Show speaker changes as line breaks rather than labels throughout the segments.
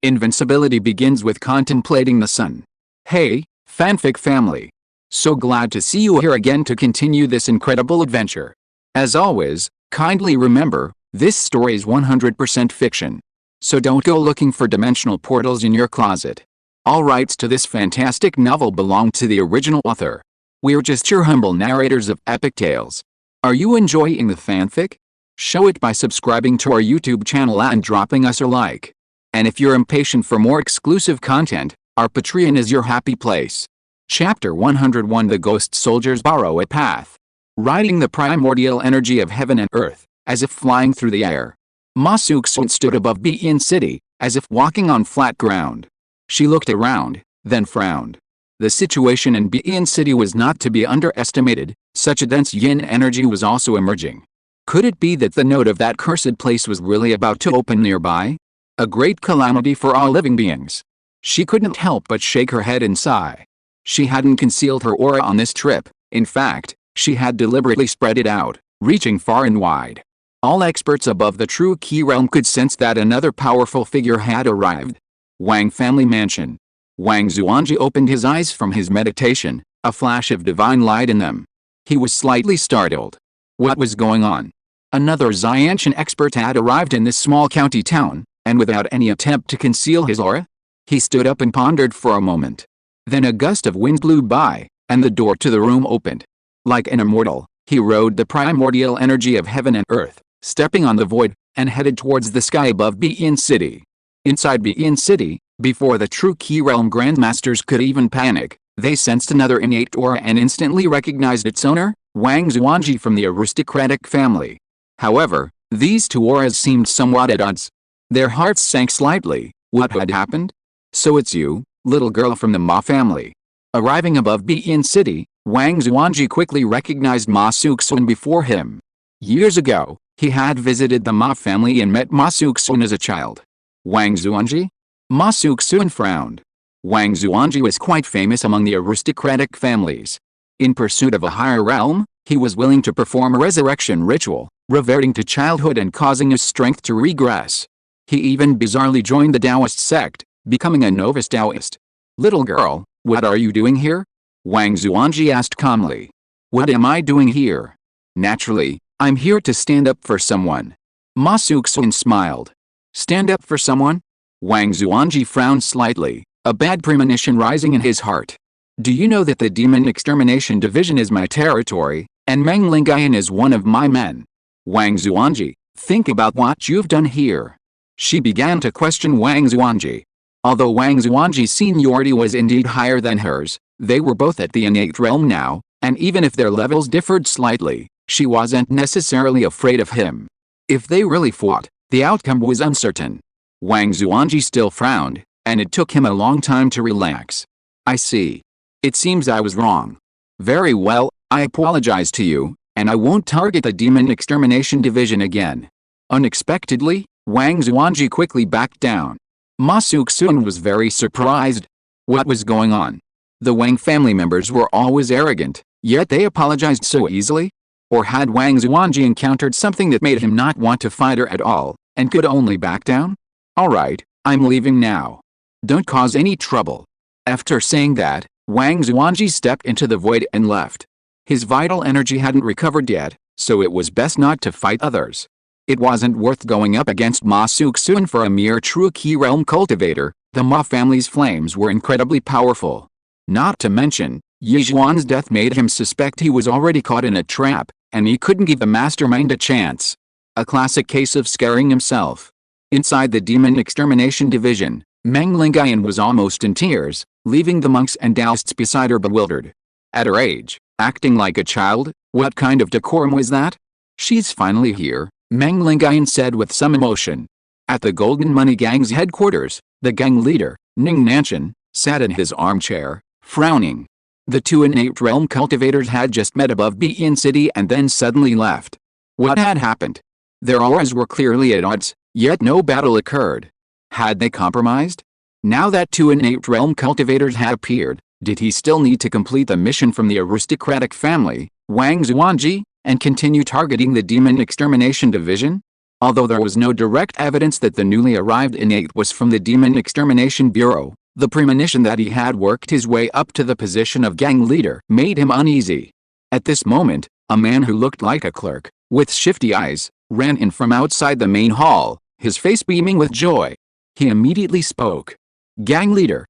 Invincibility begins with contemplating the sun. Hey, fanfic family. So glad to see you here again to continue this incredible adventure. As always, kindly remember, this story is 100% fiction. So don't go looking for dimensional portals in your closet. All rights to this fantastic novel belong to the original author. We're just your humble narrators of epic tales. Are you enjoying the fanfic? Show it by subscribing to our YouTube channel and dropping us a like. And if you're impatient for more exclusive content, our Patreon is your happy place. Chapter 101 The Ghost Soldiers Borrow a Path. Riding the primordial energy of heaven and earth, as if flying through the air, Ma Suxun stood above Begin City, as if walking on flat ground. She looked around, then frowned. The situation in Begin City was not to be underestimated. Such a dense yin energy was also emerging. Could it be that the node of that cursed place was really about to open nearby? A great calamity for all living beings. She couldn't help but shake her head and sigh. She hadn't concealed her aura on this trip. In fact, she had deliberately spread it out, reaching far and wide. All experts above the true key realm could sense that another powerful figure had arrived. Wang family mansion. Wang Zuanji opened his eyes from his meditation, a flash of divine light in them. He was slightly startled. What was going on? Another Xiantian expert had arrived in this small county town, and without any attempt to conceal his aura? He stood up and pondered for a moment. Then a gust of wind blew by, and the door to the room opened. Like an immortal, he rode the primordial energy of heaven and earth, stepping on the void, and headed towards the sky above Begin City. Inside Begin City, before the true Key Realm Grandmasters could even panic, they sensed another innate aura and instantly recognized its owner, Wang Zuanji from the aristocratic family. However, these two auras seemed somewhat at odds. Their hearts sank slightly. What had happened? So it's you, little girl from the Ma family. Arriving above Begin City, Wang Zuanji quickly recognized Ma Suxun before him. Years ago, he had visited the Ma family and met Ma Suxun as a child. Wang Zuanji? Ma Suxun frowned. Wang Zuanji was quite famous among the aristocratic families. In pursuit of a higher realm, he was willing to perform a resurrection ritual, reverting to childhood and causing his strength to regress. He even bizarrely joined the Taoist sect, becoming a novice Taoist. Little girl, what are you doing here? Wang Zuanji asked calmly. What am I doing here? Naturally, I'm here to stand up for someone. Ma Suxun smiled. Stand up for someone? Wang Zuanji frowned slightly, a bad premonition rising in his heart. Do you know that the Demon Extermination Division is my territory, and Meng Lingayan is one of my men? Wang Zuanji, think about what you've done here. She began to question Wang Zuanji. Although Wang Zuanji's seniority was indeed higher than hers, they were both at the innate realm now, and even if their levels differed slightly, she wasn't necessarily afraid of him. If they really fought, the outcome was uncertain. Wang Zuanji still frowned, and it took him a long time to relax. I see. It seems I was wrong. Very well, I apologize to you, and I won't target the Demon Extermination Division again. Unexpectedly, Wang Zuanji quickly backed down. Ma Suxun was very surprised. What was going on? The Wang family members were always arrogant, yet they apologized so easily? Or had Wang Zuanji encountered something that made him not want to fight her at all, and could only back down? Alright, I'm leaving now. Don't cause any trouble. After saying that, Wang Zuanji stepped into the void and left. His vital energy hadn't recovered yet, so it was best not to fight others. It wasn't worth going up against Ma Suxun for a mere true key realm cultivator. The Ma family's flames were incredibly powerful. Not to mention, Yizhuan's death made him suspect he was already caught in a trap, and he couldn't give the mastermind a chance. A classic case of scaring himself. Inside the Demon Extermination Division, Meng Lingayan was almost in tears, leaving the monks and Taoists beside her bewildered. At her age, acting like a child, what kind of decorum was that? She's finally here, Meng Lingayan said with some emotion. At the Golden Money Gang's headquarters, the gang leader, Ning Nanshan, sat in his armchair, frowning. The two innate realm cultivators had just met above Begin City and then suddenly left. What had happened? Their auras were clearly at odds, yet no battle occurred. Had they compromised? Now that two innate realm cultivators had appeared, did he still need to complete the mission from the aristocratic family, Wang Zuanji, and continue targeting the Demon Extermination Division? Although there was no direct evidence that the newly arrived inmate was from the Demon Extermination Bureau, the premonition that he had worked his way up to the position of gang leader made him uneasy. At this moment, a man who looked like a clerk, with shifty eyes, ran in from outside the main hall, his face beaming with joy. He immediately spoke. Gang leader,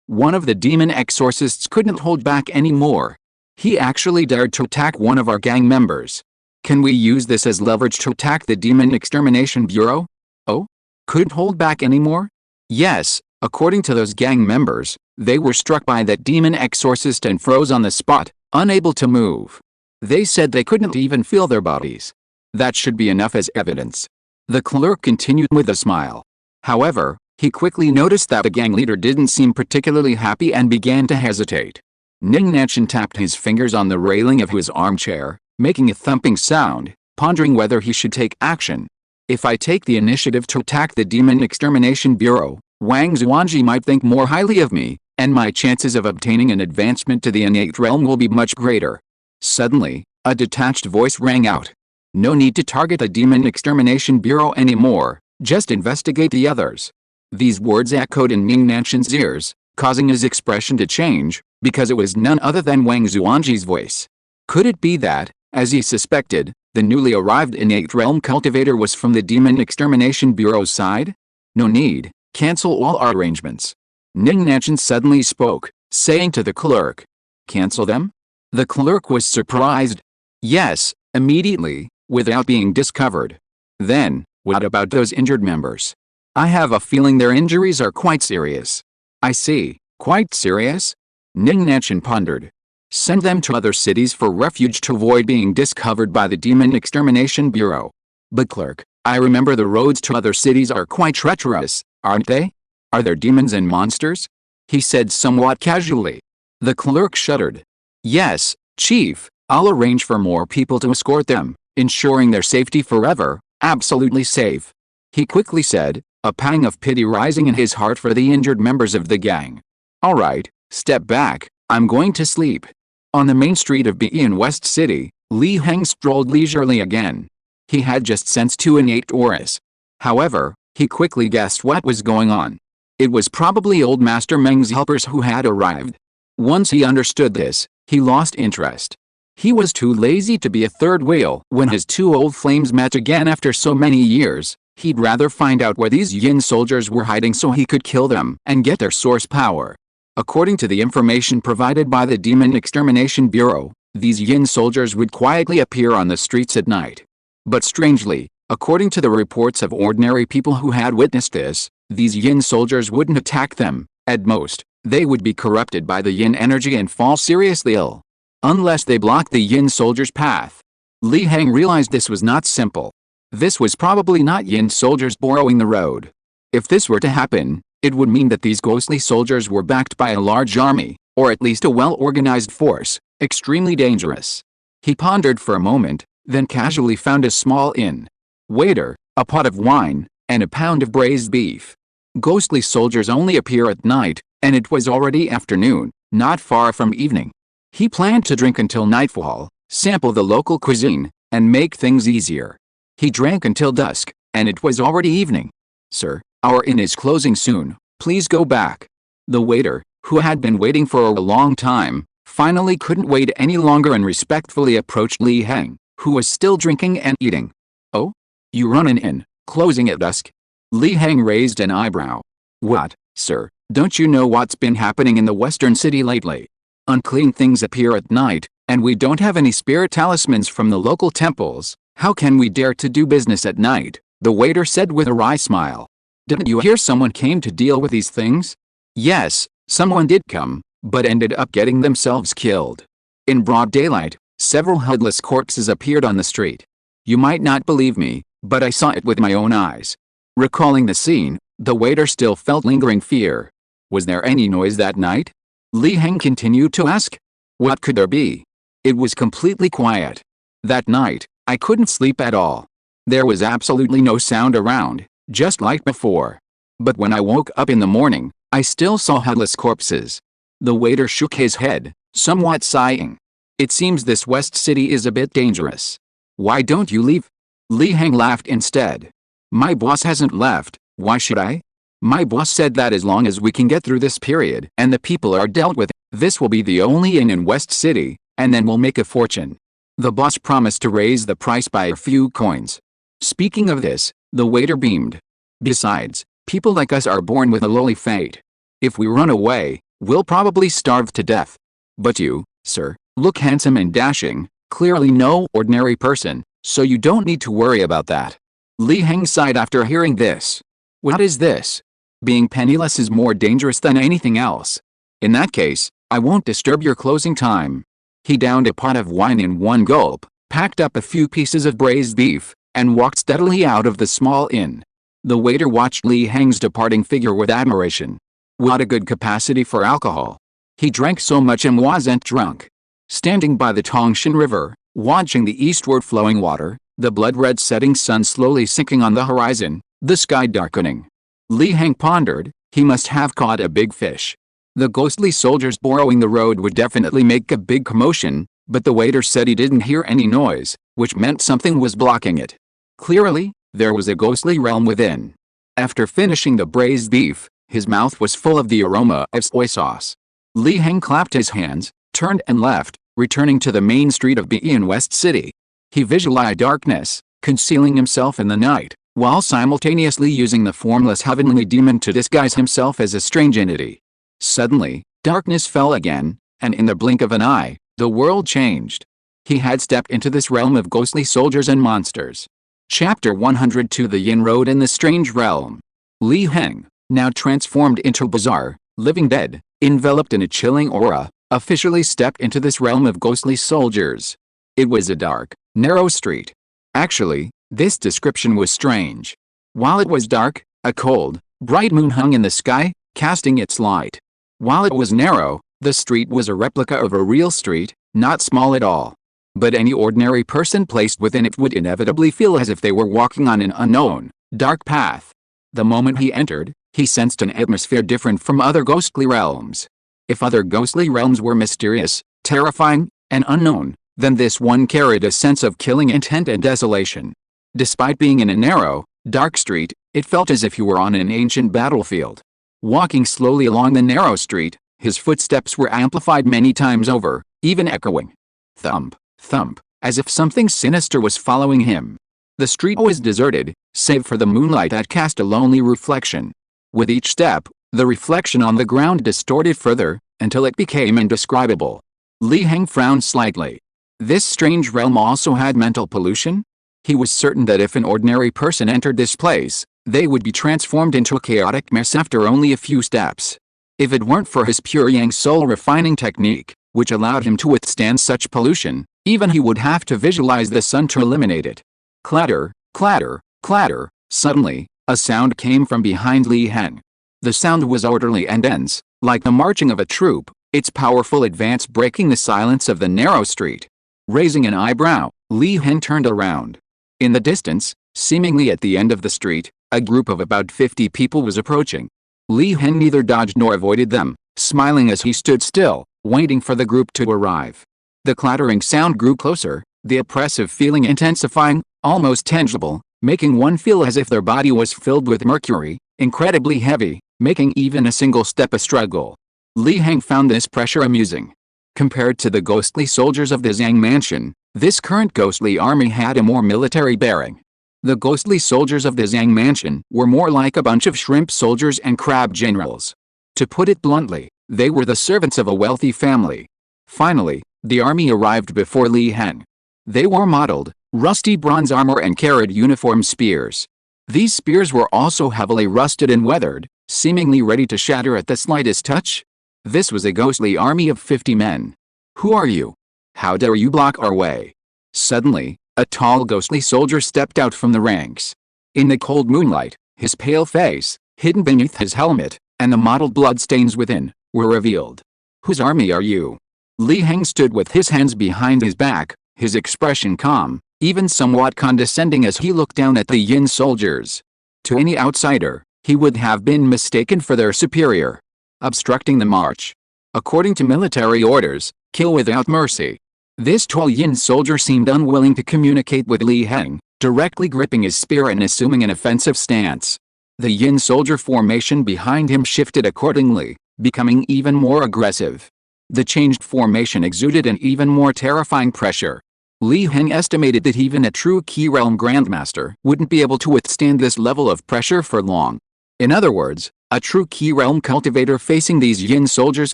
one of the demon exorcists couldn't hold back anymore. He actually dared to attack one of our gang members. Can we use this as leverage to attack the Demon Extermination Bureau? Oh? Couldn't hold back anymore? Yes, according to those gang members, they were struck by that demon exorcist and froze on the spot, unable to move. They said they couldn't even feel their bodies. That should be enough as evidence. The clerk continued with a smile. However, he quickly noticed that the gang leader didn't seem particularly happy and began to hesitate. Ning Nanshan tapped his fingers on the railing of his armchair, making a thumping sound, pondering whether he should take action. If I take the initiative to attack the Demon Extermination Bureau, Wang Xuanji might think more highly of me, and my chances of obtaining an advancement to the innate realm will be much greater. Suddenly, a detached voice rang out. No need to target the Demon Extermination Bureau anymore, just investigate the others. These words echoed in Ning Nanshan's ears, causing his expression to change, because it was none other than Wang Xuanji's voice. Could it be that, as he suspected, the newly arrived innate realm cultivator was from the Demon Extermination Bureau's side? No need, cancel all our arrangements. Ning Nanshan suddenly spoke, saying to the clerk. Cancel them? The clerk was surprised. Yes, immediately, without being discovered. Then, what about those injured members? I have a feeling their injuries are quite serious. I see, quite serious? Ning Nanshan pondered. Send them to other cities for refuge to avoid being discovered by the Demon Extermination Bureau. But clerk, I remember the roads to other cities are quite treacherous, aren't they? Are there demons and monsters? He said somewhat casually. The clerk shuddered. Yes, Chief, I'll arrange for more people to escort them, ensuring their safety forever, absolutely safe. He quickly said, a pang of pity rising in his heart for the injured members of the gang. All right, step back, I'm going to sleep. On the main street of Bian West City, Li Heng strolled leisurely again. He had just sensed two innate auras. However, he quickly guessed what was going on. It was probably old Master Meng's helpers who had arrived. Once he understood this, he lost interest. He was too lazy to be a third wheel when his two old flames met again after so many years. He'd rather find out where these Yin soldiers were hiding so he could kill them and get their source power. According to the information provided by the Demon Extermination Bureau, these Yin soldiers would quietly appear on the streets at night. But strangely, according to the reports of ordinary people who had witnessed this, these Yin soldiers wouldn't attack them. At most, they would be corrupted by the Yin energy and fall seriously ill. Unless they blocked the Yin soldiers' path. Li Heng realized this was not simple. This was probably not Yin soldiers borrowing the road. If this were to happen, it would mean that these ghostly soldiers were backed by a large army, or at least a well-organized force, extremely dangerous. He pondered for a moment, then casually found a small inn. Waiter, a pot of wine, and a pound of braised beef. Ghostly soldiers only appear at night, and it was already afternoon, not far from evening. He planned to drink until nightfall, sample the local cuisine, and make things easier. He drank until dusk, and it was already evening. Sir, our inn is closing soon, please go back. The waiter, who had been waiting for a long time, finally couldn't wait any longer and respectfully approached Li Heng, who was still drinking and eating. Oh? You run an inn, closing at dusk? Li Heng raised an eyebrow. What, sir, don't you know what's been happening in the western city lately? Unclean things appear at night, and we don't have any spirit talismans from the local temples. How can we dare to do business at night? The waiter said with a wry smile. Didn't you hear someone came to deal with these things? Yes, someone did come, but ended up getting themselves killed. In broad daylight, several headless corpses appeared on the street. You might not believe me, but I saw it with my own eyes. Recalling the scene, the waiter still felt lingering fear. Was there any noise that night? Li Heng continued to ask. What could there be? It was completely quiet. That night, I couldn't sleep at all. There was absolutely no sound around, just like before. But when I woke up in the morning, I still saw headless corpses. The waiter shook his head, somewhat sighing. It seems this West City is a bit dangerous. Why don't you leave? Li Heng laughed instead. My boss hasn't left, why should I? My boss said that as long as we can get through this period and the people are dealt with, this will be the only inn in West City, and then we'll make a fortune. The boss promised to raise the price by a few coins. Speaking of this, the waiter beamed. Besides, people like us are born with a lowly fate. If we run away, we'll probably starve to death. But you, sir, look handsome and dashing, clearly no ordinary person, so you don't need to worry about that. Li Heng sighed after hearing this. What is this? Being penniless is more dangerous than anything else. In that case, I won't disturb your closing time. He downed a pot of wine in one gulp, packed up a few pieces of braised beef, and walked steadily out of the small inn. The waiter watched Li Heng's departing figure with admiration. What a good capacity for alcohol. He drank so much and wasn't drunk. Standing by the Tongshan River, watching the eastward flowing water, the blood-red setting sun slowly sinking on the horizon, the sky darkening. Li Heng pondered, he must have caught a big fish. The ghostly soldiers borrowing the road would definitely make a big commotion, but the waiter said he didn't hear any noise, which meant something was blocking it. Clearly, there was a ghostly realm within. After finishing the braised beef, his mouth was full of the aroma of soy sauce. Li Heng clapped his hands, turned and left, returning to the main street of in West City. He visualized darkness, concealing himself in the night, while simultaneously using the formless heavenly demon to disguise himself as a strange entity. Suddenly, darkness fell again, and in the blink of an eye, the world changed. He had stepped into this realm of ghostly soldiers and monsters. Chapter 102 The Yin Road in the Strange Realm. Li Heng, now transformed into a bizarre, living dead, enveloped in a chilling aura, officially stepped into this realm of ghostly soldiers. It was a dark, narrow street. Actually, this description was strange. While it was dark, a cold, bright moon hung in the sky, casting its light. While it was narrow, the street was a replica of a real street, not small at all. But any ordinary person placed within it would inevitably feel as if they were walking on an unknown, dark path. The moment he entered, he sensed an atmosphere different from other ghostly realms. If other ghostly realms were mysterious, terrifying, and unknown, then this one carried a sense of killing intent and desolation. Despite being in a narrow, dark street, it felt as if you were on an ancient battlefield. Walking slowly along the narrow street, his footsteps were amplified many times over, even echoing. Thump, thump, as if something sinister was following him. The street was deserted, save for the moonlight that cast a lonely reflection. With each step, the reflection on the ground distorted further, until it became indescribable. Li Heng frowned slightly. This strange realm also had mental pollution? He was certain that if an ordinary person entered this place, they would be transformed into a chaotic mess after only a few steps. If it weren't for his pure yang soul refining technique, which allowed him to withstand such pollution, even he would have to visualize the sun to eliminate it. Clatter, clatter, clatter. Suddenly, a sound came from behind Li Heng. The sound was orderly and dense, like the marching of a troop, its powerful advance breaking the silence of the narrow street. Raising an eyebrow, Li Heng turned around. In the distance, seemingly at the end of the street, a group of about 50 people was approaching. Li Heng neither dodged nor avoided them, smiling as he stood still, waiting for the group to arrive. The clattering sound grew closer, the oppressive feeling intensifying, almost tangible, making one feel as if their body was filled with mercury, incredibly heavy, making even a single step a struggle. Li Heng found this pressure amusing. Compared to the ghostly soldiers of the Zhang mansion, this current ghostly army had a more military bearing. The ghostly soldiers of the Zhang mansion were more like a bunch of shrimp soldiers and crab generals. To put it bluntly, they were the servants of a wealthy family. Finally, the army arrived before Li Heng. They wore mottled, rusty bronze armor and carried uniform spears. These spears were also heavily rusted and weathered, seemingly ready to shatter at the slightest touch. This was a ghostly army of 50 men. Who are you? How dare you block our way? Suddenly, a tall ghostly soldier stepped out from the ranks. In the cold moonlight, his pale face, hidden beneath his helmet, and the mottled bloodstains within, were revealed. Whose army are you? Li Heng stood with his hands behind his back, his expression calm, even somewhat condescending as he looked down at the Yin soldiers. To any outsider, he would have been mistaken for their superior. Obstructing the march. According to military orders, kill without mercy. This tall Yin soldier seemed unwilling to communicate with Li Heng, directly gripping his spear and assuming an offensive stance. The yin soldier formation behind him shifted accordingly, becoming even more aggressive. The changed formation exuded an even more terrifying pressure. Li Heng estimated that even a true Key Realm Grandmaster wouldn't be able to withstand this level of pressure for long. In other words, a true Key Realm cultivator facing these yin soldiers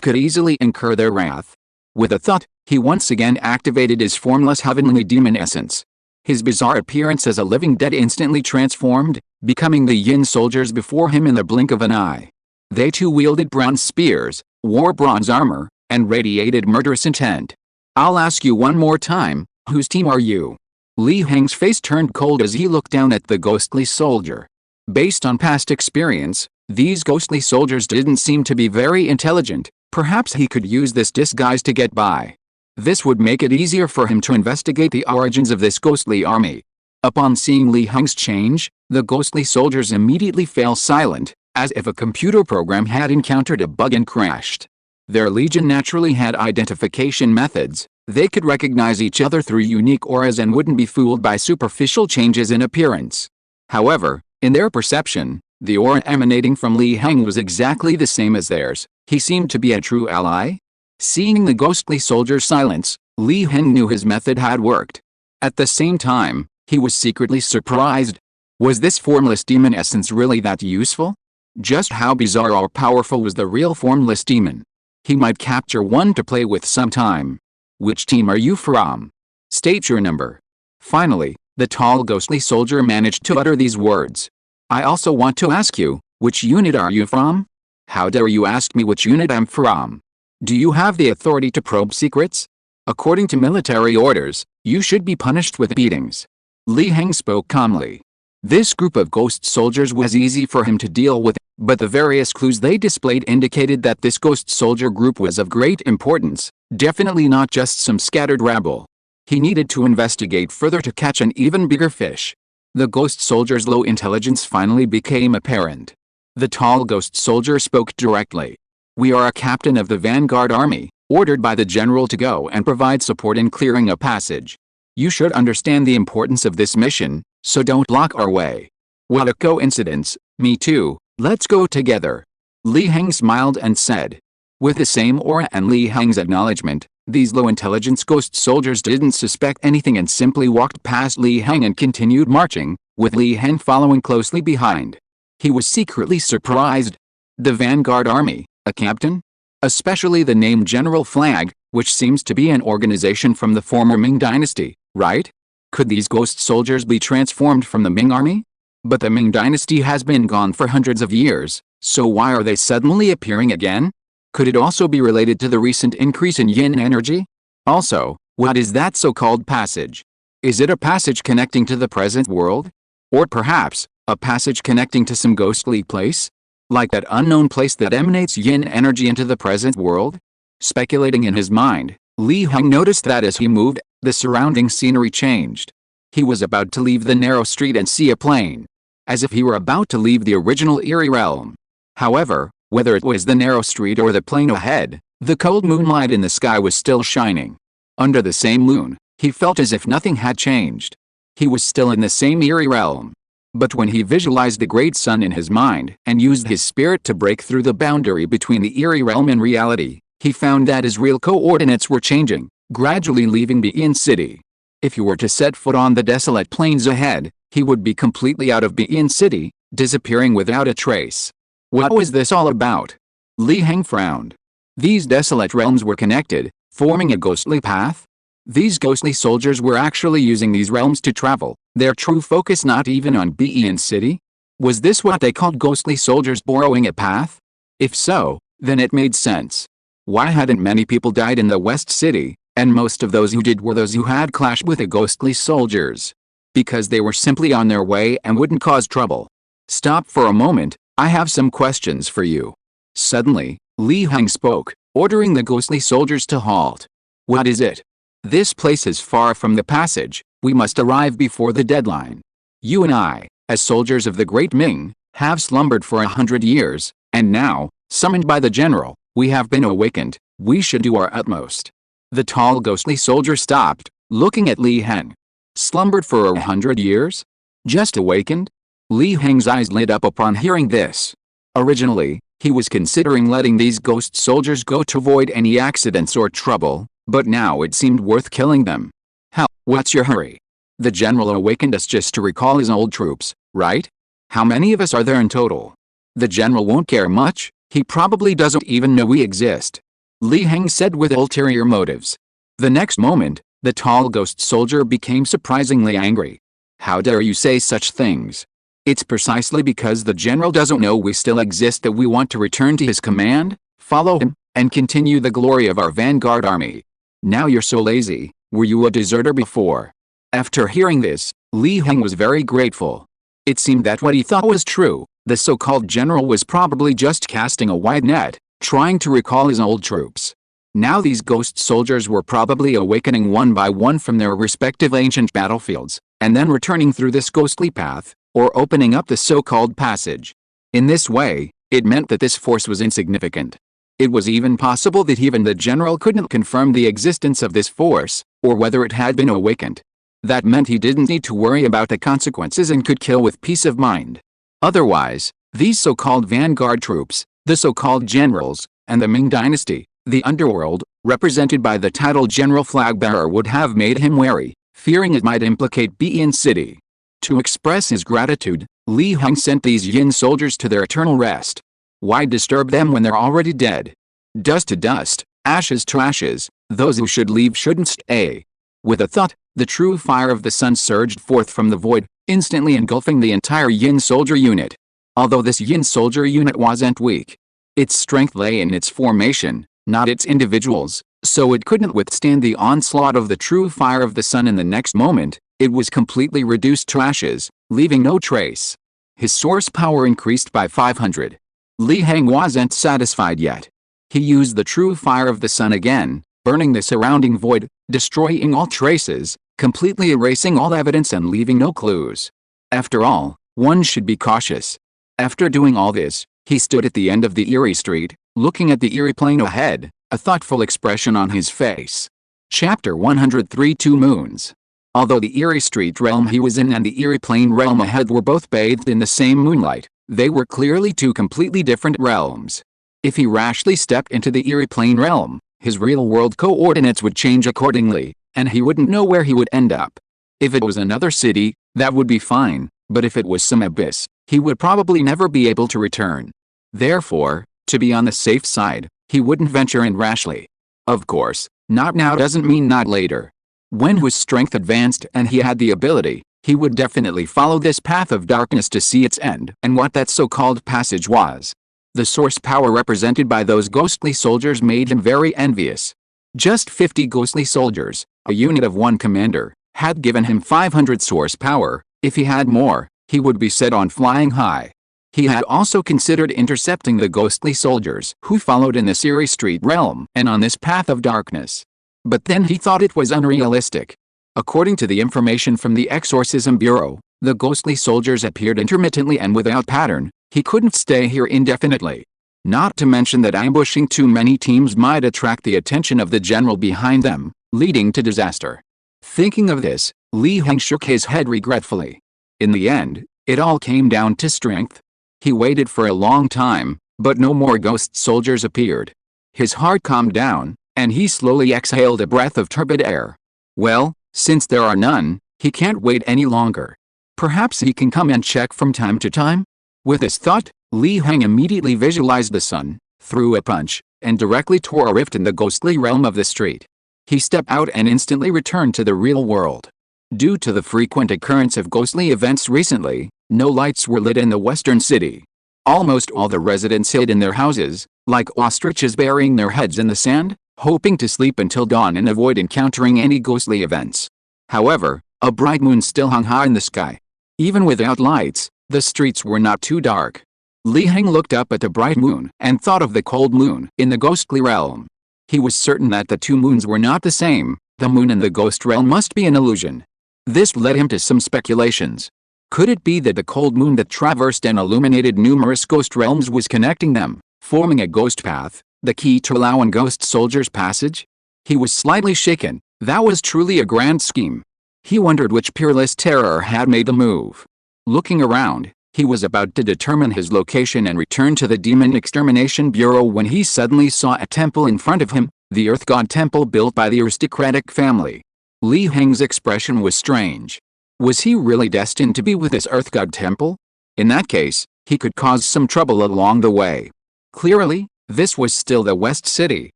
could easily incur their wrath. With a thought, he once again activated his formless heavenly demon essence. His bizarre appearance as a living dead instantly transformed, becoming the yin soldiers before him in the blink of an eye. They too wielded bronze spears, wore bronze armor, and radiated murderous intent. "I'll ask you one more time, whose team are you?" Li Heng's face turned cold as he looked down at the ghostly soldier. Based on past experience, these ghostly soldiers didn't seem to be very intelligent. Perhaps he could use this disguise to get by. This would make it easier for him to investigate the origins of this ghostly army. Upon seeing Li Heng's change, the ghostly soldiers immediately fell silent, as if a computer program had encountered a bug and crashed. Their legion naturally had identification methods. They could recognize each other through unique auras and wouldn't be fooled by superficial changes in appearance. However, in their perception, the aura emanating from Li Heng was exactly the same as theirs. He seemed to be a true ally. Seeing the ghostly soldier's silence, Li Heng knew his method had worked. At the same time, he was secretly surprised. Was this formless demon essence really that useful? Just how bizarre or powerful was the real formless demon? He might capture one to play with sometime. "Which team are you from? State your number." Finally, the tall ghostly soldier managed to utter these words. "I also want to ask you, which unit are you from?" "How dare you ask me which unit I'm from? Do you have the authority to probe secrets? According to military orders, you should be punished with beatings." Li Heng spoke calmly. This group of ghost soldiers was easy for him to deal with, but the various clues they displayed indicated that this ghost soldier group was of great importance, definitely not just some scattered rabble. He needed to investigate further to catch an even bigger fish. The ghost soldier's low intelligence finally became apparent. The tall ghost soldier spoke directly. "We are a captain of the Vanguard Army, ordered by the general to go and provide support in clearing a passage. You should understand the importance of this mission, so don't block our way." "What a coincidence, me too, let's go together." Li Heng smiled and said. With the same aura and Li Heng's acknowledgement, these low-intelligence ghost soldiers didn't suspect anything and simply walked past Li Heng and continued marching, with Li Heng following closely behind. He was secretly surprised. The Vanguard Army, a captain? Especially the name General Flag, which seems to be an organization from the former Ming dynasty, right? Could these ghost soldiers be transformed from the Ming army? But the Ming dynasty has been gone for hundreds of years, so why are they suddenly appearing again? Could it also be related to the recent increase in yin energy? Also, what is that so-called passage? Is it a passage connecting to the present world? Or perhaps, a passage connecting to some ghostly place? Like that unknown place that emanates yin energy into the present world? Speculating in his mind, Li Heng noticed that as he moved, the surrounding scenery changed. He was about to leave the narrow street and see a plain. As if he were about to leave the original eerie realm. However, whether it was the narrow street or the plain ahead, the cold moonlight in the sky was still shining. Under the same moon, he felt as if nothing had changed. He was still in the same eerie realm. But when he visualized the great sun in his mind and used his spirit to break through the boundary between the eerie realm and reality, he found that his real coordinates were changing, gradually leaving Begin City. If he were to set foot on the desolate plains ahead, he would be completely out of Begin City, disappearing without a trace. What was this all about? Li Heng frowned. These desolate realms were connected, forming a ghostly path? These ghostly soldiers were actually using these realms to travel, their true focus not even on Begin City? Was this what they called ghostly soldiers borrowing a path? If so, then it made sense. Why hadn't many people died in the West City, and most of those who did were those who had clashed with the ghostly soldiers? Because they were simply on their way and wouldn't cause trouble. Stop for a moment, I have some questions for you. Suddenly, Li Heng spoke, ordering the ghostly soldiers to halt. What is it? This place is far from the passage, we must arrive before the deadline. You and I, as soldiers of the Great Ming, have slumbered for 100 years, and now, summoned by the general, we have been awakened, we should do our utmost. The tall ghostly soldier stopped, looking at Li Heng. Slumbered for 100 years? Just awakened? Li Heng's eyes lit up upon hearing this. Originally, he was considering letting these ghost soldiers go to avoid any accidents or trouble, but now it seemed worth killing them. Hell, what's your hurry? The general awakened us just to recall his old troops, right? How many of us are there in total? The general won't care much, he probably doesn't even know we exist. Li Heng said with ulterior motives. The next moment, the tall ghost soldier became surprisingly angry. How dare you say such things? It's precisely because the general doesn't know we still exist that we want to return to his command, follow him, and continue the glory of our vanguard army. Now you're so lazy. Were you a deserter before? After hearing this, Li Heng was very grateful. It seemed that what he thought was true, the so-called general was probably just casting a wide net, trying to recall his old troops. Now these ghost soldiers were probably awakening one by one from their respective ancient battlefields, and then returning through this ghostly path, or opening up the so-called passage. In this way, it meant that this force was insignificant. It was even possible that even the general couldn't confirm the existence of this force, or whether it had been awakened. That meant he didn't need to worry about the consequences and could kill with peace of mind. Otherwise, these so-called vanguard troops, the so-called generals, and the Ming dynasty, the underworld, represented by the titled general flag bearer, would have made him wary, fearing it might implicate Bian City. To express his gratitude, Li Heng sent these Yin soldiers to their eternal rest. Why disturb them when they're already dead? Dust to dust, ashes to ashes, those who should leave shouldn't stay. With a thought, the true fire of the sun surged forth from the void, instantly engulfing the entire Yin soldier unit. Although this Yin soldier unit wasn't weak, its strength lay in its formation, not its individuals, so it couldn't withstand the onslaught of the true fire of the sun. In the next moment, it was completely reduced to ashes, leaving no trace. His source power increased by 500. Li Heng wasn't satisfied yet. He used the true fire of the sun again, burning the surrounding void, destroying all traces, completely erasing all evidence and leaving no clues. After all, one should be cautious. After doing all this, he stood at the end of the eerie street, looking at the eerie plain ahead, a thoughtful expression on his face. Chapter 103 Two Moons. Although the eerie street realm he was in and the eerie plain realm ahead were both bathed in the same moonlight, they were clearly two completely different realms. If he rashly stepped into the eerie plain realm, his real-world coordinates would change accordingly, and he wouldn't know where he would end up. If it was another city, that would be fine, but if it was some abyss, he would probably never be able to return. Therefore, to be on the safe side, he wouldn't venture in rashly. Of course, not now doesn't mean not later. When his strength advanced and he had the ability, he would definitely follow this path of darkness to see its end and what that so-called passage was. The source power represented by those ghostly soldiers made him very envious. Just 50 ghostly soldiers, a unit of one commander, had given him 500 source power. If he had more, he would be set on flying high. He had also considered intercepting the ghostly soldiers who followed in the eerie street realm and on this path of darkness. But then he thought it was unrealistic. According to the information from the Exorcism Bureau, the ghostly soldiers appeared intermittently and without pattern. He couldn't stay here indefinitely. Not to mention that ambushing too many teams might attract the attention of the general behind them, leading to disaster. Thinking of this, Li Heng shook his head regretfully. In the end, it all came down to strength. He waited for a long time, but no more ghost soldiers appeared. His heart calmed down, and he slowly exhaled a breath of turbid air. Well, since there are none, he can't wait any longer. Perhaps he can come and check from time to time? With this thought, Li Heng immediately visualized the sun, threw a punch, and directly tore a rift in the ghostly realm of the street. He stepped out and instantly returned to the real world. Due to the frequent occurrence of ghostly events recently, no lights were lit in the western city. Almost all the residents hid in their houses, like ostriches burying their heads in the sand, hoping to sleep until dawn and avoid encountering any ghostly events. However, a bright moon still hung high in the sky. Even without lights, the streets were not too dark. Li Heng looked up at the bright moon and thought of the cold moon in the ghostly realm. He was certain that the two moons were not the same. The moon in the ghost realm must be an illusion. This led him to some speculations. Could it be that the cold moon that traversed and illuminated numerous ghost realms was connecting them, forming a ghost path, the key to allowing ghost soldiers passage? He was slightly shaken. That was truly a grand scheme. He wondered which peerless terror had made the move. Looking around, he was about to determine his location and return to the Demon Extermination Bureau when he suddenly saw a temple in front of him, the Earth God Temple built by the aristocratic family. Li Heng's expression was strange. Was he really destined to be with this Earth God Temple? In that case, he could cause some trouble along the way. Clearly, this was still the West City.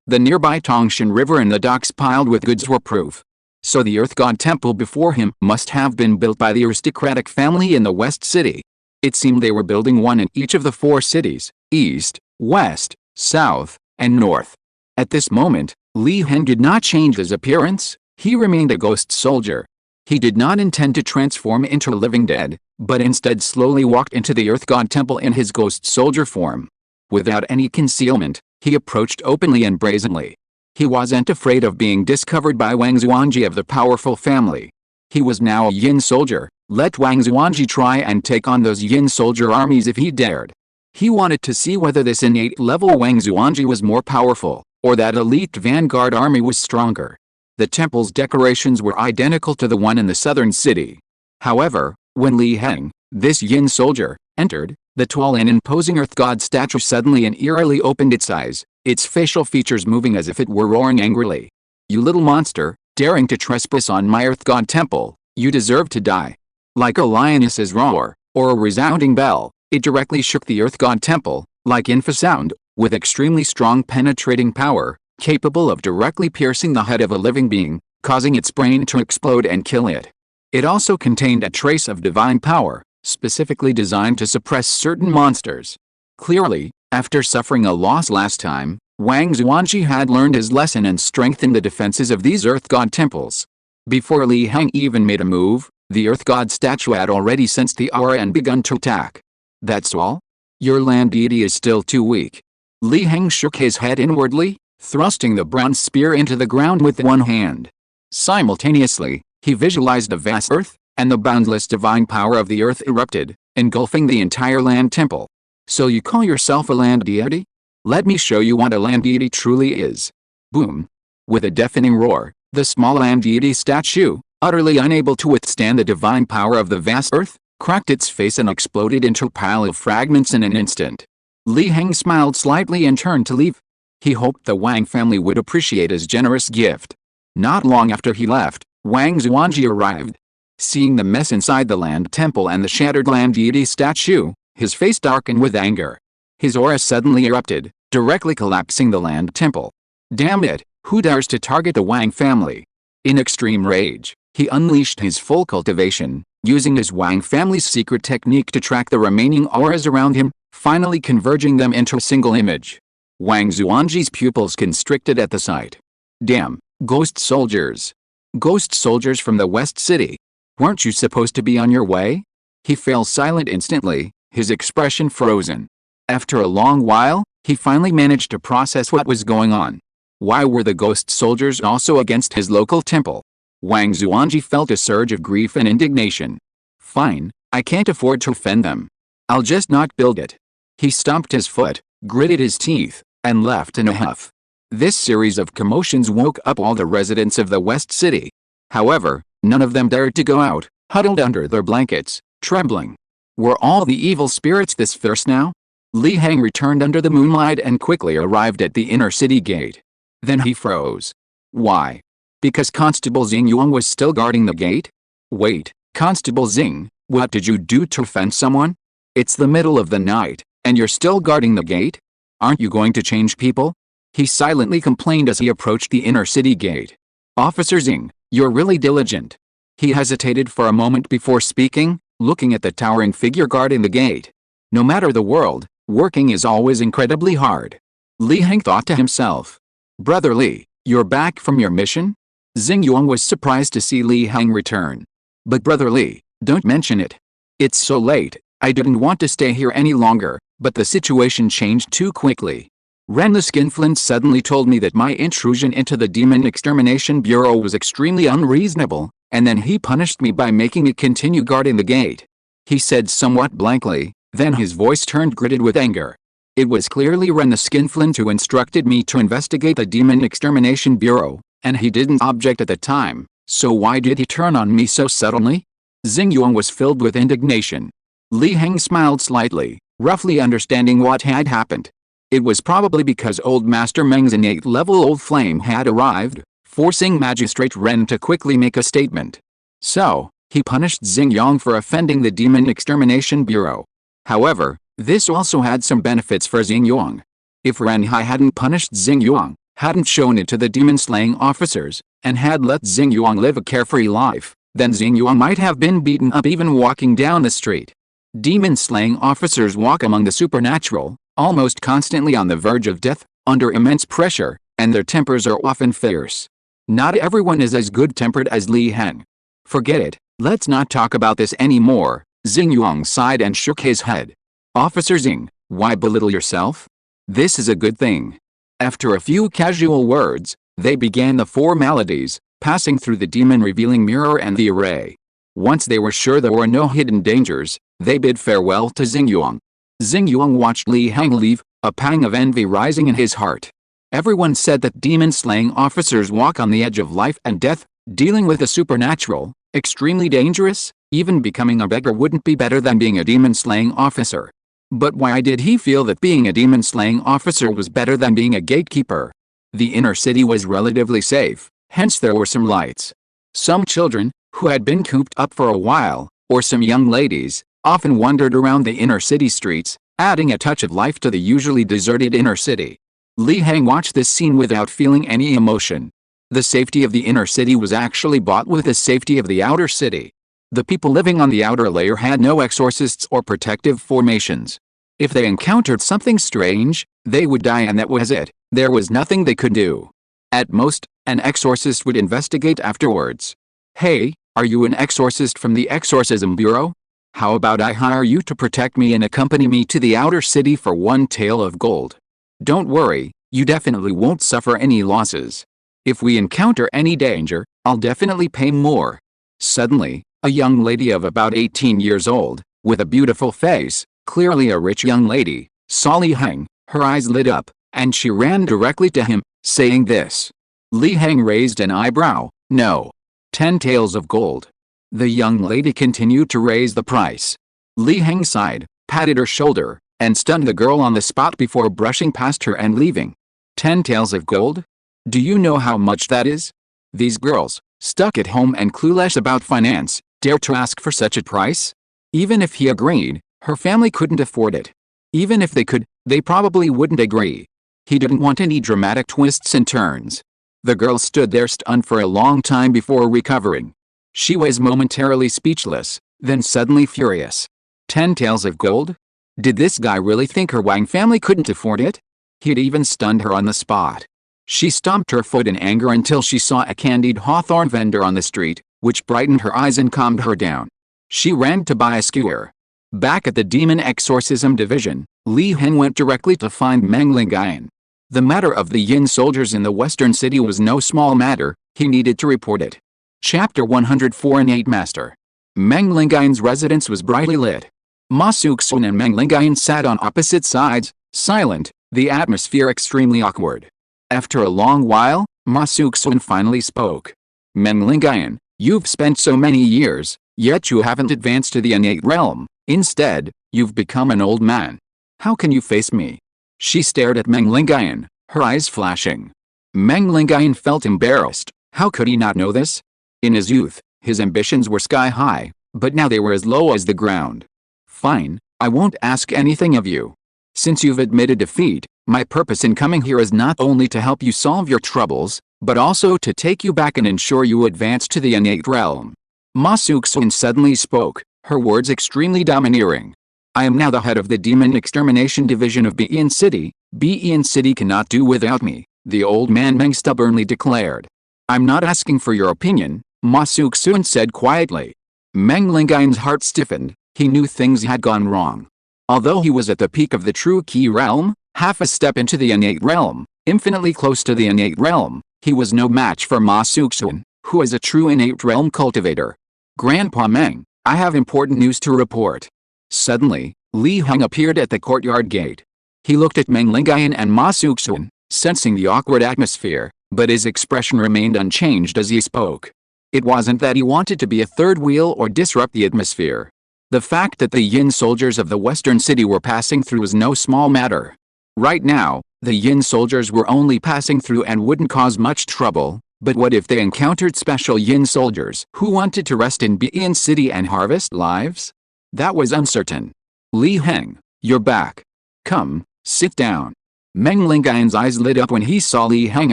The nearby Tongshan River and the docks piled with goods were proof. So the Earth God Temple before him must have been built by the aristocratic family in the West City. It seemed they were building one in each of the 4 cities, East, West, South, and North. At this moment, Li Heng did not change his appearance. He remained a ghost soldier. He did not intend to transform into a living dead, but instead slowly walked into the Earth God Temple in his ghost soldier form. Without any concealment, he approached openly and brazenly. He wasn't afraid of being discovered by Wang Xuanji of the powerful family. He was now a Yin soldier. Let Wang Xuanji try and take on those Yin soldier armies if he dared. He wanted to see whether this innate level Wang Xuanji was more powerful, or that elite vanguard army was stronger. The temple's decorations were identical to the one in the southern city. However, when Li Heng, this Yin soldier, entered, the tall and imposing Earth God statue suddenly and eerily opened its eyes, its facial features moving as if it were roaring angrily. "You little monster, daring to trespass on my Earth God Temple, you deserve to die." Like a lioness's roar, or a resounding bell, it directly shook the Earth God Temple, like infrasound, with extremely strong penetrating power, capable of directly piercing the head of a living being, causing its brain to explode and kill it. It also contained a trace of divine power, specifically designed to suppress certain monsters. Clearly, after suffering a loss last time, Wang Xuanji had learned his lesson and strengthened the defenses of these Earth God temples. Before Li Heng even made a move, the Earth God statue had already sensed the aura and begun to attack. "That's all? Your land deity is still too weak." Li Heng shook his head inwardly, thrusting the bronze spear into the ground with one hand. Simultaneously, he visualized the vast earth, and the boundless divine power of the earth erupted, engulfing the entire land temple. "So you call yourself a land deity? Let me show you what a land deity truly is." Boom! With a deafening roar, the small land deity statue, utterly unable to withstand the divine power of the vast earth, cracked its face and exploded into a pile of fragments in an instant. Li Heng smiled slightly and turned to leave. He hoped the Wang family would appreciate his generous gift. Not long after he left, Wang Xuanji arrived. Seeing the mess inside the land temple and the shattered land deity statue, his face darkened with anger. His aura suddenly erupted, directly collapsing the land temple. "Damn it, who dares to target the Wang family?" In extreme rage, he unleashed his full cultivation, using his Wang family's secret technique to track the remaining auras around him, finally converging them into a single image. Wang Xuanji's pupils constricted at the sight. "Damn, ghost soldiers. Ghost soldiers from the West City. Weren't you supposed to be on your way?" He fell silent instantly, his expression frozen. After a long while, he finally managed to process what was going on. Why were the ghost soldiers also against his local temple? Wang Xuanji felt a surge of grief and indignation. "Fine, I can't afford to offend them. I'll just not build it." He stomped his foot, gritted his teeth, and left in a huff. This series of commotions woke up all the residents of the West City. However, none of them dared to go out, huddled under their blankets, trembling. Were all the evil spirits this fierce now? Li Heng returned under the moonlight and quickly arrived at the inner city gate. Then he froze. Why? Because Constable Xing Yuan was still guarding the gate? Wait, Constable Xing, what did you do to offend someone? It's the middle of the night, and you're still guarding the gate? Aren't you going to change people? He silently complained as he approached the inner city gate. Officer Xing, you're really diligent. He hesitated for a moment before speaking, looking at the towering figure guarding the gate. No matter the world, working is always incredibly hard. Li Heng thought to himself. Brother Li, you're back from your mission? Xing Yuan was surprised to see Li Heng return. But Brother Li, don't mention it. It's so late, I didn't want to stay here any longer, but the situation changed too quickly. Ren the Skinflint suddenly told me that my intrusion into the Demon Extermination Bureau was extremely unreasonable, and then he punished me by making me continue guarding the gate. He said somewhat blankly, then his voice turned gritted with anger. It was clearly Ren the Skinflint who instructed me to investigate the Demon Extermination Bureau, and he didn't object at the time, So why did he turn on me so suddenly? Xingyuang was filled with indignation. Li Heng smiled slightly, roughly understanding what had happened. It was probably because old Master Meng's innate level old flame had arrived, forcing Magistrate Ren to quickly make a statement. So, he punished Xingyuang for offending the Demon Extermination Bureau. However, this also had some benefits for Xingyuang. If Ren Hai hadn't punished Xingyuang, hadn't shown it to the demon-slaying officers, and had let Xingyuang live a carefree life, then Xingyuang might have been beaten up even walking down the street. Demon-slaying officers walk among the supernatural, almost constantly on the verge of death, under immense pressure, and their tempers are often fierce. Not everyone is as good-tempered as Li Heng. Forget it, let's not talk about this anymore. Xingyuang sighed and shook his head. Officer Xing, why belittle yourself? This is a good thing. After a few casual words, they began the formalities, passing through the demon-revealing mirror and the array. Once they were sure there were no hidden dangers, they bid farewell to Xingyuang. Xingyuang watched Li Heng leave, a pang of envy rising in his heart. Everyone said that demon-slaying officers walk on the edge of life and death, dealing with the supernatural, extremely dangerous. Even becoming a beggar wouldn't be better than being a demon-slaying officer. But why did he feel that being a demon-slaying officer was better than being a gatekeeper? The inner city was relatively safe, hence there were some lights. Some children, who had been cooped up for a while, or some young ladies, often wandered around the inner city streets, adding a touch of life to the usually deserted inner city. Li Heng watched this scene without feeling any emotion. The safety of the inner city was actually bought with the safety of the outer city. The people living on the outer layer had no exorcists or protective formations. If they encountered something strange, they would die and that was it. There was nothing they could do. At most, an exorcist would investigate afterwards. Hey, are you an exorcist from the Exorcism Bureau? How about I hire you to protect me and accompany me to the outer city for 1 tael of gold? Don't worry, you definitely won't suffer any losses. If we encounter any danger, I'll definitely pay more. Suddenly, a young lady of about 18 years old, with a beautiful face, clearly a rich young lady, saw Li Heng, her eyes lit up, and she ran directly to him, saying this. Li Heng raised an eyebrow. No. 10 taels of gold. The young lady continued to raise the price. Li Heng sighed, patted her shoulder, and stunned the girl on the spot before brushing past her and leaving. 10 taels of gold? Do you know how much that is? These girls, stuck at home and clueless about finance, dare to ask for such a price? Even if he agreed, her family couldn't afford it. Even if they could, they probably wouldn't agree. He didn't want any dramatic twists and turns. The girl stood there stunned for a long time before recovering. She was momentarily speechless, then suddenly furious. 10 taels of gold? Did this guy really think her Wang family couldn't afford it? He'd even stunned her on the spot. She stomped her foot in anger until she saw a candied hawthorn vendor on the street, which brightened her eyes and calmed her down. She ran to buy a skewer. Back at the Demon Exorcism Division, Li Heng went directly to find Meng Lingayan. The matter of the Yin soldiers in the western city was no small matter, he needed to report it. Chapter 104 Innate Master. Meng Lingayan's residence was brightly lit. Ma Suxun and Meng Lingayan sat on opposite sides, silent, the atmosphere extremely awkward. After a long while, Ma Suxun finally spoke. Meng Lingayan, you've spent so many years, yet you haven't advanced to the innate realm. Instead, you've become an old man. How can you face me? She stared at Meng Lingayan, her eyes flashing. Meng Lingayan felt embarrassed. How could he not know this? In his youth, his ambitions were sky high, but now they were as low as the ground. Fine, I won't ask anything of you. Since you've admitted defeat, my purpose in coming here is not only to help you solve your troubles, but also to take you back and ensure you advance to the innate realm. Ma Suxun suddenly spoke, her words extremely domineering. I am now the head of the Demon Extermination Division of Bein City. Bein City cannot do without me, the old man Meng stubbornly declared. I'm not asking for your opinion, Ma Suxun said quietly. Meng Lingayan's heart stiffened, he knew things had gone wrong. Although he was at the peak of the true key realm, half a step into the innate realm, infinitely close to the innate realm, he was no match for Ma Suxun, who is a true innate realm cultivator. Grandpa Meng, I have important news to report. Suddenly, Li Heng appeared at the courtyard gate. He looked at Meng Lingayan and Ma Suxun, sensing the awkward atmosphere, but his expression remained unchanged as he spoke. It wasn't that he wanted to be a third wheel or disrupt the atmosphere. The fact that the Yin soldiers of the western city were passing through was no small matter. Right now, the Yin soldiers were only passing through and wouldn't cause much trouble, but what if they encountered special Yin soldiers who wanted to rest in Yin City and harvest lives? That was uncertain. Li Heng, you're back. Come, sit down. Meng Lingayan's eyes lit up when he saw Li Heng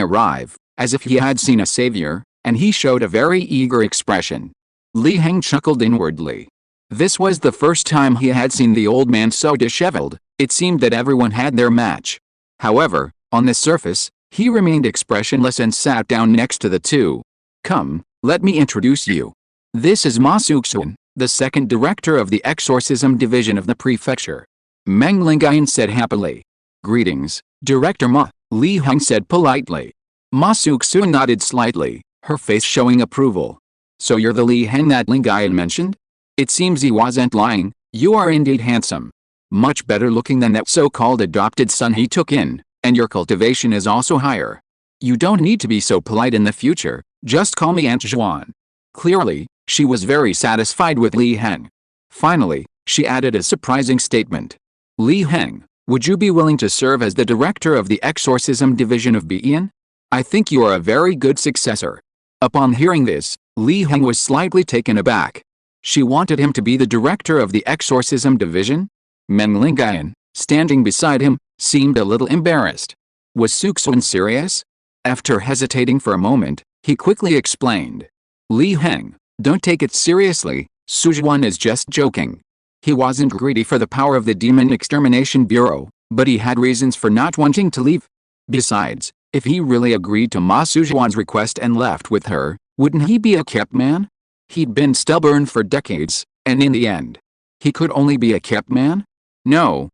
arrive, as if he had seen a savior, and he showed a very eager expression. Li Heng chuckled inwardly. This was the first time he had seen the old man so disheveled. It seemed that everyone had their match. However, on the surface, he remained expressionless and sat down next to the two. Come, let me introduce you. This is Ma Suxun, the second director of the exorcism division of the prefecture. Meng Lingayan said happily. Greetings, Director Ma, Li Heng said politely. Ma Suxun nodded slightly, her face showing approval. So you're the Li Heng that Lingayan mentioned? It seems he wasn't lying. You are indeed handsome. Much better looking than that so-called adopted son he took in, and your cultivation is also higher. You don't need to be so polite in the future, just call me Aunt Zhuan. Clearly, she was very satisfied with Li Heng. Finally, she added a surprising statement. Li Heng, would you be willing to serve as the director of the exorcism division of Bian? I think you are a very good successor. Upon hearing this, Li Heng was slightly taken aback. She wanted him to be the director of the exorcism division? Meng Lingayan, standing beside him, seemed a little embarrassed. Was Suxun serious? After hesitating for a moment, he quickly explained. Li Heng, don't take it seriously, Sujuan is just joking. He wasn't greedy for the power of the Demon Extermination Bureau, but he had reasons for not wanting to leave. Besides, if he really agreed to Ma Sujuan's request and left with her, wouldn't he be a kept man? He'd been stubborn for decades, and in the end, he could only be a kept man? No,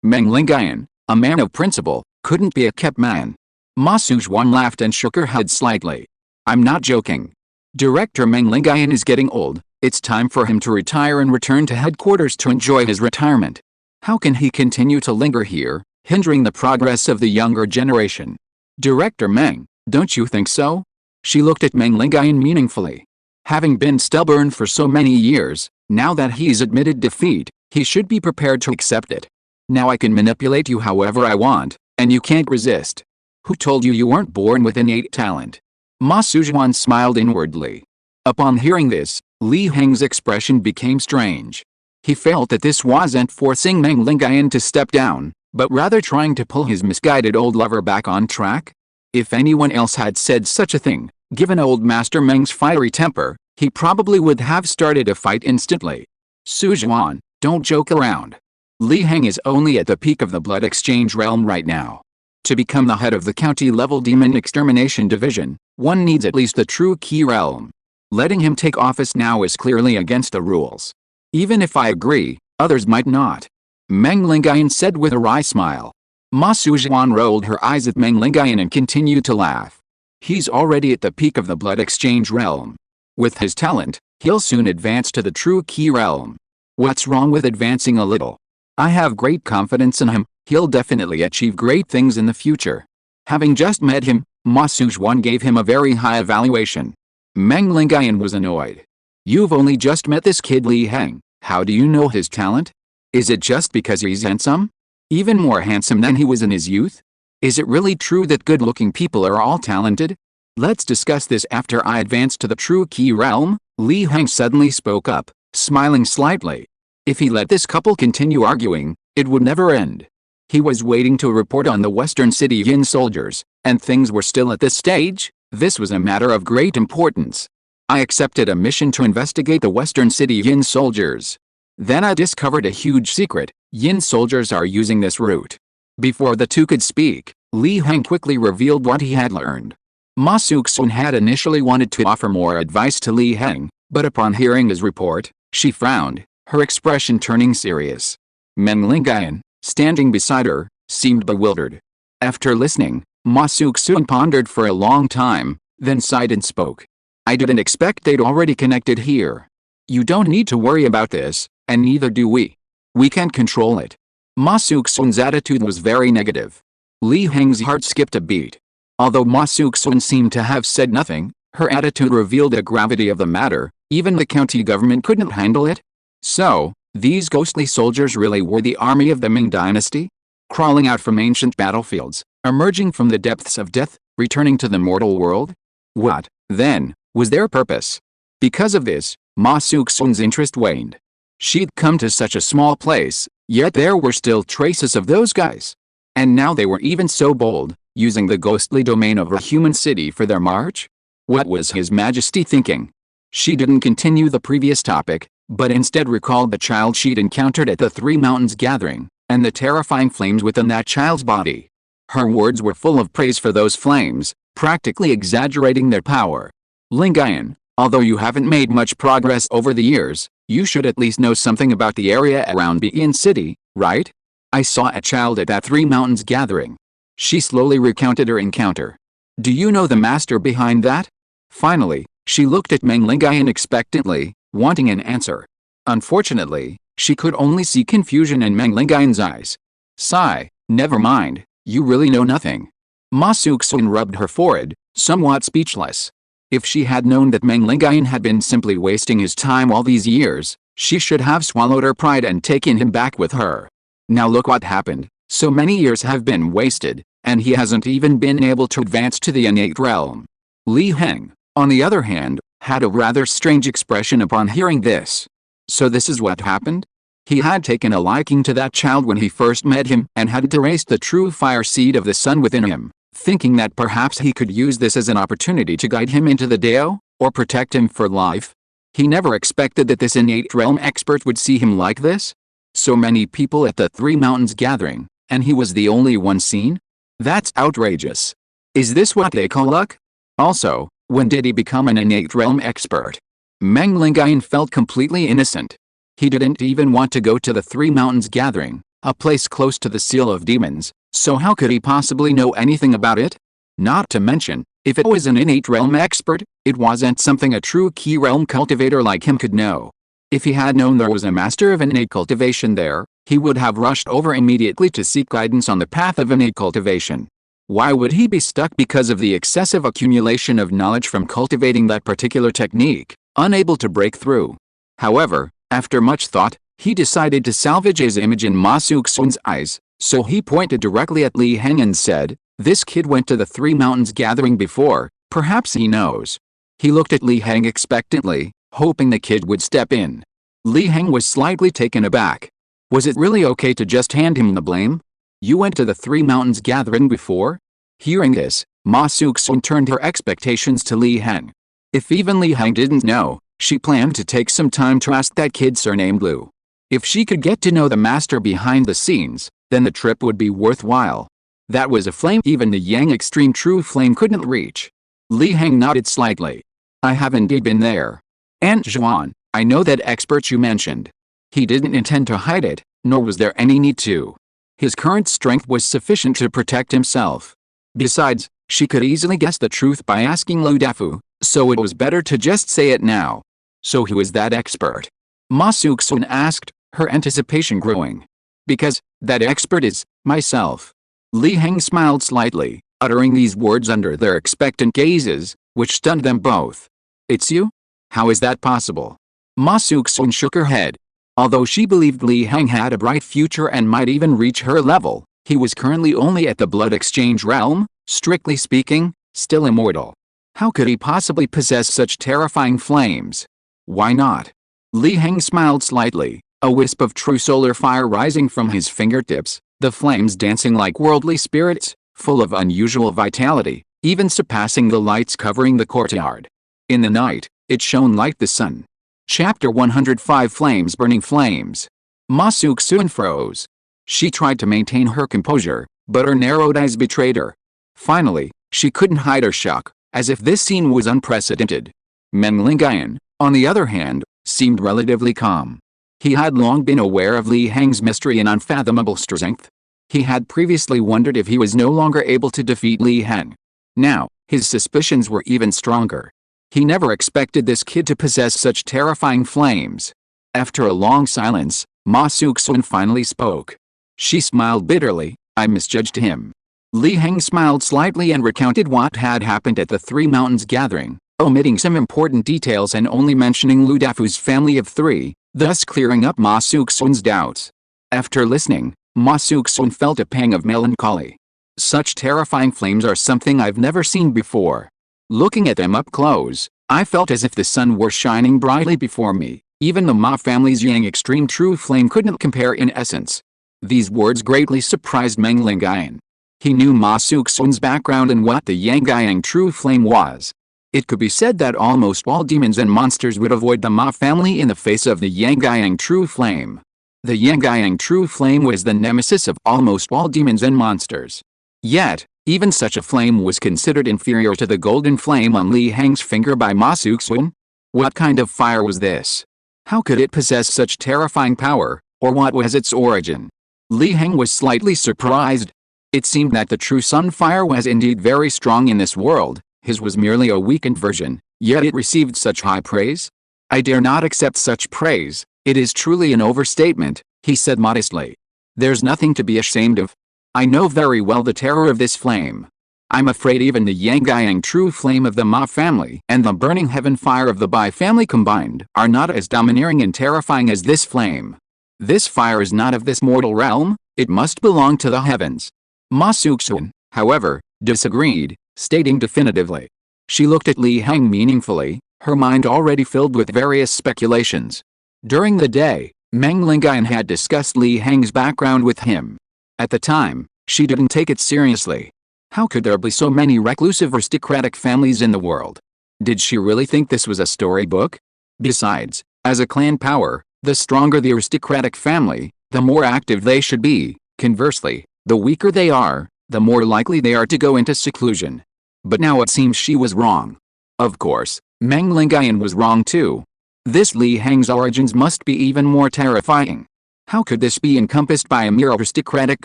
Meng Lingayan, a man of principle, couldn't be a kept man. Ma Sujuan laughed and shook her head slightly. I'm not joking. Director Meng Lingayan is getting old. It's time for him to retire and return to headquarters to enjoy his retirement. How can he continue to linger here, hindering the progress of the younger generation? Director Meng, don't you think so? She looked at Meng Lingayan meaningfully. Having been stubborn for so many years, now that he's admitted defeat, he should be prepared to accept it. Now I can manipulate you however I want, and you can't resist. Who told you you weren't born with innate talent? Ma Sujuan smiled inwardly. Upon hearing this, Li Heng's expression became strange. He felt that this wasn't forcing Meng Lingayan to step down, but rather trying to pull his misguided old lover back on track. If anyone else had said such a thing, given old Master Meng's fiery temper, he probably would have started a fight instantly. Sujuan, don't joke around. Li Heng is only at the peak of the blood exchange realm right now. To become the head of the county-level demon extermination division, one needs at least the true key realm. Letting him take office now is clearly against the rules. Even if I agree, others might not. Meng Lingayan said with a wry smile. Ma Sujuan rolled her eyes at Meng Lingayan and continued to laugh. He's already at the peak of the blood exchange realm. With his talent, he'll soon advance to the true key realm. What's wrong with advancing a little? I have great confidence in him. He'll definitely achieve great things in the future. Having just met him, Ma Sujuan gave him a very high evaluation. Meng Lingayan was annoyed. You've only just met this kid Li Heng. How do you know his talent? Is it just because he's handsome? Even more handsome than he was in his youth? Is it really true that good-looking people are all talented? Let's discuss this after I advance to the true key realm, Li Heng suddenly spoke up, smiling slightly. If he let this couple continue arguing, it would never end. He was waiting to report on the Western City Yin soldiers, and things were still at this stage. This was a matter of great importance. I accepted a mission to investigate the Western City Yin soldiers. Then I discovered a huge secret. Yin soldiers are using this route. Before the two could speak, Li Heng quickly revealed what he had learned. Ma Suxun had initially wanted to offer more advice to Li Heng, but upon hearing his report, she frowned, her expression turning serious. Meng Lingayan, standing beside her, seemed bewildered. After listening, Ma Suxun pondered for a long time, then sighed and spoke. I didn't expect they'd already connected here. You don't need to worry about this, and neither do we. We can't control it. Ma Suxun's attitude was very negative. Li Heng's heart skipped a beat. Although Ma Suxun seemed to have said nothing, Her attitude revealed the gravity of the matter. Even the county government couldn't handle it. So, these ghostly soldiers really were the army of the Ming dynasty? Crawling out from ancient battlefields, emerging from the depths of death, returning to the mortal world? What, then, was their purpose? Because of this, Ma Suxun's interest waned. She'd come to such a small place, yet there were still traces of those guys. And now they were even so bold, using the ghostly domain of a human city for their march? What was His Majesty thinking? She didn't continue the previous topic, but instead recalled the child she'd encountered at the Three Mountains gathering, and the terrifying flames within that child's body. Her words were full of praise for those flames, practically exaggerating their power. Lingayan, although you haven't made much progress over the years, you should at least know something about the area around Begin City, right? I saw a child at that Three Mountains gathering. She slowly recounted her encounter. Do you know the master behind that? Finally, she looked at Meng Lingayan expectantly, wanting an answer. Unfortunately, she could only see confusion in Meng Lingayan's eyes. Sigh, never mind, you really know nothing. Ma Suxun rubbed her forehead, somewhat speechless. If she had known that Meng Lingayan had been simply wasting his time all these years, she should have swallowed her pride and taken him back with her. Now look what happened. So many years have been wasted, and he hasn't even been able to advance to the innate realm. Li Heng, on the other hand, had a rather strange expression upon hearing this. So this is what happened? He had taken a liking to that child when he first met him and hadn't erased the true fire seed of the sun within him, thinking that perhaps he could use this as an opportunity to guide him into the Dao, or protect him for life. He never expected that this innate realm expert would see him like this. So many people at the Three Mountains gathering, and he was the only one seen? That's outrageous. Is this what they call luck? Also, when did he become an innate realm expert? Meng Lingayan felt completely innocent. He didn't even want to go to the Three Mountains gathering, a place close to the Seal of Demons, so how could he possibly know anything about it? Not to mention, if it was an innate realm expert, it wasn't something a true key realm cultivator like him could know. If he had known there was a master of innate cultivation there, he would have rushed over immediately to seek guidance on the path of innate cultivation. Why would he be stuck because of the excessive accumulation of knowledge from cultivating that particular technique, unable to break through? However, after much thought, he decided to salvage his image in Ma Suxun's eyes, so he pointed directly at Li Heng and said, "This kid went to the Three Mountains gathering before, perhaps he knows." He looked at Li Heng expectantly, hoping the kid would step in. Li Heng was slightly taken aback. Was it really okay to just hand him the blame? You went to the Three Mountains gathering before? Hearing this, Ma Suxun turned her expectations to Li Heng. If even Li Heng didn't know, she planned to take some time to ask that kid surnamed Lu. If she could get to know the master behind the scenes, then the trip would be worthwhile. That was a flame even the Yang Extreme True Flame couldn't reach. Li Heng nodded slightly. I have indeed been there. Aunt Zhuan, I know that expert you mentioned. He didn't intend to hide it, nor was there any need to. His current strength was sufficient to protect himself. Besides, she could easily guess the truth by asking Lu Dafu, so it was better to just say it now. So who is that expert? Ma Suxun asked, her anticipation growing. Because, that expert is, myself. Li Heng smiled slightly, uttering these words under their expectant gazes, which stunned them both. It's you? How is that possible? Ma Suxun shook her head. Although she believed Li Heng had a bright future and might even reach her level, he was currently only at the blood exchange realm, strictly speaking, still immortal. How could he possibly possess such terrifying flames? Why not? Li Heng smiled slightly, a wisp of true solar fire rising from his fingertips, the flames dancing like worldly spirits, full of unusual vitality, even surpassing the lights covering the courtyard. In the night, it shone like the sun. Chapter 105 Flames Burning Flames. Ma Suxun froze. She tried to maintain her composure, but her narrowed eyes betrayed her. Finally, she couldn't hide her shock, as if this scene was unprecedented. Meng Lingayan, on the other hand, seemed relatively calm. He had long been aware of Li Heng's mystery and unfathomable strength. He had previously wondered if he was no longer able to defeat Li Heng. Now, his suspicions were even stronger. He never expected this kid to possess such terrifying flames. After a long silence, Ma Suxun finally spoke. She smiled bitterly. I misjudged him. Li Heng smiled slightly and recounted what had happened at the Three Mountains gathering, omitting some important details and only mentioning Ludafu's family of 3, thus clearing up Ma Suxun's doubts. After listening, Ma Suxun felt a pang of melancholy. Such terrifying flames are something I've never seen before. Looking at them up close, I felt as if the sun were shining brightly before me. Even the Ma family's Yang extreme true flame couldn't compare in essence. These words greatly surprised Meng Lingayan. He knew Ma Suxun's background and what the Yang true flame was. It could be said that almost all demons and monsters would avoid the Ma family in the face of the Yang true flame. The Yang true flame was the nemesis of almost all demons and monsters. Yet, even such a flame was considered inferior to the golden flame on Li Heng's finger by Ma Suxun. What kind of fire was this? How could it possess such terrifying power, or what was its origin? Li Heng was slightly surprised. It seemed that the true sun fire was indeed very strong in this world. His was merely a weakened version, yet it received such high praise. I dare not accept such praise. It is truly an overstatement, he said modestly. There's nothing to be ashamed of. I know very well the terror of this flame. I'm afraid even the Yang true flame of the Ma family and the burning heaven fire of the Bai family combined are not as domineering and terrifying as this flame. This fire is not of this mortal realm, it must belong to the heavens. Ma Suxun, however, disagreed, stating definitively. She looked at Li Heng meaningfully, her mind already filled with various speculations. During the day, Meng Lingayan had discussed Li Heng's background with him. At the time, she didn't take it seriously. How could there be so many reclusive aristocratic families in the world? Did she really think this was a storybook? Besides, as a clan power, the stronger the aristocratic family, the more active they should be. Conversely, the weaker they are, the more likely they are to go into seclusion. But now it seems she was wrong. Of course, Meng Lingayan was wrong too. This Li Heng's origins must be even more terrifying. How could this be encompassed by a mere aristocratic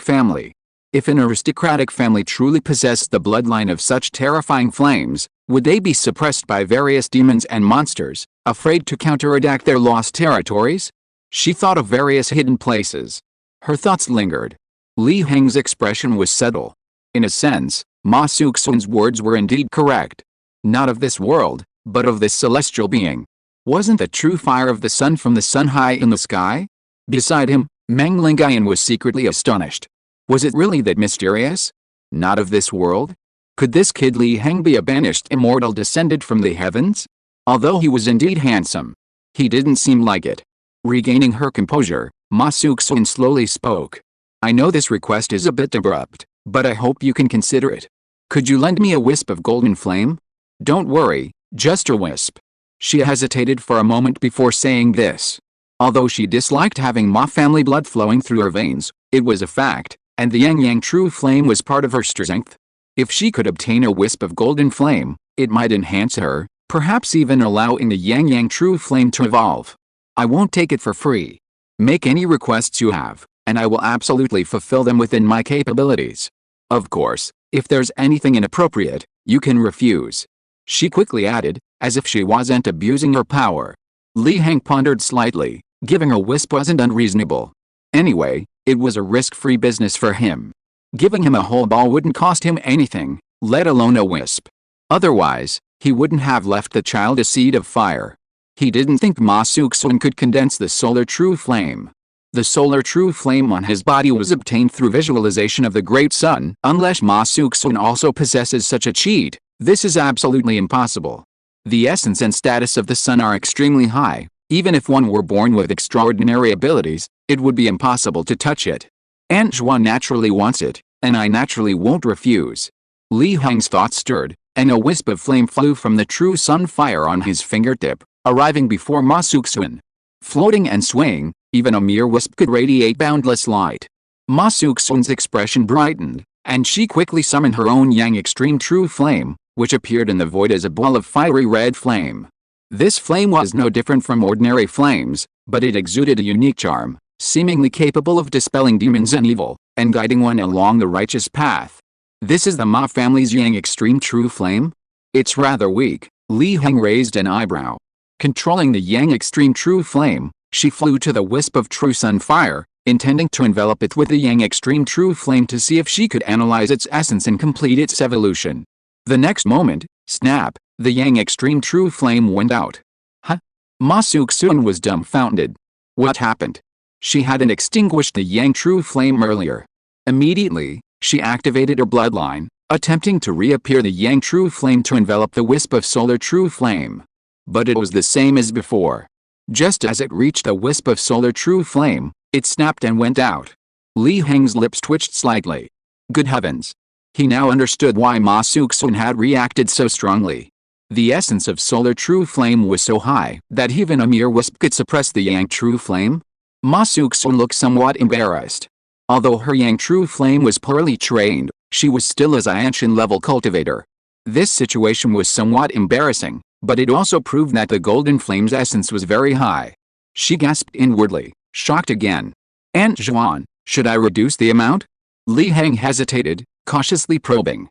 family? If an aristocratic family truly possessed the bloodline of such terrifying flames, would they be suppressed by various demons and monsters, afraid to counterattack their lost territories? She thought of various hidden places. Her thoughts lingered. Li Heng's expression was subtle. In a sense, Ma Suxun's words were indeed correct. Not of this world, but of this celestial being. Wasn't the true fire of the sun from the sun high in the sky? Beside him, Meng Lingayan was secretly astonished. Was it really that mysterious? Not of this world? Could this kid Li Heng be a banished immortal descended from the heavens? Although he was indeed handsome, he didn't seem like it. Regaining her composure, Ma Suxun slowly spoke. I know this request is a bit abrupt, but I hope you can consider it. Could you lend me a wisp of golden flame? Don't worry, just a wisp. She hesitated for a moment before saying this. Although she disliked having Ma family blood flowing through her veins, it was a fact, and the Yang true flame was part of her strength. If she could obtain a wisp of golden flame, it might enhance her, perhaps even allowing the Yang true flame to evolve. I won't take it for free. Make any requests you have, and I will absolutely fulfill them within my capabilities. Of course, if there's anything inappropriate, you can refuse. She quickly added, as if she wasn't abusing her power. Li Heng pondered slightly. Giving a wisp wasn't unreasonable. Anyway, it was a risk-free business for him. Giving him a whole ball wouldn't cost him anything, let alone a wisp. Otherwise, he wouldn't have left the child a seed of fire. He didn't think Ma Suxun could condense the solar true flame. The solar true flame on his body was obtained through visualization of the great sun. Unless Ma Suxun also possesses such a cheat, this is absolutely impossible. The essence and status of the sun are extremely high. Even if one were born with extraordinary abilities, it would be impossible to touch it. Aunt Zhuan naturally wants it, and I naturally won't refuse. Li Heng's thoughts stirred, and a wisp of flame flew from the true sun fire on his fingertip, arriving before Ma Suxun. Floating and swaying, even a mere wisp could radiate boundless light. Ma Suxun's expression brightened, and she quickly summoned her own Yang extreme true flame, which appeared in the void as a ball of fiery red flame. This flame was no different from ordinary flames, but it exuded a unique charm, seemingly capable of dispelling demons and evil, and guiding one along the righteous path. This is the Ma family's Yang extreme true flame? It's rather weak. Li Heng raised an eyebrow. Controlling the Yang extreme true flame, she flew to the wisp of true sun fire, intending to envelop it with the Yang extreme true flame to see if she could analyze its essence and complete its evolution. The next moment, snap, The Yang extreme true flame went out. Huh? Ma Suxun was dumbfounded. What happened? She hadn't extinguished the Yang true flame earlier. Immediately, she activated her bloodline, attempting to reappear the Yang true flame to envelop the wisp of solar true flame. But it was the same as before. Just as it reached the wisp of solar true flame, it snapped and went out. Li Heng's lips twitched slightly. Good heavens! He now understood why Ma Suxun had reacted so strongly. The essence of solar true flame was so high that even a mere wisp could suppress the Yang true flame. Ma Suxun looked somewhat embarrassed. Although her Yang true flame was poorly trained, she was still a Xiantian level cultivator. This situation was somewhat embarrassing, but it also proved that the golden flame's essence was very high. She gasped inwardly, shocked again. Aunt Zhuan, should I reduce the amount? Li Heng hesitated, cautiously probing.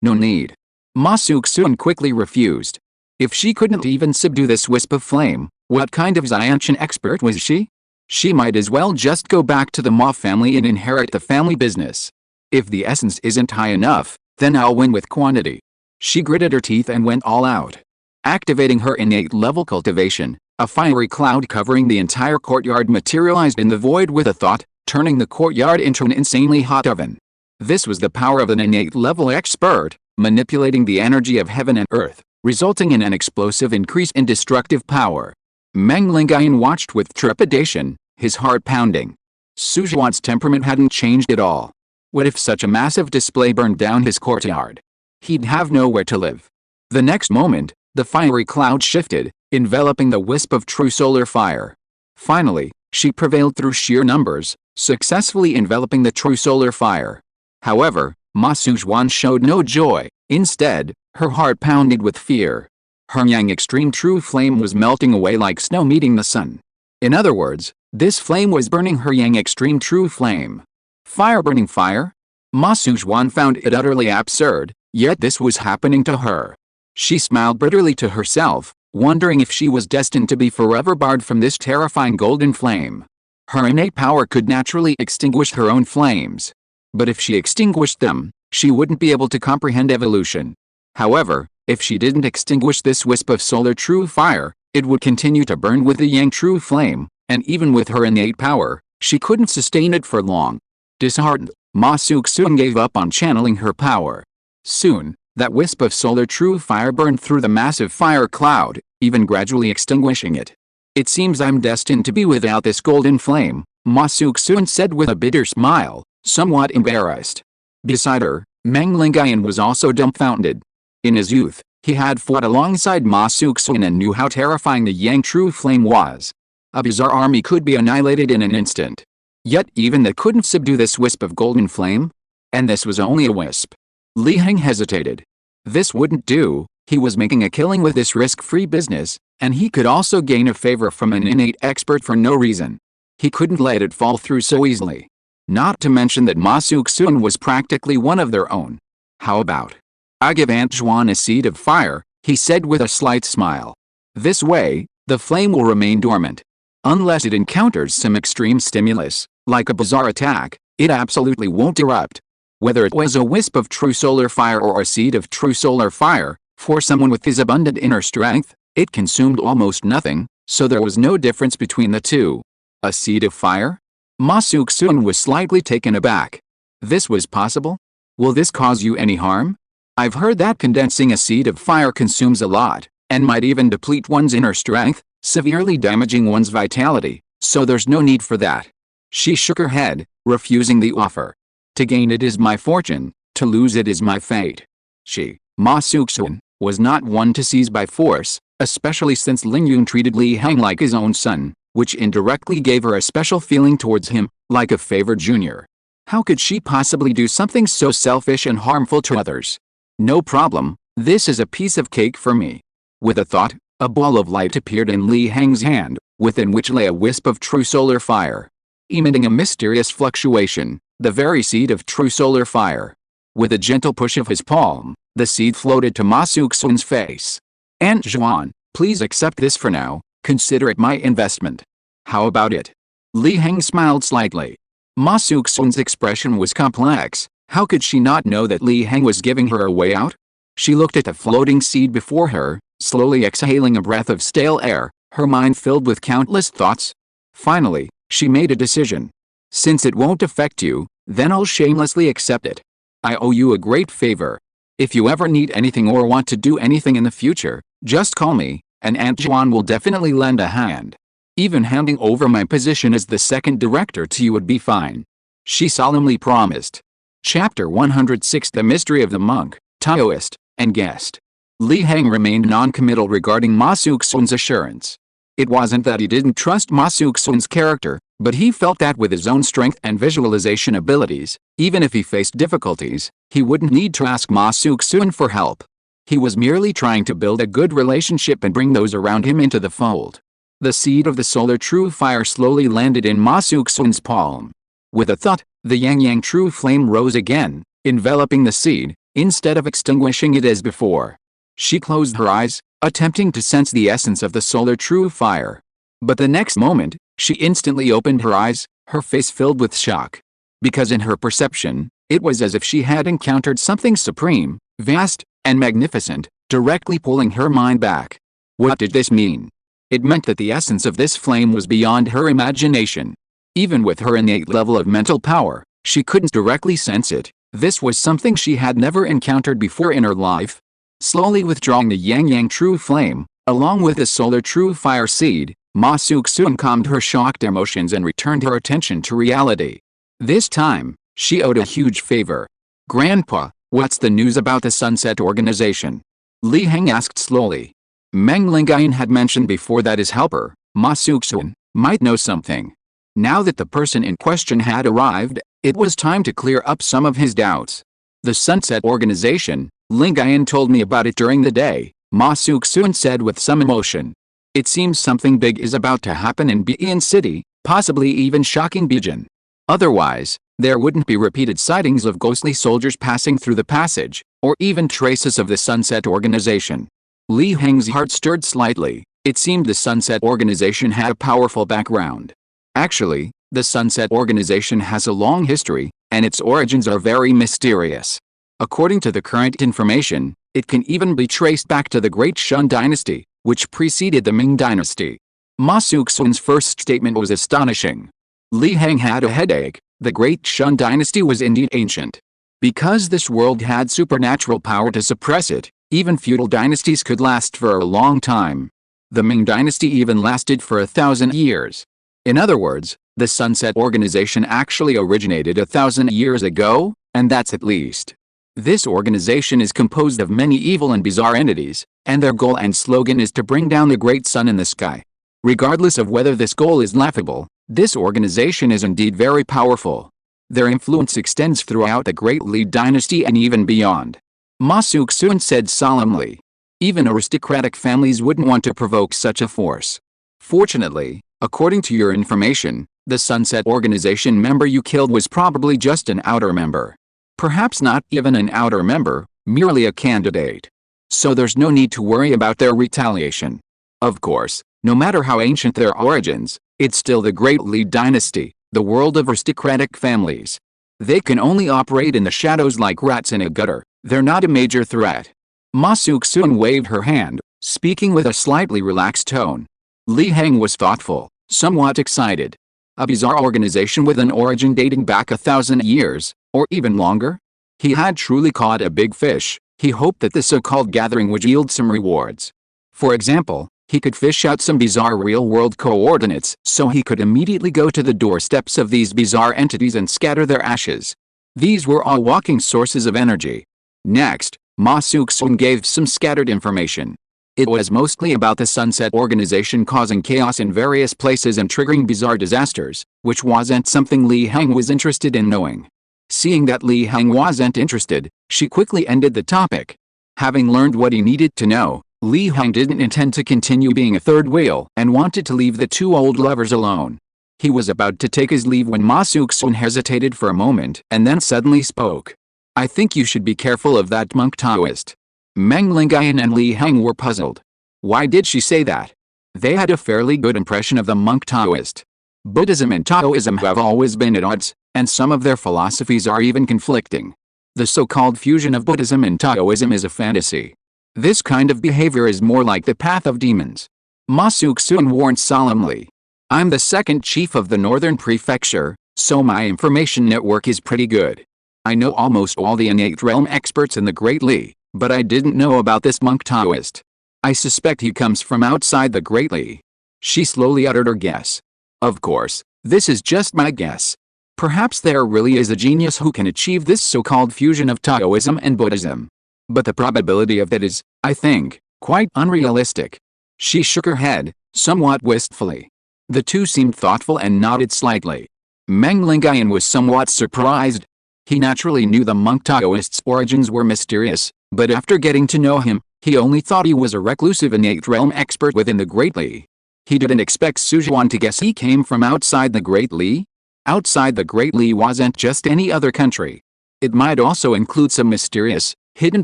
No need. Ma Suxun quickly refused. If she couldn't even subdue this wisp of flame, what kind of Xiantian expert was she? She might as well just go back to the Ma family and inherit the family business. If the essence isn't high enough, then I'll win with quantity. She gritted her teeth and went all out. Activating her innate level cultivation, a fiery cloud covering the entire courtyard materialized in the void with a thought, turning the courtyard into an insanely hot oven. This was the power of an innate level expert, manipulating the energy of heaven and earth, resulting in an explosive increase in destructive power. Meng Lingayan watched with trepidation, his heart pounding. Su Zhuan's temperament hadn't changed at all. What if such a massive display burned down his courtyard? He'd have nowhere to live. The next moment, the fiery cloud shifted, enveloping the wisp of true solar fire. Finally, she prevailed through sheer numbers, successfully enveloping the true solar fire. However, Ma Suxun showed no joy. Instead, her heart pounded with fear. Her Yang extreme true flame was melting away like snow meeting the sun. In other words, this flame was burning her Yang extreme true flame. Fire burning fire? Ma Suxun found it utterly absurd, yet this was happening to her. She smiled bitterly to herself, wondering if she was destined to be forever barred from this terrifying golden flame. Her innate power could naturally extinguish her own flames. But if she extinguished them, she wouldn't be able to comprehend evolution. However, if she didn't extinguish this wisp of solar true fire, it would continue to burn with the Yang true flame, and even with her innate power, she couldn't sustain it for long. Disheartened, Ma Suxun gave up on channeling her power. Soon, that wisp of solar true fire burned through the massive fire cloud, even gradually extinguishing it. It seems I'm destined to be without this golden flame, Ma Suxun said with a bitter smile, somewhat embarrassed. Beside her, Meng Lingayan was also dumbfounded. In his youth, he had fought alongside Ma Suxun and knew how terrifying the Yang true flame was. A bizarre army could be annihilated in an instant. Yet even they couldn't subdue this wisp of golden flame? And this was only a wisp. Li Heng hesitated. This wouldn't do. He was making a killing with this risk-free business, and he could also gain a favor from an innate expert for no reason. He couldn't let it fall through so easily. Not to mention that Ma Suxun was practically one of their own. How about? I give Aunt Zhuan a seed of fire, he said with a slight smile. This way, the flame will remain dormant. Unless it encounters some extreme stimulus, like a bizarre attack, it absolutely won't erupt. Whether it was a wisp of true solar fire or a seed of true solar fire, for someone with his abundant inner strength, it consumed almost nothing, so there was no difference between the two. A seed of fire? Ma Suxun was slightly taken aback. This was possible? Will this cause you any harm? I've heard that condensing a seed of fire consumes a lot, and might even deplete one's inner strength, severely damaging one's vitality, so there's no need for that. She shook her head, refusing the offer. To gain it is my fortune, to lose it is my fate. She, Ma Suxun, was not one to seize by force, especially since Ling Yun treated Li Heng like his own son, which indirectly gave her a special feeling towards him, like a favored junior. How could she possibly do something so selfish and harmful to others? No problem, this is a piece of cake for me. With a thought, a ball of light appeared in Li Heng's hand, within which lay a wisp of true solar fire. Emitting a mysterious fluctuation, the very seed of true solar fire. With a gentle push of his palm, the seed floated to Ma Suxun's face. Aunt Zhuan, please accept this for now, consider it my investment. How about it? Li Heng smiled slightly. Ma Suxun's expression was complex. How could she not know that Li Heng was giving her a way out? She looked at the floating seed before her, slowly exhaling a breath of stale air, her mind filled with countless thoughts. Finally, she made a decision. Since it won't affect you, then I'll shamelessly accept it. I owe you a great favor. If you ever need anything or want to do anything in the future, just call me, and Aunt Joan will definitely lend a hand. Even handing over my position as the second director to you would be fine. She solemnly promised. Chapter 106 The Mystery of the Monk, Taoist, and Guest. Li Heng remained non-committal regarding Ma Suxun's assurance. It wasn't that he didn't trust Ma Suxun's character, but he felt that with his own strength and visualization abilities, even if he faced difficulties, he wouldn't need to ask Ma Suxun for help. He was merely trying to build a good relationship and bring those around him into the fold. The seed of the solar true fire slowly landed in Ma Suxun's palm. With a thud, the yang true flame rose again, enveloping the seed, instead of extinguishing it as before. She closed her eyes, attempting to sense the essence of the solar true fire. But the next moment, she instantly opened her eyes, her face filled with shock. Because in her perception, it was as if she had encountered something supreme, vast, and magnificent, directly pulling her mind back. What did this mean? It meant that the essence of this flame was beyond her imagination. Even with her innate level of mental power, she couldn't directly sense it. This was something she had never encountered before in her life. Slowly withdrawing the yang true flame, along with the solar true fire seed, Ma Suxun calmed her shocked emotions and returned her attention to reality. This time, she owed a huge favor. Grandpa, what's the news about the Sunset Organization? Li Heng asked slowly. Meng Lingayan had mentioned before that his helper, Ma Suxun, might know something. Now that the person in question had arrived, it was time to clear up some of his doubts. The Sunset Organization, Lingayan told me about it during the day, Ma Suxun said with some emotion. It seems something big is about to happen in Bian City, possibly even shocking Bijan. Otherwise, there wouldn't be repeated sightings of ghostly soldiers passing through the passage, or even traces of the Sunset Organization. Li Heng's heart stirred slightly. It seemed the Sunset Organization had a powerful background. Actually, the Sunset Organization has a long history, and its origins are very mysterious. According to the current information, it can even be traced back to the Great Shun Dynasty, which preceded the Ming Dynasty. Ma Suxun's first statement was astonishing. Li Heng had a headache. The Great Shun Dynasty was indeed ancient. Because this world had supernatural power to suppress it, even feudal dynasties could last for a long time. The Ming Dynasty even lasted for 1,000 years. In other words, the Sunset Organization actually originated 1,000 years ago, and that's at least. This organization is composed of many evil and bizarre entities, and their goal and slogan is to bring down the great sun in the sky. Regardless of whether this goal is laughable, this organization is indeed very powerful. Their influence extends throughout the Great Li Dynasty and even beyond. Ma Suxun said solemnly. Even aristocratic families wouldn't want to provoke such a force. Fortunately, according to your information, the Sunset Organization member you killed was probably just an outer member. Perhaps not even an outer member, merely a candidate. So there's no need to worry about their retaliation. Of course, no matter how ancient their origins, it's still the Great Li Dynasty, the world of aristocratic families. They can only operate in the shadows like rats in a gutter. They're not a major threat. Ma Suxun waved her hand, speaking with a slightly relaxed tone. Li Heng was thoughtful, somewhat excited. A bizarre organization with an origin dating back 1,000 years, or even longer? He had truly caught a big fish. He hoped that the so-called gathering would yield some rewards. For example, he could fish out some bizarre real-world coordinates so he could immediately go to the doorsteps of these bizarre entities and scatter their ashes. These were all walking sources of energy. Next, Ma Suxun gave some scattered information. It was mostly about the Sunset Organization causing chaos in various places and triggering bizarre disasters, which wasn't something Li Heng was interested in knowing. Seeing that Li Heng wasn't interested, she quickly ended the topic. Having learned what he needed to know, Li Heng didn't intend to continue being a third wheel and wanted to leave the two old lovers alone. He was about to take his leave when Ma Suxun hesitated for a moment and then suddenly spoke. I think you should be careful of that monk Taoist. Meng Lingayan and Li Heng were puzzled. Why did she say that? They had a fairly good impression of the monk Taoist. Buddhism and Taoism have always been at odds, and some of their philosophies are even conflicting. The so-called fusion of Buddhism and Taoism is a fantasy. This kind of behavior is more like the path of demons. Ma Suxun warned solemnly. I'm the second chief of the Northern Prefecture, so my information network is pretty good. I know almost all the innate realm experts in the Great Li, but I didn't know about this monk Taoist. I suspect he comes from outside the Great Li. She slowly uttered her guess. Of course, this is just my guess. Perhaps there really is a genius who can achieve this so-called fusion of Taoism and Buddhism. But the probability of that is, I think, quite unrealistic. She shook her head, somewhat wistfully. The two seemed thoughtful and nodded slightly. Meng Lingayan was somewhat surprised. He naturally knew the monk Taoist's origins were mysterious, but after getting to know him, he only thought he was a reclusive innate realm expert within the Great Li. He didn't expect Sujuan to guess he came from outside the Great Li. Outside the Great Li wasn't just any other country. It might also include some mysterious, hidden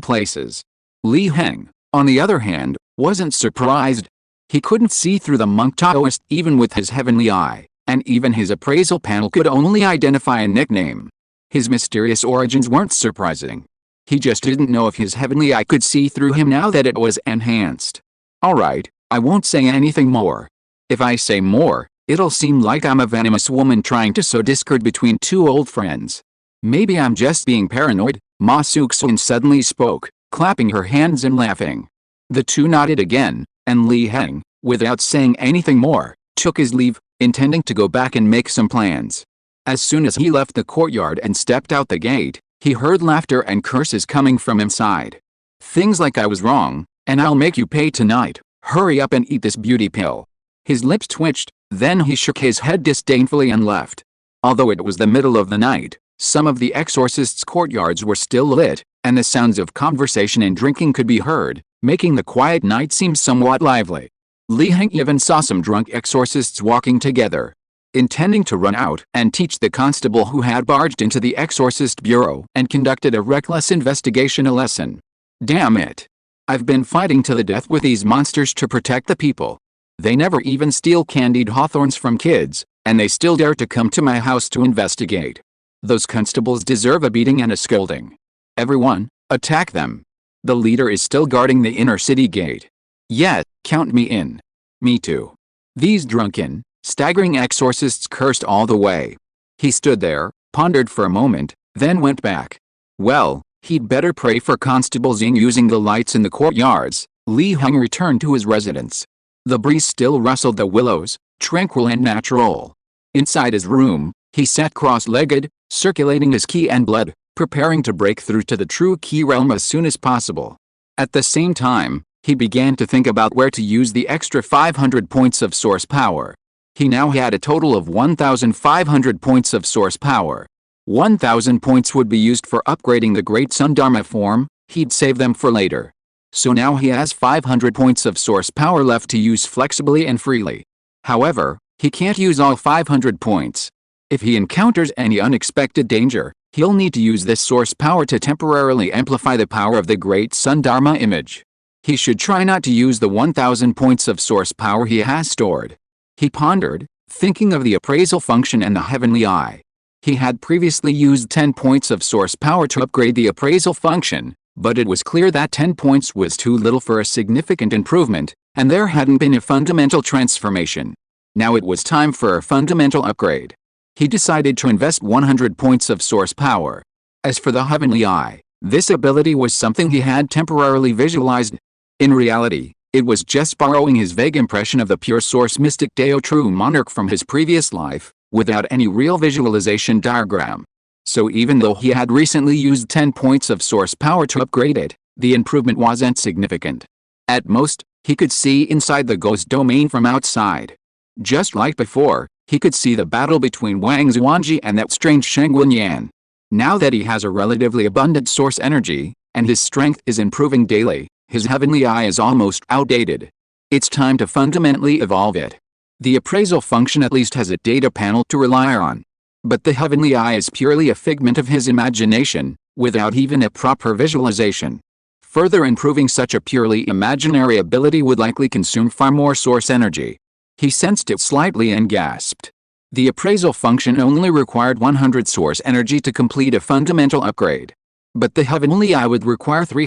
places. Li Heng, on the other hand, wasn't surprised. He couldn't see through the monk Taoist even with his heavenly eye, and even his appraisal panel could only identify a nickname. His mysterious origins weren't surprising. He just didn't know if his heavenly eye could see through him now that it was enhanced. Alright, I won't say anything more. If I say more, it'll seem like I'm a venomous woman trying to sow discord between two old friends. Maybe I'm just being paranoid, Ma Suxun suddenly spoke, clapping her hands and laughing. The two nodded again, and Li Heng, without saying anything more, took his leave, intending to go back and make some plans. As soon as he left the courtyard and stepped out the gate, he heard laughter and curses coming from inside. Things like I was wrong, and I'll make you pay tonight, hurry up and eat this beauty pill. His lips twitched, then he shook his head disdainfully and left. Although it was the middle of the night, some of the exorcists' courtyards were still lit, and the sounds of conversation and drinking could be heard, making the quiet night seem somewhat lively. Li Heng even saw some drunk exorcists walking together. Intending to run out and teach the constable who had barged into the exorcist bureau and conducted a reckless investigation a lesson. Damn it. I've been fighting to the death with these monsters to protect the people. They never even steal candied hawthorns from kids, and they still dare to come to my house to investigate. Those constables deserve a beating and a scolding. Everyone, attack them. The leader is still guarding the inner city gate. Yeah, count me in. Me too. These drunken, staggering exorcists cursed all the way. He stood there, pondered for a moment, then went back. Well, he'd better pray for Constable Xing using the lights in the courtyards. Li Heng returned to his residence. The breeze still rustled the willows, tranquil and natural. Inside his room, he sat cross-legged, circulating his ki and blood, preparing to break through to the true ki realm as soon as possible. At the same time, he began to think about where to use the extra 500 points of source power. He now had a total of 1,500 points of source power. 1,000 points would be used for upgrading the Great Sun Dharma form, he'd save them for later. So now he has 500 points of source power left to use flexibly and freely. However, he can't use all 500 points. If he encounters any unexpected danger, he'll need to use this source power to temporarily amplify the power of the Great Sun Dharma image. He should try not to use the 1,000 points of source power he has stored. He pondered, thinking of the appraisal function and the heavenly eye. He had previously used 10 points of source power to upgrade the appraisal function, but it was clear that 10 points was too little for a significant improvement, and there hadn't been a fundamental transformation. Now it was time for a fundamental upgrade. He decided to invest 100 points of source power. As for the heavenly eye, this ability was something he had temporarily visualized. In reality, it was just borrowing his vague impression of the pure source mystic Dao true monarch from his previous life, without any real visualization diagram. So even though he had recently used 10 points of source power to upgrade it, the improvement wasn't significant. At most, he could see inside the ghost domain from outside. Just like before, he could see the battle between Wang Zuanji and that strange Sheng Wenyan. Now that he has a relatively abundant source energy, and his strength is improving daily, his heavenly eye is almost outdated. It's time to fundamentally evolve it. The appraisal function at least has a data panel to rely on. But the heavenly eye is purely a figment of his imagination, without even a proper visualization. Further improving such a purely imaginary ability would likely consume far more source energy. He sensed it slightly and gasped. The appraisal function only required 100 source energy to complete a fundamental upgrade. but the heavenly eye would require 3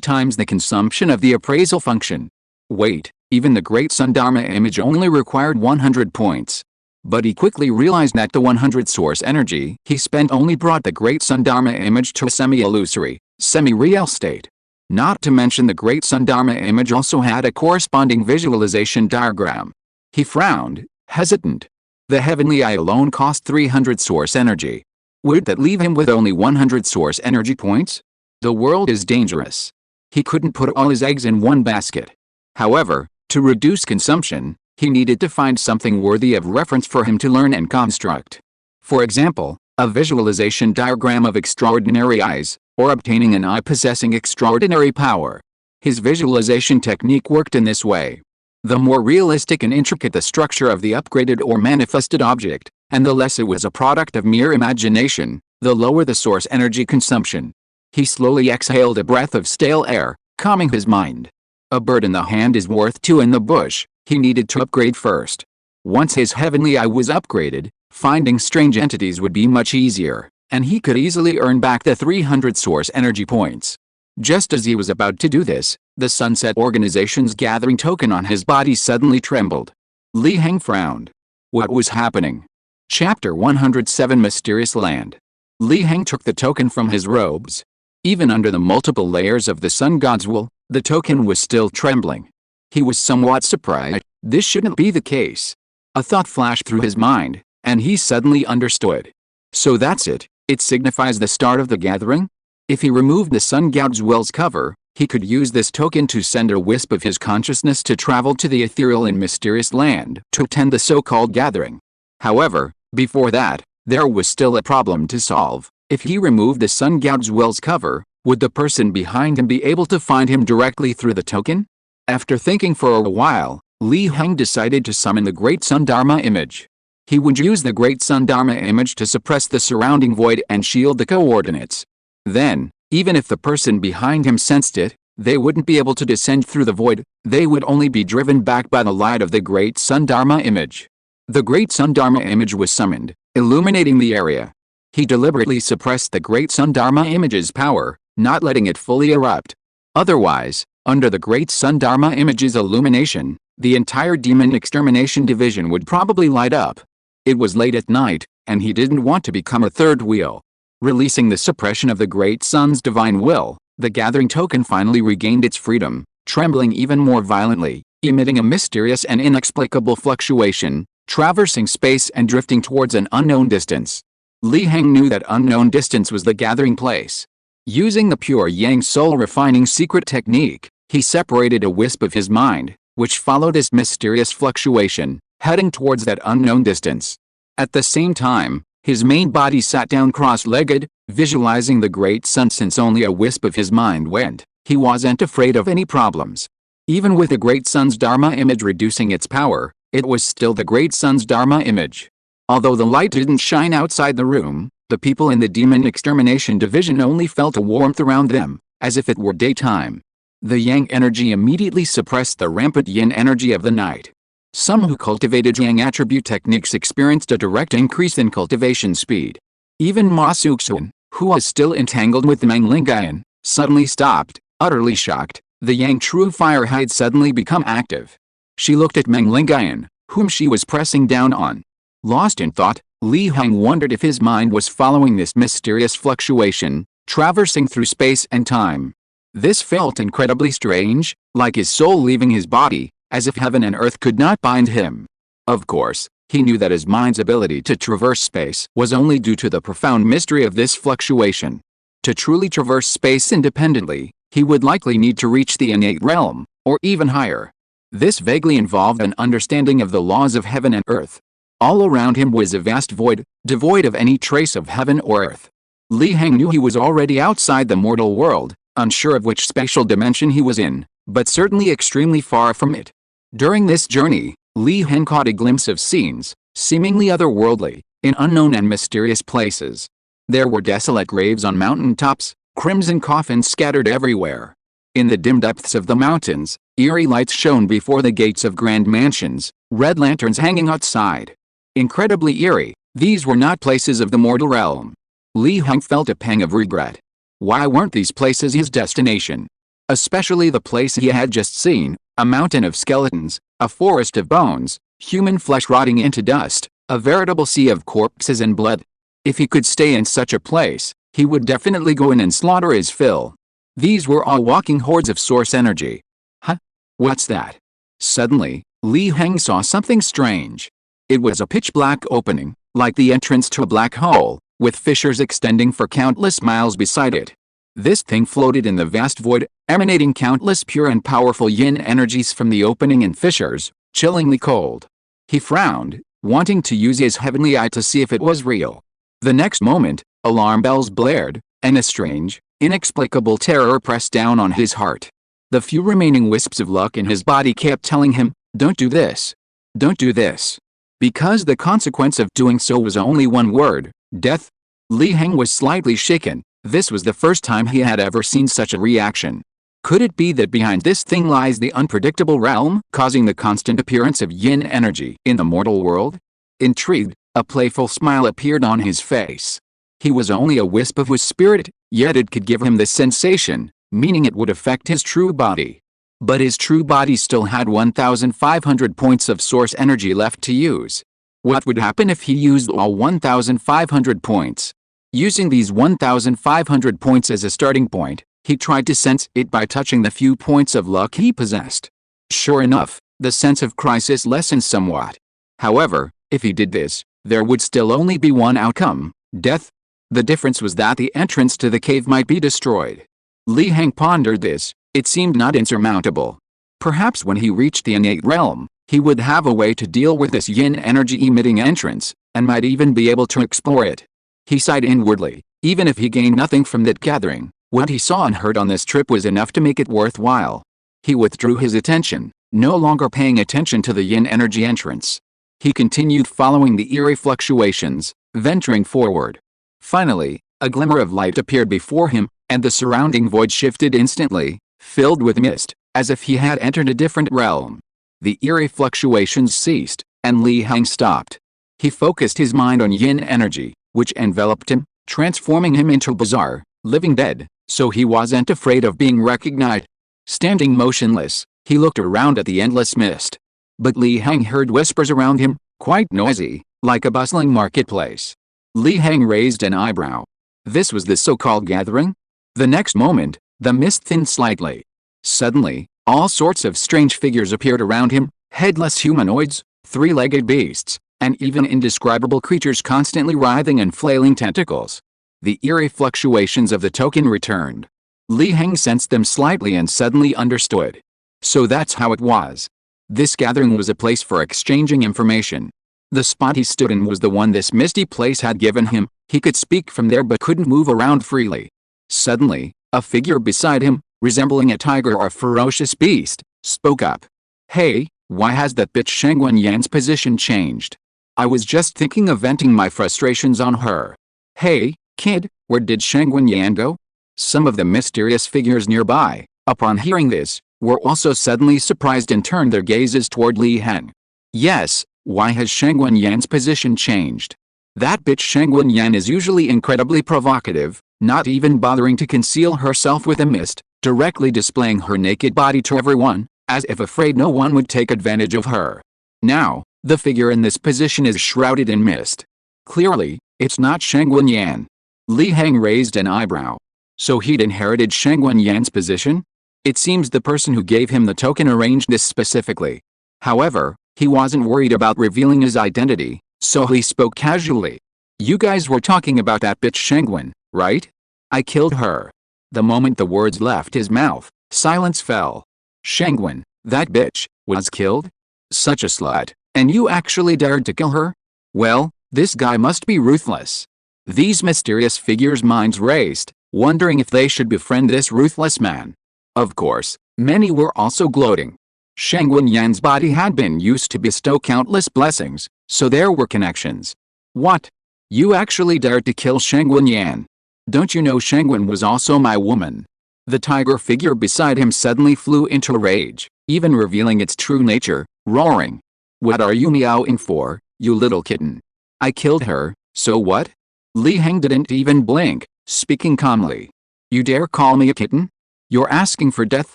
times the consumption of the appraisal function. Wait, even the great sun dharma image only required 100 points. But he quickly realized that the 100 source energy he spent only brought the great sun dharma image to a semi-illusory, semi-real state. Not to mention the great sun dharma image also had a corresponding visualization diagram. He frowned, hesitant. The heavenly eye alone cost 300 source energy. Would that leave him with only 100 source energy points? The world is dangerous. He couldn't put all his eggs in one basket. However, to reduce consumption, he needed to find something worthy of reference for him to learn and construct. For example, a visualization diagram of extraordinary eyes, or obtaining an eye possessing extraordinary power. His visualization technique worked in this way. The more realistic and intricate the structure of the upgraded or manifested object, and the less it was a product of mere imagination, the lower the source energy consumption. He slowly exhaled a breath of stale air, calming his mind. A bird in the hand is worth 2 in the bush. He needed to upgrade first. Once his heavenly eye was upgraded, finding strange entities would be much easier, and he could easily earn back the 300 source energy points. Just as he was about to do this, the Sunset Organization's gathering token on his body suddenly trembled. Li Heng frowned. What was happening? Chapter 107 Mysterious Land. Li Heng took the token from his robes. Even under the multiple layers of the sun god's wool, the token was still trembling. He was somewhat surprised. This shouldn't be the case. A thought flashed through his mind, and he suddenly understood. So that's it, it signifies the start of the gathering? If he removed the sun god's will's cover, he could use this token to send a wisp of his consciousness to travel to the ethereal and mysterious land to attend the so-called gathering. However, before that, there was still a problem to solve. If he removed the sun god's will's cover, would the person behind him be able to find him directly through the token? After thinking for a while, Li Heng decided to summon the Great Sun Dharma image. He would use the Great Sun Dharma image to suppress the surrounding void and shield the coordinates. Then, even if the person behind him sensed it, they wouldn't be able to descend through the void, they would only be driven back by the light of the Great Sun Dharma image. The Great Sun Dharma image was summoned, illuminating the area. He deliberately suppressed the Great Sun Dharma image's power, not letting it fully erupt. Otherwise, under the Great Sun Dharma image's illumination, the entire demon extermination division would probably light up. It was late at night, and he didn't want to become a third wheel. Releasing the suppression of the Great Sun's divine will, the gathering token finally regained its freedom, trembling even more violently, emitting a mysterious and inexplicable fluctuation, traversing space and drifting towards an unknown distance. Li Heng knew that unknown distance was the gathering place. Using the pure Yang soul refining secret technique, he separated a wisp of his mind, which followed this mysterious fluctuation, heading towards that unknown distance. At the same time, his main body sat down cross-legged, visualizing the great sun. Since only a wisp of his mind went, he wasn't afraid of any problems. Even with the great sun's Dharma image reducing its power, it was still the great sun's Dharma image. Although the light didn't shine outside the room, the people in the demon extermination division only felt a warmth around them, as if it were daytime. The yang energy immediately suppressed the rampant yin energy of the night. Some who cultivated yang attribute techniques experienced a direct increase in cultivation speed. Even Ma Suxun, who was still entangled with Menglingayan, suddenly stopped, utterly shocked. The yang true fire had suddenly become active. She looked at Menglingayan, whom she was pressing down on. Lost in thought, Li Heng wondered if his mind was following this mysterious fluctuation, traversing through space and time. This felt incredibly strange, like his soul leaving his body, as if heaven and earth could not bind him. Of course, he knew that his mind's ability to traverse space was only due to the profound mystery of this fluctuation. To truly traverse space independently, he would likely need to reach the innate realm, or even higher. This vaguely involved an understanding of the laws of heaven and earth. All around him was a vast void, devoid of any trace of heaven or earth. Li Heng knew he was already outside the mortal world, unsure of which spatial dimension he was in, but certainly extremely far from it. During this journey, Li Heng caught a glimpse of scenes, seemingly otherworldly, in unknown and mysterious places. There were desolate graves on mountain tops, crimson coffins scattered everywhere. In the dim depths of the mountains, eerie lights shone before the gates of grand mansions, red lanterns hanging outside. Incredibly eerie, these were not places of the mortal realm. Li Heng felt a pang of regret. Why weren't these places his destination? Especially the place he had just seen, a mountain of skeletons, a forest of bones, human flesh rotting into dust, a veritable sea of corpses and blood. If he could stay in such a place, he would definitely go in and slaughter his fill. These were all walking hordes of source energy. Huh? What's that? Suddenly, Li Heng saw something strange. It was a pitch-black opening, like the entrance to a black hole, with fissures extending for countless miles beside it. This thing floated in the vast void, emanating countless pure and powerful yin energies from the opening and fissures, chillingly cold. He frowned, wanting to use his heavenly eye to see if it was real. The next moment, alarm bells blared, and a strange, inexplicable terror pressed down on his heart. The few remaining wisps of luck in his body kept telling him, "Don't do this. Don't do this." Because the consequence of doing so was only one word: death. Li Heng was slightly shaken. This was the first time he had ever seen such a reaction. Could it be that behind this thing lies the unpredictable realm, causing the constant appearance of yin energy in the mortal world? Intrigued, a playful smile appeared on his face. He was only a wisp of his spirit, yet it could give him this sensation, meaning it would affect his true body. But his true body still had 1,500 points of source energy left to use. What would happen if he used all 1,500 points? Using these 1,500 points as a starting point, he tried to sense it by touching the few points of luck he possessed. Sure enough, the sense of crisis lessened somewhat. However, if he did this, there would still only be one outcome: death. The difference was that the entrance to the cave might be destroyed. Li Heng pondered this. It seemed not insurmountable. Perhaps when he reached the innate realm, he would have a way to deal with this yin energy-emitting entrance, and might even be able to explore it. He sighed inwardly. Even if he gained nothing from that gathering, what he saw and heard on this trip was enough to make it worthwhile. He withdrew his attention, no longer paying attention to the yin energy entrance. He continued following the eerie fluctuations, venturing forward. Finally, a glimmer of light appeared before him, and the surrounding void shifted instantly, filled with mist, as if he had entered a different realm. The eerie fluctuations ceased, and Li Heng stopped. He focused his mind on yin energy, which enveloped him, transforming him into a bizarre, living dead, so he wasn't afraid of being recognized. Standing motionless, he looked around at the endless mist. But Li Heng heard whispers around him, quite noisy, like a bustling marketplace. Li Heng raised an eyebrow. This was the so-called gathering? The next moment, the mist thinned slightly. Suddenly, all sorts of strange figures appeared around him, headless humanoids, three-legged beasts, and even indescribable creatures constantly writhing and flailing tentacles. The eerie fluctuations of the token returned. Li Heng sensed them slightly and suddenly understood. So that's how it was. This gathering was a place for exchanging information. The spot he stood in was the one this misty place had given him. He could speak from there but couldn't move around freely. Suddenly, a figure beside him, resembling a tiger or a ferocious beast, spoke up. "Hey, why has that bitch Shangwen Yan's position changed? I was just thinking of venting my frustrations on her." "Hey, kid, where did Shangwen Yan go?" Some of the mysterious figures nearby, upon hearing this, were also suddenly surprised and turned their gazes toward Li Heng. "Yes, why has Shangwen Yan's position changed? That bitch Shangwen Yan is usually incredibly provocative, not even bothering to conceal herself with a mist, directly displaying her naked body to everyone, as if afraid no one would take advantage of her. Now, the figure in this position is shrouded in mist. Clearly, it's not Shangwen Yan." Li Heng raised an eyebrow. So he'd inherited Shangwen Yan's position? It seems the person who gave him the token arranged this specifically. However, he wasn't worried about revealing his identity, so he spoke casually. "You guys were talking about that bitch Shangwen, right? I killed her." The moment the words left his mouth, silence fell. "Shangwen, that bitch, was killed? Such a slut, and you actually dared to kill her? Well, this guy must be ruthless." These mysterious figures' minds raced, wondering if they should befriend this ruthless man. Of course, many were also gloating. Shangwen Yan's body had been used to bestow countless blessings, so there were connections. "What? You actually dared to kill Shangwen Yan? Don't you know Shangwen was also my woman?" The tiger figure beside him suddenly flew into a rage, even revealing its true nature, roaring. "What are you meowing for, you little kitten? I killed her, so what? Li Heng didn't even blink, speaking calmly. You dare call me a kitten? You're asking for death?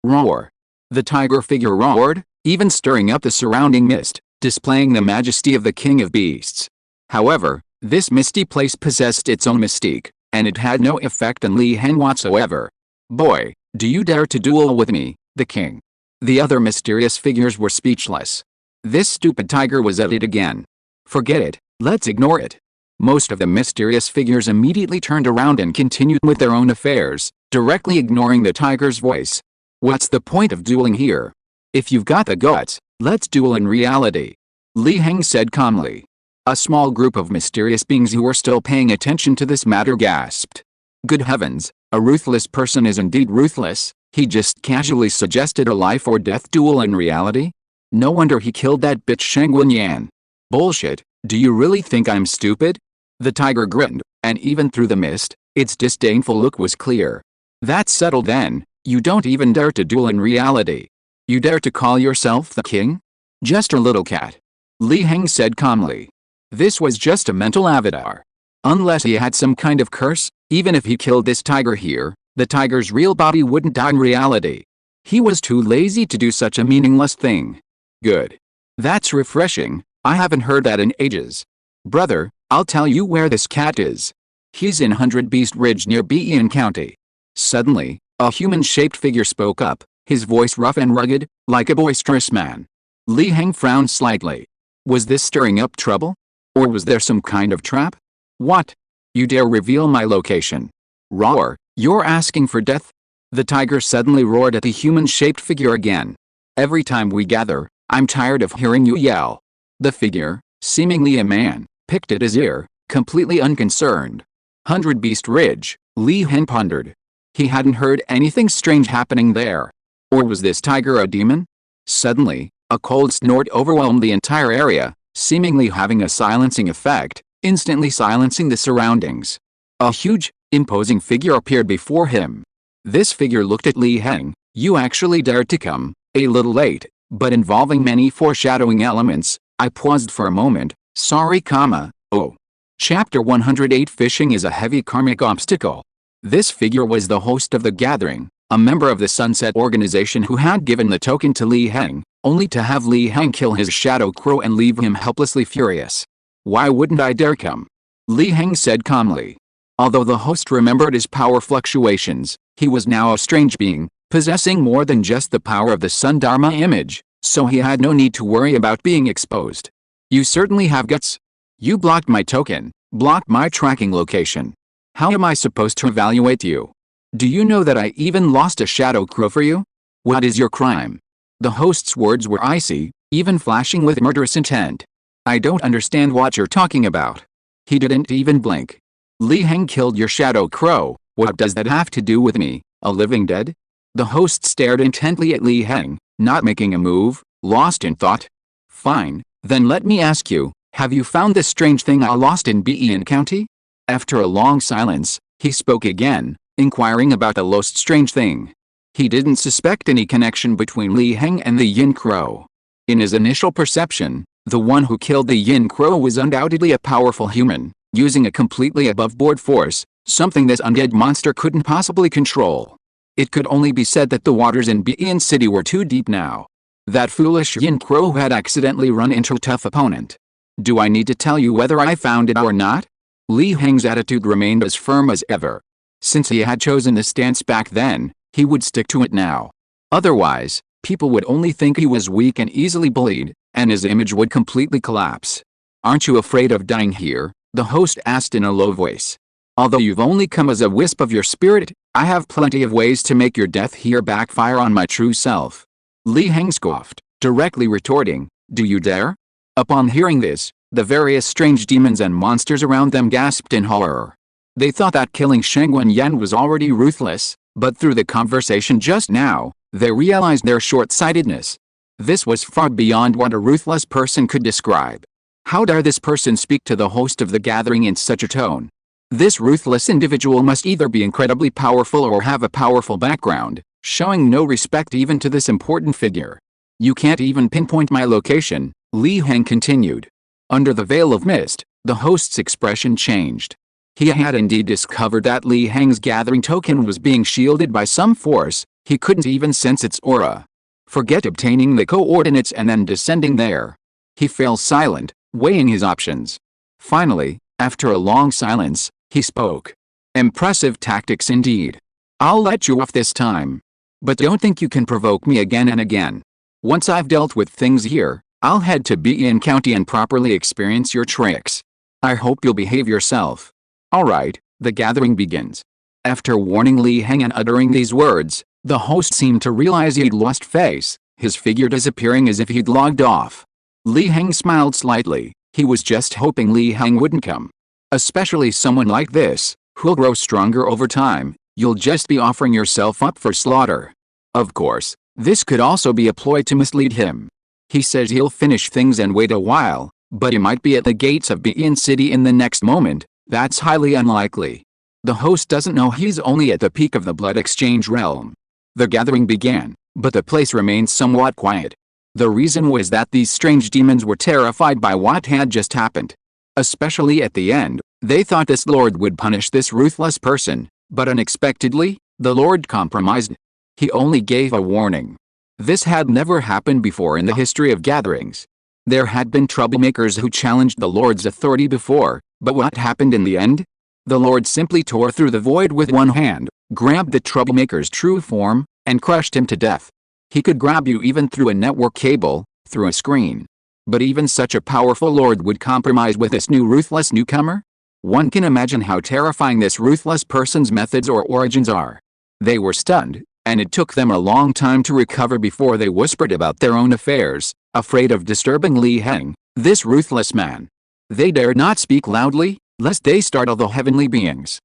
Roar. The tiger figure roared, even stirring up the surrounding mist, displaying the majesty of the king of beasts. However, this misty place possessed its own mystique, and it had no effect on Li Heng whatsoever. Boy, do you dare to duel with me, the king? The other mysterious figures were speechless. This stupid tiger was at it again. Forget it, let's ignore it. Most of the mysterious figures immediately turned around and continued with their own affairs, directly ignoring the tiger's voice. What's the point of dueling here? If you've got the guts, let's duel in reality. Li Heng said calmly. A small group of mysterious beings who were still paying attention to this matter gasped. Good heavens, a ruthless person is indeed ruthless. He just casually suggested a life or death duel in reality? No wonder he killed that bitch Shangwen Yan. Bullshit, do you really think I'm stupid? The tiger grinned, and even through the mist, its disdainful look was clear. That's settled then, you don't even dare to duel in reality. You dare to call yourself the king? Just a little cat. Li Heng said calmly. This was just a mental avatar. Unless he had some kind of curse, even if he killed this tiger here, the tiger's real body wouldn't die in reality. He was too lazy to do such a meaningless thing. Good. That's refreshing, I haven't heard that in ages. Brother, I'll tell you where this cat is. He's in 100 Beast Ridge near Bean County. Suddenly, a human-shaped figure spoke up, his voice rough and rugged, like a boisterous man. Li Heng frowned slightly. Was this stirring up trouble? Or was there some kind of trap? What? You dare reveal my location? Roar, you're asking for death? The tiger suddenly roared at the human-shaped figure again. Every time we gather, I'm tired of hearing you yell. The figure, seemingly a man, picked at his ear, completely unconcerned. 100 Beast Ridge, Li Heng pondered. He hadn't heard anything strange happening there. Or was this tiger a demon? Suddenly, a cold snort overwhelmed the entire area, seemingly having a silencing effect, instantly silencing the surroundings. A huge, imposing figure appeared before him. This figure looked at Li Heng. You actually dared to come, a little late, but involving many foreshadowing elements. I paused for a moment, sorry, oh. Chapter 108 Fishing is a heavy karmic obstacle. This figure was the host of the gathering, a member of the Sunset organization who had given the token to Li Heng, only to have Li Heng kill his shadow crow and leave him helplessly furious. Why wouldn't I dare come? Li Heng said calmly. Although the host remembered his power fluctuations, he was now a strange being, possessing more than just the power of the Sun Dharma image, so he had no need to worry about being exposed. You certainly have guts. You blocked my token, blocked my tracking location. How am I supposed to evaluate you? Do you know that I even lost a shadow crow for you? What is your crime? The host's words were icy, even flashing with murderous intent. I don't understand what you're talking about. He didn't even blink. Li Heng killed your shadow crow, what does that have to do with me, a living dead? The host stared intently at Li Heng, not making a move, lost in thought. Fine, then let me ask you, have you found this strange thing I lost in Bean County? After a long silence, he spoke again, inquiring about the lost strange thing. He didn't suspect any connection between Li Heng and the Yin Crow. In his initial perception, the one who killed the Yin Crow was undoubtedly a powerful human, using a completely above-board force, something this undead monster couldn't possibly control. It could only be said that the waters in Bean City were too deep now. That foolish Yin Crow had accidentally run into a tough opponent. Do I need to tell you whether I found it or not? Li Heng's attitude remained as firm as ever. Since he had chosen this stance back then, he would stick to it now. Otherwise, people would only think he was weak and easily bullied, and his image would completely collapse. Aren't you afraid of dying here? The host asked in a low voice. Although you've only come as a wisp of your spirit, I have plenty of ways to make your death here backfire on my true self. Li Heng scoffed, directly retorting, do you dare? Upon hearing this, the various strange demons and monsters around them gasped in horror. They thought that killing Shangwen Yan was already ruthless, but through the conversation just now, they realized their short-sightedness. This was far beyond what a ruthless person could describe. How dare this person speak to the host of the gathering in such a tone? This ruthless individual must either be incredibly powerful or have a powerful background, showing no respect even to this important figure. You can't even pinpoint my location, Li Heng continued. Under the veil of mist, the host's expression changed. He had indeed discovered that Li Heng's gathering token was being shielded by some force. He couldn't even sense its aura. Forget obtaining the coordinates and then descending there. He fell silent, weighing his options. Finally, after a long silence, he spoke. Impressive tactics indeed. I'll let you off this time. But don't think you can provoke me again and again. Once I've dealt with things here, I'll head to Bian County and properly experience your tricks. I hope you'll behave yourself. Alright, the gathering begins. After warning Li Heng and uttering these words, the host seemed to realize he'd lost face, his figure disappearing as if he'd logged off. Li Heng smiled slightly. He was just hoping Li Heng wouldn't come. Especially someone like this, who'll grow stronger over time. You'll just be offering yourself up for slaughter. Of course, this could also be a ploy to mislead him. He says he'll finish things and wait a while, but he might be at the gates of Bian City in the next moment. That's highly unlikely. The host doesn't know he's only at the peak of the blood exchange realm. The gathering began, but the place remained somewhat quiet. The reason was that these strange demons were terrified by what had just happened. Especially at the end, they thought this lord would punish this ruthless person, but unexpectedly, the lord compromised. He only gave a warning. This had never happened before in the history of gatherings. There had been troublemakers who challenged the lord's authority before, but what happened in the end? The lord simply tore through the void with one hand, grabbed the troublemaker's true form, and crushed him to death. He could grab you even through a network cable, through a screen. But even such a powerful lord would compromise with this new ruthless newcomer? One can imagine how terrifying this ruthless person's methods or origins are. They were stunned, and it took them a long time to recover before they whispered about their own affairs, afraid of disturbing Li Heng, this ruthless man. They dared not speak loudly, lest they startle the heavenly beings.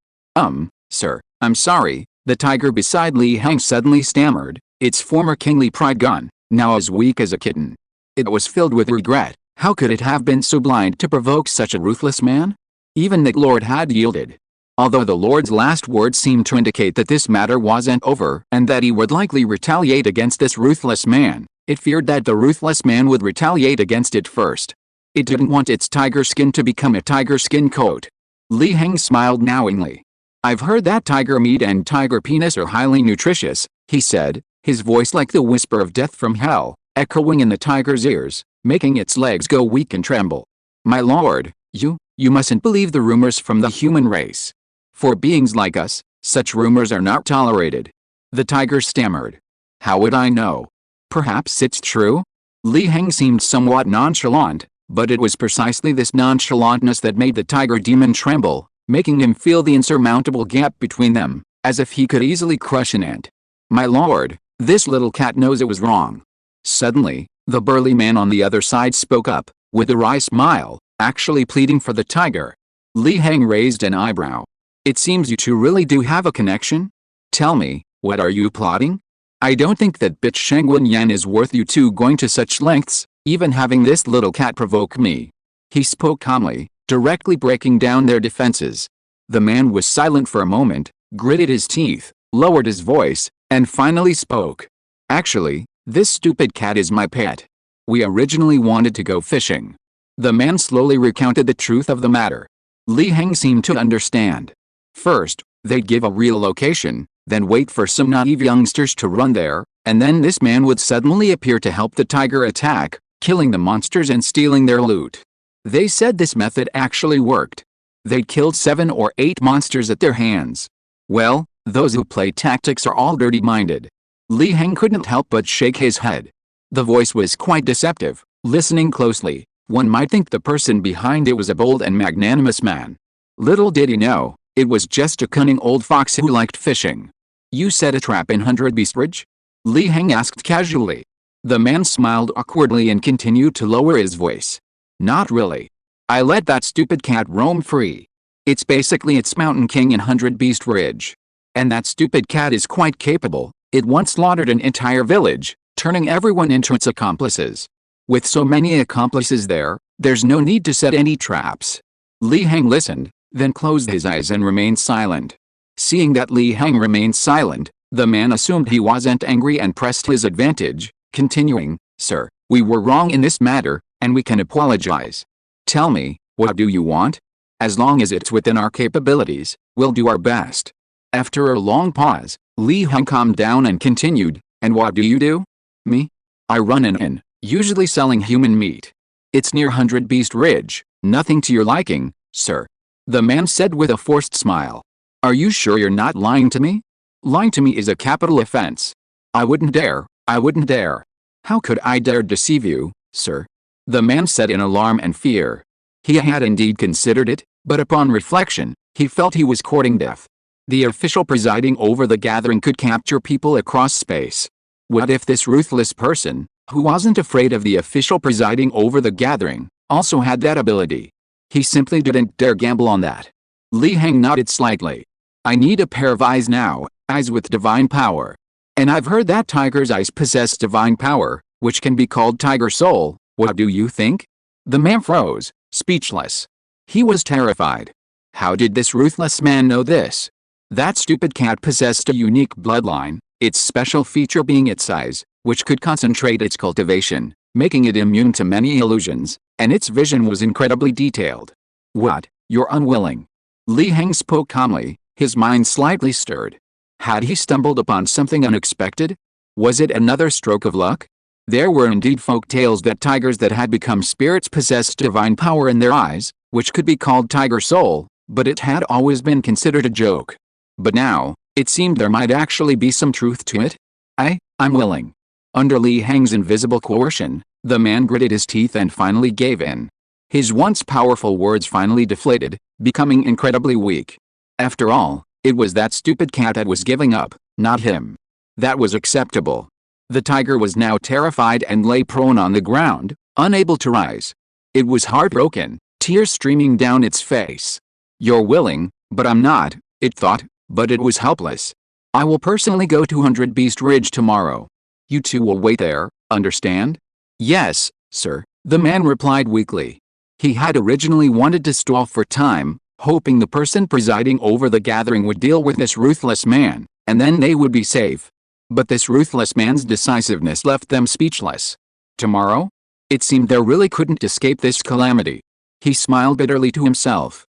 Sir, I'm sorry, the tiger beside Li Heng suddenly stammered, its former kingly pride gone, now as weak as a kitten. It was filled with regret. How could it have been so blind to provoke such a ruthless man? Even the lord had yielded. Although the lord's last words seemed to indicate that this matter wasn't over and that he would likely retaliate against this ruthless man, it feared that the ruthless man would retaliate against it first. It didn't want its tiger skin to become a tiger skin coat. Li Heng smiled knowingly. I've heard that tiger meat and tiger penis are highly nutritious, he said, his voice like the whisper of death from hell, echoing in the tiger's ears, making its legs go weak and tremble. My lord, you mustn't believe the rumors from the human race. For beings like us, such rumors are not tolerated. The tiger stammered. How would I know? Perhaps it's true? Li Heng seemed somewhat nonchalant, but it was precisely this nonchalantness that made the tiger demon tremble, making him feel the insurmountable gap between them, as if he could easily crush an ant. My lord, this little cat knows it was wrong. Suddenly, the burly man on the other side spoke up, with a wry smile, actually pleading for the tiger. Li Heng raised an eyebrow. It seems you two really do have a connection? Tell me, what are you plotting? I don't think that bitch Shengwen Yan is worth you two going to such lengths, even having this little cat provoke me. He spoke calmly, directly breaking down their defenses. The man was silent for a moment, gritted his teeth, lowered his voice, and finally spoke. Actually, this stupid cat is my pet. We originally wanted to go fishing. The man slowly recounted the truth of the matter. Li Heng seemed to understand. First, they'd give a real location, then wait for some naive youngsters to run there, and then this man would suddenly appear to help the tiger attack, killing the monsters and stealing their loot. They said this method actually worked. They'd killed 7 or 8 monsters at their hands. Well, those who play tactics are all dirty-minded. Li Heng couldn't help but shake his head. The voice was quite deceptive. Listening closely, one might think the person behind it was a bold and magnanimous man. Little did he know, it was just a cunning old fox who liked fishing. You set a trap in 100 Beast Ridge? Li Heng asked casually. The man smiled awkwardly and continued to lower his voice. Not really. I let that stupid cat roam free. It's basically its mountain king in 100 Beast Ridge. And that stupid cat is quite capable. It once slaughtered an entire village, turning everyone into its accomplices. With so many accomplices there, there's no need to set any traps. Li Heng listened, then closed his eyes and remained silent. Seeing that Li Heng remained silent, the man assumed he wasn't angry and pressed his advantage, continuing, Sir, we were wrong in this matter, and we can apologize. Tell me, what do you want? As long as it's within our capabilities, we'll do our best. After a long pause, Li Heng calmed down and continued, and what do you do? Me? I run an inn, usually selling human meat. It's near 100 Beast Ridge, nothing to your liking, sir. The man said with a forced smile. Are you sure you're not lying to me? Lying to me is a capital offense. I wouldn't dare. How could I dare deceive you, sir? The man said in alarm and fear. He had indeed considered it, but upon reflection, he felt he was courting death. The official presiding over the gathering could capture people across space. What if this ruthless person, who wasn't afraid of the official presiding over the gathering, also had that ability? He simply didn't dare gamble on that. Li Heng nodded slightly. I need a pair of eyes now, eyes with divine power. And I've heard that tiger's eyes possess divine power, which can be called tiger soul. What do you think? The man froze, speechless. He was terrified. How did this ruthless man know this? That stupid cat possessed a unique bloodline, its special feature being its eyes, which could concentrate its cultivation, making it immune to many illusions, and its vision was incredibly detailed. What? You're unwilling? Li Heng spoke calmly, his mind slightly stirred. Had he stumbled upon something unexpected? Was it another stroke of luck? There were indeed folk tales that tigers that had become spirits possessed divine power in their eyes, which could be called tiger soul, but it had always been considered a joke. But now, it seemed there might actually be some truth to it. I'm willing. Under Li Heng's invisible coercion, the man gritted his teeth and finally gave in. His once powerful words finally deflated, becoming incredibly weak. After all, it was that stupid cat that was giving up, not him. That was acceptable. The tiger was now terrified and lay prone on the ground, unable to rise. It was heartbroken, tears streaming down its face. You're willing, but I'm not, it thought, but it was helpless. I will personally go to 100 Beast Ridge tomorrow. You two will wait there, understand? Yes, sir, the man replied weakly. He had originally wanted to stall for time, hoping the person presiding over the gathering would deal with this ruthless man, and then they would be safe. But this ruthless man's decisiveness left them speechless. Tomorrow? It seemed there really couldn't escape this calamity. He smiled bitterly to himself.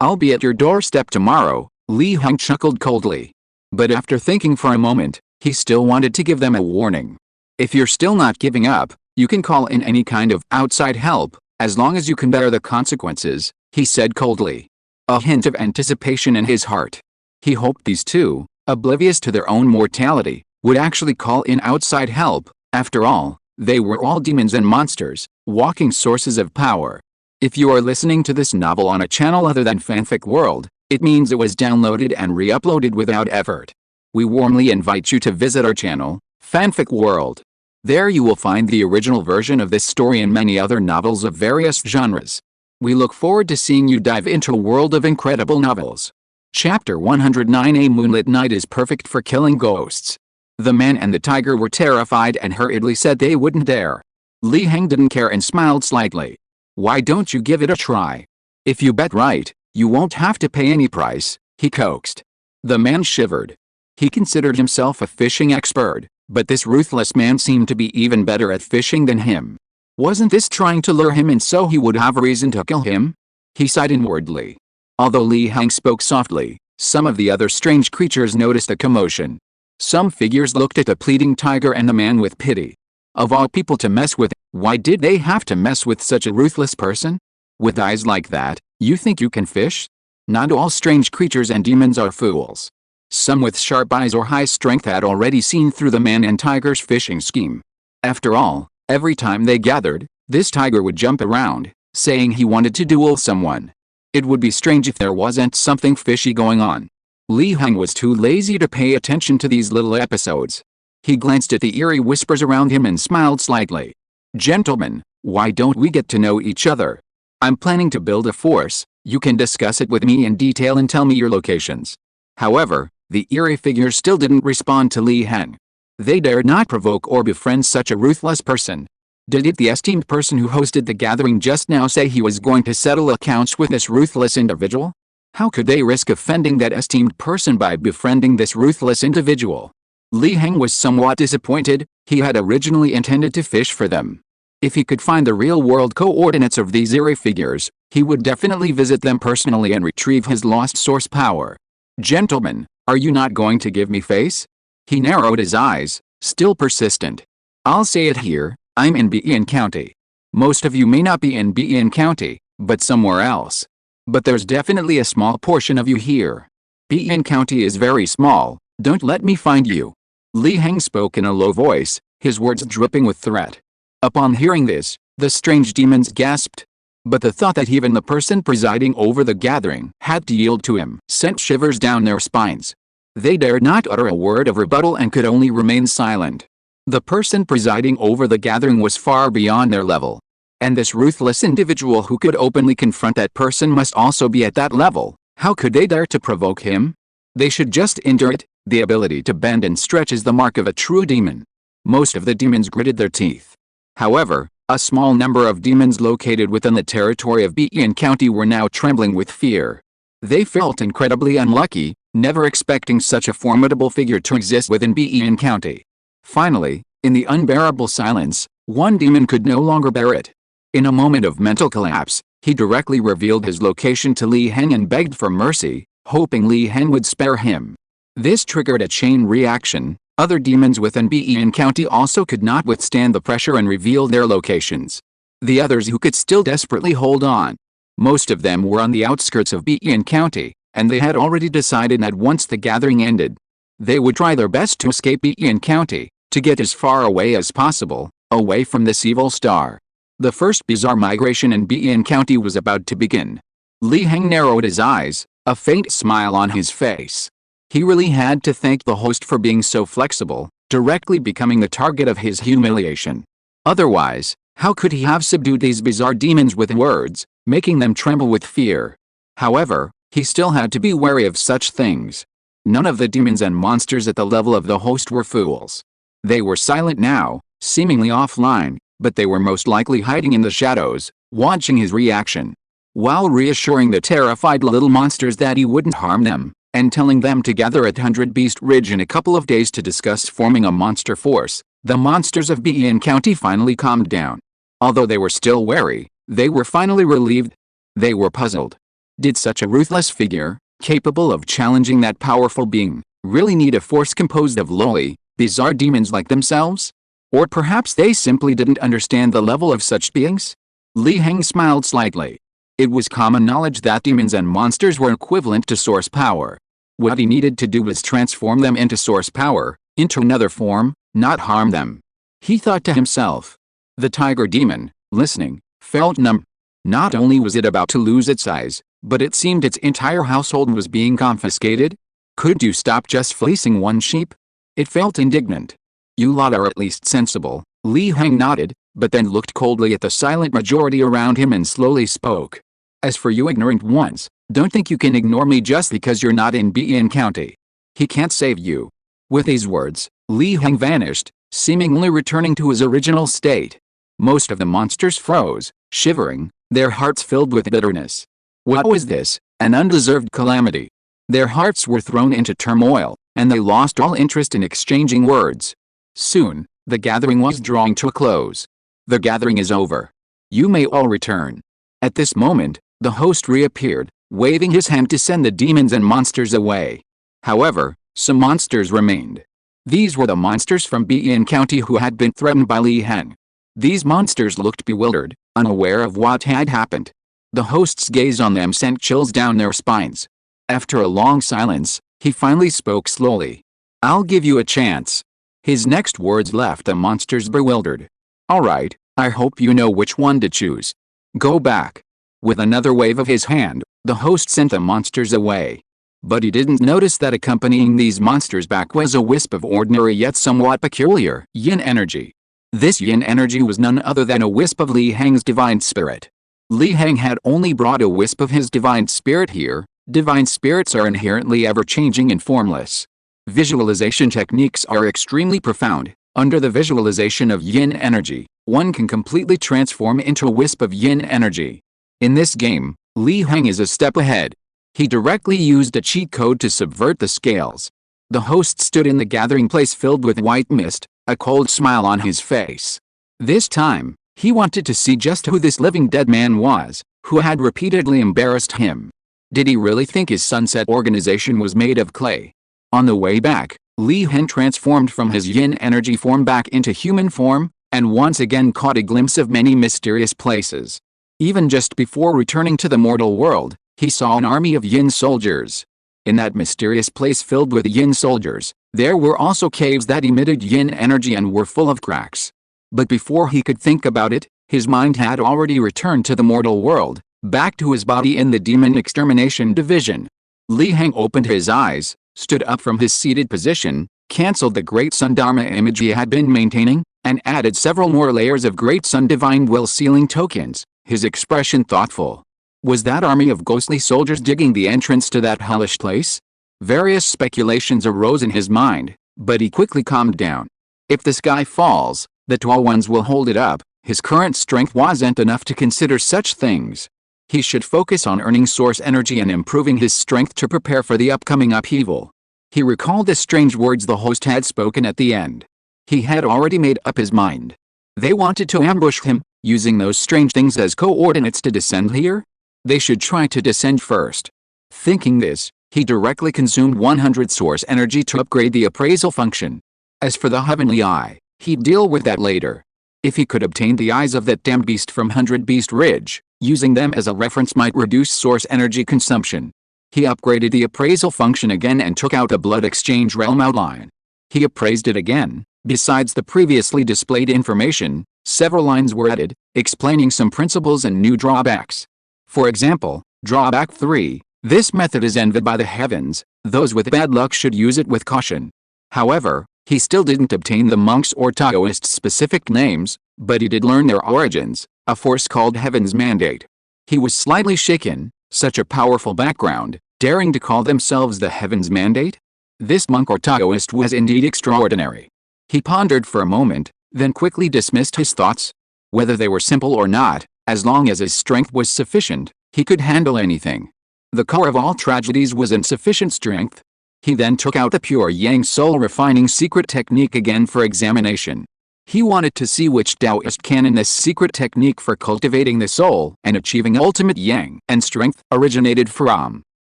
I'll be at your doorstep tomorrow, Li Heng chuckled coldly. But after thinking for a moment, he still wanted to give them a warning. If you're still not giving up, you can call in any kind of outside help, as long as you can bear the consequences, he said coldly. A hint of anticipation in his heart. He hoped these two, oblivious to their own mortality, would actually call in outside help. After all, they were all demons and monsters, walking sources of power. If you are listening to this novel on a channel other than Fanfic World, it means it was downloaded and re-uploaded without effort. We warmly invite you to visit our channel, Fanfic World. There you will find the original version of this story and many other novels of various genres. We look forward to seeing you dive into a world of incredible novels. Chapter 109. A moonlit night is perfect for killing ghosts. The man and the tiger were terrified and hurriedly said they wouldn't dare. Li Heng didn't care and smiled slightly. Why don't you give it a try? If you bet right, you won't have to pay any price, he coaxed. The man shivered. He considered himself a fishing expert, but this ruthless man seemed to be even better at fishing than him. Wasn't this trying to lure him in so he would have a reason to kill him? He sighed inwardly. Although Li Heng spoke softly, some of the other strange creatures noticed the commotion. Some figures looked at the pleading tiger and the man with pity. Of all people to mess with, why did they have to mess with such a ruthless person? With eyes like that, you think you can fish? Not all strange creatures and demons are fools. Some with sharp eyes or high strength had already seen through the man and tiger's fishing scheme. After all, every time they gathered, this tiger would jump around, saying he wanted to duel someone. It would be strange if there wasn't something fishy going on. Li Heng was too lazy to pay attention to these little episodes. He glanced at the eerie whispers around him and smiled slightly. Gentlemen, why don't we get to know each other? I'm planning to build a force. You can discuss it with me in detail and tell me your locations. However, the eerie figures still didn't respond to Li Heng. They dared not provoke or befriend such a ruthless person. Did the esteemed person who hosted the gathering just now say he was going to settle accounts with this ruthless individual? How could they risk offending that esteemed person by befriending this ruthless individual? Li Heng was somewhat disappointed. He had originally intended to fish for them. If he could find the real-world coordinates of these eerie figures, he would definitely visit them personally and retrieve his lost source power. Gentlemen, are you not going to give me face? He narrowed his eyes, still persistent. I'll say it here, I'm in Bean County. Most of you may not be in Bean County, but somewhere else. But there's definitely a small portion of you here. Bean County is very small, don't let me find you. Li Heng spoke in a low voice, his words dripping with threat. Upon hearing this, the strange demons gasped. But the thought that even the person presiding over the gathering had to yield to him sent shivers down their spines. They dared not utter a word of rebuttal and could only remain silent. The person presiding over the gathering was far beyond their level. And this ruthless individual who could openly confront that person must also be at that level. How could they dare to provoke him? They should just endure it. The ability to bend and stretch is the mark of a true demon. Most of the demons gritted their teeth. However, a small number of demons located within the territory of Bean County were now trembling with fear. They felt incredibly unlucky, never expecting such a formidable figure to exist within Bean County. Finally, in the unbearable silence, one demon could no longer bear it. In a moment of mental collapse, he directly revealed his location to Li Heng and begged for mercy, hoping Li Heng would spare him. This triggered a chain reaction. Other demons within Bean County also could not withstand the pressure and revealed their locations. The others who could still desperately hold on. Most of them were on the outskirts of Bean County, and they had already decided that once the gathering ended, they would try their best to escape Bean County, to get as far away as possible, away from this evil star. The first bizarre migration in Bean County was about to begin. Li Heng narrowed his eyes, a faint smile on his face. He really had to thank the host for being so flexible, directly becoming the target of his humiliation. Otherwise, how could he have subdued these bizarre demons with words, making them tremble with fear? However, he still had to be wary of such things. None of the demons and monsters at the level of the host were fools. They were silent now, seemingly offline, but they were most likely hiding in the shadows, watching his reaction. While reassuring the terrified little monsters that he wouldn't harm them, and telling them to gather at 100 Beast Ridge in a couple of days to discuss forming a monster force, the monsters of Bean County finally calmed down. Although they were still wary, they were finally relieved. They were puzzled. Did such a ruthless figure, capable of challenging that powerful being, really need a force composed of lowly, bizarre demons like themselves? Or perhaps they simply didn't understand the level of such beings? Li Heng smiled slightly. It was common knowledge that demons and monsters were equivalent to source power. What he needed to do was transform them into source power, into another form, not harm them. He thought to himself. The tiger demon, listening, felt numb. Not only was it about to lose its eyes, but it seemed its entire household was being confiscated. Could you stop just fleecing one sheep? It felt indignant. You lot are at least sensible. Li Heng nodded, but then looked coldly at the silent majority around him and slowly spoke. As for you ignorant ones, don't think you can ignore me just because you're not in Bean County. He can't save you. With these words, Li Heng vanished, seemingly returning to his original state. Most of the monsters froze, shivering, their hearts filled with bitterness. What was this? An undeserved calamity. Their hearts were thrown into turmoil, and they lost all interest in exchanging words. Soon, the gathering was drawing to a close. The gathering is over. You may all return. At this moment, the host reappeared, waving his hand to send the demons and monsters away. However, some monsters remained. These were the monsters from Bean County who had been threatened by Li Heng. These monsters looked bewildered, unaware of what had happened. The host's gaze on them sent chills down their spines. After a long silence, he finally spoke slowly. I'll give you a chance. His next words left the monsters bewildered. All right, I hope you know which one to choose. Go back. With another wave of his hand, the host sent the monsters away. But he didn't notice that accompanying these monsters back was a wisp of ordinary yet somewhat peculiar yin energy. This yin energy was none other than a wisp of Li Heng's divine spirit. Li Heng had only brought a wisp of his divine spirit here. Divine spirits are inherently ever-changing and formless. Visualization techniques are extremely profound. Under the visualization of yin energy, one can completely transform into a wisp of yin energy. In this game, Li Heng is a step ahead. He directly used a cheat code to subvert the scales. The host stood in the gathering place filled with white mist, a cold smile on his face. This time, He wanted to see just who this living dead man was, who had repeatedly embarrassed him. Did he really think his sunset organization was made of clay? On the way back, Heng transformed from his yin energy form back into human form, and once again caught a glimpse of many mysterious places. Even just before returning to the mortal world, he saw an army of yin soldiers. In that mysterious place filled with yin soldiers, there were also caves that emitted yin energy and were full of cracks. But before he could think about it, his mind had already returned to the mortal world, back to his body in the Demon Extermination Division. Heng opened his eyes, stood up from his seated position, cancelled the Great Sun Dharma image he had been maintaining, and added several more layers of Great Sun Divine Will sealing tokens, his expression thoughtful. Was that army of ghostly soldiers digging the entrance to that hellish place? Various speculations arose in his mind, but he quickly calmed down. If the sky falls, the Tall Ones will hold it up. His current strength wasn't enough to consider such things. He should focus on earning source energy and improving his strength to prepare for the upcoming upheaval. He recalled the strange words the host had spoken at the end. He had already made up his mind. They wanted to ambush him, using those strange things as coordinates to descend here? They should try to descend first. Thinking this, he directly consumed 100 source energy to upgrade the appraisal function. As for the heavenly eye, he'd deal with that later. If he could obtain the eyes of that damned beast from 100 Beast Ridge, using them as a reference might reduce source energy consumption. He upgraded the appraisal function again and took out the blood exchange realm outline. He appraised it again. Besides the previously displayed information, several lines were added, explaining some principles and new drawbacks. For example, drawback 3, this method is envied by the heavens, those with bad luck should use it with caution. However, he still didn't obtain the monks' or Taoist specific names, but he did learn their origins, a force called Heaven's Mandate. He was slightly shaken, such a powerful background, daring to call themselves the Heaven's Mandate? This monk or Taoist was indeed extraordinary. He pondered for a moment, then quickly dismissed his thoughts. Whether they were simple or not, as long as his strength was sufficient, he could handle anything. The core of all tragedies was insufficient strength. He then took out the pure Yang soul refining secret technique again for examination. He wanted to see which Taoist canon this secret technique for cultivating the soul and achieving ultimate Yang and strength originated from.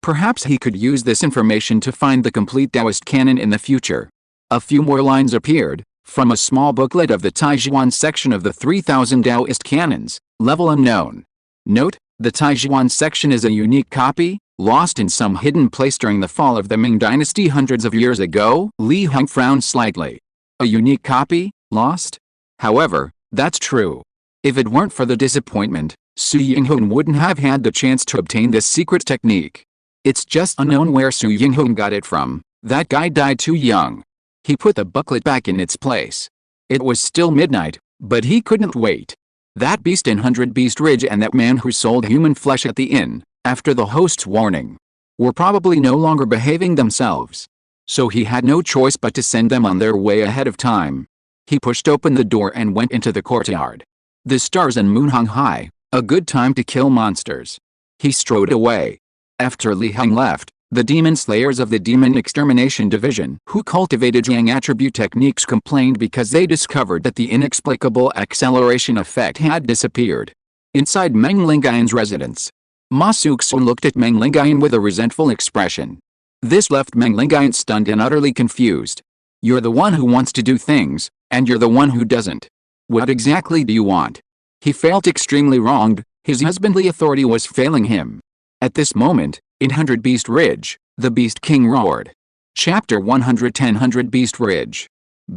Perhaps he could use this information to find the complete Taoist canon in the future. A few more lines appeared, from a small booklet of the Taijuan section of the 3000 Taoist canons, level unknown. Note, the Taijuan section is a unique copy, lost in some hidden place during the fall of the Ming dynasty hundreds of years ago. Heng frowned slightly. A unique copy, lost? However, that's true. If it weren't for the disappointment, Su Yinghun wouldn't have had the chance to obtain this secret technique. It's just unknown where Su Yinghun got it from. That guy died too young. He put the booklet back in its place. It was still midnight, but he couldn't wait. That beast in 100 Beast Ridge and that man who sold human flesh at the inn, after the host's warning, were probably no longer behaving themselves. So he had no choice but to send them on their way ahead of time. He pushed open the door and went into the courtyard. The stars and moon hung high, a good time to kill monsters. He strode away. After Heng left, the demon slayers of the Demon Extermination Division who cultivated Yang attribute techniques complained because they discovered that the inexplicable acceleration effect had disappeared. Inside Meng Lingayan's residence, Ma Suxun looked at Meng Lingayan with a resentful expression. This left Meng Lingayan stunned and utterly confused. You're the one who wants to do things, and you're the one who doesn't. What exactly do you want? He felt extremely wronged, his husbandly authority was failing him. At this moment, in 100 Beast Ridge, the Beast King roared. Chapter 110 100 Beast Ridge.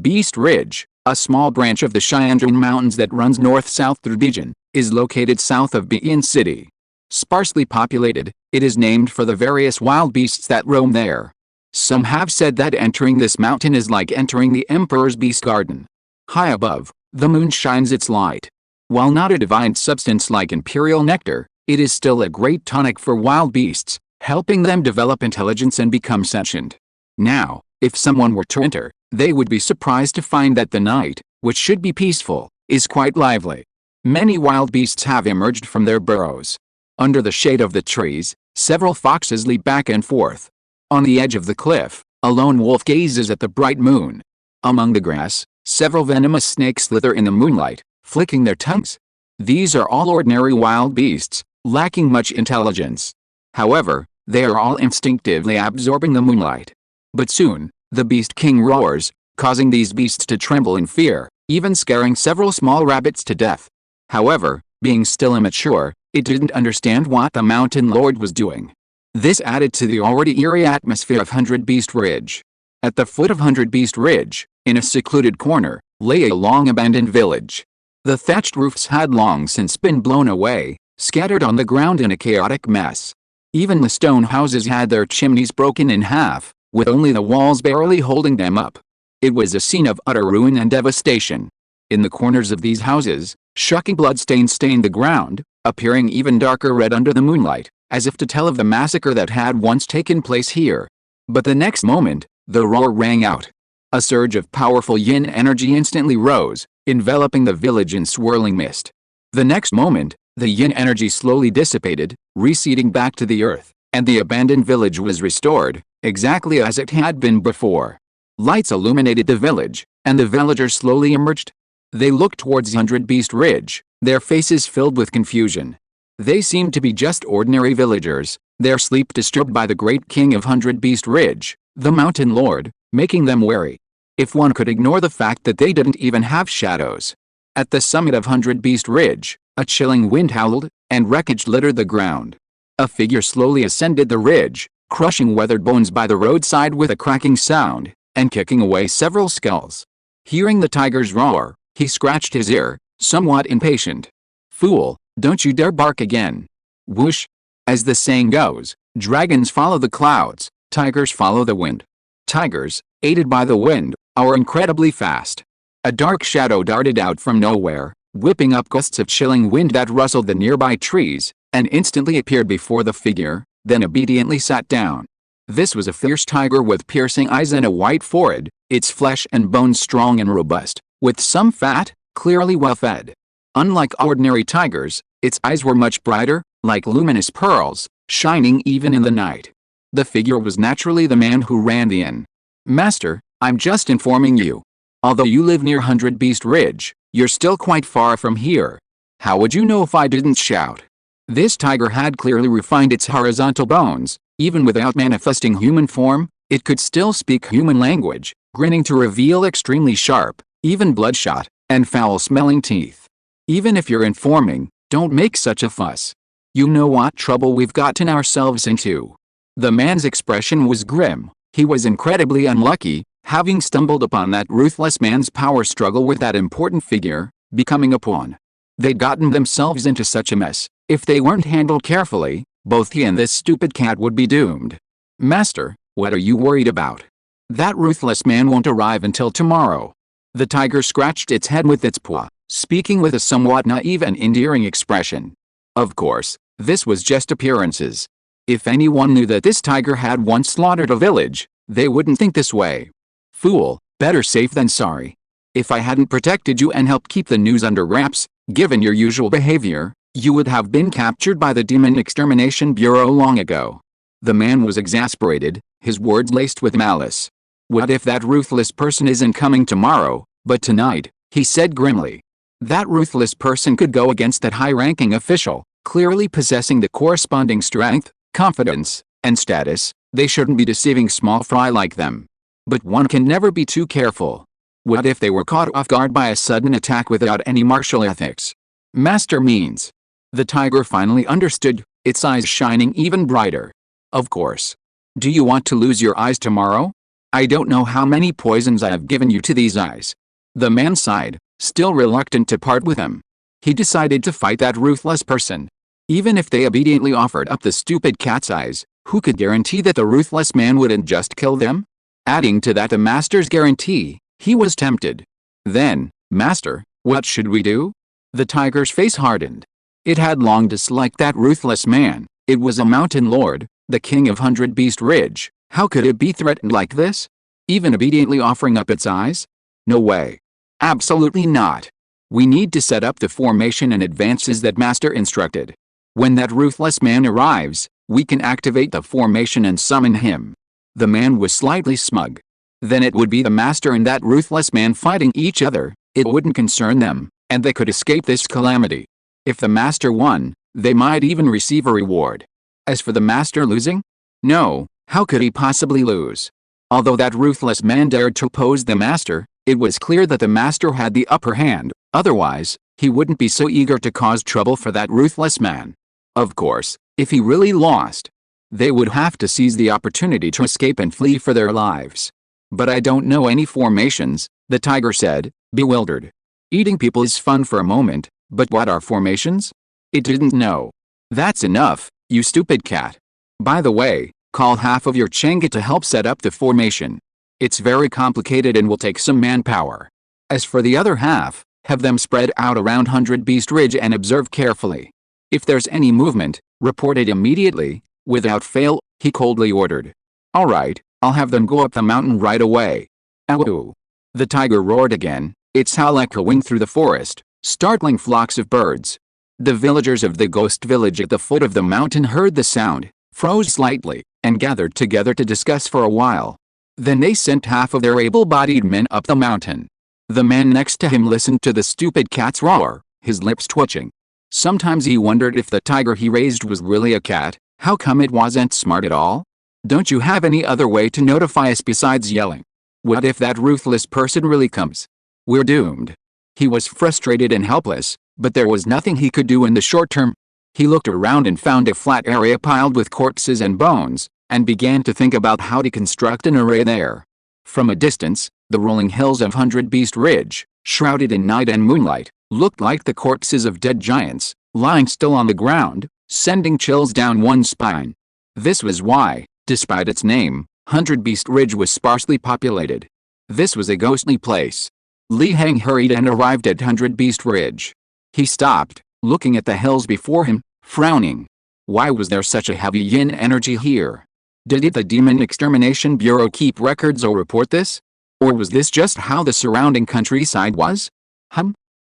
Beast Ridge, a small branch of the Shandong Mountains that runs north-south through Bijan, is located south of Bian City. Sparsely populated, it is named for the various wild beasts that roam there. Some have said that entering this mountain is like entering the Emperor's Beast Garden. High above, the moon shines its light. While not a divine substance like imperial nectar, it is still a great tonic for wild beasts, helping them develop intelligence and become sentient. Now, if someone were to enter, they would be surprised to find that the night, which should be peaceful, is quite lively. Many wild beasts have emerged from their burrows. Under the shade of the trees, several foxes leap back and forth. On the edge of the cliff, a lone wolf gazes at the bright moon. Among the grass, several venomous snakes slither in the moonlight, flicking their tongues. These are all ordinary wild beasts, lacking much intelligence. However, they are all instinctively absorbing the moonlight. But soon, the Beast King roars, causing these beasts to tremble in fear, even scaring several small rabbits to death. However, being still immature, it didn't understand what the Mountain Lord was doing. This added to the already eerie atmosphere of Hundred Beast Ridge. At the foot of Hundred Beast Ridge, in a secluded corner, lay a long-abandoned village. The thatched roofs had long since been blown away, scattered on the ground in a chaotic mess. Even the stone houses had their chimneys broken in half, with only the walls barely holding them up. It was a scene of utter ruin and devastation. In the corners of these houses, shocking bloodstains stained the ground, appearing even darker red under the moonlight, as if to tell of the massacre that had once taken place here. But the next moment, the roar rang out. A surge of powerful yin energy instantly rose, enveloping the village in swirling mist. The next moment, the yin energy slowly dissipated, receding back to the earth, and the abandoned village was restored, exactly as it had been before. Lights illuminated the village, and the villagers slowly emerged. They looked towards Hundred Beast Ridge, their faces filled with confusion. They seemed to be just ordinary villagers, their sleep disturbed by the great king of Hundred Beast Ridge, the Mountain Lord, making them wary. If one could ignore the fact that they didn't even have shadows. At the summit of Hundred Beast Ridge, a chilling wind howled, and wreckage littered the ground. A figure slowly ascended the ridge, crushing weathered bones by the roadside with a cracking sound, and kicking away several skulls. Hearing the tiger's roar, he scratched his ear, somewhat impatient. "Fool, don't you dare bark again." Whoosh! As the saying goes, dragons follow the clouds, tigers follow the wind. Tigers, aided by the wind, are incredibly fast. A dark shadow darted out from nowhere, whipping up gusts of chilling wind that rustled the nearby trees, and instantly appeared before the figure, then obediently sat down. This was a fierce tiger with piercing eyes and a white forehead, its flesh and bones strong and robust, with some fat, clearly well-fed. Unlike ordinary tigers, its eyes were much brighter, like luminous pearls, shining even in the night. The figure was naturally the man who ran the inn. "Master, I'm just informing you. Although you live near Hundred Beast Ridge, you're still quite far from here. How would you know if I didn't shout?" This tiger had clearly refined its horizontal bones. Even without manifesting human form, it could still speak human language, grinning to reveal extremely sharp, even bloodshot, and foul-smelling teeth. "Even if you're informing, don't make such a fuss. You know what trouble we've gotten ourselves into." The man's expression was grim. He was incredibly unlucky, having stumbled upon that ruthless man's power struggle with that important figure, becoming a pawn. They'd gotten themselves into such a mess. If they weren't handled carefully, both he and this stupid cat would be doomed. "Master, what are you worried about? That ruthless man won't arrive until tomorrow." The tiger scratched its head with its paw, speaking with a somewhat naive and endearing expression. Of course, this was just appearances. If anyone knew that this tiger had once slaughtered a village, they wouldn't think this way. "Fool, better safe than sorry. If I hadn't protected you and helped keep the news under wraps, given your usual behavior, you would have been captured by the Demon Extermination Bureau long ago." The man was exasperated, his words laced with malice. "What if that ruthless person isn't coming tomorrow, but tonight?" he said grimly. That ruthless person could go against that high-ranking official, clearly possessing the corresponding strength, confidence, and status. They shouldn't be deceiving small fry like them. But one can never be too careful. What if they were caught off guard by a sudden attack without any martial ethics? "Master means." The tiger finally understood, its eyes shining even brighter. "Of course. Do you want to lose your eyes tomorrow? I don't know how many poisons I have given you to these eyes." The man sighed, still reluctant to part with them. He decided to fight that ruthless person. Even if they obediently offered up the stupid cat's eyes, who could guarantee that the ruthless man wouldn't just kill them? Adding to that the master's guarantee, he was tempted. Then, "Master, what should we do?" The tiger's face hardened. It had long disliked that ruthless man. It was a mountain lord, the king of Hundred Beast Ridge. How could it be threatened like this? Even obediently offering up its eyes? No way. Absolutely not. We need to set up the formation and advances that Master instructed. When that ruthless man arrives, we can activate the formation and summon him. The man was slightly smug. Then it would be the Master and that ruthless man fighting each other. It wouldn't concern them. and they could escape this calamity. If the master won, they might even receive a reward. As for the master losing? No, how could he possibly lose? Although that ruthless man dared to oppose the master, it was clear that the master had the upper hand, otherwise, he wouldn't be so eager to cause trouble for that ruthless man. Of course, if he really lost, they would have to seize the opportunity to escape and flee for their lives. But I don't know any formations, the tiger said, bewildered. Eating people is fun for a moment, but what are formations? It didn't know. That's enough, you stupid cat. By the way, call half of your Chenga to help set up the formation. It's very complicated and will take some manpower. As for the other half, have them spread out around 100 Beast Ridge and observe carefully. If there's any movement, report it immediately, without fail, he coldly ordered. All right, I'll have them go up the mountain right away. Ow! The tiger roared again, its howl echoing through the forest, startling flocks of birds. The villagers of the ghost village at the foot of the mountain heard the sound, froze slightly, and gathered together to discuss for a while. Then they sent half of their able-bodied men up the mountain. The man next to him listened to the stupid cat's roar, his lips twitching. Sometimes he wondered if the tiger he raised was really a cat. How come it wasn't smart at all? Don't you have any other way to notify us besides yelling? What if that ruthless person really comes? We're doomed. He was frustrated and helpless, but there was nothing he could do in the short term. He looked around and found a flat area piled with corpses and bones, and began to think about how to construct an array there. From a distance, the rolling hills of 100 Beast Ridge, shrouded in night and moonlight, looked like the corpses of dead giants, lying still on the ground, sending chills down one's spine. This was why, despite its name, 100 Beast Ridge was sparsely populated. This was a ghostly place. Heng hurried and arrived at 100 Beast Ridge. He stopped, looking at the hills before him, frowning. Why was there such a heavy yin energy here? Did the Demon Extermination Bureau keep records or report this? Or was this just how the surrounding countryside was?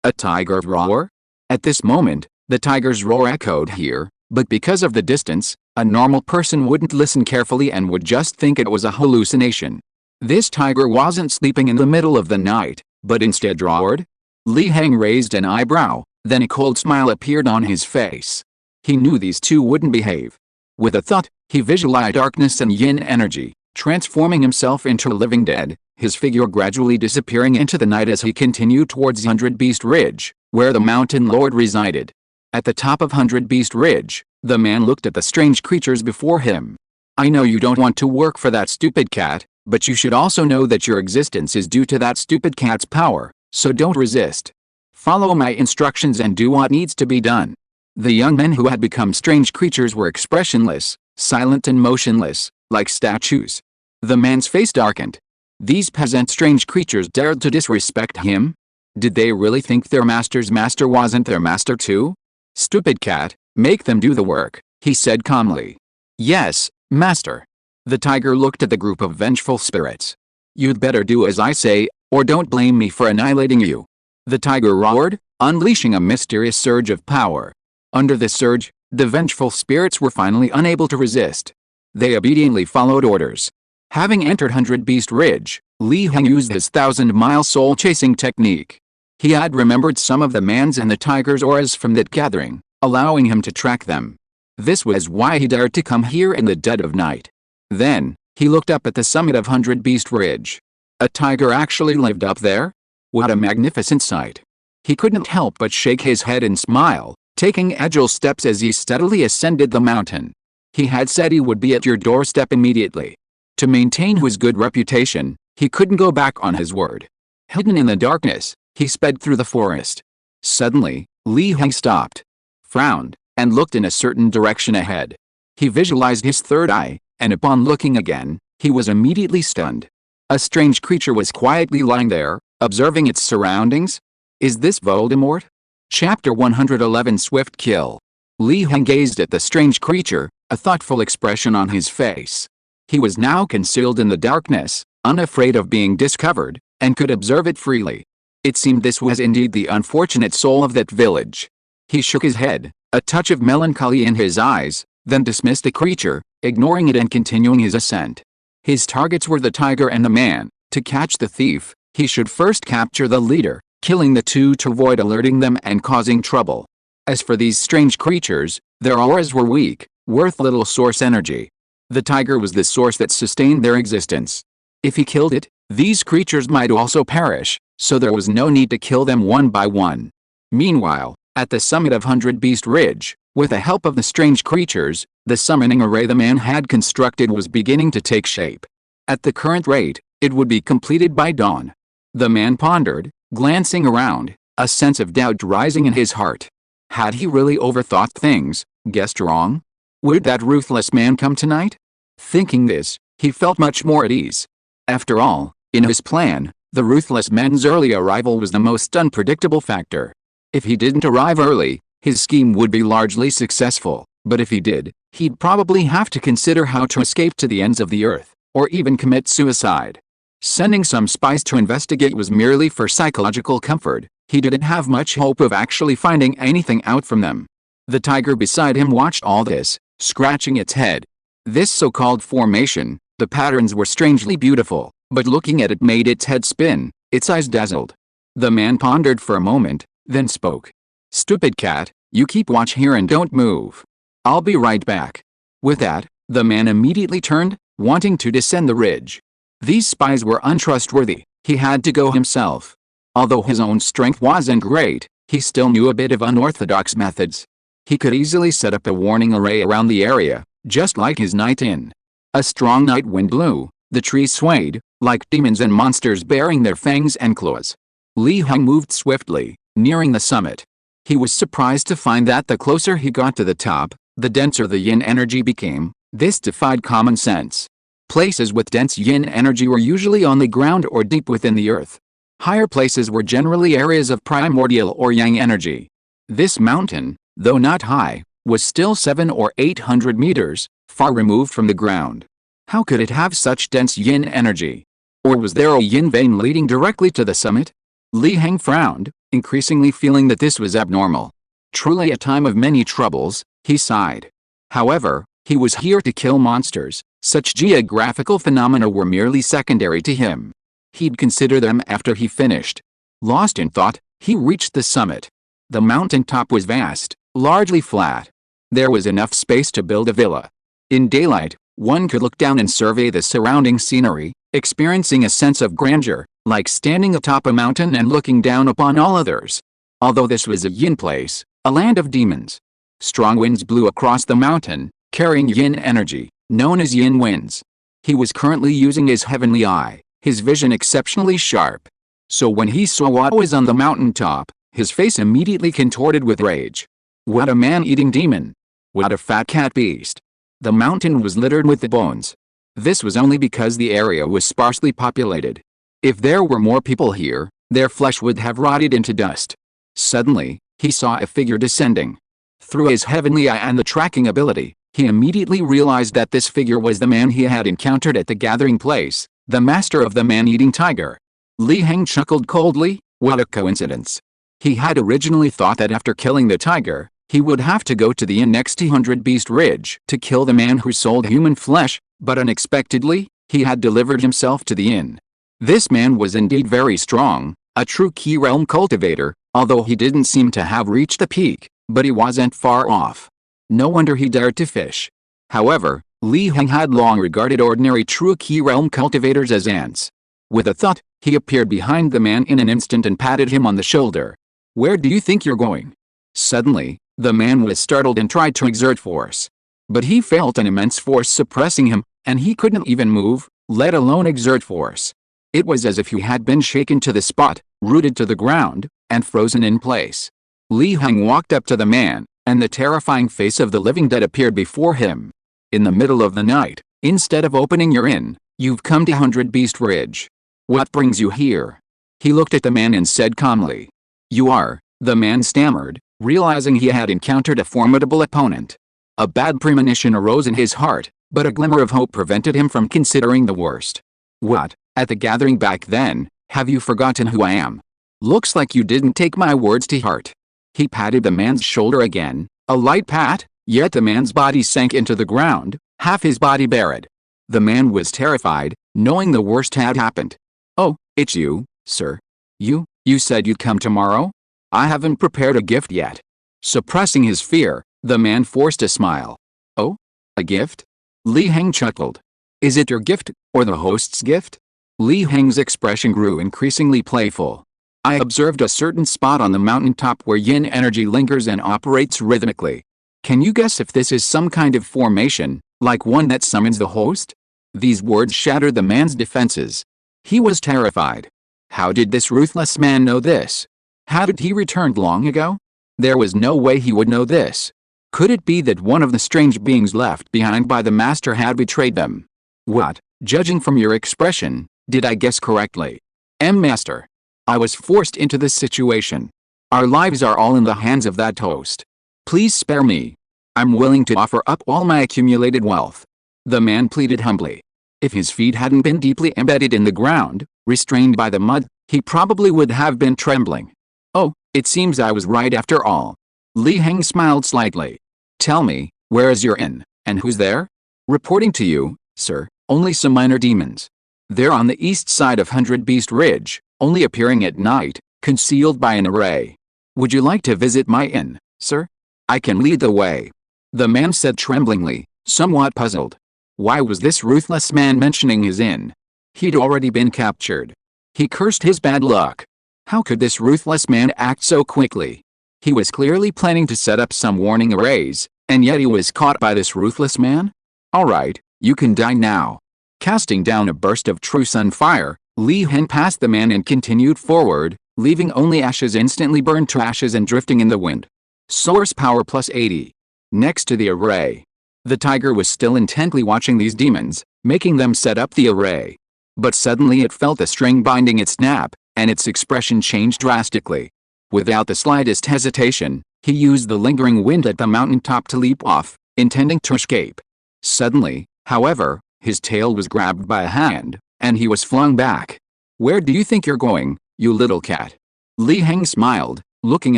A tiger roar? At this moment, the tiger's roar echoed here, but because of the distance, a normal person wouldn't listen carefully and would just think it was a hallucination. This tiger wasn't sleeping in the middle of the night, but instead roared. Heng raised an eyebrow, then a cold smile appeared on his face. He knew these two wouldn't behave. With a thought, he visualized darkness and yin energy, transforming himself into a living dead, his figure gradually disappearing into the night as he continued towards 100 Beast Ridge, where the mountain lord resided. At the top of 100 Beast Ridge, the man looked at the strange creatures before him. I know you don't want to work for that stupid cat, but you should also know that your existence is due to that stupid cat's power, so don't resist. Follow my instructions and do what needs to be done. The young men who had become strange creatures were expressionless, silent and motionless, like statues. The man's face darkened. These peasant strange creatures dared to disrespect him? Did they really think their master's master wasn't their master too? Stupid cat, make them do the work, he said calmly. Yes, master. The tiger looked at the group of vengeful spirits. You'd better do as I say, or don't blame me for annihilating you. The tiger roared, unleashing a mysterious surge of power. Under this surge, the vengeful spirits were finally unable to resist. They obediently followed orders. Having entered 100 Beast Ridge, Heng used his 1,000-mile soul-chasing technique. He had remembered some of the man's and the tiger's auras from that gathering, allowing him to track them. This was why he dared to come here in the dead of night. Then, he looked up at the summit of 100 Beast Ridge. A tiger actually lived up there? What a magnificent sight. He couldn't help but shake his head and smile, taking agile steps as he steadily ascended the mountain. He had said he would be at your doorstep immediately. To maintain his good reputation, he couldn't go back on his word. Hidden in the darkness, he sped through the forest. Suddenly, Heng stopped, frowned, and looked in a certain direction ahead. He visualized his third eye, and upon looking again, he was immediately stunned. A strange creature was quietly lying there, observing its surroundings. Is this Voldemort? Chapter 111 Swift Kill. Heng gazed at the strange creature, a thoughtful expression on his face. He was now concealed in the darkness, unafraid of being discovered, and could observe it freely. It seemed this was indeed the unfortunate soul of that village. He shook his head, a touch of melancholy in his eyes, then dismissed the creature, ignoring it and continuing his ascent. His targets were the tiger and the man. To catch the thief, he should first capture the leader, killing the two to avoid alerting them and causing trouble. As for these strange creatures, their auras were weak, worth little source energy. The tiger was the source that sustained their existence. If he killed it, these creatures might also perish, so there was no need to kill them one by one. Meanwhile, at the summit of 100 Beast Ridge, with the help of the strange creatures, the summoning array the man had constructed was beginning to take shape. At the current rate, it would be completed by dawn. The man pondered, glancing around, a sense of doubt rising in his heart. Had he really overthought things, guessed wrong? Would that ruthless man come tonight? Thinking this, he felt much more at ease. After all, in his plan, the ruthless man's early arrival was the most unpredictable factor. If he didn't arrive early, his scheme would be largely successful, but if he did, he'd probably have to consider how to escape to the ends of the earth, or even commit suicide. Sending some spies to investigate was merely for psychological comfort. He didn't have much hope of actually finding anything out from them. The tiger beside him watched all this, scratching its head. This so-called formation, the patterns were strangely beautiful, but looking at it made its head spin, its eyes dazzled. The man pondered for a moment, then spoke. "Stupid cat, you keep watch here and don't move. I'll be right back." With that, the man immediately turned, wanting to descend the ridge. These spies were untrustworthy. He had to go himself. Although his own strength wasn't great, he still knew a bit of unorthodox methods. He could easily set up a warning array around the area, just like his night inn. A strong night wind blew, the trees swayed, like demons and monsters baring their fangs and claws. Heng moved swiftly, nearing the summit. He was surprised to find that the closer he got to the top, the denser the yin energy became. This defied common sense. Places with dense yin energy were usually on the ground or deep within the earth. Higher places were generally areas of primordial or yang energy. This mountain, though not high, was still 700 or 800 meters, far removed from the ground. How could it have such dense yin energy? Or was there a yin vein leading directly to the summit? Heng frowned, increasingly feeling that this was abnormal. Truly a time of many troubles, he sighed. However, he was here to kill monsters. Such geographical phenomena were merely secondary to him. He'd consider them after he finished. Lost in thought, he reached the summit. The mountain top was vast, largely flat. There was enough space to build a villa. In daylight, one could look down and survey the surrounding scenery, experiencing a sense of grandeur, like standing atop a mountain and looking down upon all others. Although this was a yin place, a land of demons. Strong winds blew across the mountain, carrying yin energy, known as yin winds. He was currently using his heavenly eye, his vision exceptionally sharp. So when he saw what was on the mountain top, his face immediately contorted with rage. What a man-eating demon! What a fat cat beast! The mountain was littered with the bones. This was only because the area was sparsely populated. If there were more people here, their flesh would have rotted into dust. Suddenly, he saw a figure descending. Through his heavenly eye and the tracking ability, he immediately realized that this figure was the man he had encountered at the gathering place, the master of the man-eating tiger. Heng chuckled coldly. What a coincidence. He had originally thought that after killing the tiger, he would have to go to the inn next to 100 Beast Ridge to kill the man who sold human flesh, but unexpectedly, he had delivered himself to the inn. This man was indeed very strong, a true key realm cultivator, although he didn't seem to have reached the peak, but he wasn't far off. No wonder he dared to fish. However, Heng had long regarded ordinary true key realm cultivators as ants. With a thought, he appeared behind the man in an instant and patted him on the shoulder. "Where do you think you're going?" Suddenly, the man was startled and tried to exert force. But he felt an immense force suppressing him, and he couldn't even move, let alone exert force. It was as if he had been shaken to the spot, rooted to the ground, and frozen in place. Heng walked up to the man, and the terrifying face of the living dead appeared before him. "In the middle of the night, instead of opening your inn, you've come to 100 Beast Ridge. What brings you here?" He looked at the man and said calmly. "You are," the man stammered, realizing he had encountered a formidable opponent. A bad premonition arose in his heart, but a glimmer of hope prevented him from considering the worst. "What, at the gathering back then, have you forgotten who I am? Looks like you didn't take my words to heart." He patted the man's shoulder again, a light pat, yet the man's body sank into the ground, half his body buried. The man was terrified, knowing the worst had happened. "Oh, it's you, sir. You You said you'd come tomorrow? I haven't prepared a gift yet. Suppressing his fear, the man forced a smile. Oh? A gift? Li Heng chuckled. Is it your gift, or the host's gift? Li Heng's expression grew increasingly playful. I observed a certain spot on the mountaintop where yin energy lingers and operates rhythmically. Can you guess if this is some kind of formation, like one that summons the host? These words shattered the man's defenses. He was terrified. How did this ruthless man know this? Hadn't he returned long ago? There was no way he would know this. Could it be that one of the strange beings left behind by the master had betrayed them? What, judging from your expression, did I guess correctly? Master. I was forced into this situation. Our lives are all in the hands of that host. Please spare me. I'm willing to offer up all my accumulated wealth. The man pleaded humbly. If his feet hadn't been deeply embedded in the ground, restrained by the mud, he probably would have been trembling. Oh, it seems I was right after all. Li Heng smiled slightly. Tell me, where is your inn, and who's there? Reporting to you, sir, only some minor demons. They're on the east side of 100 Beast Ridge, only appearing at night, concealed by an array. Would you like to visit my inn, sir? I can lead the way. The man said tremblingly, somewhat puzzled. Why was this ruthless man mentioning his inn? He'd already been captured. He cursed his bad luck. How could this ruthless man act so quickly? He was clearly planning to set up some warning arrays, and yet he was caught by this ruthless man? Alright, you can die now. Casting down a burst of true sun fire, Li Heng passed the man and continued forward, leaving only ashes instantly burned to ashes and drifting in the wind. Source power plus 80. Next to the array. The tiger was still intently watching these demons, making them set up the array. But suddenly it felt a string binding its snap, and its expression changed drastically. Without the slightest hesitation, he used the lingering wind at the mountaintop to leap off, intending to escape. Suddenly, however, his tail was grabbed by a hand, and he was flung back. Where do you think you're going, you little cat? Li Heng smiled, looking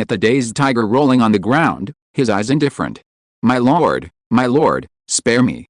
at the dazed tiger rolling on the ground, his eyes indifferent. My lord, spare me,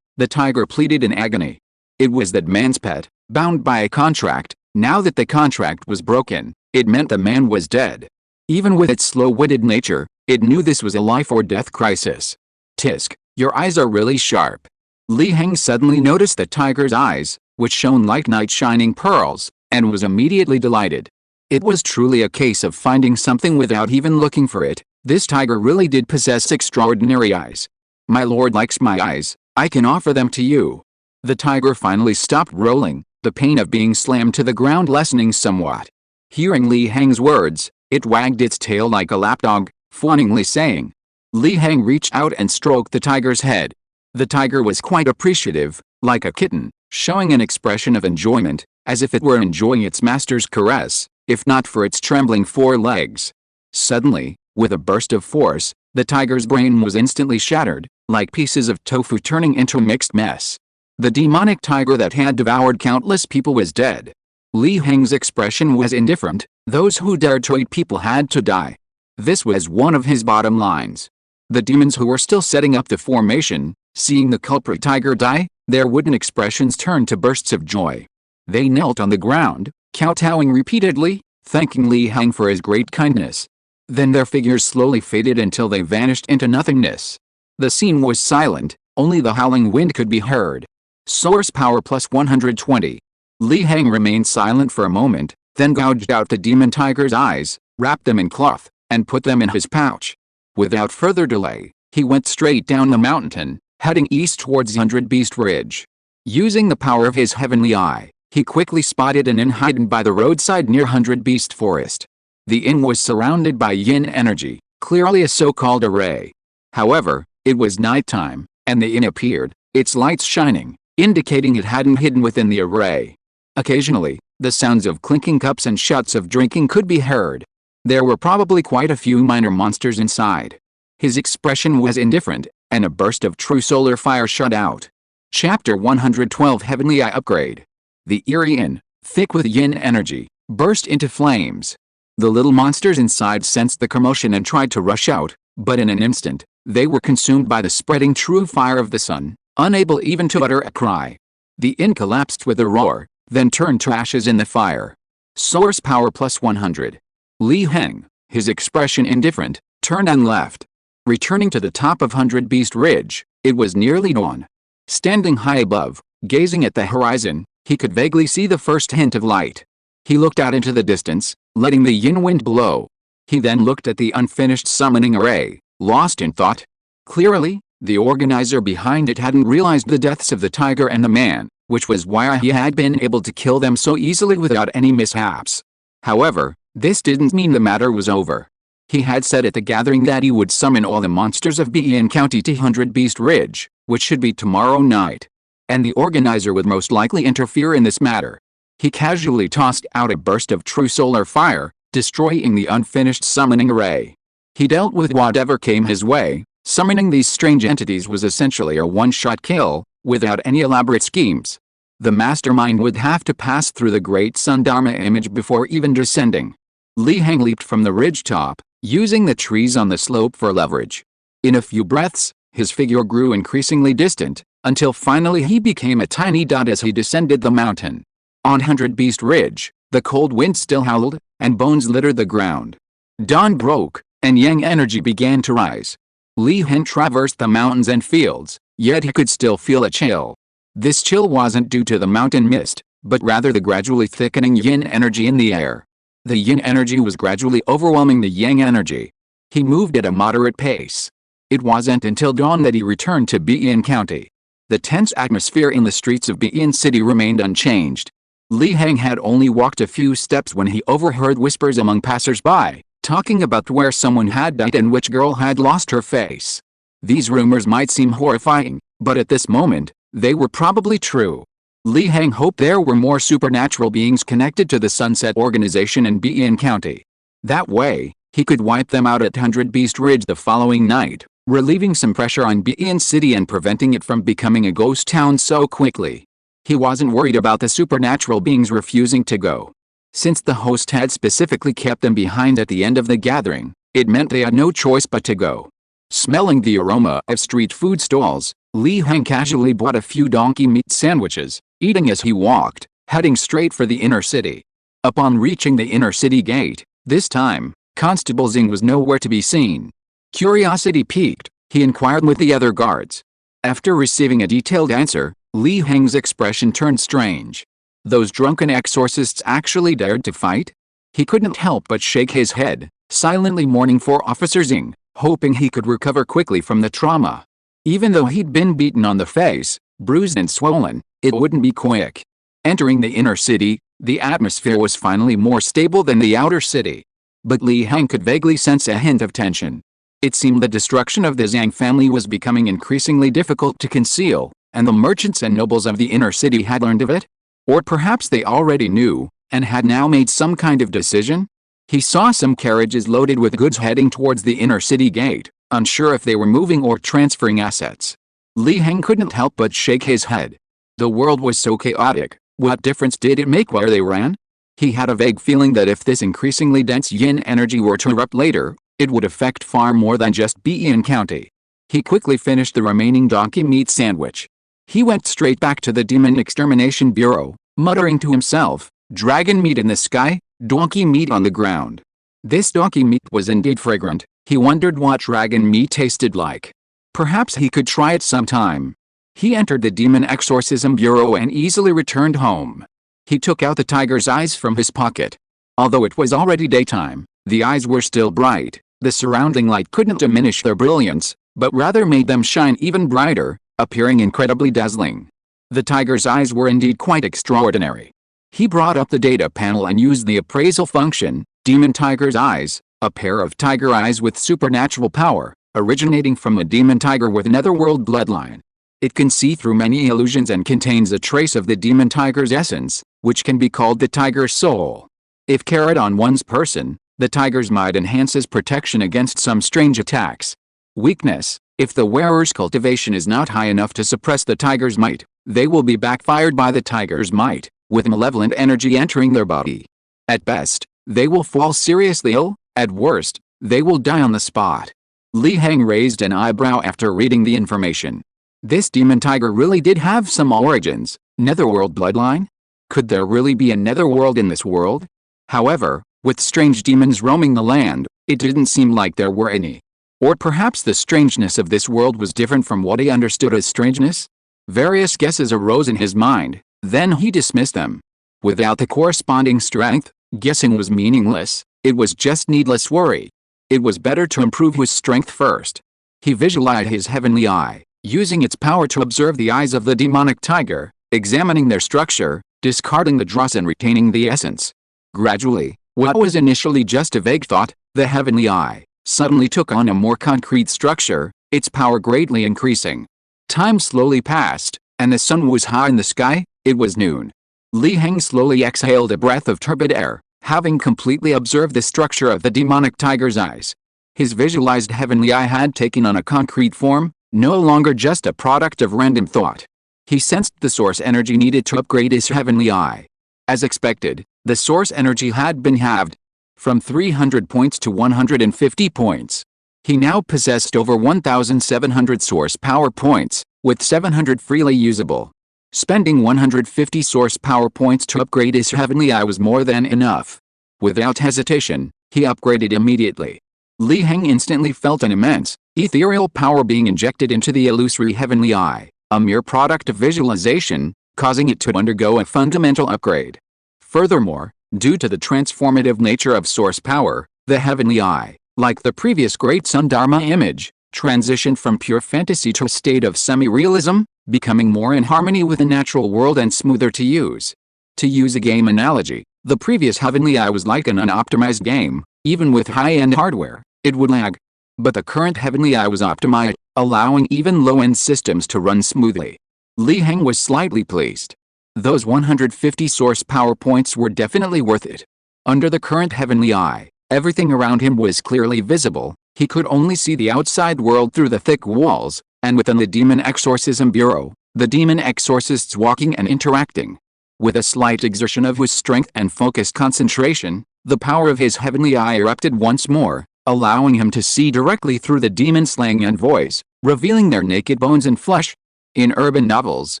the tiger pleaded in agony. It was that man's pet, bound by a contract. Now that the contract was broken, it meant the man was dead. Even with its slow-witted nature, it knew this was a life-or-death crisis. Tisk, your eyes are really sharp. Li Heng suddenly noticed the tiger's eyes, which shone like night-shining pearls, and was immediately delighted. It was truly a case of finding something without even looking for it. This tiger really did possess extraordinary eyes. My lord likes my eyes, I can offer them to you. The tiger finally stopped rolling, the pain of being slammed to the ground lessening somewhat. Hearing Li Heng's words, it wagged its tail like a lapdog, fawningly saying. Li Heng reached out and stroked the tiger's head. The tiger was quite appreciative, like a kitten, showing an expression of enjoyment, as if it were enjoying its master's caress, if not for its trembling forelegs. Suddenly, with a burst of force, the tiger's brain was instantly shattered, like pieces of tofu turning into a mixed mess. The demonic tiger that had devoured countless people was dead. Li Heng's expression was indifferent. Those who dared to eat people had to die. This was one of his bottom lines. The demons who were still setting up the formation, seeing the culprit tiger die, their wooden expressions turned to bursts of joy. They knelt on the ground, kowtowing repeatedly, thanking Li Heng for his great kindness. Then their figures slowly faded until they vanished into nothingness. The scene was silent, only the howling wind could be heard. Source power plus 120. Li Heng remained silent for a moment, then gouged out the demon tiger's eyes, wrapped them in cloth, and put them in his pouch. Without further delay, he went straight down the mountain, heading east towards 100 Beast Ridge. Using the power of his heavenly eye, he quickly spotted an inn hidden by the roadside near 100 Beast Forest. The inn was surrounded by yin energy, clearly a so-called array. However, it was nighttime, and the inn appeared, its lights shining, indicating it hadn't hidden within the array. Occasionally, the sounds of clinking cups and shouts of drinking could be heard. There were probably quite a few minor monsters inside. His expression was indifferent, and a burst of true solar fire shot out. Chapter 112 Heavenly Eye Upgrade. The eerie inn, thick with yin energy, burst into flames. The little monsters inside sensed the commotion and tried to rush out, but in an instant, they were consumed by the spreading true fire of the sun, unable even to utter a cry. The inn collapsed with a roar, then turned to ashes in the fire. Source power plus 100. Li Heng, his expression indifferent, turned and left. Returning to the top of 100 Beast Ridge, it was nearly dawn. Standing high above, gazing at the horizon, he could vaguely see the first hint of light. He looked out into the distance, letting the yin wind blow. He then looked at the unfinished summoning array, lost in thought. Clearly, the organizer behind it hadn't realized the deaths of the tiger and the man, which was why he had been able to kill them so easily without any mishaps. However, this didn't mean the matter was over. He had said at the gathering that he would summon all the monsters of Bean County to 100 Beast Ridge, which should be tomorrow night. And the organizer would most likely interfere in this matter. He casually tossed out a burst of true solar fire, destroying the unfinished summoning array. He dealt with whatever came his way. Summoning these strange entities was essentially a one-shot kill, without any elaborate schemes. The mastermind would have to pass through the great sun dharma image before even descending. Li Heng leaped from the ridge top, using the trees on the slope for leverage. In a few breaths, his figure grew increasingly distant, until finally he became a tiny dot as he descended the mountain. On 100 Beast Ridge, the cold wind still howled, and bones littered the ground. Dawn broke, and yang energy began to rise. Li Heng traversed the mountains and fields, yet he could still feel a chill. This chill wasn't due to the mountain mist, but rather the gradually thickening yin energy in the air. The yin energy was gradually overwhelming the yang energy. He moved at a moderate pace. It wasn't until dawn that he returned to Bean County. The tense atmosphere in the streets of Bean City remained unchanged. Li Heng had only walked a few steps when he overheard whispers among passers-by, talking about where someone had died and which girl had lost her face. These rumors might seem horrifying, but at this moment, they were probably true. Li Heng hoped there were more supernatural beings connected to the Sunset Organization in Bean County. That way, he could wipe them out at 100 Beast Ridge the following night, relieving some pressure on Bean City and preventing it from becoming a ghost town so quickly. He wasn't worried about the supernatural beings refusing to go. Since the host had specifically kept them behind at the end of the gathering, it meant they had no choice but to go. Smelling the aroma of street food stalls, Li Heng casually bought a few donkey meat sandwiches, eating as he walked, heading straight for the inner city. Upon reaching the inner city gate, this time, Constable Xing was nowhere to be seen. Curiosity piqued, he inquired with the other guards. After receiving a detailed answer, Li Heng's expression turned strange. Those drunken exorcists actually dared to fight? He couldn't help but shake his head, silently mourning for Officer Xing, hoping he could recover quickly from the trauma. Even though he'd been beaten on the face, bruised and swollen, it wouldn't be quick. Entering the inner city, the atmosphere was finally more stable than the outer city. But Li Heng could vaguely sense a hint of tension. It seemed the destruction of the Zhang family was becoming increasingly difficult to conceal, and the merchants and nobles of the inner city had learned of it? Or perhaps they already knew, and had now made some kind of decision? He saw some carriages loaded with goods heading towards the inner city gate, unsure if they were moving or transferring assets. Li Heng couldn't help but shake his head. The world was so chaotic, what difference did it make where they ran? He had a vague feeling that if this increasingly dense yin energy were to erupt later, it would affect far more than just Bean County. He quickly finished the remaining donkey meat sandwich. He went straight back to the Demon Extermination Bureau, muttering to himself, "Dragon meat in the sky, donkey meat on the ground." This donkey meat was indeed fragrant. He wondered what dragon meat tasted like. Perhaps he could try it sometime. He entered the Demon Exorcism Bureau and easily returned home. He took out the tiger's eyes from his pocket. Although it was already daytime, the eyes were still bright. The surrounding light couldn't diminish their brilliance, but rather made them shine even brighter, appearing incredibly dazzling. The tiger's eyes were indeed quite extraordinary. He brought up the data panel and used the appraisal function, Demon Tiger's Eyes, a pair of tiger eyes with supernatural power, originating from a demon tiger with netherworld bloodline. It can see through many illusions and contains a trace of the demon tiger's essence, which can be called the tiger's soul. If carried on one's person, the tiger's might enhances protection against some strange attacks. Weakness: if the wearer's cultivation is not high enough to suppress the tiger's might, they will be backfired by the tiger's might, with malevolent energy entering their body. At best, they will fall seriously ill. At worst, they will die on the spot. Li Heng raised an eyebrow after reading the information. This demon tiger really did have some origins. Netherworld bloodline? Could there really be a netherworld in this world? However, with strange demons roaming the land, it didn't seem like there were any. Or perhaps the strangeness of this world was different from what he understood as strangeness? Various guesses arose in his mind, then he dismissed them. Without the corresponding strength, guessing was meaningless, it was just needless worry. It was better to improve his strength first. He visualized his heavenly eye, using its power to observe the eyes of the demonic tiger, examining their structure, discarding the dross and retaining the essence. Gradually, what was initially just a vague thought, the heavenly eye, suddenly took on a more concrete structure, its power greatly increasing. Time slowly passed, and the sun was high in the sky. It was noon. Heng slowly exhaled a breath of turbid air, having completely observed the structure of the demonic tiger's eyes. His visualized heavenly eye had taken on a concrete form, no longer just a product of random thought. He sensed the source energy needed to upgrade his heavenly eye. As expected, the source energy had been halved, from 300 points to 150 points. He now possessed over 1,700 source power points, with 700 freely usable. Spending 150 source power points to upgrade his heavenly eye was more than enough. Without hesitation, he upgraded immediately. Heng instantly felt an immense, ethereal power being injected into the illusory heavenly eye, a mere product of visualization, causing it to undergo a fundamental upgrade. Furthermore, due to the transformative nature of source power, the heavenly eye, like the previous great sun dharma image, transitioned from pure fantasy to a state of semi-realism, becoming more in harmony with the natural world and smoother to use. To use a game analogy, the previous heavenly eye was like an unoptimized game. Even with high-end hardware, it would lag. But the current heavenly eye was optimized, allowing even low-end systems to run smoothly. Heng was slightly pleased. Those 150 source power points were definitely worth it. Under the current heavenly eye, everything around him was clearly visible. He could only see the outside world through the thick walls, and within the Demon Exorcism Bureau, the demon exorcists walking and interacting. With a slight exertion of his strength and focused concentration, the power of his heavenly eye erupted once more, allowing him to see directly through the demon-slaying envoys, revealing their naked bones and flesh. In urban novels,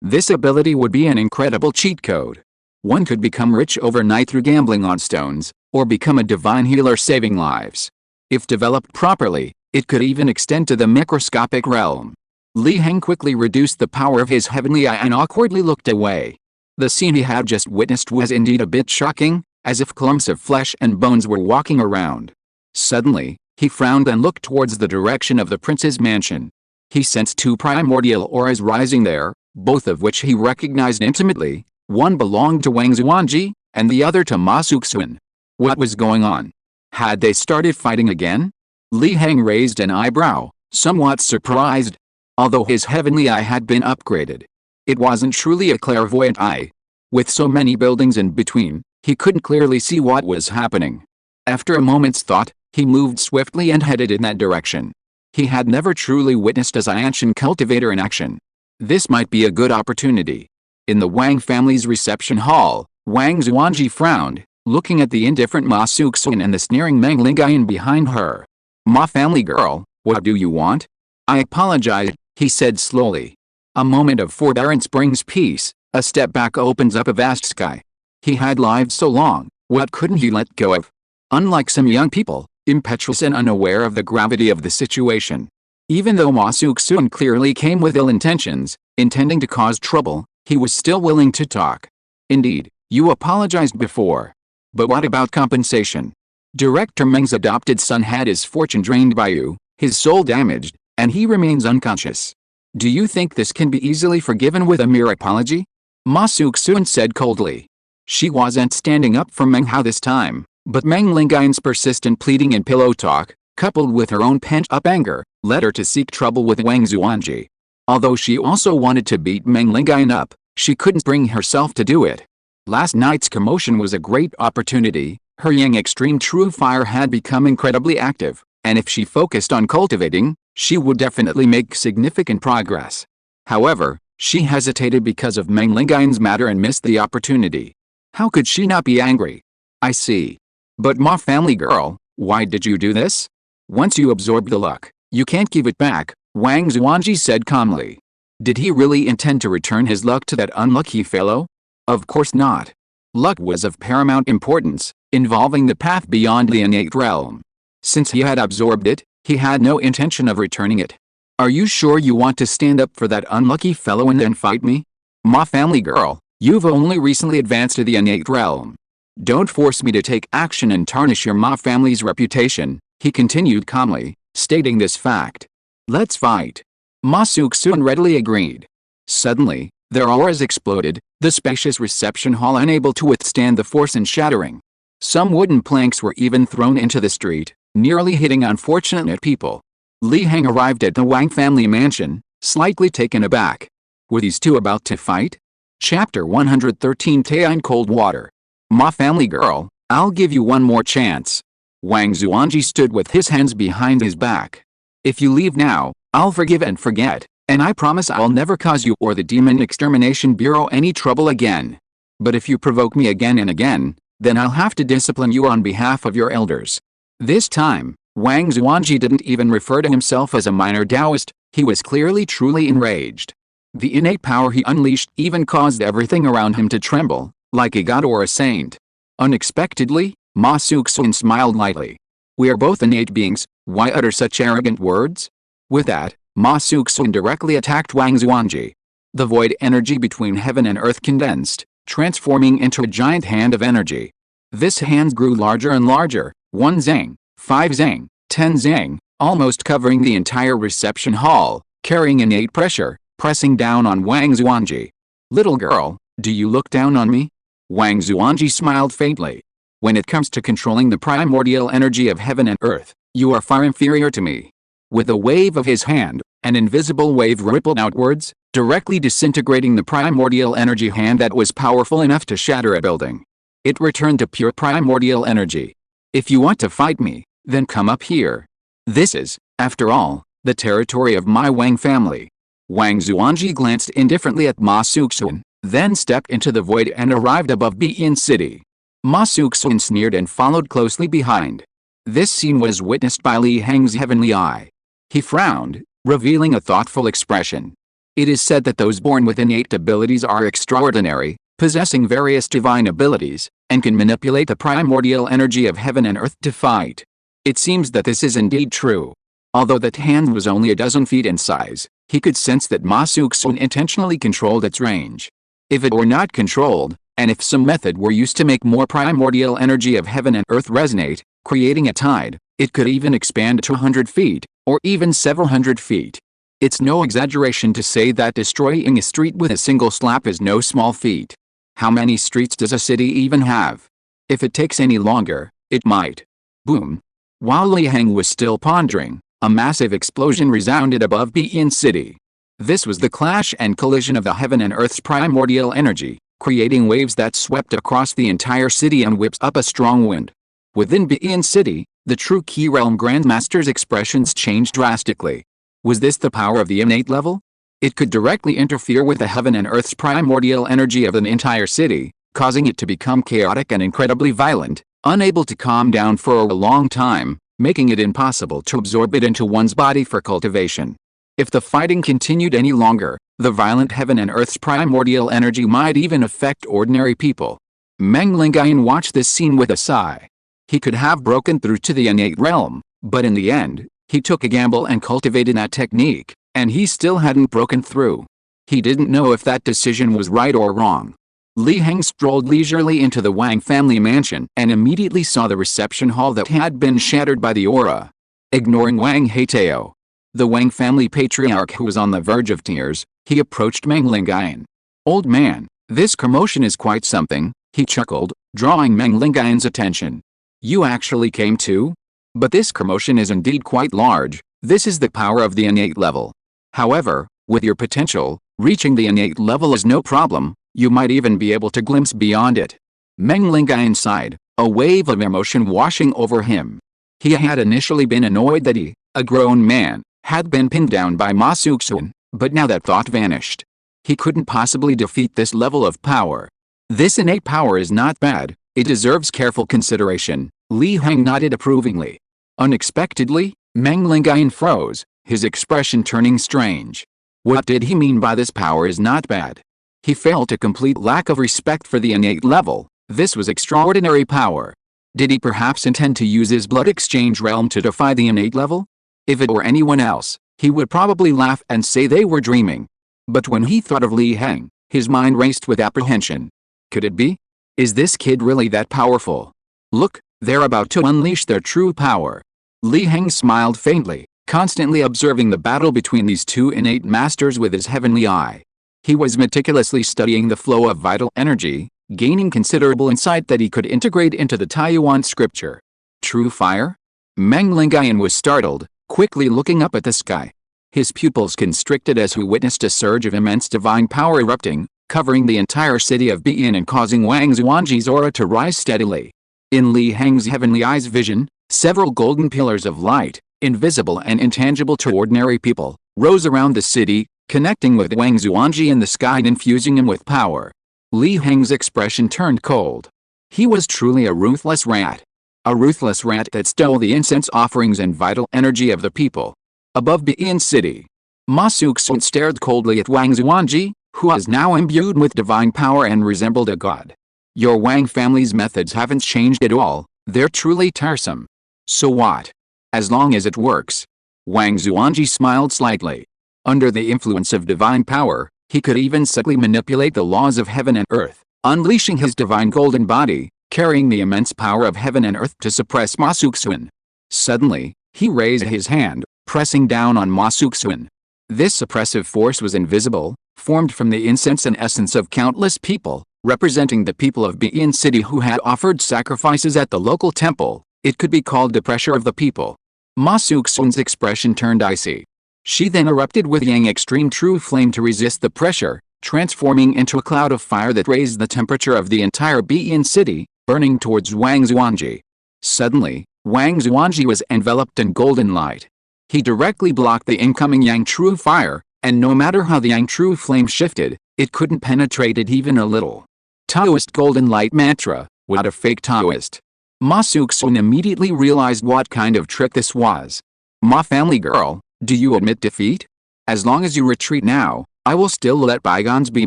this ability would be an incredible cheat code. One could become rich overnight through gambling on stones, or become a divine healer saving lives. If developed properly, it could even extend to the microscopic realm. Heng quickly reduced the power of his heavenly eye and awkwardly looked away. The scene he had just witnessed was indeed a bit shocking, as if clumps of flesh and bones were walking around. Suddenly, he frowned and looked towards the direction of the prince's mansion. He sensed two primordial auras rising there, both of which he recognized intimately. One belonged to Wang Zuanji, and the other to Ma Suxuan. What was going on? Had they started fighting again? Heng raised an eyebrow, somewhat surprised. Although his heavenly eye had been upgraded, it wasn't truly a clairvoyant eye. With so many buildings in between, he couldn't clearly see what was happening. After a moment's thought, he moved swiftly and headed in that direction. He had never truly witnessed a Xiantian cultivator in action. This might be a good opportunity. In the Wang family's reception hall, Wang Zuanji frowned, looking at the indifferent Ma Suxuan and the sneering Meng Lingayan behind her. "Ma family girl, what do you want?" "I apologize," he said slowly. A moment of forbearance brings peace, a step back opens up a vast sky. He had lived so long, what couldn't he let go of? Unlike some young people, impetuous and unaware of the gravity of the situation. Even though Ma Suxuan clearly came with ill intentions, intending to cause trouble, he was still willing to talk. "Indeed, you apologized before. But what about compensation? Director Meng's adopted son had his fortune drained by you, his soul damaged, and he remains unconscious. Do you think this can be easily forgiven with a mere apology?" Ma Suxuan said coldly. She wasn't standing up for Meng Hao this time, but Meng Lingayan's persistent pleading and pillow talk, coupled with her own pent-up anger, led her to seek trouble with Wang Zuanji. Although she also wanted to beat Meng Lingayan up, she couldn't bring herself to do it. Last night's commotion was a great opportunity. Her Yang Extreme True Fire had become incredibly active, and if she focused on cultivating, she would definitely make significant progress. However, she hesitated because of Meng Lingayan's matter and missed the opportunity. How could she not be angry? "I see. But Ma family girl, why did you do this? Once you absorb the luck, you can't give it back," Wang Zuanji said calmly. Did he really intend to return his luck to that unlucky fellow? Of course not. Luck was of paramount importance, involving the path beyond the innate realm. Since he had absorbed it, he had no intention of returning it. Are you sure you want to stand up for that unlucky fellow and then fight me? Ma family girl, you've only recently advanced to the innate realm. Don't force me to take action and tarnish your Ma family's reputation, he continued calmly, stating this fact. Let's fight. Ma Suxun readily agreed. Suddenly, their auras exploded, the spacious reception hall unable to withstand the force and shattering. Some wooden planks were even thrown into the street, nearly hitting unfortunate people. Li Heng arrived at the Wang family mansion, slightly taken aback. Were these two about to fight? Chapter 113 Tea in Cold Water. Ma family girl, I'll give you one more chance. Wang Zuanji stood with his hands behind his back. If you leave now, I'll forgive and forget, and I promise I'll never cause you or the Demon Extermination Bureau any trouble again. But if you provoke me again and again, then I'll have to discipline you on behalf of your elders. This time, Wang Zuanji didn't even refer to himself as a minor Taoist, he was clearly truly enraged. The innate power he unleashed even caused everything around him to tremble, like a god or a saint. Unexpectedly, Ma Suxun smiled lightly. We are both innate beings, why utter such arrogant words? With that, Ma Suxun directly attacked Wang Zuanji. The void energy between heaven and earth condensed, transforming into a giant hand of energy. This hand grew larger and larger, 1 zang, 5 zang, 10 zang, almost covering the entire reception hall, carrying innate pressure, pressing down on Wang Zuanji. Little girl, do you look down on me? Wang Zuanji smiled faintly. When it comes to controlling the primordial energy of heaven and earth, you are far inferior to me. With a wave of his hand, an invisible wave rippled outwards, directly disintegrating the primordial energy hand that was powerful enough to shatter a building. It returned to pure primordial energy. If you want to fight me, then come up here. This is, after all, the territory of my Wang family. Wang Zuanji glanced indifferently at Ma Suxun, then stepped into the void and arrived above Bian City. Ma Suxun sneered and followed closely behind. This scene was witnessed by Li Heng's heavenly eye. He frowned, revealing a thoughtful expression. It is said that those born with innate abilities are extraordinary, possessing various divine abilities, and can manipulate the primordial energy of heaven and earth to fight. It seems that this is indeed true. Although that hand was only a dozen feet in size, he could sense that Ma Suxun intentionally controlled its range. If it were not controlled, and if some method were used to make more primordial energy of heaven and earth resonate, creating a tide, it could even expand to 100 feet, or even several hundred feet. It's no exaggeration to say that destroying a street with a single slap is no small feat. How many streets does a city even have? If it takes any longer, it might. Boom. While Li Heng was still pondering, a massive explosion resounded above Bian City. This was the clash and collision of the heaven and earth's primordial energy, creating waves that swept across the entire city and whipped up a strong wind. Within Bian City, the true Key Realm Grandmaster's expressions changed drastically. Was this the power of the innate level? It could directly interfere with the heaven and earth's primordial energy of an entire city, causing it to become chaotic and incredibly violent, unable to calm down for a long time, making it impossible to absorb it into one's body for cultivation. If the fighting continued any longer, the violent heaven and earth's primordial energy might even affect ordinary people. Meng Lingayan watched this scene with a sigh. He could have broken through to the innate realm, but in the end, he took a gamble and cultivated that technique, and he still hadn't broken through. He didn't know if that decision was right or wrong. Li Heng strolled leisurely into the Wang family mansion and immediately saw the reception hall that had been shattered by the aura. Ignoring Wang Heitao, the Wang family patriarch who was on the verge of tears, he approached Meng Lingayan. Old man, this commotion is quite something, he chuckled, drawing Meng Lingayan's attention. You actually came too? But this commotion is indeed quite large. This is the power of the innate level. However, with your potential, reaching the innate level is no problem, you might even be able to glimpse beyond it. Meng Lingayan sighed, a wave of emotion washing over him. He had initially been annoyed that he, a grown man, had been pinned down by Ma Suxun, but now that thought vanished. He couldn't possibly defeat this level of power. This innate power is not bad, it deserves careful consideration. Li Heng nodded approvingly. Unexpectedly, Meng Lingayan froze, his expression turning strange. What did he mean by this power is not bad? He felt a complete lack of respect for the innate level. This was extraordinary power. Did he perhaps intend to use his blood exchange realm to defy the innate level? If it were anyone else, he would probably laugh and say they were dreaming. But when he thought of Li Heng, his mind raced with apprehension. Could it be? Is this kid really that powerful? Look, they're about to unleash their true power. Li Heng smiled faintly, constantly observing the battle between these two innate masters with his heavenly eye. He was meticulously studying the flow of vital energy, gaining considerable insight that he could integrate into the Taiyuan scripture. True fire? Meng Lingayan was startled, quickly looking up at the sky. His pupils constricted as he witnessed a surge of immense divine power erupting, covering the entire city of Bian and causing Wang Zuanji's aura to rise steadily. In Li Heng's heavenly eye's vision, several golden pillars of light, invisible and intangible to ordinary people, rose around the city, connecting with Wang Zuanji in the sky and infusing him with power. Li Heng's expression turned cold. He was truly a ruthless rat. A ruthless rat that stole the incense offerings and vital energy of the people. Above Bian City, Ma Suxun stared coldly at Wang Zuanji, who was now imbued with divine power and resembled a god. Your Wang family's methods haven't changed at all, they're truly tiresome. So what? As long as it works. Wang Zuanji smiled slightly. Under the influence of divine power, he could even subtly manipulate the laws of heaven and earth, unleashing his divine golden body, carrying the immense power of heaven and earth to suppress Ma Suxun. Suddenly, he raised his hand, pressing down on Ma Suxun. This suppressive force was invisible, formed from the incense and essence of countless people, representing the people of Bian City who had offered sacrifices at the local temple. It could be called the pressure of the people. Ma Suxun's expression turned icy. She then erupted with Yang extreme true flame to resist the pressure, transforming into a cloud of fire that raised the temperature of the entire Bian City, burning towards Wang Zuanji. Suddenly, Wang Zuanji was enveloped in golden light. He directly blocked the incoming Yang true fire, and no matter how the Yang true flame shifted, it couldn't penetrate it even a little. Taoist golden light mantra, what a fake Taoist. Ma Suxun immediately realized what kind of trick this was. Ma family girl, do you admit defeat? As long as you retreat now, I will still let bygones be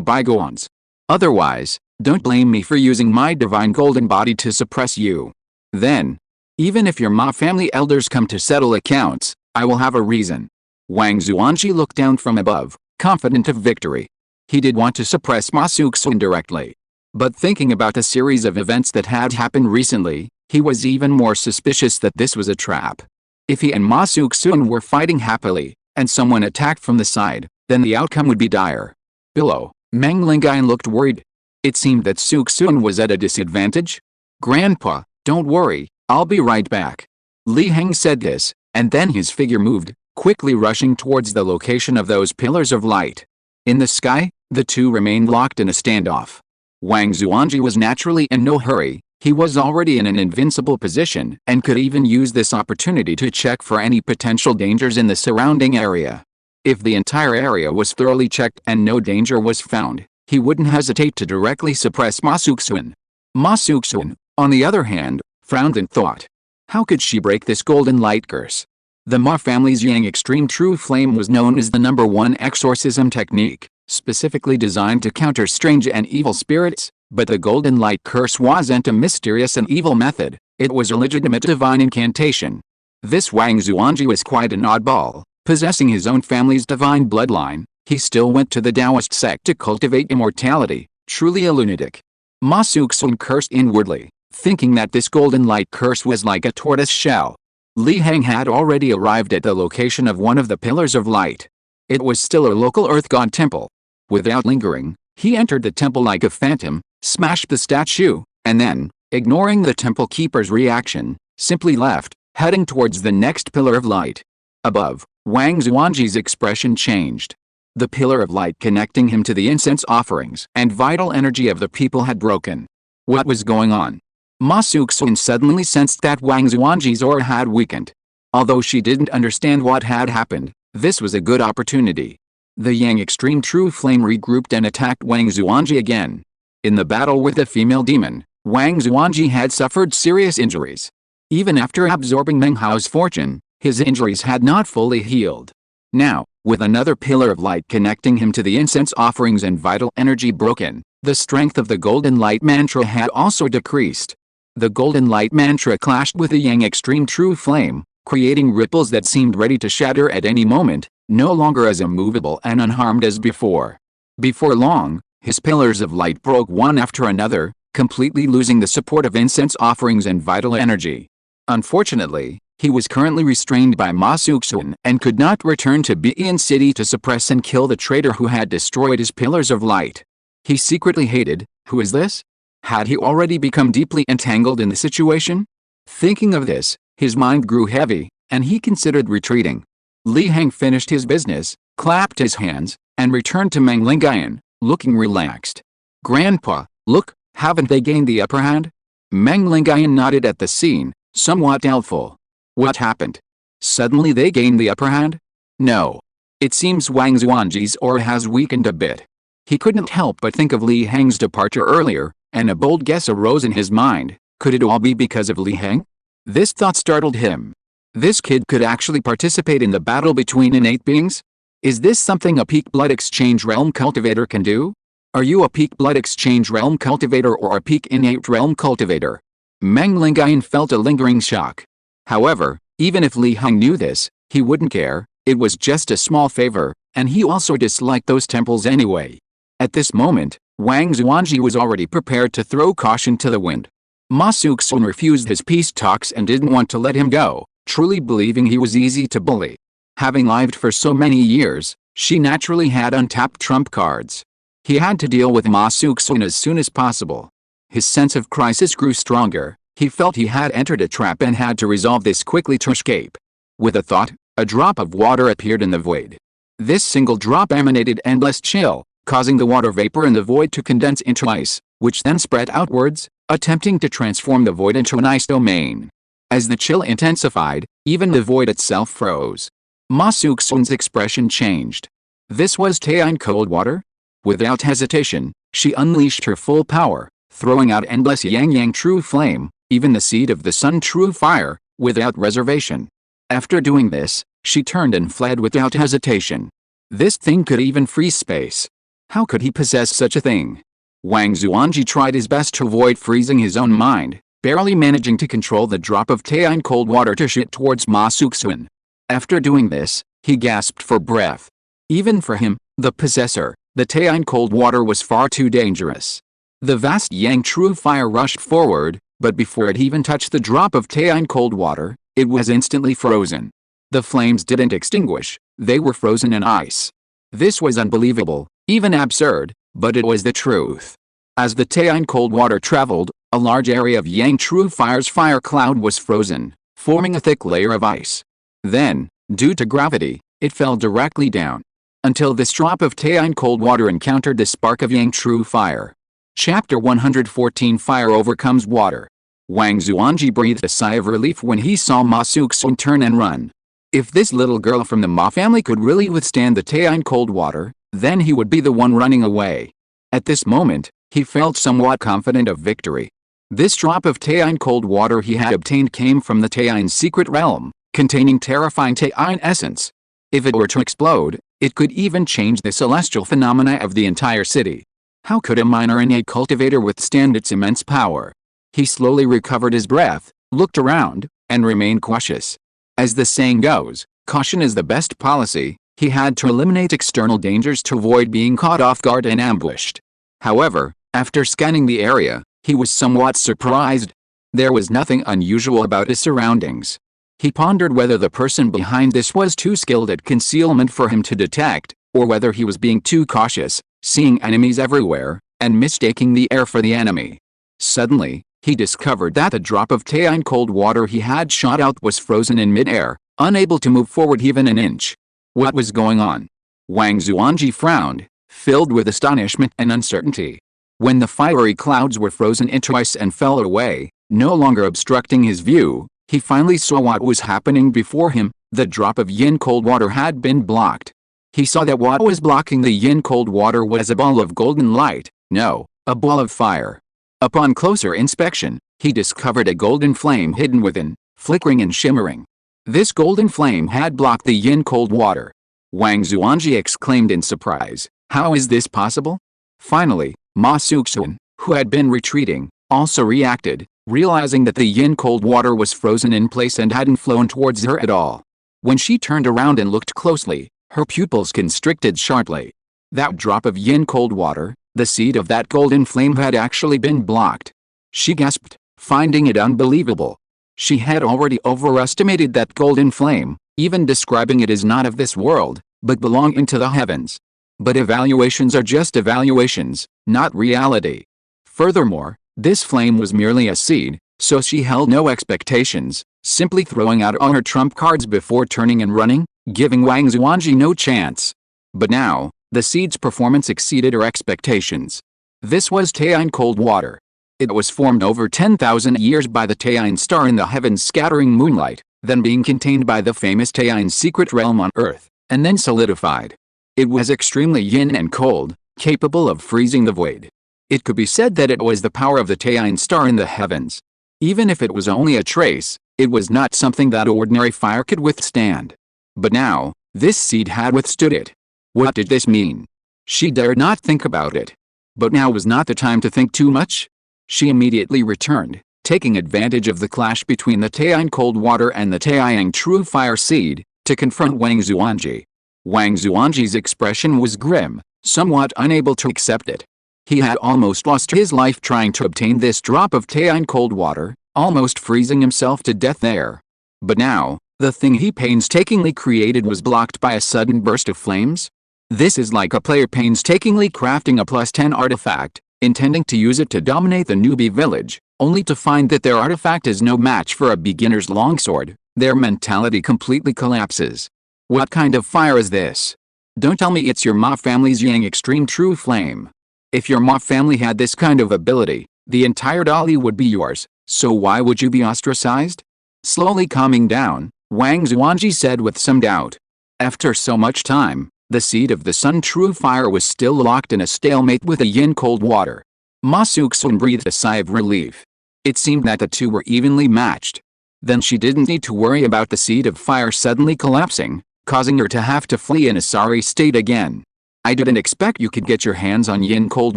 bygones. Otherwise, don't blame me for using my divine golden body to suppress you. Then, even if your Ma family elders come to settle accounts, I will have a reason. Wang Zuanji looked down from above, confident of victory. He did want to suppress Ma Suxun directly. But thinking about the series of events that had happened recently, he was even more suspicious that this was a trap. If he and Ma Suxun were fighting happily, and someone attacked from the side, then the outcome would be dire. Below, Meng Lingayan looked worried. It seemed that Suxun was at a disadvantage. Grandpa, don't worry, I'll be right back. Li Heng said this, and then his figure moved, quickly rushing towards the location of those pillars of light. In the sky, the two remained locked in a standoff. Wang Zuanji was naturally in no hurry. He was already in an invincible position and could even use this opportunity to check for any potential dangers in the surrounding area. If the entire area was thoroughly checked and no danger was found, he wouldn't hesitate to directly suppress Ma Suxun. Ma Suxun, on the other hand, frowned and thought. How could she break this golden light curse? The Ma family's Yang Extreme True Flame was known as the #1 exorcism technique, specifically designed to counter strange and evil spirits. But the golden light curse wasn't a mysterious and evil method, it was a legitimate divine incantation. This Wang Zuanji was quite an oddball. Possessing his own family's divine bloodline, he still went to the Taoist sect to cultivate immortality, truly a lunatic. Ma Suxun cursed inwardly, thinking that this golden light curse was like a tortoise shell. Li Heng had already arrived at the location of one of the pillars of light. It was still a local earth god temple. Without lingering, he entered the temple like a phantom, smashed the statue, and then, ignoring the temple keeper's reaction, simply left, heading towards the next pillar of light. Above, Wang Zuanji's expression changed. The pillar of light connecting him to the incense offerings and vital energy of the people had broken. What was going on? Ma Suxun suddenly sensed that Wang Zuanji's aura had weakened. Although she didn't understand what had happened, this was a good opportunity. The Yang Extreme True Flame regrouped and attacked Wang Zuanji again. In the battle with the female demon, Wang Zuanji had suffered serious injuries. Even after absorbing Meng Hao's fortune, his injuries had not fully healed. Now, with another pillar of light connecting him to the incense offerings and vital energy broken, the strength of the golden light mantra had also decreased. The golden light mantra clashed with the yang extreme true flame, creating ripples that seemed ready to shatter at any moment, no longer as immovable and unharmed as before. Before long, his pillars of light broke one after another, completely losing the support of incense offerings and vital energy. Unfortunately, he was currently restrained by Ma Suxun and could not return to Bian City to suppress and kill the traitor who had destroyed his pillars of light. He secretly hated, who is this? Had he already become deeply entangled in the situation? Thinking of this, his mind grew heavy, and he considered retreating. Li Heng finished his business, clapped his hands, and returned to Meng Lingayan, looking relaxed. "Grandpa, look, haven't they gained the upper hand?" Meng Lingayan nodded at the scene, somewhat doubtful. What happened? Suddenly they gained the upper hand? No. It seems Wang Zuanji's aura has weakened a bit. He couldn't help but think of Li Heng's departure earlier, and a bold guess arose in his mind. Could it all be because of Li Heng? This thought startled him. This kid could actually participate in the battle between innate beings? Is this something a peak blood exchange realm cultivator can do? Are you a peak blood exchange realm cultivator or a peak innate realm cultivator? Meng Lingayan felt a lingering shock. However, even if Li Heng knew this, he wouldn't care. It was just a small favor, and he also disliked those temples anyway. At this moment, Wang Zuanji was already prepared to throw caution to the wind. Ma Suxun refused his peace talks and didn't want to let him go, truly believing he was easy to bully. Having lived for so many years, she naturally had untapped trump cards. He had to deal with Ma Suxun as soon as possible. His sense of crisis grew stronger. He felt he had entered a trap and had to resolve this quickly to escape. With a thought, a drop of water appeared in the void. This single drop emanated endless chill, causing the water vapor in the void to condense into ice, which then spread outwards, attempting to transform the void into an ice domain. As the chill intensified, even the void itself froze. Ma Suxun's expression changed. This was Taiyang cold water? Without hesitation, she unleashed her full power, throwing out endless yang true flame, even the seed of the sun true fire, without reservation. After doing this, she turned and fled without hesitation. This thing could even freeze space. How could he possess such a thing? Wang Zuanji tried his best to avoid freezing his own mind, barely managing to control the drop of Taiyang cold water to shoot towards Ma Suxun. After doing this, he gasped for breath. Even for him, the possessor, the Taiyang cold water was far too dangerous. The vast yang true fire rushed forward, but before it even touched the drop of Taiyang cold water, it was instantly frozen. The flames didn't extinguish, they were frozen in ice. This was unbelievable, even absurd, but it was the truth. As the Taiyang cold water traveled, a large area of yang true fire's fire cloud was frozen, forming a thick layer of ice. Then, due to gravity, it fell directly down. Until this drop of Taiyang cold water encountered the spark of yang true fire. Chapter 114 Fire Overcomes Water. Wang Zuanji breathed a sigh of relief when he saw Ma Suxun turn and run. If this little girl from the Ma family could really withstand the Taiyang cold water, then he would be the one running away. At this moment, he felt somewhat confident of victory. This drop of Taiyang cold water he had obtained came from the Taiyang secret realm, containing terrifying Taiyang essence. If it were to explode, it could even change the celestial phenomena of the entire city. How could a minor innate cultivator withstand its immense power? He slowly recovered his breath, looked around, and remained cautious. As the saying goes, caution is the best policy. He had to eliminate external dangers to avoid being caught off guard and ambushed. However, after scanning the area, he was somewhat surprised. There was nothing unusual about his surroundings. He pondered whether the person behind this was too skilled at concealment for him to detect, or whether he was being too cautious, seeing enemies everywhere, and mistaking the air for the enemy. Suddenly, he discovered that the drop of Taiyang cold water he had shot out was frozen in mid-air, unable to move forward even an inch. What was going on? Wang Zuanji frowned, filled with astonishment and uncertainty. When the fiery clouds were frozen into ice and fell away, no longer obstructing his view, he finally saw what was happening before him. The drop of yin cold water had been blocked. He saw that what was blocking the yin cold water was a ball of golden light, no, a ball of fire. Upon closer inspection, he discovered a golden flame hidden within, flickering and shimmering. This golden flame had blocked the yin cold water. Wang Zuanji exclaimed in surprise, "How is this possible?" Finally, Ma Suxun, who had been retreating, also reacted. realizing that the yin-cold water was frozen in place and hadn't flown towards her at all. When she turned around and looked closely, her pupils constricted sharply. That drop of yin-cold water, the seed of that golden flame, had actually been blocked. She gasped, finding it unbelievable. She had already overestimated that golden flame, even describing it as not of this world, but belonging to the heavens. But evaluations are just evaluations, not reality. Furthermore, this flame was merely a seed, so she held no expectations, simply throwing out all her trump cards before turning and running, giving Wang Xuanji no chance. But now, the seed's performance exceeded her expectations. This was Taiyin cold water. It was formed over 10,000 years by the Taiyin star in the heavens scattering moonlight, then being contained by the famous Taiyin secret realm on earth, and then solidified. It was extremely yin and cold, capable of freezing the void. It could be said that it was the power of the Taiyin star in the heavens. Even if it was only a trace, it was not something that ordinary fire could withstand. But now, this seed had withstood it. What did this mean? She dared not think about it. But now was not the time to think too much. She immediately returned, taking advantage of the clash between the Taiyin cold water and the Taiyang true fire seed, to confront Wang Xuanji. Wang Xuanji's expression was grim, somewhat unable to accept it. He had almost lost his life trying to obtain this drop of Taiyin cold water, almost freezing himself to death there. But now, the thing he painstakingly created was blocked by a sudden burst of flames? This is like a player painstakingly crafting a +10 artifact, intending to use it to dominate the newbie village, only to find that their artifact is no match for a beginner's longsword. Their mentality completely collapses. What kind of fire is this? Don't tell me it's your Ma family's Yang Extreme True Flame. If your Ma family had this kind of ability, the entire Dali would be yours, so why would you be ostracized? Slowly calming down, Wang Xuanji said with some doubt. After so much time, the seed of the sun true fire was still locked in a stalemate with the yin cold water. Ma Suxun breathed a sigh of relief. It seemed that the two were evenly matched. Then she didn't need to worry about the seed of fire suddenly collapsing, causing her to have to flee in a sorry state again. I didn't expect you could get your hands on yin cold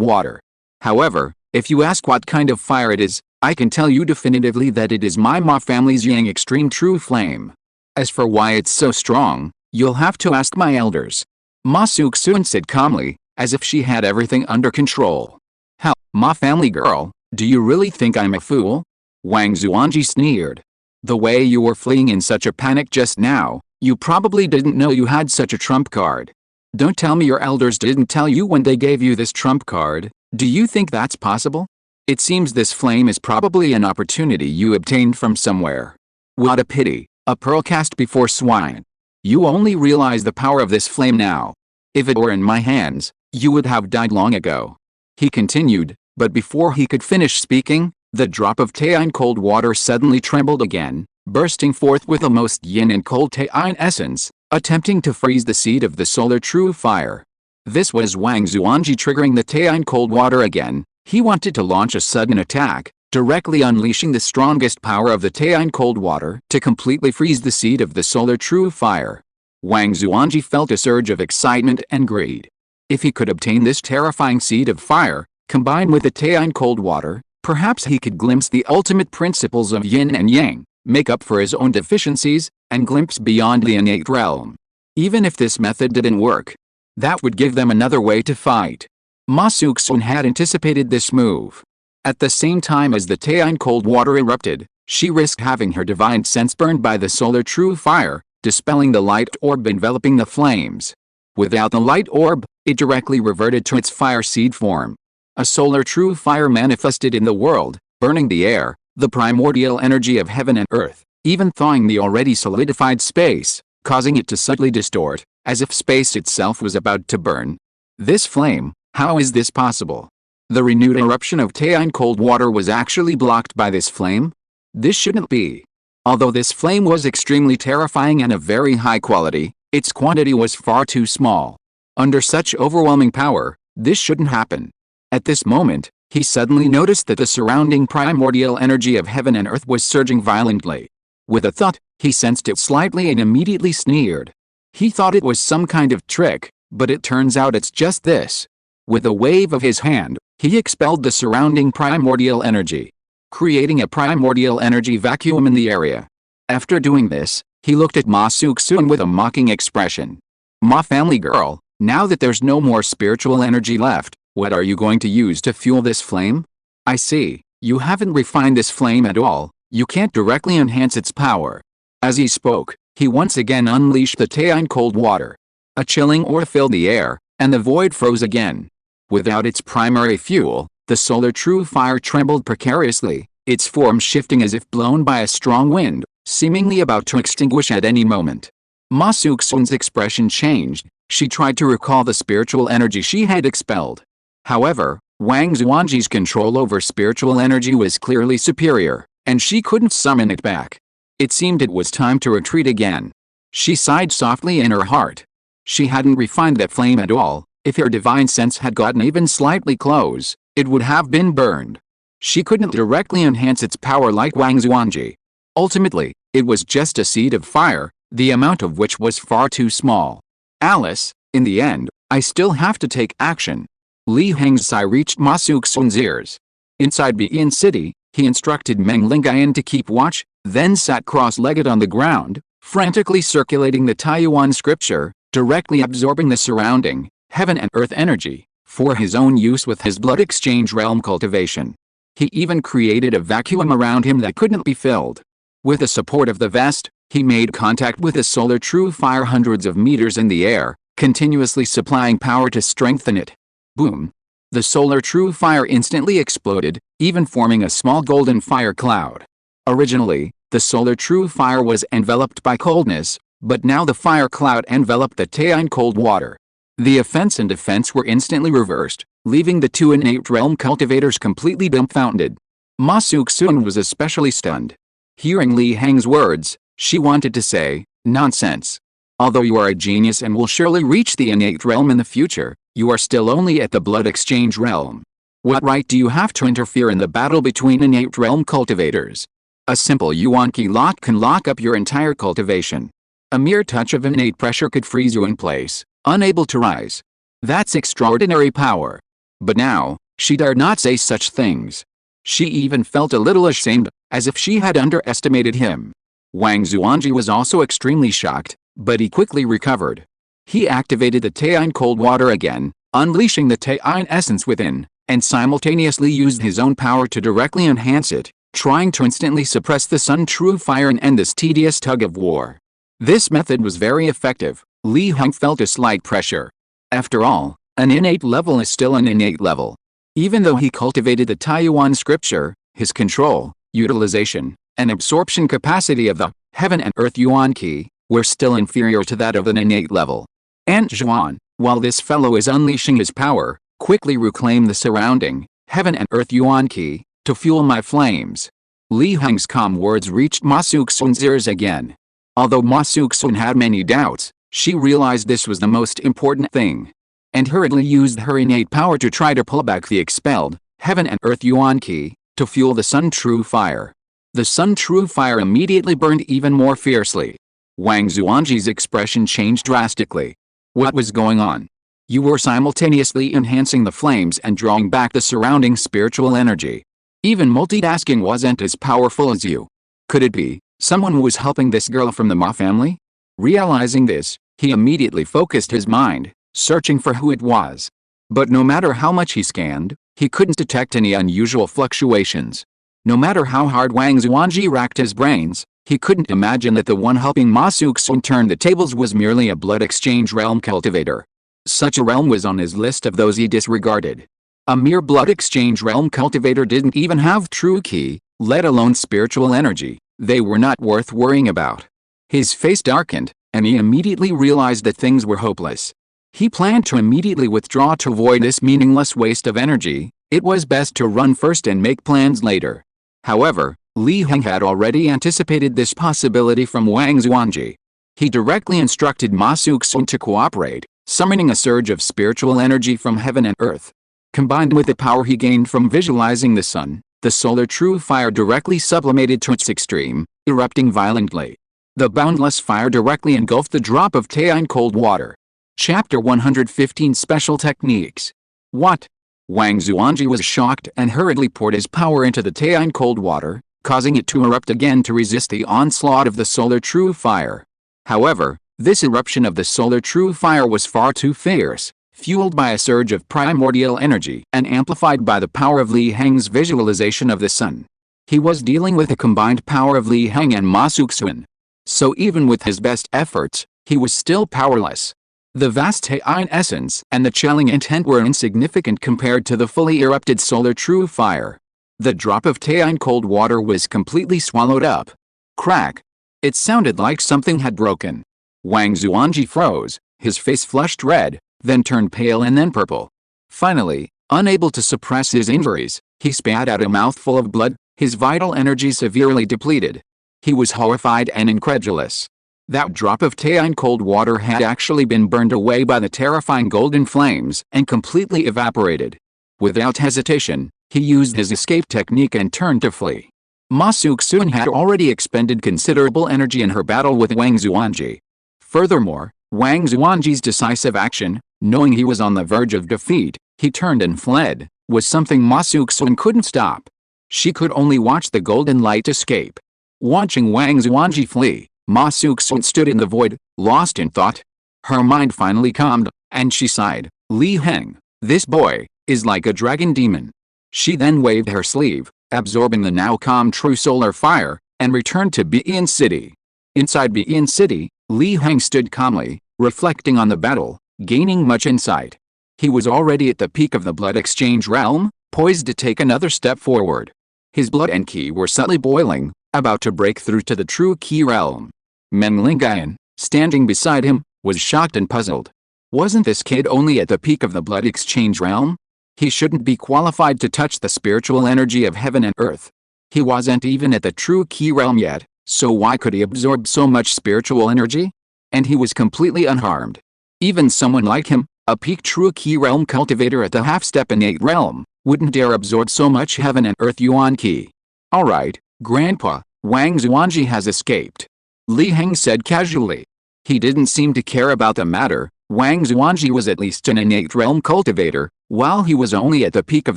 water. However, if you ask what kind of fire it is, I can tell you definitively that it is my Ma family's Yang Extreme True Flame. As for why it's so strong, you'll have to ask my elders. Ma Suxun said calmly, as if she had everything under control. How, Ma family girl, do you really think I'm a fool? Wang Xuanji sneered. The way you were fleeing in such a panic just now, you probably didn't know you had such a trump card. Don't tell me your elders didn't tell you when they gave you this trump card. Do you think that's possible? It seems this flame is probably an opportunity you obtained from somewhere. What a pity, a pearl cast before swine. You only realize the power of this flame now. If it were in my hands, you would have died long ago. He continued, but before he could finish speaking, the drop of Taiyin cold water suddenly trembled again, bursting forth with a most yin and cold Taiyin essence, attempting to freeze the seed of the solar true fire. This was Wang Xuanji triggering the Taiyin cold water again. He wanted to launch a sudden attack, directly unleashing the strongest power of the Taiyin cold water to completely freeze the seed of the solar true fire. Wang Xuanji felt a surge of excitement and greed. If he could obtain this terrifying seed of fire, combined with the Taiyin cold water, perhaps he could glimpse the ultimate principles of yin and yang, make up for his own deficiencies, and glimpse beyond the innate realm. Even if this method didn't work, that would give them another way to fight. Ma Suxun had anticipated this move. At the same time as the Taiyin cold water erupted, she risked having her divine sense burned by the solar true fire, dispelling the light orb enveloping the flames. Without the light orb, it directly reverted to its fire seed form. A solar true fire manifested in the world, burning the air, the primordial energy of heaven and earth, even thawing the already solidified space, causing it to subtly distort, as if space itself was about to burn. This flame, how is this possible? The renewed eruption of Taiyin cold water was actually blocked by this flame? This shouldn't be. Although this flame was extremely terrifying and of very high quality, its quantity was far too small. Under such overwhelming power, this shouldn't happen. At this moment, he suddenly noticed that the surrounding primordial energy of heaven and earth was surging violently. With a thought, he sensed it slightly and immediately sneered. He thought it was some kind of trick, but it turns out it's just this. With a wave of his hand, he expelled the surrounding primordial energy. creating a primordial energy vacuum in the area. After doing this, he looked at Ma Suxun with a mocking expression. "Ma family girl, now that there's no more spiritual energy left, what are you going to use to fuel this flame? I see, you haven't refined this flame at all, you can't directly enhance its power." As he spoke, he once again unleashed the Taine cold water. A chilling aura filled the air, and the void froze again. Without its primary fuel, the solar true fire trembled precariously, its form shifting as if blown by a strong wind, seemingly about to extinguish at any moment. Ma Suxun's expression changed. She tried to recall the spiritual energy she had expelled. However, Wang Zuanji's control over spiritual energy was clearly superior, and she couldn't summon it back. It seemed it was time to retreat again. She sighed softly in her heart. She hadn't refined that flame at all. If her divine sense had gotten even slightly close, it would have been burned. She couldn't directly enhance its power like Wang Zuanji. Ultimately, it was just a seed of fire, the amount of which was far too small. "Alice, in the end, I still have to take action." Li Heng's sigh reached Ma Suxun's ears. Inside Bian City, he instructed Meng Lingayan to keep watch, then sat cross-legged on the ground, frantically circulating the Taiyuan scripture, directly absorbing the surrounding, heaven and earth energy, for his own use with his blood exchange realm cultivation. He even created a vacuum around him that couldn't be filled. With the support of the vest, he made contact with the solar true fire hundreds of meters in the air, continuously supplying power to strengthen it. Boom! The solar true fire instantly exploded, even forming a small golden fire cloud. Originally, the solar true fire was enveloped by coldness, but now the fire cloud enveloped the Taine cold water. The offense and defense were instantly reversed, leaving the two innate realm cultivators completely dumbfounded. Ma Suxun was especially stunned. Hearing Li Heng's words, she wanted to say, "Nonsense. Although you are a genius and will surely reach the innate realm in the future, you are still only at the blood exchange realm. What right do you have to interfere in the battle between innate realm cultivators? A simple yuan key lock can lock up your entire cultivation. A mere touch of innate pressure could freeze you in place, unable to rise. That's extraordinary power." But now, she dared not say such things. She even felt a little ashamed, as if she had underestimated him. Wang Zuanji was also extremely shocked, but he quickly recovered. He activated the Taine cold water again, unleashing the Taine essence within, and simultaneously used his own power to directly enhance it, trying to instantly suppress the sun true fire and end this tedious tug of war. This method was very effective. Li Heng felt a slight pressure. After all, an innate level is still an innate level. Even though he cultivated the Taiyuan scripture, his control, utilization, and absorption capacity of the heaven and earth yuan qi were still inferior to that of an innate level. Aunt Zhuan, while this fellow is unleashing his power, quickly reclaim the surrounding heaven and earth yuan qi to fuel my flames. Li Heng's calm words reached Ma Suxun's ears again. Although Ma Suxun had many doubts, she realized this was the most important thing, and hurriedly used her innate power to try to pull back the expelled heaven and earth yuan qi to fuel the sun true fire. The sun true fire immediately burned even more fiercely. Wang Zuanji's expression changed drastically. What was going on? You were simultaneously enhancing the flames and drawing back the surrounding spiritual energy. Even multitasking wasn't as powerful as you. Could it be someone who was helping this girl from the Ma family? Realizing this, he immediately focused his mind, searching for who it was. But no matter how much he scanned, he couldn't detect any unusual fluctuations. No matter how hard Wang Zuanji racked his brains, he couldn't imagine that the one helping Ma Suxun turn the tables was merely a blood exchange realm cultivator. Such a realm was on his list of those he disregarded. A mere blood exchange realm cultivator didn't even have true qi, let alone spiritual energy. They were not worth worrying about. His face darkened, and he immediately realized that things were hopeless. He planned to immediately withdraw to avoid this meaningless waste of energy. It was best to run first and make plans later. However, Li Heng had already anticipated this possibility from Wang Zuanji. He directly instructed Ma Suxun to cooperate, summoning a surge of spiritual energy from heaven and earth. Combined with the power he gained from visualizing the sun, the solar true fire directly sublimated to its extreme, erupting violently. The boundless fire directly engulfed the drop of Taine cold water. Chapter 115 Special Techniques. What? Wang Zuanji was shocked and hurriedly poured his power into the Taiyang cold water, causing it to erupt again to resist the onslaught of the solar true fire. However, this eruption of the solar true fire was far too fierce, fueled by a surge of primordial energy and amplified by the power of Li Heng's visualization of the sun. He was dealing with the combined power of Li Heng and Ma Suxun. So even with his best efforts, he was still powerless. The vast Taiyang essence and the chilling intent were insignificant compared to the fully erupted solar true fire. The drop of Taiyang cold water was completely swallowed up. Crack! It sounded like something had broken. Wang Zuanji froze, his face flushed red, then turned pale and then purple. Finally, unable to suppress his injuries, he spat out a mouthful of blood, his vital energy severely depleted. He was horrified and incredulous. That drop of Taiyang cold water had actually been burned away by the terrifying golden flames and completely evaporated. Without hesitation, he used his escape technique and turned to flee. Ma Suxun had already expended considerable energy in her battle with Wang Zuanji. Furthermore, Wang Zuanji's decisive action, knowing he was on the verge of defeat, he turned and fled, was something Ma Suxun couldn't stop. She could only watch the golden light escape. Watching Wang Zuanji flee, Ma Suxun stood in the void, lost in thought. Her mind finally calmed, and she sighed, "Li Heng, this boy, is like a dragon demon." She then waved her sleeve, absorbing the now calm true solar fire, and returned to Bian City. Inside Bian City, Li Heng stood calmly, reflecting on the battle, gaining much insight. He was already at the peak of the blood exchange realm, poised to take another step forward. His blood and ki were subtly boiling, about to break through to the true ki realm. Meng Lingayan, standing beside him, was shocked and puzzled. Wasn't this kid only at the peak of the blood exchange realm? He shouldn't be qualified to touch the spiritual energy of heaven and earth. He wasn't even at the true ki realm yet, so why could he absorb so much spiritual energy? And he was completely unharmed. Even someone like him, a peak true ki realm cultivator at the half-step innate realm, wouldn't dare absorb so much heaven and earth yuan ki. Alright, Grandpa, Wang Zuanji has escaped. Li Heng said casually. He didn't seem to care about the matter. Wang Zuanji was at least an innate realm cultivator, while he was only at the peak of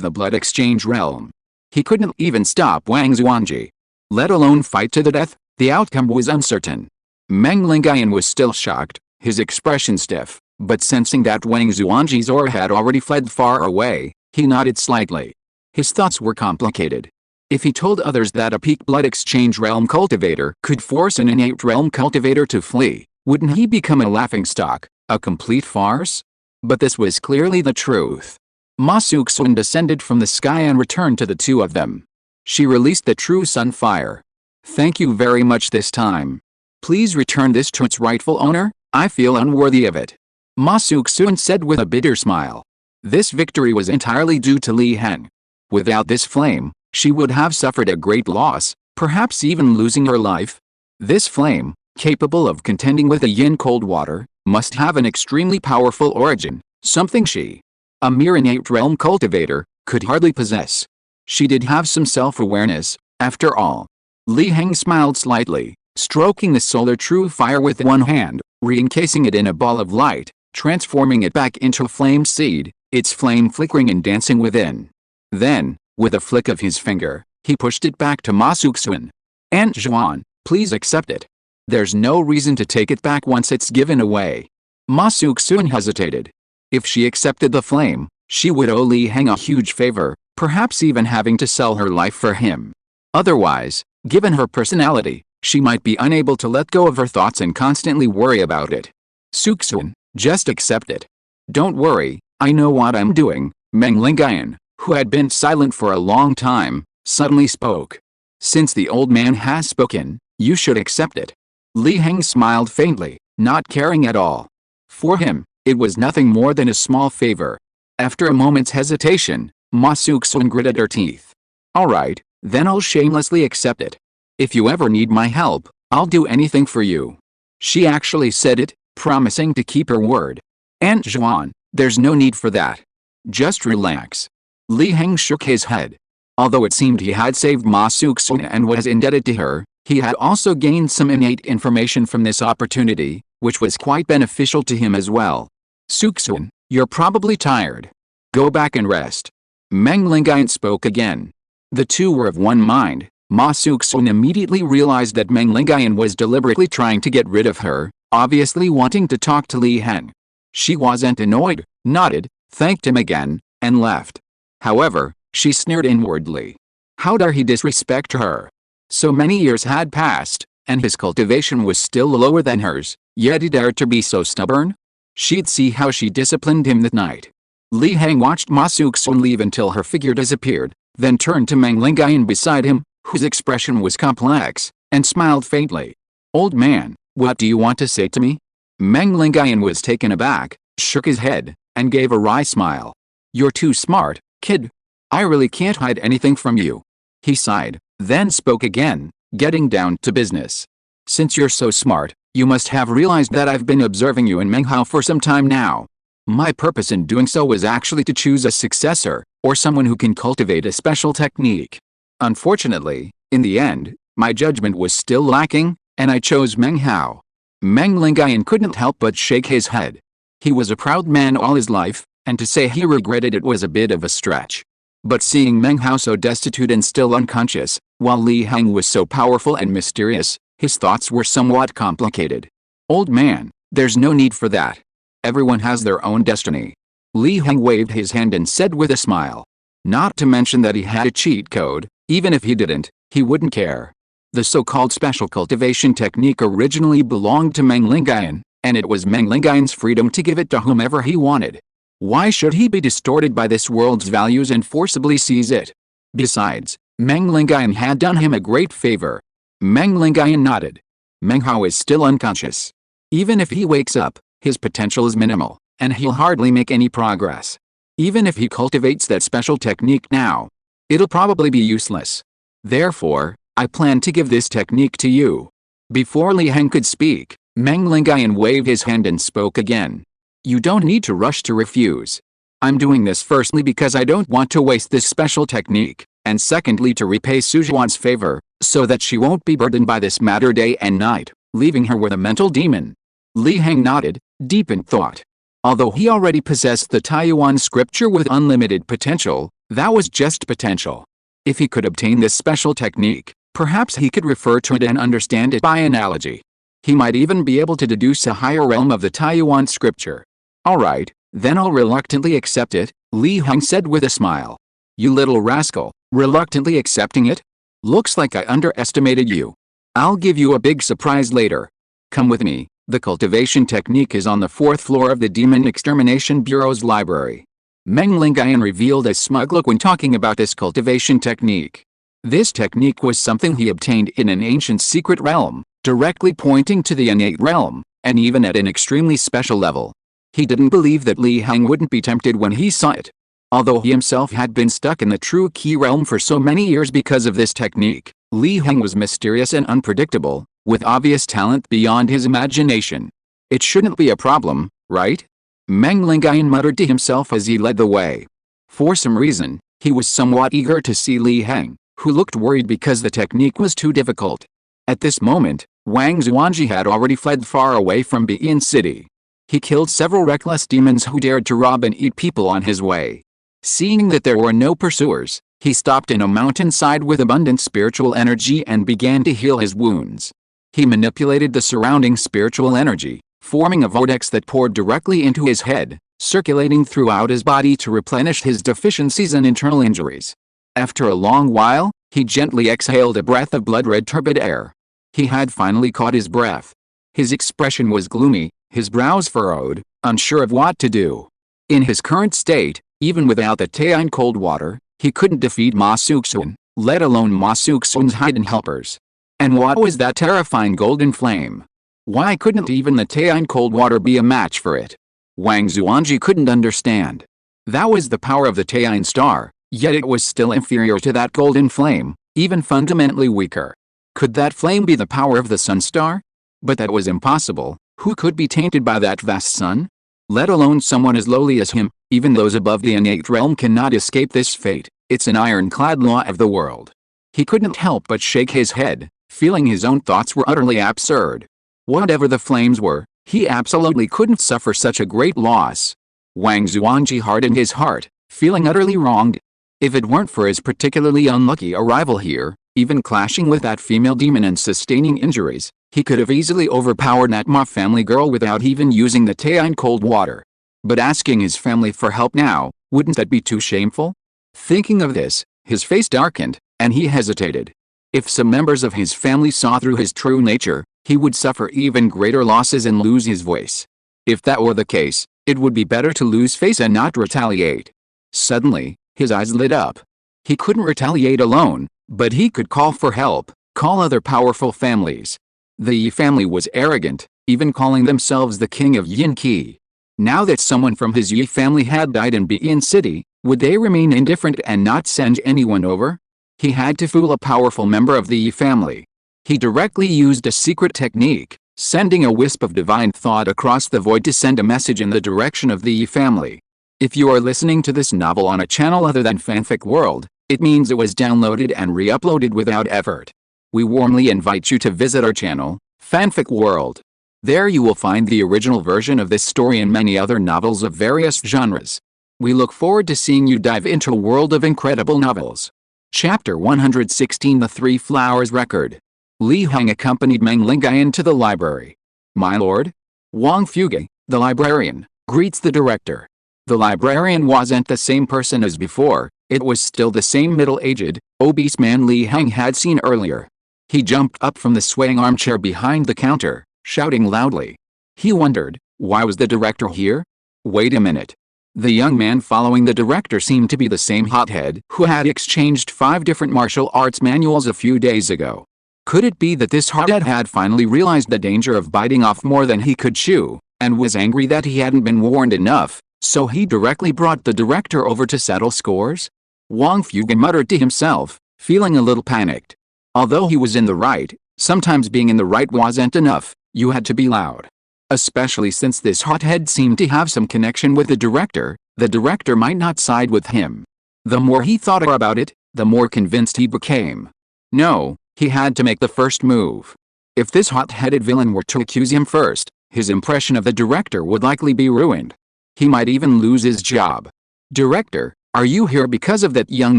the blood exchange realm. He couldn't even stop Wang Zuanji, let alone fight to the death. The outcome was uncertain. Meng Lingayan was still shocked, his expression stiff, but sensing that Wang Zuanji's aura had already fled far away, he nodded slightly. His thoughts were complicated. If he told others that a peak blood exchange realm cultivator could force an innate realm cultivator to flee, wouldn't he become a laughingstock, a complete farce? But this was clearly the truth. Ma Suxun descended from the sky and returned to the two of them. She released the true sun fire. "Thank you very much this time. Please return this to its rightful owner, I feel unworthy of it," Ma Suxun said with a bitter smile. This victory was entirely due to Li Heng. Without this flame, she would have suffered a great loss, perhaps even losing her life. This flame, capable of contending with the yin cold water, must have an extremely powerful origin, something she, a mere innate realm cultivator, could hardly possess. She did have some self-awareness, after all. Li Heng smiled slightly, stroking the solar true fire with one hand, re-encasing it in a ball of light, transforming it back into a flame seed, its flame flickering and dancing within. Then, with a flick of his finger, he pushed it back to Ma Suxun. "Aunt Zhuan, please accept it. There's no reason to take it back once it's given away." Ma Suxun hesitated. If she accepted the flame, she would owe Li Heng a huge favor, perhaps even having to sell her life for him. Otherwise, given her personality, she might be unable to let go of her thoughts and constantly worry about it. "Suxun, just accept it. Don't worry, I know what I'm doing," Meng Lingayan, who had been silent for a long time, suddenly spoke. "Since the old man has spoken, you should accept it." Li Heng smiled faintly, not caring at all. For him, it was nothing more than a small favor. After a moment's hesitation, Ma Suxun gritted her teeth. "Alright, then I'll shamelessly accept it. If you ever need my help, I'll do anything for you." She actually said it, promising to keep her word. "Aunt Zhuan, there's no need for that. Just relax." Li Heng shook his head. Although it seemed he had saved Ma Suxun and was indebted to her, he had also gained some innate information from this opportunity, which was quite beneficial to him as well. "Suxun, you're probably tired. Go back and rest. Meng Lingayan spoke again. The two were of one mind. Ma Suxun immediately realized that Meng Lingayan was deliberately trying to get rid of her, obviously wanting to talk to Li Heng. She wasn't annoyed, nodded, thanked him again, and left. However, she sneered inwardly. How dare he disrespect her? So many years had passed, and his cultivation was still lower than hers, yet he dared to be so stubborn? She'd see how she disciplined him that night. Li Heng watched Ma Suxun leave until her figure disappeared, then turned to Meng Lingayan beside him, whose expression was complex, and smiled faintly. Old man, what do you want to say to me? Meng Lingayan was taken aback, shook his head, and gave a wry smile. You're too smart, kid. I really can't hide anything from you. He sighed, then spoke again, getting down to business. Since you're so smart, you must have realized that I've been observing you and Meng Hao for some time now. My purpose in doing so was actually to choose a successor, or someone who can cultivate a special technique. Unfortunately, in the end, my judgment was still lacking, and I chose Meng Hao. Meng Lingayan couldn't help but shake his head. He was a proud man all his life, and to say he regretted it was a bit of a stretch. But seeing Meng Hao so destitute and still unconscious, while Li Heng was so powerful and mysterious, his thoughts were somewhat complicated. Old man, there's no need for that. Everyone has their own destiny. Li Heng waved his hand and said with a smile. Not to mention that he had a cheat code, even if he didn't, he wouldn't care. The so-called special cultivation technique originally belonged to Meng Lingayan, and it was Meng Lingayan's freedom to give it to whomever he wanted. Why should he be distorted by this world's values and forcibly seize it? Besides, Meng Lingayan had done him a great favor. Meng Lingayan nodded. Meng Hao is still unconscious. Even if he wakes up, his potential is minimal, and he'll hardly make any progress. Even if he cultivates that special technique now, it'll probably be useless. Therefore, I plan to give this technique to you. Before Li Heng could speak, Meng Lingayan waved his hand and spoke again. You don't need to rush to refuse. I'm doing this firstly because I don't want to waste this special technique, and secondly to repay Sujuan's favor, so that she won't be burdened by this matter day and night, leaving her with a mental demon. Li Heng nodded, deep in thought. Although he already possessed the Taiyuan scripture with unlimited potential, that was just potential. If he could obtain this special technique, perhaps he could refer to it and understand it by analogy. He might even be able to deduce a higher realm of the Taiyuan scripture. Alright, then I'll reluctantly accept it, Li Heng said with a smile. You little rascal, reluctantly accepting it? Looks like I underestimated you. I'll give you a big surprise later. Come with me. The cultivation technique is on the 4th floor of the Demon Extermination Bureau's library. Meng Lingayan revealed a smug look when talking about this cultivation technique. This technique was something he obtained in an ancient secret realm, directly pointing to the innate realm, and even at an extremely special level. He didn't believe that Li Heng wouldn't be tempted when he saw it. Although he himself had been stuck in the true key realm for so many years because of this technique, Li Heng was mysterious and unpredictable, with obvious talent beyond his imagination. It shouldn't be a problem, right? Meng Lingayan muttered to himself as he led the way. For some reason, he was somewhat eager to see Li Heng, who looked worried because the technique was too difficult. At this moment, Wang Zuanji had already fled far away from Bian City. He killed several reckless demons who dared to rob and eat people on his way. Seeing that there were no pursuers, he stopped in a mountainside with abundant spiritual energy and began to heal his wounds. He manipulated the surrounding spiritual energy, forming a vortex that poured directly into his head, circulating throughout his body to replenish his deficiencies and internal injuries. After a long while, he gently exhaled a breath of blood-red turbid air. He had finally caught his breath. His expression was gloomy, his brows furrowed, unsure of what to do. In his current state, even without the Taiyin cold water, he couldn't defeat Ma Suxun, let alone Ma Suxun's hidden helpers. And what was that terrifying golden flame? Why couldn't even the Taiyin cold water be a match for it? Wang Zuanji couldn't understand. That was the power of the Taiyin star, yet it was still inferior to that golden flame, even fundamentally weaker. Could that flame be the power of the sun star? But that was impossible. Who could be tainted by that vast sun? Let alone someone as lowly as him. Even those above the innate realm cannot escape this fate. It's an ironclad law of the world. He couldn't help but shake his head, feeling his own thoughts were utterly absurd. Whatever the flames were, he absolutely couldn't suffer such a great loss. Wang Zuanji hardened his heart, feeling utterly wronged. If it weren't for his particularly unlucky arrival here, even clashing with that female demon and sustaining injuries, he could have easily overpowered that Ma family girl without even using the tea in cold water. But asking his family for help now, wouldn't that be too shameful? Thinking of this, his face darkened, and he hesitated. If some members of his family saw through his true nature, he would suffer even greater losses and lose his voice. If that were the case, it would be better to lose face and not retaliate. Suddenly, his eyes lit up. He couldn't retaliate alone, but he could call for help, call other powerful families. The Yi family was arrogant, even calling themselves the king of Yin Qi. Now that someone from his Yi family had died in Begin City, would they remain indifferent and not send anyone over? He had to fool a powerful member of the Yi family. He directly used a secret technique, sending a wisp of divine thought across the void to send a message in the direction of the Yi family. If you are listening to this novel on a channel other than Fanfic World, it means it was downloaded and re-uploaded without effort. We warmly invite you to visit our channel, Fanfic World. There you will find the original version of this story and many other novels of various genres. We look forward to seeing you dive into a world of incredible novels. Chapter 116 The Three Flowers Record. Li Heng accompanied Meng Lingayan to the library. My lord? Wang Fuge, the librarian, greets the director. The librarian wasn't the same person as before, it was still the same middle-aged, obese man Li Heng had seen earlier. He jumped up from the swaying armchair behind the counter, shouting loudly. He wondered, why was the director here? Wait a minute. The young man following the director seemed to be the same hothead who had exchanged 5 different martial arts manuals a few days ago. Could it be that this hothead had finally realized the danger of biting off more than he could chew, and was angry that he hadn't been warned enough, so he directly brought the director over to settle scores? Wang Fuge muttered to himself, feeling a little panicked. Although he was in the right, sometimes being in the right wasn't enough, you had to be loud. Especially since this hothead seemed to have some connection with the director might not side with him. The more he thought about it, the more convinced he became. No, he had to make the first move. If this hot-headed villain were to accuse him first, his impression of the director would likely be ruined. He might even lose his job. Director, are you here because of that young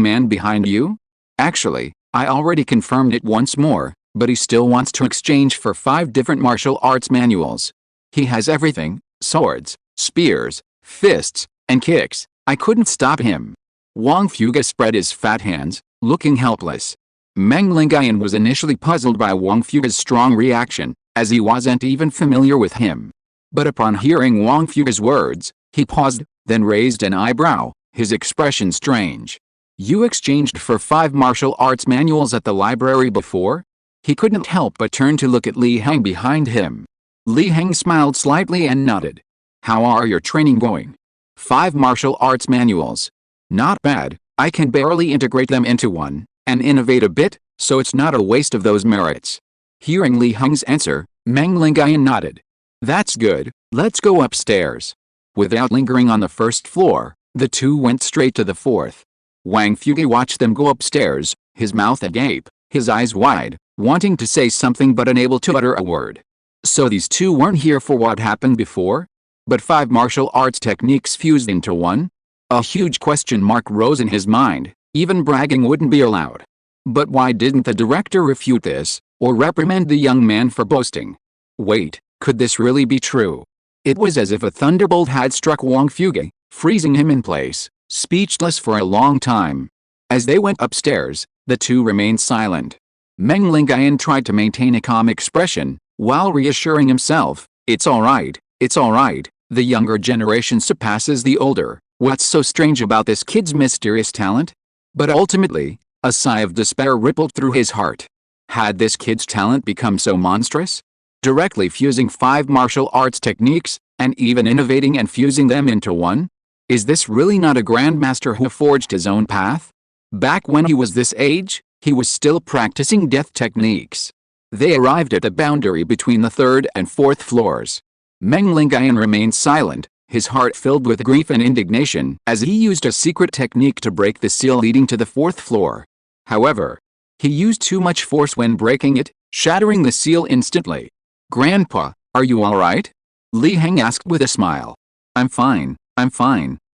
man behind you? Actually, I already confirmed it once more, but he still wants to exchange for 5 different martial arts manuals. He has everything, swords, spears, fists, and kicks. I couldn't stop him. Wang Fuge spread his fat hands, looking helpless. Meng Lingayan was initially puzzled by Wang Fuge's strong reaction, as he wasn't even familiar with him. But upon hearing Wang Fuge's words, he paused, then raised an eyebrow, his expression strange. You exchanged for 5 martial arts manuals at the library before? He couldn't help but turn to look at Li Heng behind him. Li Heng smiled slightly and nodded. How are your training going? 5 martial arts manuals. Not bad, I can barely integrate them into one, and innovate a bit, so it's not a waste of those merits. Hearing Li Heng's answer, Meng Lingayan nodded. That's good, let's go upstairs. Without lingering on the first floor, the two went straight to the 4th. Wang Fuge watched them go upstairs, his mouth agape, his eyes wide, wanting to say something but unable to utter a word. So these two weren't here for what happened before? But 5 martial arts techniques fused into one? A huge question mark rose in his mind, even bragging wouldn't be allowed. But why didn't the director refute this, or reprimand the young man for boasting? Wait, could this really be true? It was as if a thunderbolt had struck Wang Fuge, freezing him in place, speechless for a long time. As they went upstairs, the two remained silent. Meng Lingayan tried to maintain a calm expression, while reassuring himself, it's alright, the younger generation surpasses the older, what's so strange about this kid's mysterious talent? But ultimately, a sigh of despair rippled through his heart. Had this kid's talent become so monstrous? Directly fusing 5 martial arts techniques, and even innovating and fusing them into one? Is this really not a grandmaster who forged his own path? Back when he was this age, he was still practicing death techniques. They arrived at the boundary between the 3rd and 4th floors. Meng Lingayan remained silent, his heart filled with grief and indignation as he used a secret technique to break the seal leading to the 4th floor. However, he used too much force when breaking it, shattering the seal instantly. Grandpa, are you alright? Li Heng asked with a smile. I'm fine,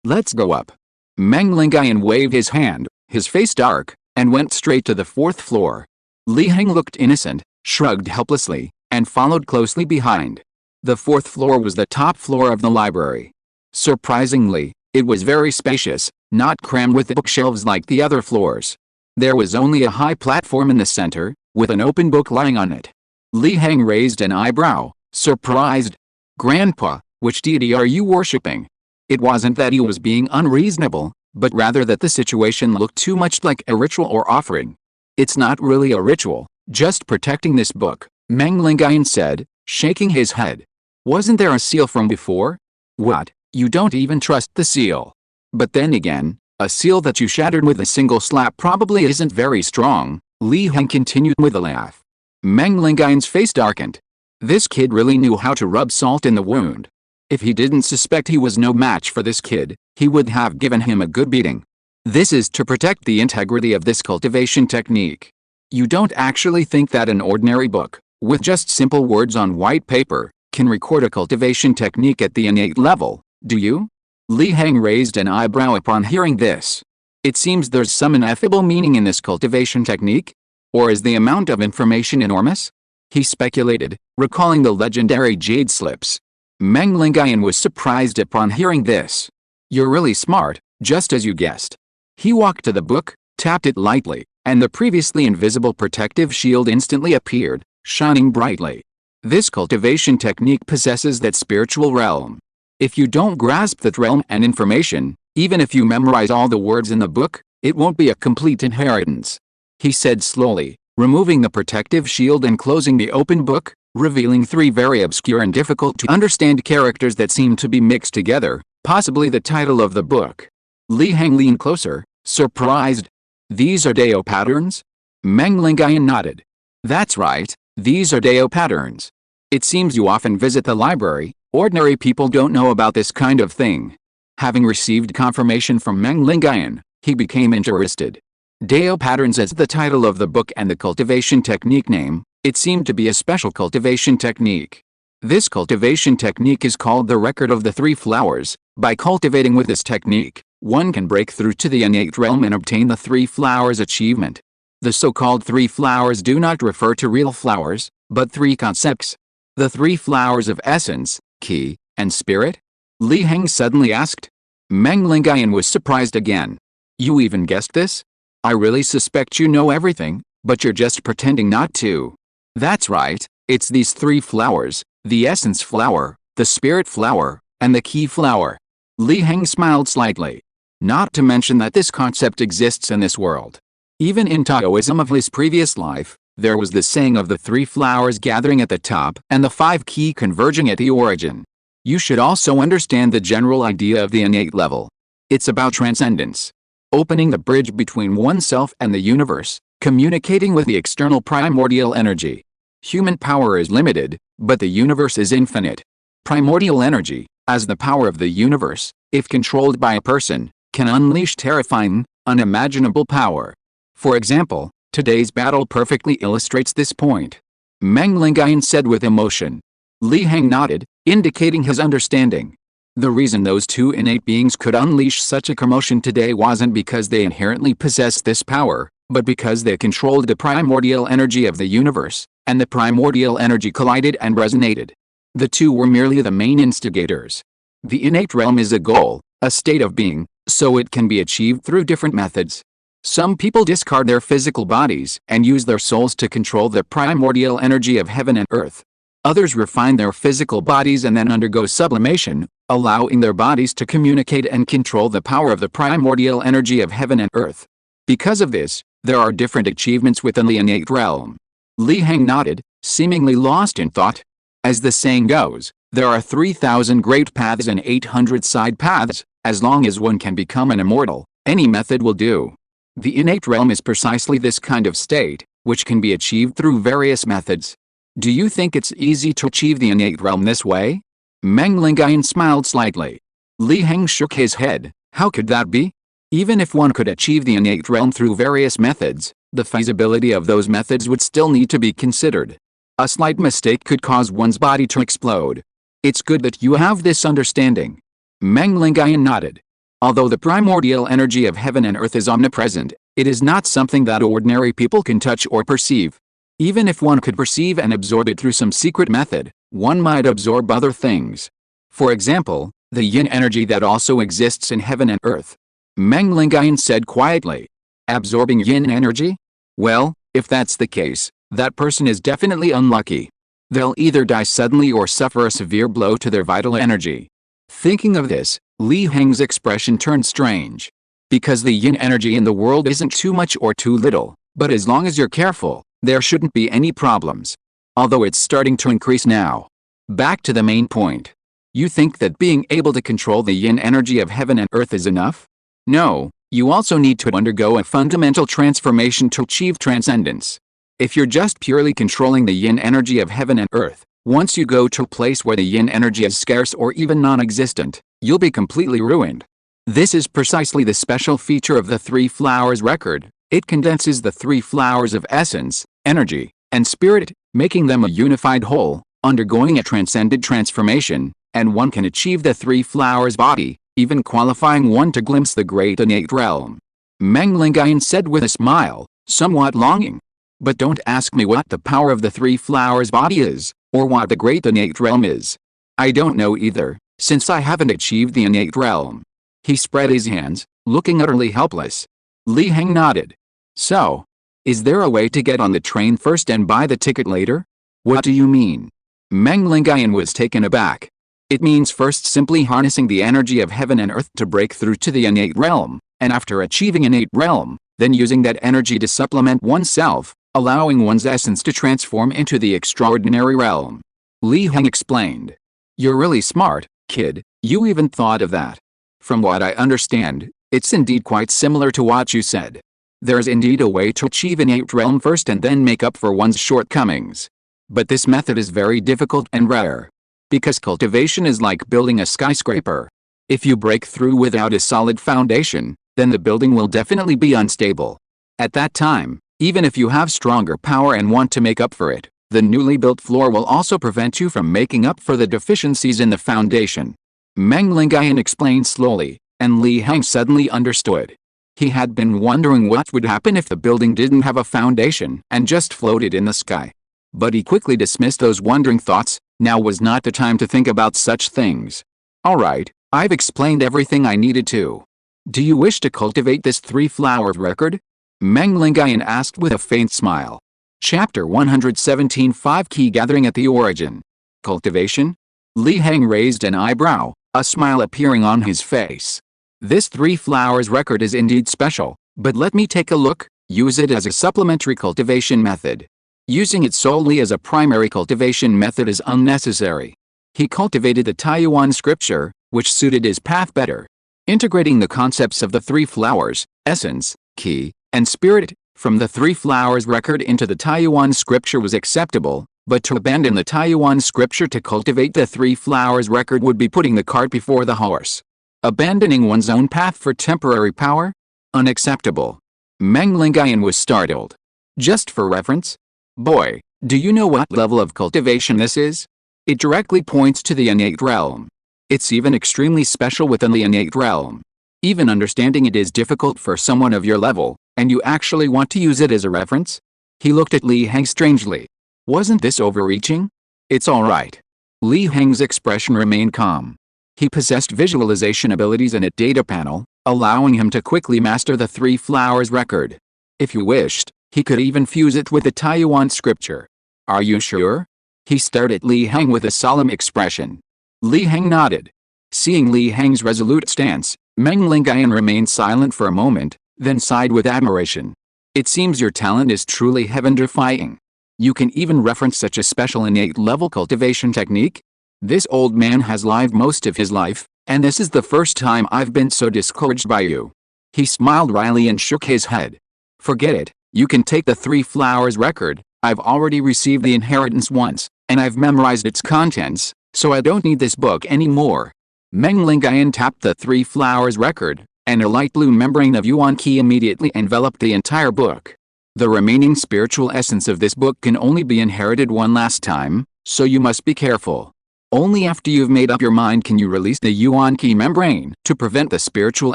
let's go up. Meng Lingayan waved his hand, his face dark, and went straight to the 4th floor. Li Heng looked innocent, shrugged helplessly, and followed closely behind. The 4th floor was the top floor of the library. Surprisingly, it was very spacious, not crammed with bookshelves like the other floors. There was only a high platform in the center, with an open book lying on it. Li Heng raised an eyebrow, surprised. "Grandpa, which deity are you worshipping?" It wasn't that he was being unreasonable, but rather that the situation looked too much like a ritual or offering. "It's not really a ritual, just protecting this book," Meng Lingayan said, shaking his head. "Wasn't there a seal from before?" "What, you don't even trust the seal? But then again, a seal that you shattered with a single slap probably isn't very strong," Li Heng continued with a laugh. Meng Lingayan's face darkened. This kid really knew how to rub salt in the wound. If he didn't suspect he was no match for this kid, he would have given him a good beating. "This is to protect the integrity of this cultivation technique. You don't actually think that an ordinary book, with just simple words on white paper, can record a cultivation technique at the innate level, do you?" Li Heng raised an eyebrow upon hearing this. "It seems there's some ineffable meaning in this cultivation technique? Or is the amount of information enormous?" he speculated, recalling the legendary jade slips. Meng Lingayan was surprised upon hearing this. "You're really smart, just as you guessed." He walked to the book, tapped it lightly, and the previously invisible protective shield instantly appeared, shining brightly. This cultivation technique possesses that spiritual realm. If you don't grasp that realm and information, even if you memorize all the words in the book, it won't be a complete inheritance," he said slowly, removing the protective shield and closing the open book, revealing 3 very obscure and difficult to understand characters that seemed to be mixed together, possibly the title of the book. Li Heng leaned closer, surprised. "These are Dao patterns?" Meng Lingayan nodded. "That's right, these are Dao patterns. It seems you often visit the library. Ordinary people don't know about this kind of thing." Having received confirmation from Meng Lingayan, he became interested. Dao patterns as the title of the book and the cultivation technique name, it seemed to be a special cultivation technique. This cultivation technique is called the record of the 3 flowers. By cultivating with this technique, one can break through to the innate realm and obtain the 3 flowers achievement. The so-called 3 flowers do not refer to real flowers, but 3 concepts. The 3 flowers of essence, Qi, and spirit? Li Heng suddenly asked. Meng Lingayan was surprised again. "You even guessed this? I really suspect you know everything, but you're just pretending not to." "That's right, it's these 3 flowers, the essence flower, the spirit flower, and the Qi flower." Li Heng smiled slightly. "Not to mention that this concept exists in this world. Even in Taoism of his previous life, there was the saying of the 3 flowers gathering at the top and the 5 Qi converging at the origin. You should also understand the general idea of the innate level. It's about transcendence. Opening the bridge between oneself and the universe, communicating with the external primordial energy. Human power is limited, but the universe is infinite. Primordial energy, as the power of the universe, if controlled by a person, can unleash terrifying, unimaginable power. For example, today's battle perfectly illustrates this point," Meng Lingayan said with emotion. Li Heng nodded, indicating his understanding. The reason those 2 innate beings could unleash such a commotion today wasn't because they inherently possessed this power, but because they controlled the primordial energy of the universe, and the primordial energy collided and resonated. The 2 were merely the main instigators. The innate realm is a goal, a state of being, so it can be achieved through different methods. Some people discard their physical bodies and use their souls to control the primordial energy of heaven and earth. Others refine their physical bodies and then undergo sublimation, allowing their bodies to communicate and control the power of the primordial energy of heaven and earth. Because of this, there are different achievements within the innate realm. Li Heng nodded, seemingly lost in thought. As the saying goes, there are 3,000 great paths and 800 side paths. As long as one can become an immortal, any method will do. The innate realm is precisely this kind of state, which can be achieved through various methods. Do you think it's easy to achieve the innate realm this way? Meng Lingayan smiled slightly. Li Heng shook his head. How could that be? Even if one could achieve the innate realm through various methods, the feasibility of those methods would still need to be considered. A slight mistake could cause one's body to explode. It's good that you have this understanding. Meng Lingayan nodded. Although the primordial energy of heaven and earth is omnipresent, It is not something that ordinary people can touch or perceive. Even if one could perceive and absorb it through some secret method, one might absorb other things. For example, the yin energy that also exists in heaven and earth. Meng Lingayan said quietly. Absorbing yin energy? Well, if that's the case, that person is definitely unlucky. They'll either die suddenly or suffer a severe blow to their vital energy. Thinking of this, Li Heng's expression turned strange. Because the yin energy in the world isn't too much or too little, but as long as you're careful, there shouldn't be any problems. Although it's starting to increase now. Back to the main point. You think that being able to control the yin energy of heaven and earth is enough? No, you also need to undergo a fundamental transformation to achieve transcendence. If you're just purely controlling the yin energy of heaven and earth, once you go to a place where the yin energy is scarce or even non-existent, you'll be completely ruined. This is precisely the special feature of the Three Flowers record. It condenses the three flowers of essence, energy, and spirit, making them a unified whole, undergoing a transcendent transformation, and one can achieve the Three Flowers body, even qualifying one to glimpse the great innate realm. Meng Lingayan said with a smile, somewhat longing. But don't ask me what the power of the Three Flowers body is, or what the great innate realm is. I don't know either, since I haven't achieved the innate realm. He spread his hands, looking utterly helpless. Li Heng nodded. So, is there a way to get on the train first and buy the ticket later? What do you mean? Meng Lingayan was taken aback. It means first simply harnessing the energy of heaven and earth to break through to the innate realm, and after achieving innate realm, then using that energy to supplement oneself, allowing one's essence to transform into the extraordinary realm. Li Heng explained. You're really smart, kid, you even thought of that. From what I understand, it's indeed quite similar to what you said. There's indeed a way to achieve innate realm first and then make up for one's shortcomings. But this method is very difficult and rare. Because cultivation is like building a skyscraper. If you break through without a solid foundation, then the building will definitely be unstable. At that time, even if you have stronger power and want to make up for it, the newly built floor will also prevent you from making up for the deficiencies in the foundation. Meng Lingayan explained slowly, and Li Heng suddenly understood. He had been wondering what would happen if the building didn't have a foundation and just floated in the sky. But he quickly dismissed those wandering thoughts. Now was not the time to think about such things. Alright, I've explained everything I needed to. Do you wish to cultivate this three-flower record? Meng Lingayan asked with a faint smile. Chapter 117 5 Key Gathering at the Origin. Cultivation? Li Heng raised an eyebrow, a smile appearing on his face. This Three Flowers record is indeed special, but let me take a look. Use it as a supplementary cultivation method. Using it solely as a primary cultivation method is unnecessary. He cultivated the Taiyuan scripture, which suited his path better. Integrating the concepts of the three flowers, essence, key, and spirit, from the Three Flowers record into the Taiyuan scripture was acceptable, but to abandon the Taiyuan scripture to cultivate the Three Flowers record would be putting the cart before the horse. Abandoning one's own path for temporary power? Unacceptable. Meng Lingayan was startled. Just for reference? Boy, do you know what level of cultivation this is? It directly points to the innate realm. It's even extremely special within the innate realm. Even understanding it is difficult for someone of your level, and you actually want to use it as a reference? He looked at Li Heng strangely. Wasn't this overreaching? It's alright. Li Heng's expression remained calm. He possessed visualization abilities in a data panel, allowing him to quickly master the Three Flowers record. If you wished, he could even fuse it with the Taiyuan scripture. Are you sure? He stared at Li Heng with a solemn expression. Li Heng nodded. Seeing Li Heng's resolute stance, Meng Lingayan remained silent for a moment, then sighed with admiration. It seems your talent is truly heaven-defying. You can even reference such a special innate level cultivation technique? This old man has lived most of his life, and this is the first time I've been so discouraged by you. He smiled wryly and shook his head. Forget it. You can take the Three Flowers record. I've already received the inheritance once, and I've memorized its contents, so I don't need this book anymore. Meng Lingayan tapped the Three Flowers record, and a light blue membrane of Yuan Qi immediately enveloped the entire book. The remaining spiritual essence of this book can only be inherited one last time, so you must be careful. Only after you've made up your mind can you release the Yuan Qi membrane to prevent the spiritual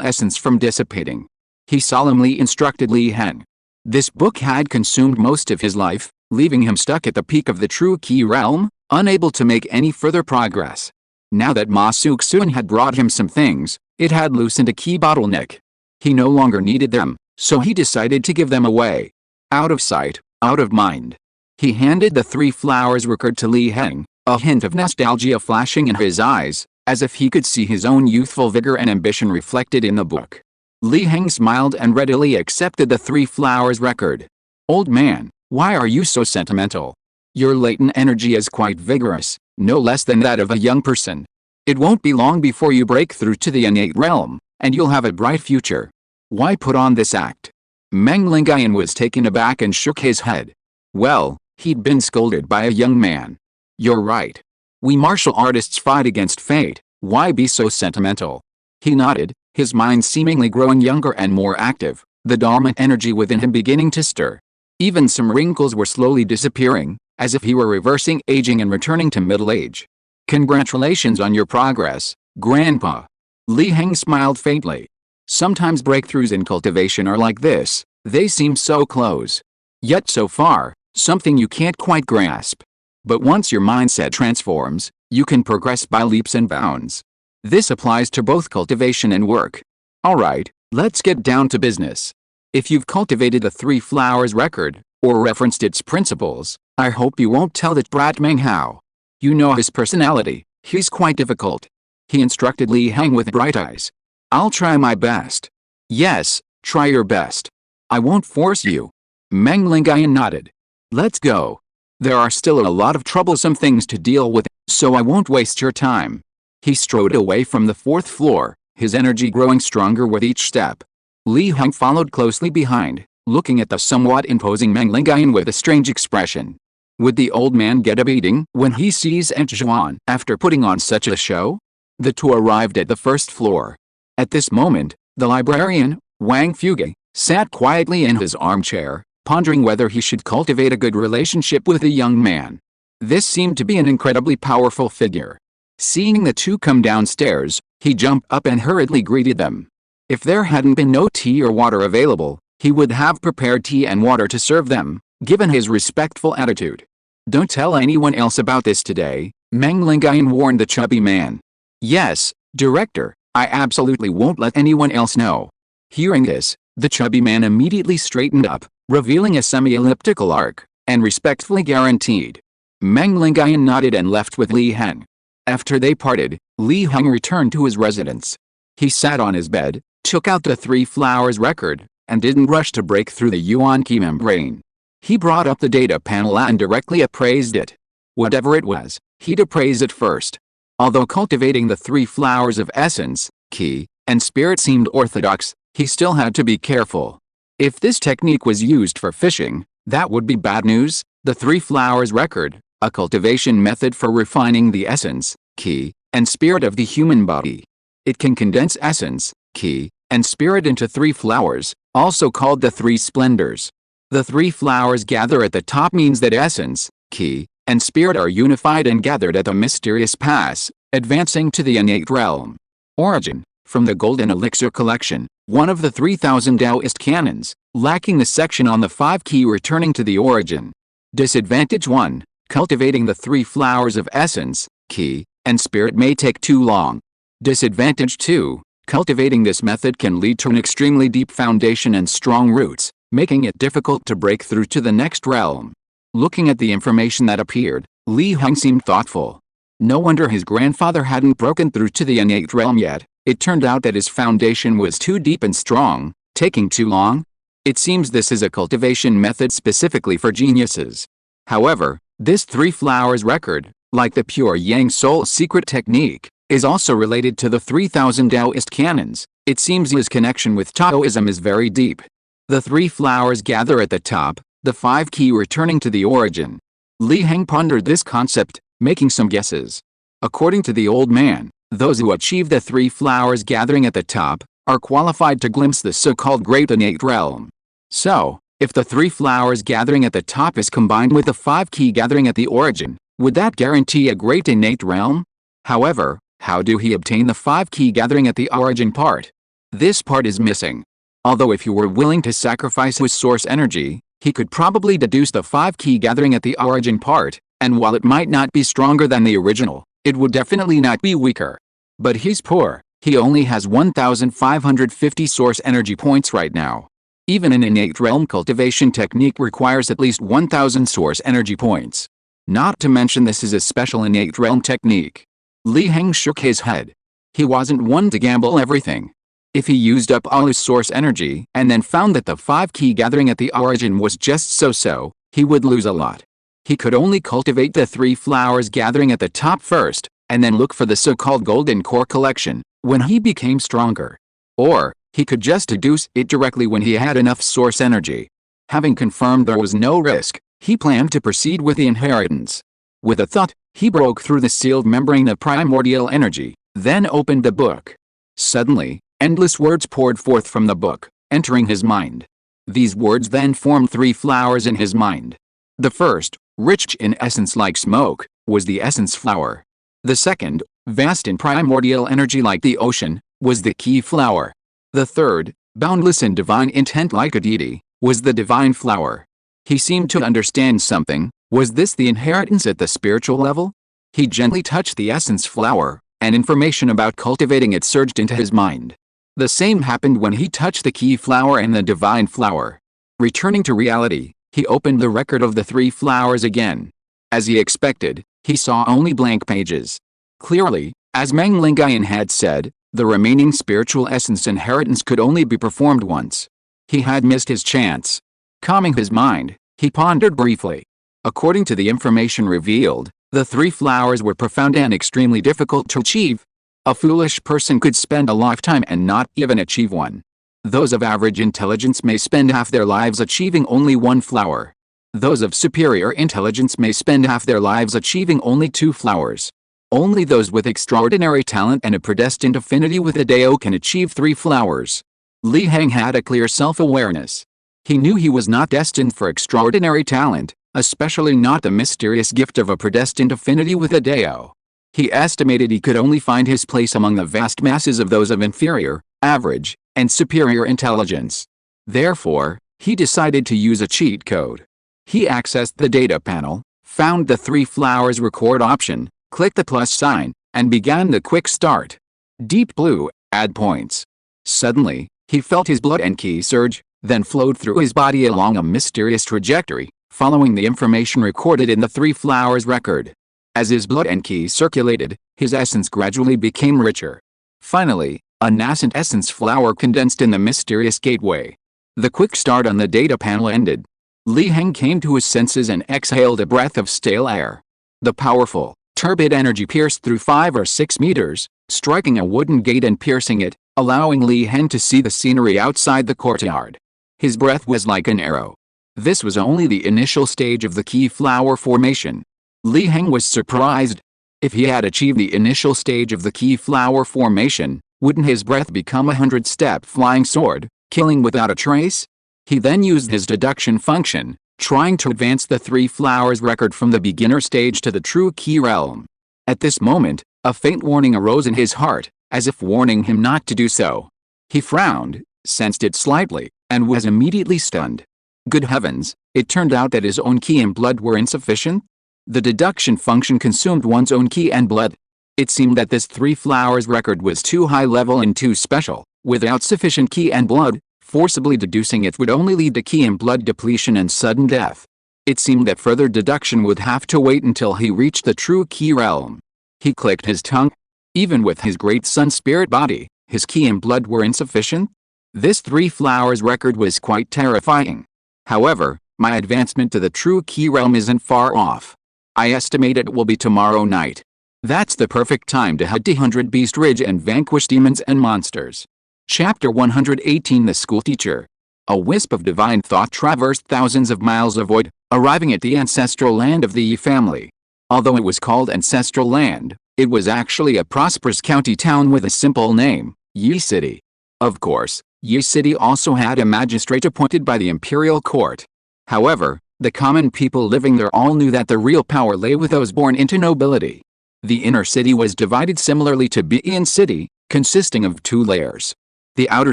essence from dissipating. he solemnly instructed Li Heng. This book had consumed most of his life, leaving him stuck at the peak of the true key realm, unable to make any further progress. Now that Ma Suxun had brought him some things, it had loosened a key bottleneck. He no longer needed them, so he decided to give them away. Out of sight, out of mind. He handed the 3 flowers record to Li Heng, a hint of nostalgia flashing in his eyes, as if he could see his own youthful vigor and ambition reflected in the book. Li Heng smiled and readily accepted the 3 flowers record. Old man, why are you so sentimental? Your latent energy is quite vigorous, no less than that of a young person. It won't be long before you break through to the innate realm, and you'll have a bright future. Why put on this act? Meng Lingayan was taken aback and shook his head. Well, he'd been scolded by a young man. You're right. We martial artists fight against fate, why be so sentimental? He nodded, his mind seemingly growing younger and more active, the dormant energy within him beginning to stir. Even some wrinkles were slowly disappearing, as if he were reversing aging and returning to middle age. Congratulations on your progress, Grandpa. Li Heng smiled faintly. Sometimes breakthroughs in cultivation are like this, they seem so close. Yet so far, something you can't quite grasp. But once your mindset transforms, you can progress by leaps and bounds. This applies to both cultivation and work. Alright, let's get down to business. If you've cultivated the 3 flowers record, or referenced its principles, I hope you won't tell that brat Meng how. You know his personality, he's quite difficult. He instructed Li Heng with bright eyes. I'll try my best. Yes, try your best. I won't force you. Meng Lingayan nodded. Let's go. There are still a lot of troublesome things to deal with, so I won't waste your time. He strode away from the 4th floor, his energy growing stronger with each step. Li Heng followed closely behind, looking at the somewhat imposing Meng Lingayan with a strange expression. Would the old man get a beating when he sees Aunt Zhuan after putting on such a show? The two arrived at the 1st floor. At this moment, the librarian, Wang Fuge, sat quietly in his armchair, pondering whether he should cultivate a good relationship with the young man. This seemed to be an incredibly powerful figure. Seeing the two come downstairs, he jumped up and hurriedly greeted them. If there hadn't been no tea or water available, he would have prepared tea and water to serve them, given his respectful attitude. Don't tell anyone else about this today, Meng Lingayan warned the chubby man. Yes, Director, I absolutely won't let anyone else know. Hearing this, the chubby man immediately straightened up, revealing a semi-elliptical arc, and respectfully guaranteed. Meng Lingayan nodded and left with Li Heng. After they parted, Li Heng returned to his residence. He sat on his bed, took out the 3 flowers record, and didn't rush to break through the yuan key membrane. He brought up the data panel and directly appraised it. Whatever it was, he'd appraise it first. Although cultivating the 3 flowers of essence, key, and spirit seemed orthodox, he still had to be careful. If this technique was used for fishing, that would be bad news. The 3 flowers record, a cultivation method for refining the essence, key, and spirit of the human body. It can condense essence, key, and spirit into 3 flowers, also called the 3 splendors. The 3 flowers gather at the top means that essence, key, and spirit are unified and gathered at the mysterious pass, advancing to the innate realm. Origin, from the Golden Elixir Collection, one of the 3,000 Taoist canons, lacking the section on the 5 key returning to the origin. Disadvantage 1, cultivating the 3 flowers of essence, key, and spirit may take too long. Disadvantage 2, cultivating this method can lead to an extremely deep foundation and strong roots, making it difficult to break through to the next realm. Looking at the information that appeared, Li Heng seemed thoughtful. No wonder his grandfather hadn't broken through to the innate realm yet. It turned out that his foundation was too deep and strong, taking too long. It seems this is a cultivation method specifically for geniuses. However, this 3 flowers record, like the pure Yang Soul secret technique, is also related to the 3,000 Taoist canons. It seems his connection with Taoism is very deep. The 3 flowers gather at the top, the 5 key returning to the origin. Li Heng pondered this concept, making some guesses. According to the old man, those who achieve the 3 flowers gathering at the top, are qualified to glimpse the so-called great innate realm. So, if the 3 flowers gathering at the top is combined with the 5 key gathering at the origin, would that guarantee a great innate realm? However, how do he obtain the 5 key gathering at the origin part? This part is missing. Although if he were willing to sacrifice his source energy, he could probably deduce the 5 key gathering at the origin part, and while it might not be stronger than the original, it would definitely not be weaker. But he's poor. He only has 1,550 source energy points right now. Even an innate realm cultivation technique requires at least 1,000 source energy points. Not to mention this is a special innate realm technique. Li Heng shook his head. He wasn't one to gamble everything. If he used up all his source energy and then found that the 5 key gathering at the origin was just so-so, he would lose a lot. He could only cultivate the 3 flowers gathering at the top first, and then look for the so-called golden core collection when he became stronger. Or, he could just deduce it directly when he had enough source energy. Having confirmed there was no risk, he planned to proceed with the inheritance. With a thought, he broke through the sealed membrane of primordial energy, then opened the book. Suddenly, endless words poured forth from the book, entering his mind. These words then formed 3 flowers in his mind. The first, rich in essence like smoke, was the essence flower. The second, vast in primordial energy like the ocean, was the key flower. The third, boundless in divine intent like a deity, was the divine flower. He seemed to understand something. Was this the inheritance at the spiritual level? He gently touched the essence flower, and information about cultivating it surged into his mind. The same happened when he touched the key flower and the divine flower. Returning to reality, he opened the record of the 3 flowers again. As he expected, he saw only blank pages. Clearly, as Meng Lingayan had said, the remaining spiritual essence inheritance could only be performed once. He had missed his chance. Calming his mind, he pondered briefly. According to the information revealed, the 3 flowers were profound and extremely difficult to achieve. A foolish person could spend a lifetime and not even achieve one. Those of average intelligence may spend half their lives achieving only 1 flower. Those of superior intelligence may spend half their lives achieving only 2 flowers. Only those with extraordinary talent and a predestined affinity with the Dao can achieve 3 flowers. Li Heng had a clear self-awareness. He knew he was not destined for extraordinary talent, especially not the mysterious gift of a predestined affinity with the Dao. He estimated he could only find his place among the vast masses of those of inferior, average, and superior intelligence. Therefore, he decided to use a cheat code. He accessed the data panel, found the 3 flowers record option, clicked the plus sign, and began the quick start. Deep blue, add points. Suddenly, he felt his blood and ki surge, then flowed through his body along a mysterious trajectory, following the information recorded in the 3 flowers record. As his blood and ki circulated, his essence gradually became richer. Finally, a nascent essence flower condensed in the mysterious gateway. The quick start on the data panel ended. Li Heng came to his senses and exhaled a breath of stale air. The powerful, turbid energy pierced through 5 or 6 meters, striking a wooden gate and piercing it, allowing Li Heng to see the scenery outside the courtyard. His breath was like an arrow. This was only the initial stage of the key flower formation. Li Heng was surprised. If he had achieved the initial stage of the key flower formation, wouldn't his breath become a 100-step flying sword, killing without a trace? He then used his deduction function, trying to advance the 3 flowers record from the beginner stage to the true key realm. At this moment, a faint warning arose in his heart, as if warning him not to do so. He frowned, sensed it slightly, and was immediately stunned. Good heavens, it turned out that his own ki and blood were insufficient? The deduction function consumed one's own ki and blood. It seemed that this 3 flowers record was too high level and too special. Without sufficient ki and blood, forcibly deducing it would only lead to ki and blood depletion and sudden death. It seemed that further deduction would have to wait until he reached the true ki realm. He clicked his tongue. Even with his great sun spirit body, his ki and blood were insufficient? This 3 flowers record was quite terrifying. However, my advancement to the true ki realm isn't far off. I estimate it will be tomorrow night. That's the perfect time to head to 100 Beast Ridge and vanquish demons and monsters. Chapter 118 The Schoolteacher. A wisp of divine thought traversed thousands of miles of void, arriving at the ancestral land of the Yi family. Although it was called ancestral land, it was actually a prosperous county town with a simple name, Yi City. Of course, Yi City also had a magistrate appointed by the imperial court. However, the common people living there all knew that the real power lay with those born into nobility. The inner city was divided similarly to Bian City, consisting of 2 layers. The outer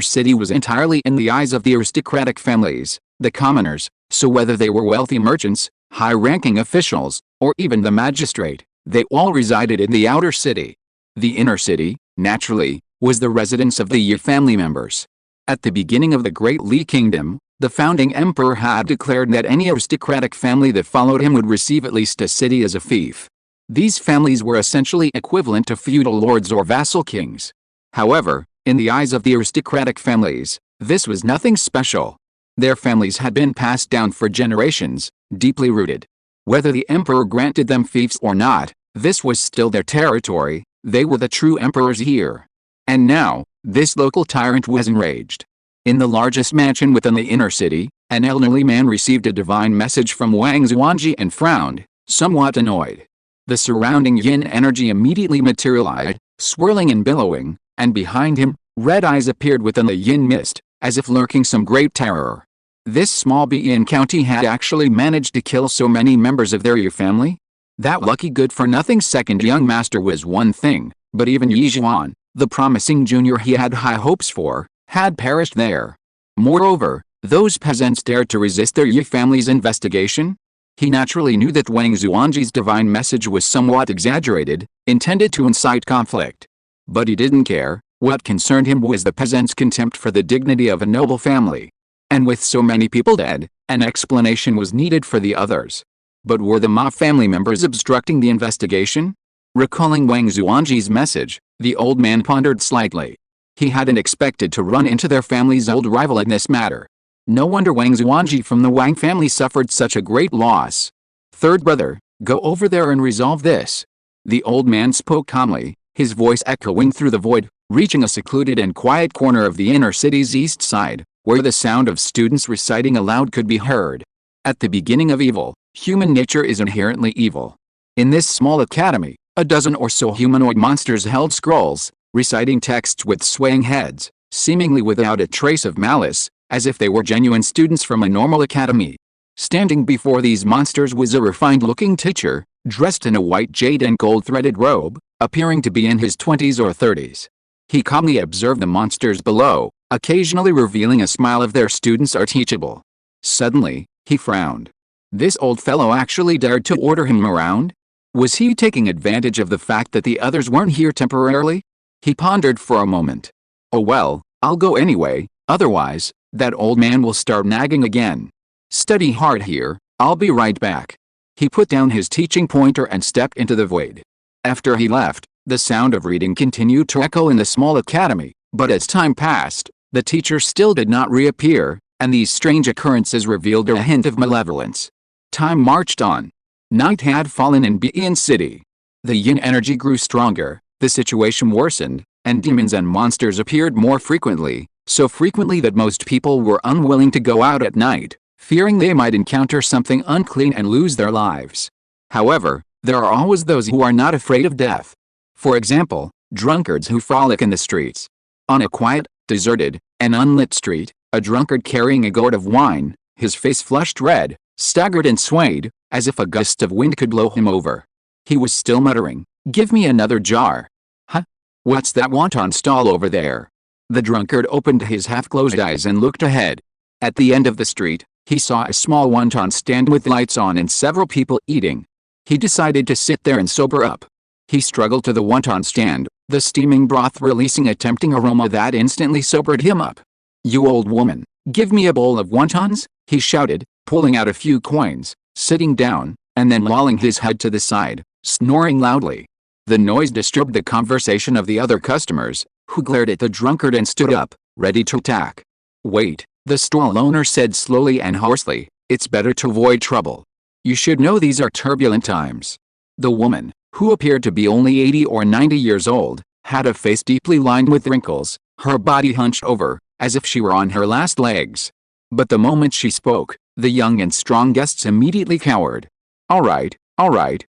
city was entirely in the eyes of the aristocratic families, the commoners, so whether they were wealthy merchants, high-ranking officials, or even the magistrate, they all resided in the outer city. The inner city, naturally, was the residence of the Yi family members. At the beginning of the Great Li Kingdom, the founding emperor had declared that any aristocratic family that followed him would receive at least a city as a fief. These families were essentially equivalent to feudal lords or vassal kings. However, in the eyes of the aristocratic families, this was nothing special. Their families had been passed down for generations, deeply rooted. Whether the emperor granted them fiefs or not, this was still their territory. They were the true emperors here. And now, this local tyrant was enraged. In the largest mansion within the inner city, an elderly man received a divine message from Wang Zuanji and frowned, somewhat annoyed. The surrounding yin energy immediately materialized, swirling and billowing, and behind him, red eyes appeared within the yin mist, as if lurking some great terror. This small Bian county had actually managed to kill so many members of their Yi family? That lucky good-for-nothing second young master was one thing, but even Yi Zhuan, the promising junior he had high hopes for, had perished there. Moreover, those peasants dared to resist their Yi family's investigation? He naturally knew that Wang Zuanji's divine message was somewhat exaggerated, intended to incite conflict. But he didn't care. What concerned him was the peasants' contempt for the dignity of a noble family. And with so many people dead, an explanation was needed for the others. But were the Ma family members obstructing the investigation? Recalling Wang Zuanji's message, the old man pondered slightly. He hadn't expected to run into their family's old rival in this matter. No wonder Wang Zuanji from the Wang family suffered such a great loss. Third brother, go over there and resolve this. The old man spoke calmly, his voice echoing through the void, reaching a secluded and quiet corner of the inner city's east side, where the sound of students reciting aloud could be heard. At the beginning of evil, human nature is inherently evil. In this small academy, a dozen or so humanoid monsters held scrolls, reciting texts with swaying heads, seemingly without a trace of malice, as if they were genuine students from a normal academy. Standing before these monsters was a refined-looking teacher, dressed in a white jade and gold-threaded robe, appearing to be in his 20s or 30s. He calmly observed the monsters below, occasionally revealing a smile if their students are teachable. Suddenly, he frowned. This old fellow actually dared to order him around? Was he taking advantage of the fact that the others weren't here temporarily? He pondered for a moment. Oh well, I'll go anyway, otherwise, that old man will start nagging again. Study hard here, I'll be right back. He put down his teaching pointer and stepped into the void. After he left, the sound of reading continued to echo in the small academy, but as time passed, the teacher still did not reappear, and these strange occurrences revealed a hint of malevolence. Time marched on. Night had fallen in Bian City. The yin energy grew stronger, the situation worsened, and demons and monsters appeared more frequently, so frequently that most people were unwilling to go out at night, fearing they might encounter something unclean and lose their lives. However, there are always those who are not afraid of death. For example, drunkards who frolic in the streets. On a quiet, deserted, and unlit street, a drunkard carrying a gourd of wine, his face flushed red, staggered and swayed, as if a gust of wind could blow him over. He was still muttering, "Give me another jar." "Huh? What's that wonton stall over there?" The drunkard opened his half-closed eyes and looked ahead. At the end of the street, he saw a small wonton stand with lights on and several people eating. He decided to sit there and sober up. He struggled to the wonton stand, the steaming broth releasing a tempting aroma that instantly sobered him up. "You old woman, give me a bowl of wontons," he shouted, pulling out a few coins, sitting down, and then lolling his head to the side, snoring loudly. The noise disturbed the conversation of the other customers, who glared at the drunkard and stood up, ready to attack. "Wait," the stall owner said slowly and hoarsely, "it's better to avoid trouble. You should know these are turbulent times." The woman, who appeared to be only 80 or 90 years old, had a face deeply lined with wrinkles, her body hunched over, as if she were on her last legs. But the moment she spoke, the young and strong guests immediately cowered. All right,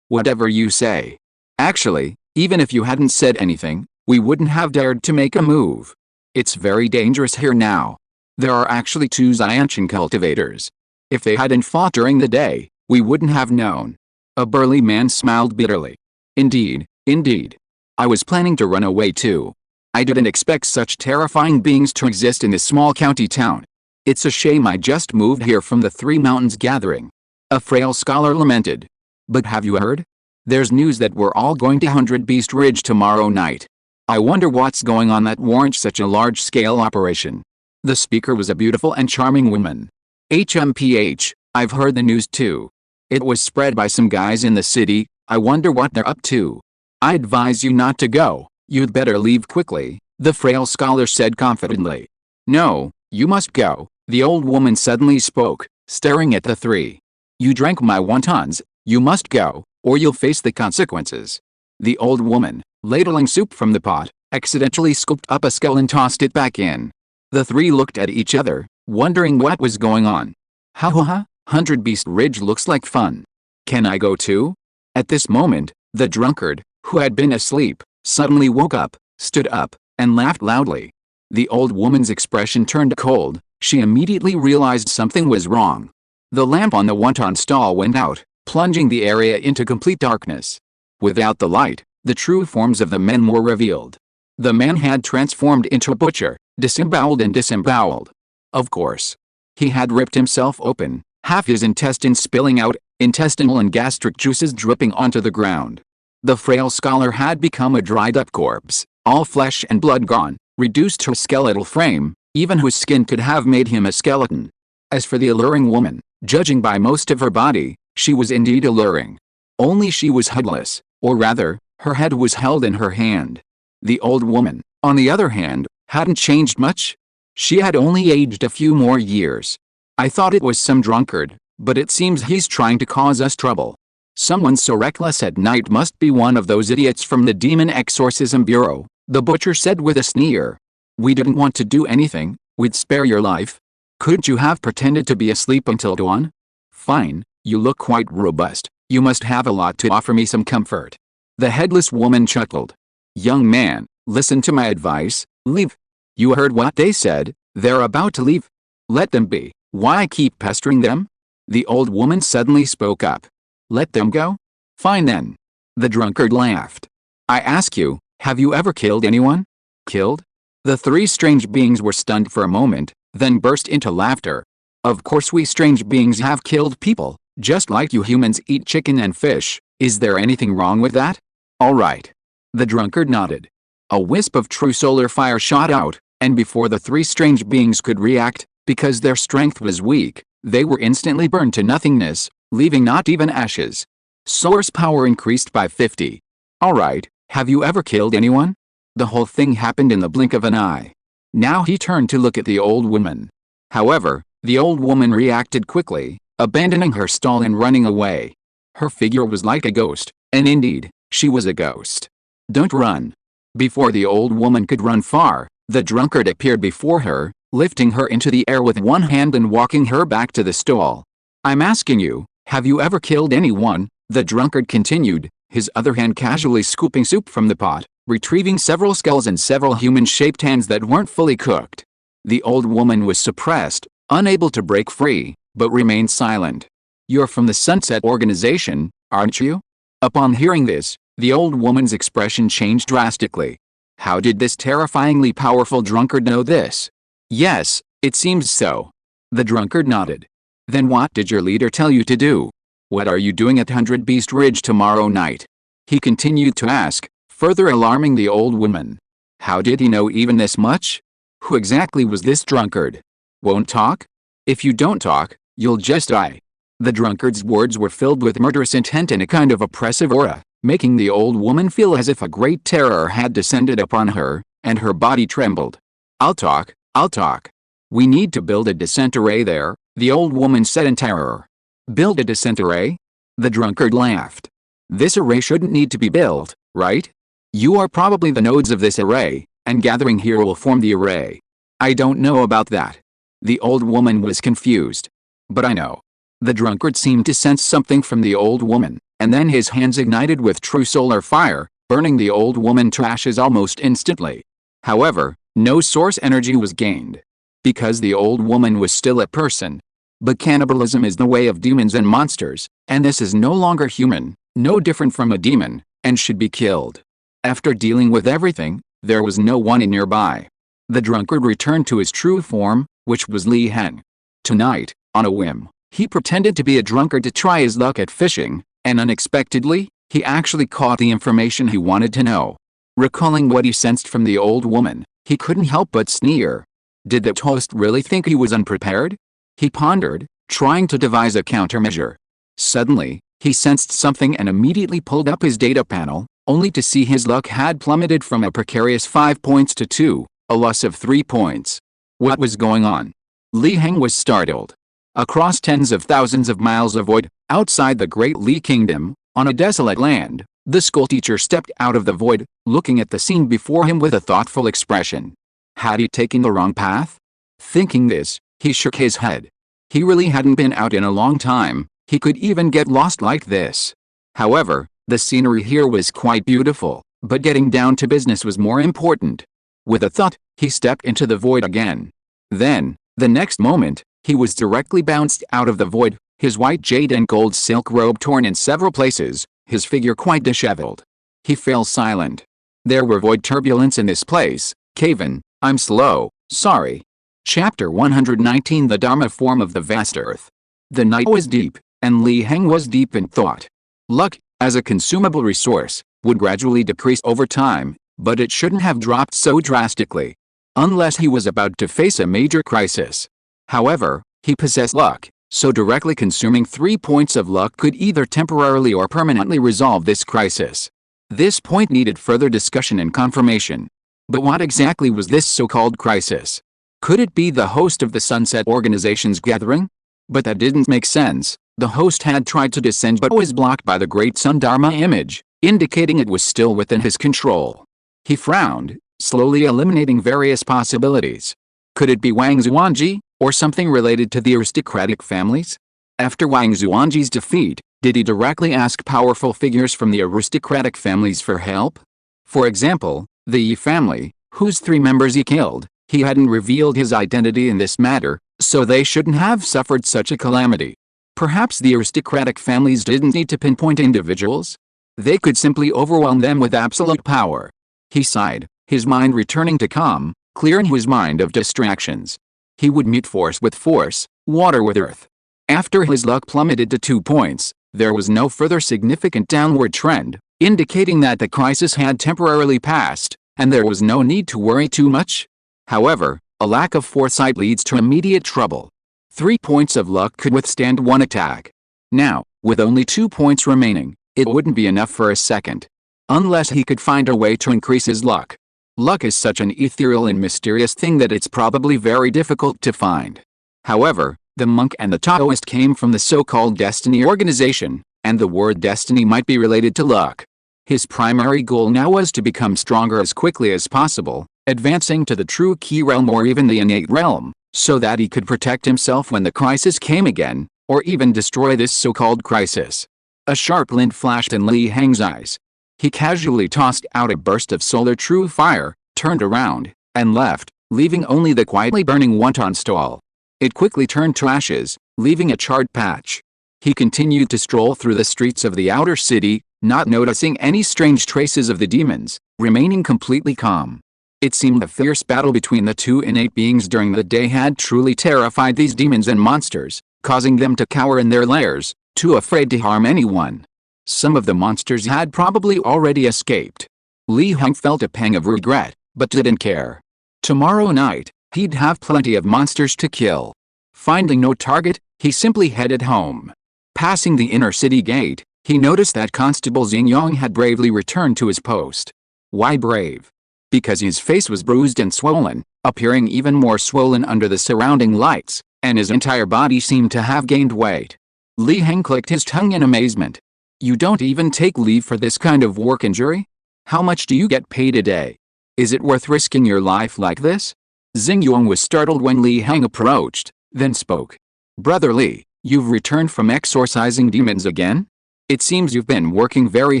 whatever you say. Actually, even if you hadn't said anything, we wouldn't have dared to make a move. It's very dangerous here now. There are actually 2 Xianqing cultivators. If they hadn't fought during the day, we wouldn't have known." A burly man smiled bitterly. Indeed. I was planning to run away too. I didn't expect such terrifying beings to exist in this small county town. It's a shame I just moved here from the Three Mountains gathering. A frail scholar lamented. But have you heard? There's news that we're all going to 100 Beast Ridge tomorrow night. I wonder what's going on that warrants such a large-scale operation. The speaker was a beautiful and charming woman. HMPH, I've heard the news too. It was spread by some guys in the city. I wonder what they're up to. I advise you not to go. You'd better leave quickly, the frail scholar said confidently. No, you must go, the old woman suddenly spoke, staring at the three. You drank my wontons, you must go, or you'll face the consequences. The old woman, ladling soup from the pot, accidentally scooped up a skull and tossed it back in. The three looked at each other, wondering what was going on. Ha ha ha, 100 Beast Ridge looks like fun. Can I go too? At this moment, the drunkard, who had been asleep, suddenly woke up, stood up, and laughed loudly. The old woman's expression turned cold. She immediately realized something was wrong. The lamp on the wonton stall went out, plunging the area into complete darkness. Without the light, the true forms of the men were revealed. The man had transformed into a butcher, disemboweled and disemboweled. Of course. He had ripped himself open, half his intestines spilling out, intestinal and gastric juices dripping onto the ground. The frail scholar had become a dried-up corpse, all flesh and blood gone, reduced to a skeletal frame, even whose skin could have made him a skeleton. As for the alluring woman, judging by most of her body, she was indeed alluring. Only she was headless, or rather, her head was held in her hand. The old woman, on the other hand, hadn't changed much. She had only aged a few more years. I thought it was some drunkard, but it seems he's trying to cause us trouble. Someone so reckless at night must be one of those idiots from the Demon Exorcism Bureau, the butcher said with a sneer. We didn't want to do anything, we'd spare your life. Couldn't you have pretended to be asleep until dawn? Fine, you look quite robust, you must have a lot to offer me some comfort. The headless woman chuckled. Young man, listen to my advice, leave. You heard what they said, they're about to leave. Let them be, why keep pestering them? The old woman suddenly spoke up. Let them go? Fine then. The drunkard laughed. I ask you, have you ever killed anyone? Killed? The three strange beings were stunned for a moment, then burst into laughter. Of course we strange beings have killed people, just like you humans eat chicken and fish. Is there anything wrong with that? All right. The drunkard nodded. A wisp of true solar fire shot out, and before the three strange beings could react, because their strength was weak, they were instantly burned to nothingness, leaving not even ashes. Source power increased by 50. All right, have you ever killed anyone? The whole thing happened in the blink of an eye. Now he turned to look at the old woman. However, the old woman reacted quickly, abandoning her stall and running away. Her figure was like a ghost, and indeed, she was a ghost. Don't run. Before the old woman could run far, the drunkard appeared before her, lifting her into the air with one hand and walking her back to the stall. I'm asking you, have you ever killed anyone? The drunkard continued, his other hand casually scooping soup from the pot, retrieving several skulls and several human-shaped hands that weren't fully cooked. The old woman was suppressed, unable to break free, but remained silent. You're from the Sunset Organization, aren't you? Upon hearing this, the old woman's expression changed drastically. How did this terrifyingly powerful drunkard know this? Yes, it seems so. The drunkard nodded. Then what did your leader tell you to do? What are you doing at 100 Beast Ridge tomorrow night? He continued to ask, further alarming the old woman. How did he know even this much? Who exactly was this drunkard? Won't talk? If you don't talk, you'll just die. The drunkard's words were filled with murderous intent and a kind of oppressive aura, making the old woman feel as if a great terror had descended upon her, and her body trembled. I'll talk, I'll talk. We need to build a descent array there, the old woman said in terror. Build a descent array? The drunkard laughed. This array shouldn't need to be built, right? You are probably the nodes of this array, and gathering here will form the array. I don't know about that. The old woman was confused. But I know. The drunkard seemed to sense something from the old woman, and then his hands ignited with true solar fire, burning the old woman to ashes almost instantly. However, no source energy was gained. Because the old woman was still a person. But cannibalism is the way of demons and monsters, and this is no longer human, no different from a demon, and should be killed. After dealing with everything, There was no one in nearby. The drunkard returned to his true form, which was Li Heng. Tonight, on a whim, he pretended to be a drunkard to try his luck at fishing, and unexpectedly, he actually caught the information he wanted to know. Recalling what he sensed from the old woman, he couldn't help but sneer. Did the toast really think he was unprepared? He pondered, trying to devise a countermeasure. Suddenly, he sensed something and immediately pulled up his data panel, only to see his luck had plummeted from a precarious 5 points to 2, a loss of 3 points. What was going on? Li Heng was startled. Across tens of thousands of miles of void, outside the Great Li Kingdom, on a desolate land, the schoolteacher stepped out of the void, looking at the scene before him with a thoughtful expression. Had he taken the wrong path? Thinking this, he shook his head. He really hadn't been out in a long time. He could even get lost like this. However, the scenery here was quite beautiful, but getting down to business was more important. With a thought, he stepped into the void again. Then, the next moment, he was directly bounced out of the void, his white jade and gold silk robe torn in several places, his figure quite disheveled. He fell silent. There were void turbulence in this place. Caven, I'm slow, sorry. Chapter 119 The Dharma Form of the Vast Earth. The night was deep, and Li Heng was deep in thought. Luck, as a consumable resource, would gradually decrease over time, but it shouldn't have dropped so drastically. Unless he was about to face a major crisis. However, he possessed luck, so directly consuming 3 points of luck could either temporarily or permanently resolve this crisis. This point needed further discussion and confirmation. But what exactly was this so-called crisis? Could it be the host of the Sunset Organization's gathering? But that didn't make sense. The host had tried to descend but was blocked by the Great Sun Dharma image, indicating it was still within his control. He frowned, slowly eliminating various possibilities. Could it be Wang Zuanji, or something related to the aristocratic families? After Wang Zuanji's defeat, did he directly ask powerful figures from the aristocratic families for help? For example, the Yi family, whose 3 members he killed. He hadn't revealed his identity in this matter, so they shouldn't have suffered such a calamity. Perhaps the aristocratic families didn't need to pinpoint individuals? They could simply overwhelm them with absolute power. He sighed, his mind returning to calm, clearing his mind of distractions. He would meet force with force, water with earth. After his luck plummeted to 2 points, there was no further significant downward trend, indicating that the crisis had temporarily passed, and there was no need to worry too much. However, a lack of foresight leads to immediate trouble. 3 points of luck could withstand 1 attack. Now, with only 2 points remaining, it wouldn't be enough for a second. Unless he could find a way to increase his luck. Luck is such an ethereal and mysterious thing that it's probably very difficult to find. However, the monk and the Taoist came from the so-called destiny organization, and the word destiny might be related to luck. His primary goal now was to become stronger as quickly as possible, advancing to the true key realm or even the innate realm, so that he could protect himself when the crisis came again, or even destroy this so-called crisis. A sharp glint flashed in Li Heng's eyes. He casually tossed out a burst of solar true fire, turned around, and left, leaving only the quietly burning wonton stall. It quickly turned to ashes, leaving a charred patch. He continued to stroll through the streets of the outer city, not noticing any strange traces of the demons, remaining completely calm. It seemed the fierce battle between the 2 innate beings during the day had truly terrified these demons and monsters, causing them to cower in their lairs, too afraid to harm anyone. Some of the monsters had probably already escaped. Li Heng felt a pang of regret, but didn't care. Tomorrow night, he'd have plenty of monsters to kill. Finding no target, he simply headed home. Passing the inner city gate, he noticed that Constable Xingyong had bravely returned to his post. Why brave? Because his face was bruised and swollen, appearing even more swollen under the surrounding lights, and his entire body seemed to have gained weight. Li Heng clicked his tongue in amazement. You don't even take leave for this kind of work injury? How much do you get paid a day? Is it worth risking your life like this? Xingyong was startled when Li Heng approached, then spoke. Brother Li, you've returned from exorcising demons again? It seems you've been working very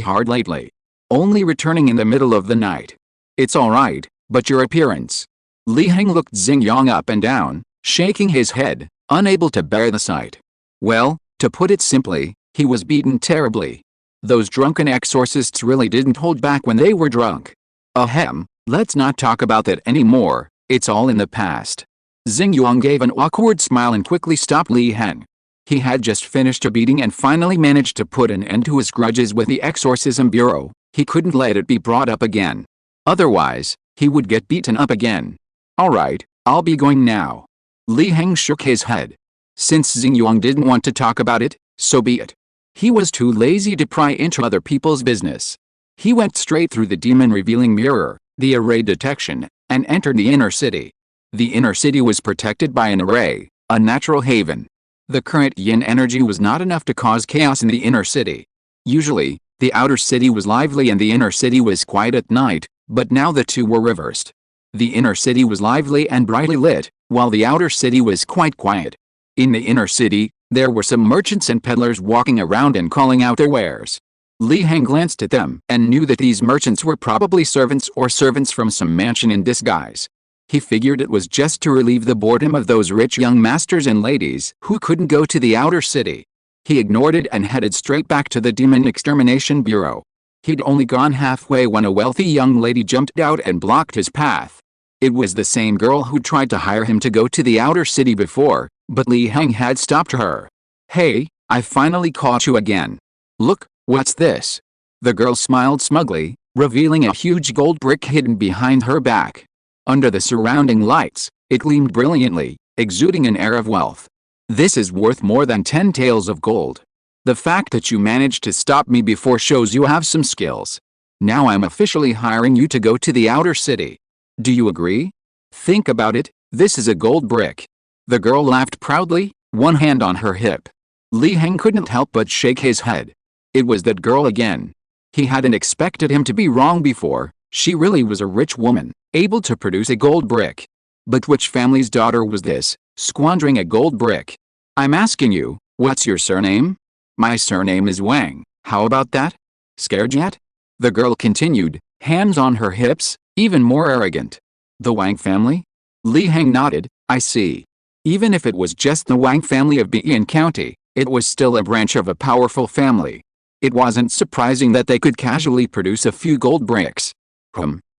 hard lately. Only returning in the middle of the night. It's alright, but your appearance. Li Heng looked Xingyong up and down, shaking his head, unable to bear the sight. Well, to put it simply, he was beaten terribly. Those drunken exorcists really didn't hold back when they were drunk. Ahem, Let's not talk about that anymore, it's all in the past. Xingyuang gave an awkward smile and quickly stopped Li Heng. He had just finished a beating and finally managed to put an end to his grudges with the Exorcism Bureau. He couldn't let it be brought up again. Otherwise, he would get beaten up again. Alright, I'll be going now. Li Heng shook his head. Since Xingyuang didn't want to talk about it, so be it. He was too lazy to pry into other people's business. He went straight through the demon-revealing mirror, the array detection, and entered the inner city. The inner city was protected by an array, a natural haven. The current yin energy was not enough to cause chaos in the inner city. Usually, the outer city was lively and the inner city was quiet at night, but now the two were reversed. The inner city was lively and brightly lit, while the outer city was quite quiet. In the inner city, there were some merchants and peddlers walking around and calling out their wares. Li Heng glanced at them and knew that these merchants were probably servants or servants from some mansion in disguise. He figured it was just to relieve the boredom of those rich young masters and ladies who couldn't go to the outer city. He ignored it and headed straight back to the Demon Extermination Bureau. He'd only gone halfway when a wealthy young lady jumped out and blocked his path. It was the same girl who tried to hire him to go to the outer city before, but Li Heng had stopped her. "Hey, I finally caught you again. Look, what's this?" The girl smiled smugly, revealing a huge gold brick hidden behind her back. Under the surrounding lights, it gleamed brilliantly, exuding an air of wealth. "This is worth more than 10 taels of gold. The fact that you managed to stop me before shows you have some skills. Now I'm officially hiring you to go to the outer city. Do you agree? Think about it, this is a gold brick." The girl laughed proudly, one hand on her hip. Li Heng couldn't help but shake his head. It was that girl again. He hadn't expected him to be wrong before. She really was a rich woman, able to produce a gold brick. But which family's daughter was this, squandering a gold brick? "I'm asking you, what's your surname?" "My surname is Wang, how about that? Scared yet?" The girl continued, hands on her hips, even more arrogant. "The Wang family?" Li Heng nodded, "I see. Even if it was just the Wang family of Bian County, it was still a branch of a powerful family. It wasn't surprising that they could casually produce a few gold bricks.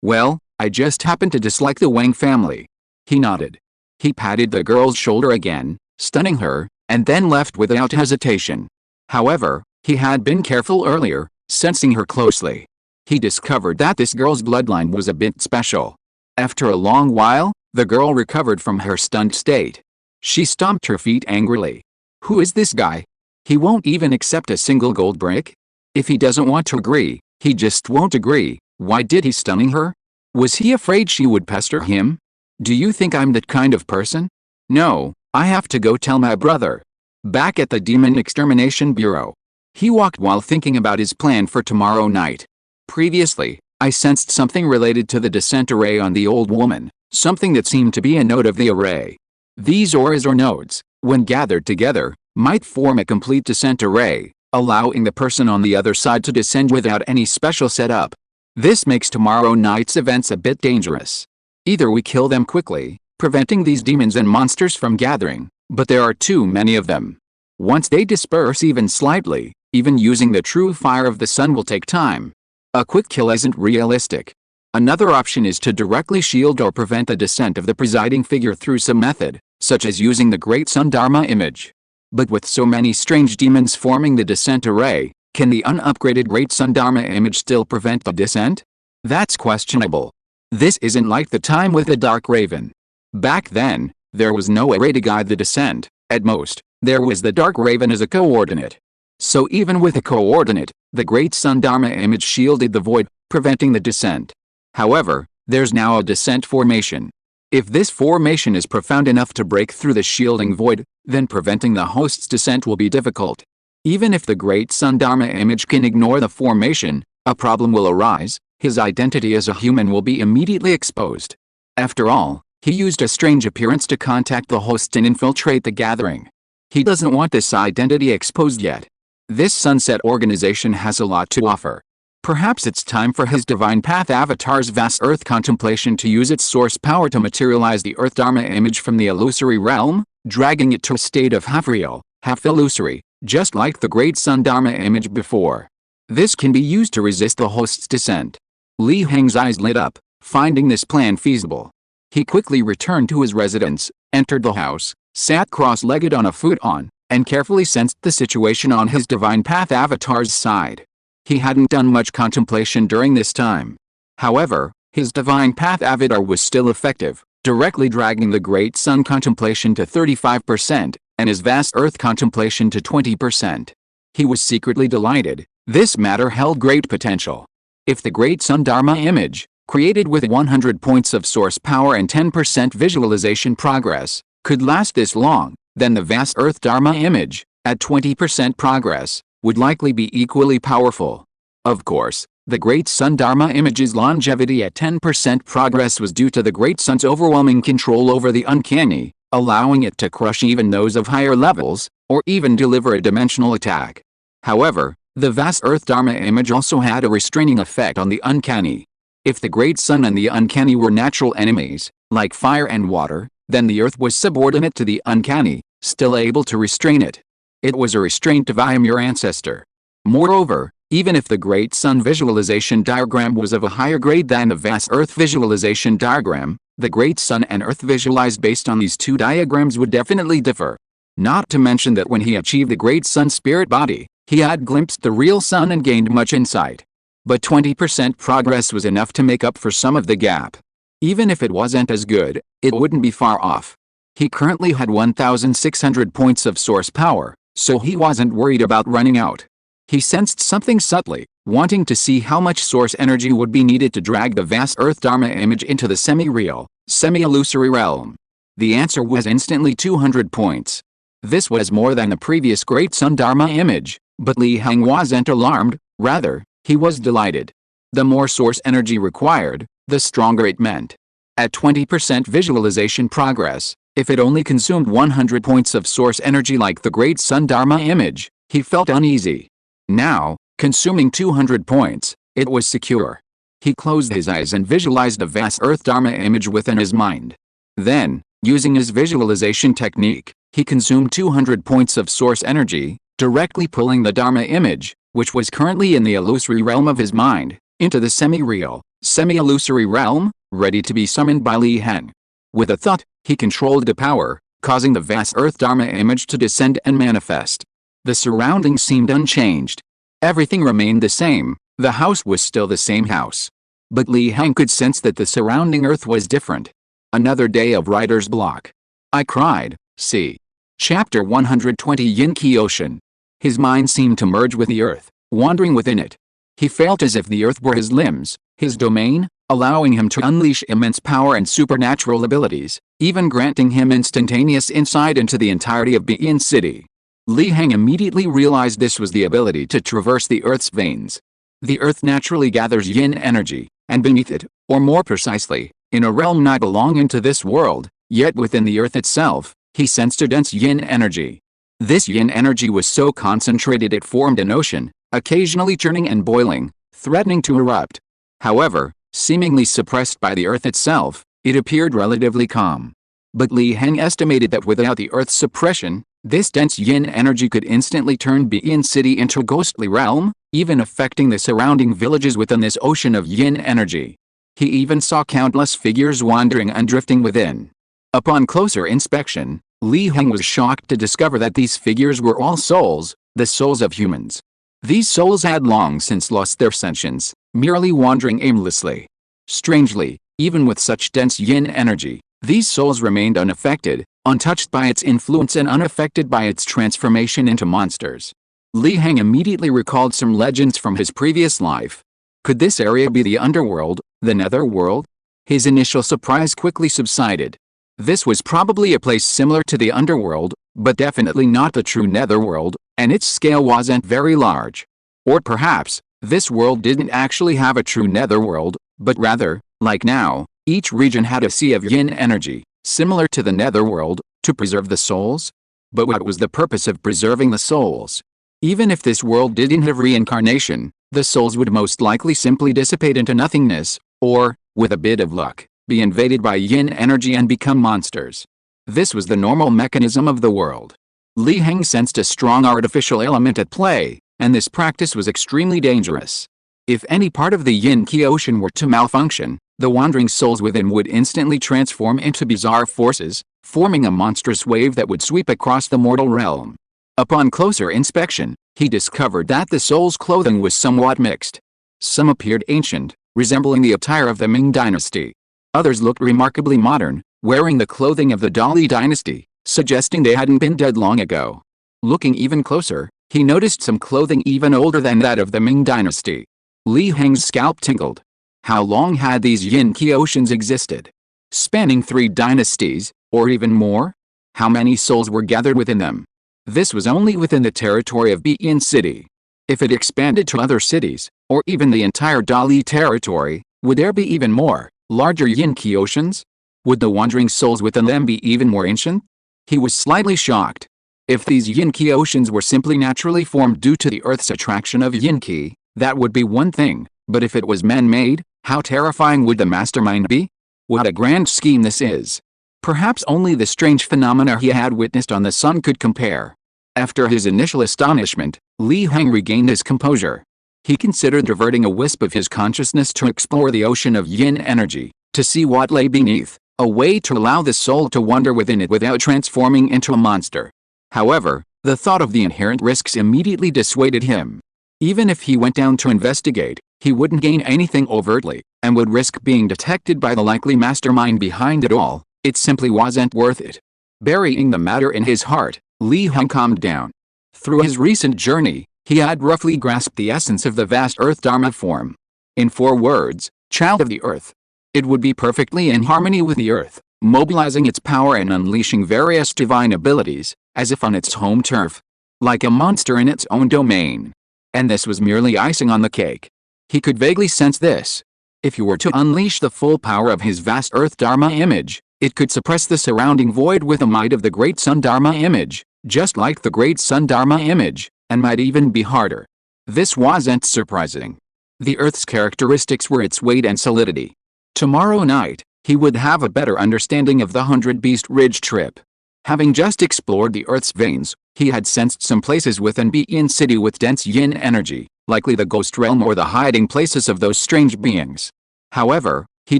Well, I just happen to dislike the Wang family." He nodded. He patted the girl's shoulder again, stunning her, and then left without hesitation. However, he had been careful earlier, sensing her closely. He discovered that this girl's bloodline was a bit special. After a long while, the girl recovered from her stunned state. She stomped her feet angrily. "Who is this guy? He won't even accept a single gold brick? If he doesn't want to agree, he just won't agree. Why did he stunning her? Was he afraid she would pester him? Do you think I'm that kind of person? No, I have to go tell my brother." Back at the Demon Extermination Bureau, he walked while thinking about his plan for tomorrow night. Previously, I sensed something related to the descent array on the old woman, something that seemed to be a node of the array. These auras or nodes, when gathered together, might form a complete descent array, allowing the person on the other side to descend without any special setup. This makes tomorrow night's events a bit dangerous. Either we kill them quickly, preventing these demons and monsters from gathering, but there are too many of them. Once they disperse even slightly, even using the true fire of the sun will take time. A quick kill isn't realistic. Another option is to directly shield or prevent the descent of the presiding figure through some method, such as using the Great Sun Dharma image. But with so many strange demons forming the descent array, can the unupgraded Great Sun Dharma image still prevent the descent? That's questionable. This isn't like the time with the Dark Raven. Back then, there was no array to guide the descent. At most, there was the Dark Raven as a coordinate. So even with a coordinate, the Great Sun Dharma image shielded the void, preventing the descent. However, there's now a descent formation. If this formation is profound enough to break through the shielding void, then preventing the host's descent will be difficult. Even if the Great Sun Dharma image can ignore the formation, a problem will arise. His identity as a human will be immediately exposed. After all, he used a strange appearance to contact the host and infiltrate the gathering. He doesn't want this identity exposed yet. This sunset organization has a lot to offer. Perhaps it's time for his Divine Path Avatar's vast Earth contemplation to use its source power to materialize the Earth Dharma image from the illusory realm, dragging it to a state of half real, half illusory, just like the Great Sun Dharma image before. This can be used to resist the host's descent. Li Heng's eyes lit up, Finding this plan feasible, he quickly returned to his residence, entered the house, sat cross-legged on a futon, and carefully sensed the situation on his Divine Path avatar's side. He hadn't done much contemplation during this time. However, his Divine Path avatar was still effective, directly dragging the Great Sun contemplation to 35%, and his vast Earth contemplation to 20%. He was secretly delighted. This matter held great potential. If the Great Sun Dharma image, created with 100 points of source power and 10% visualization progress, could last this long, then the vast Earth Dharma image, at 20% progress, would likely be equally powerful. Of course, the Great Sun Dharma image's longevity at 10% progress was due to the Great Sun's overwhelming control over the uncanny, allowing it to crush even those of higher levels, or even deliver a dimensional attack. However, the vast Earth Dharma image also had a restraining effect on the uncanny. If the Great Sun and the uncanny were natural enemies, like fire and water, then the Earth was subordinate to the uncanny, still able to restrain it. It was a restraint of I am your ancestor. Moreover, even if the Great Sun visualization diagram was of a higher grade than the vast Earth visualization diagram, the Great Sun and Earth visualized based on these two diagrams would definitely differ. Not to mention that when he achieved the Great Sun spirit body, he had glimpsed the real Sun and gained much insight. But 20% progress was enough to make up for some of the gap. Even if it wasn't as good, it wouldn't be far off. He currently had 1,600 points of source power, so he wasn't worried about running out. He sensed something subtly, wanting to see how much source energy would be needed to drag the vast Earth Dharma image into the semi-real, semi-illusory realm. The answer was instantly 200 points. This was more than the previous Great Sun Dharma image, but Li Heng wasn't alarmed, rather, he was delighted. The more source energy required, the stronger it meant. At 20% visualization progress, if it only consumed 100 points of source energy like the Great Sun Dharma image, he felt uneasy. Now, consuming 200 points, it was secure. He closed his eyes and visualized a vast Earth Dharma image within his mind. Then, using his visualization technique, he consumed 200 points of source energy, directly pulling the Dharma image, which was currently in the illusory realm of his mind, into the semi-real, semi-illusory realm, ready to be summoned by Li Heng. With a thought, he controlled the power, causing the vast Earth Dharma image to descend and manifest. The surroundings seemed unchanged. Everything remained the same, the house was still the same house. But Li Heng could sense that the surrounding earth was different. Another day of writer's block. I cried, see. Chapter 120 Yin-Ki Ocean. His mind seemed to merge with the earth, wandering within it. He felt as if the earth were his limbs, his domain, allowing him to unleash immense power and supernatural abilities, even granting him instantaneous insight into the entirety of Begin City. Li Heng immediately realized this was the ability to traverse the earth's veins. The earth naturally gathers yin energy, and beneath it, or more precisely, in a realm not belonging to this world, yet within the earth itself, he sensed a dense yin energy. This yin energy was so concentrated it formed an ocean, occasionally churning and boiling, threatening to erupt. However, seemingly suppressed by the earth itself, it appeared relatively calm. But Li Heng estimated that without the earth's suppression, this dense yin energy could instantly turn Begin City into a ghostly realm, even affecting the surrounding villages within this ocean of yin energy. He even saw countless figures wandering and drifting within. Upon closer inspection, Li Heng was shocked to discover that these figures were all souls, the souls of humans. These souls had long since lost their sentience, merely wandering aimlessly. Strangely, even with such dense yin energy, these souls remained unaffected, untouched by its influence and unaffected by its transformation into monsters. Li Heng immediately recalled some legends from his previous life. Could this area be the underworld, the netherworld? His initial surprise quickly subsided. This was probably a place similar to the underworld, but definitely not the true netherworld, and its scale wasn't very large. Or perhaps, this world didn't actually have a true netherworld, but rather, like now, each region had a sea of yin energy, similar to the netherworld, to preserve the souls? But what was the purpose of preserving the souls? Even if this world didn't have reincarnation, the souls would most likely simply dissipate into nothingness, or, with a bit of luck, be invaded by yin energy and become monsters. This was the normal mechanism of the world. Li Heng sensed a strong artificial element at play, and this practice was extremely dangerous. If any part of the Yin-Ki ocean were to malfunction, the wandering souls within would instantly transform into bizarre forces, forming a monstrous wave that would sweep across the mortal realm. Upon closer inspection, he discovered that the souls' clothing was somewhat mixed. Some appeared ancient, resembling the attire of the Ming dynasty. Others looked remarkably modern, wearing the clothing of the Dali dynasty, suggesting they hadn't been dead long ago. Looking even closer, he noticed some clothing even older than that of the Ming dynasty. Li Heng's scalp tingled. How long had these Yin-Qi oceans existed? Spanning 3 dynasties, or even more? How many souls were gathered within them? This was only within the territory of Bein City. If it expanded to other cities, or even the entire Dali territory, would there be even more, larger Yin-Qi oceans? Would the wandering souls within them be even more ancient? He was slightly shocked. If these Yin-Qi oceans were simply naturally formed due to the Earth's attraction of Yin-Qi, that would be one thing, but if it was man-made, how terrifying would the mastermind be? What a grand scheme this is. Perhaps only the strange phenomena he had witnessed on the sun could compare. After his initial astonishment, Li Heng regained his composure. He considered diverting a wisp of his consciousness to explore the ocean of yin energy, to see what lay beneath, a way to allow the soul to wander within it without transforming into a monster. However, the thought of the inherent risks immediately dissuaded him. Even if he went down to investigate, he wouldn't gain anything overtly, and would risk being detected by the likely mastermind behind it all. It simply wasn't worth it. Burying the matter in his heart, Li Heng calmed down. Through his recent journey, he had roughly grasped the essence of the vast Earth Dharma form. In 4 words, child of the Earth. It would be perfectly in harmony with the Earth, mobilizing its power and unleashing various divine abilities, as if on its home turf. Like a monster in its own domain. And this was merely icing on the cake. He could vaguely sense this. If he were to unleash the full power of his vast Earth Dharma image, it could suppress the surrounding void with the might of the Great Sun Dharma image, just like the Great Sun Dharma image, and might even be harder. This wasn't surprising. The Earth's characteristics were its weight and solidity. Tomorrow night, he would have a better understanding of the 100 Beast Ridge trip. Having just explored the Earth's veins, he had sensed some places within Bein City with dense yin energy, likely the ghost realm or the hiding places of those strange beings. However, he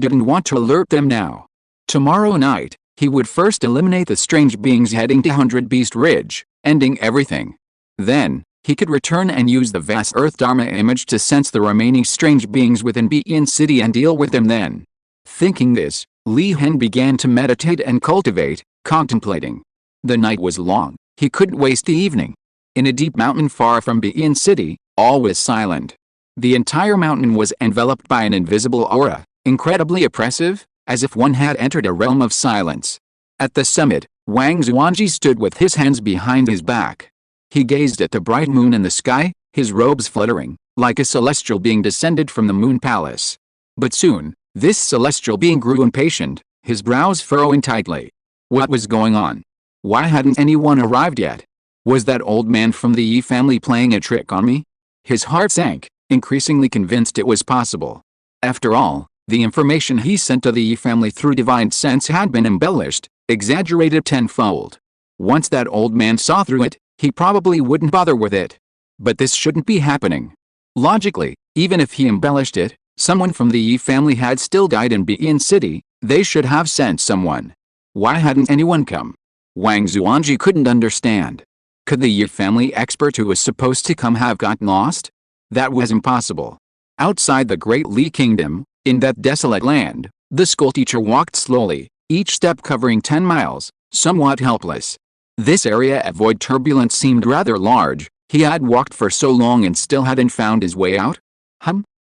didn't want to alert them now. Tomorrow night, he would first eliminate the strange beings heading to 100 Beast Ridge, ending everything. Then, he could return and use the vast Earth Dharma image to sense the remaining strange beings within Bein City and deal with them then. Thinking this, Li Heng began to meditate and cultivate, contemplating. The night was long. He couldn't waste the evening. In a deep mountain far from Bein City, all was silent. The entire mountain was enveloped by an invisible aura, incredibly oppressive, as if one had entered a realm of silence. At the summit, Wang Zuanji stood with his hands behind his back. He gazed at the bright moon in the sky, his robes fluttering, like a celestial being descended from the moon palace. But soon, this celestial being grew impatient, his brows furrowing tightly. What was going on? Why hadn't anyone arrived yet? Was that old man from the Yi family playing a trick on me? His heart sank, increasingly convinced it was possible. After all, the information he sent to the Yi family through divine sense had been embellished, exaggerated tenfold. Once that old man saw through it, he probably wouldn't bother with it. But this shouldn't be happening. Logically, even if he embellished it, someone from the Yi family had still died in Bein City. They should have sent someone. Why hadn't anyone come? Wang Zuanji couldn't understand. Could the Yi family expert who was supposed to come have gotten lost? That was impossible. Outside the Great Li Kingdom, in that desolate land, the schoolteacher walked slowly, each step covering 10 miles, somewhat helpless. This area of void turbulence seemed rather large. He had walked for so long and still hadn't found his way out.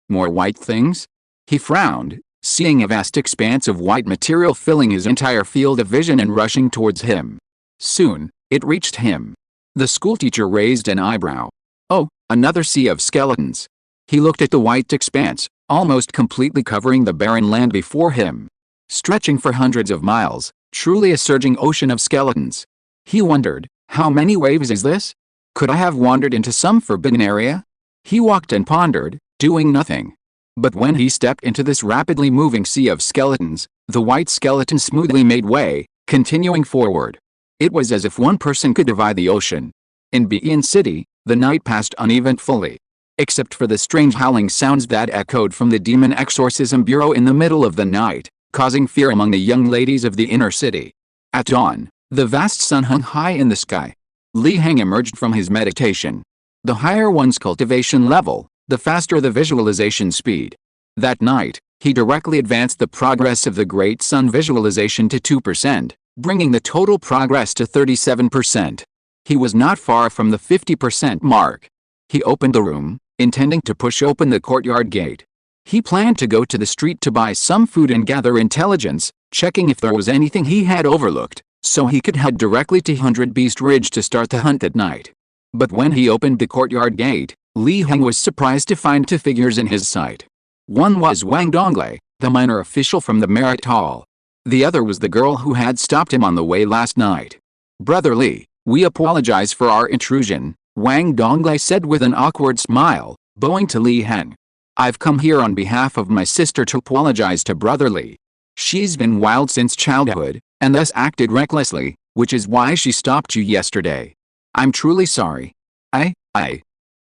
More white things? He frowned, seeing a vast expanse of white material filling his entire field of vision and rushing towards him. Soon, it reached him. The schoolteacher raised an eyebrow. Oh, another sea of skeletons. He looked at the white expanse, almost completely covering the barren land before him. Stretching for hundreds of miles, truly a surging ocean of skeletons. He wondered, how many waves is this? Could I have wandered into some forbidden area? He walked and pondered, doing nothing. But when he stepped into this rapidly moving sea of skeletons, the white skeleton smoothly made way, continuing forward. It was as if one person could divide the ocean. In Bein City, the night passed uneventfully. except for the strange howling sounds that echoed from the Demon Exorcism Bureau in the middle of the night, causing fear among the young ladies of the inner city. At dawn, the vast sun hung high in the sky. Li Heng emerged from his meditation. The higher one's cultivation level, the faster the visualization speed. That night, he directly advanced the progress of the Great Sun visualization to 2%, bringing the total progress to 37%. He was not far from the 50% mark. He opened the room, intending to push open the courtyard gate. He planned to go to the street to buy some food and gather intelligence, checking if there was anything he had overlooked, so he could head directly to 100 Beast Ridge to start the hunt at night. But when he opened the courtyard gate, Li Heng was surprised to find two figures in his sight. One was Wang Donglei, the minor official from the Merit Hall. The other was the girl who had stopped him on the way last night. "Brother Li, we apologize for our intrusion," Wang Donglei said with an awkward smile, bowing to Li Heng. "I've come here on behalf of my sister to apologize to Brother Li. She's been wild since childhood, and thus acted recklessly, which is why she stopped you yesterday. I'm truly sorry." I.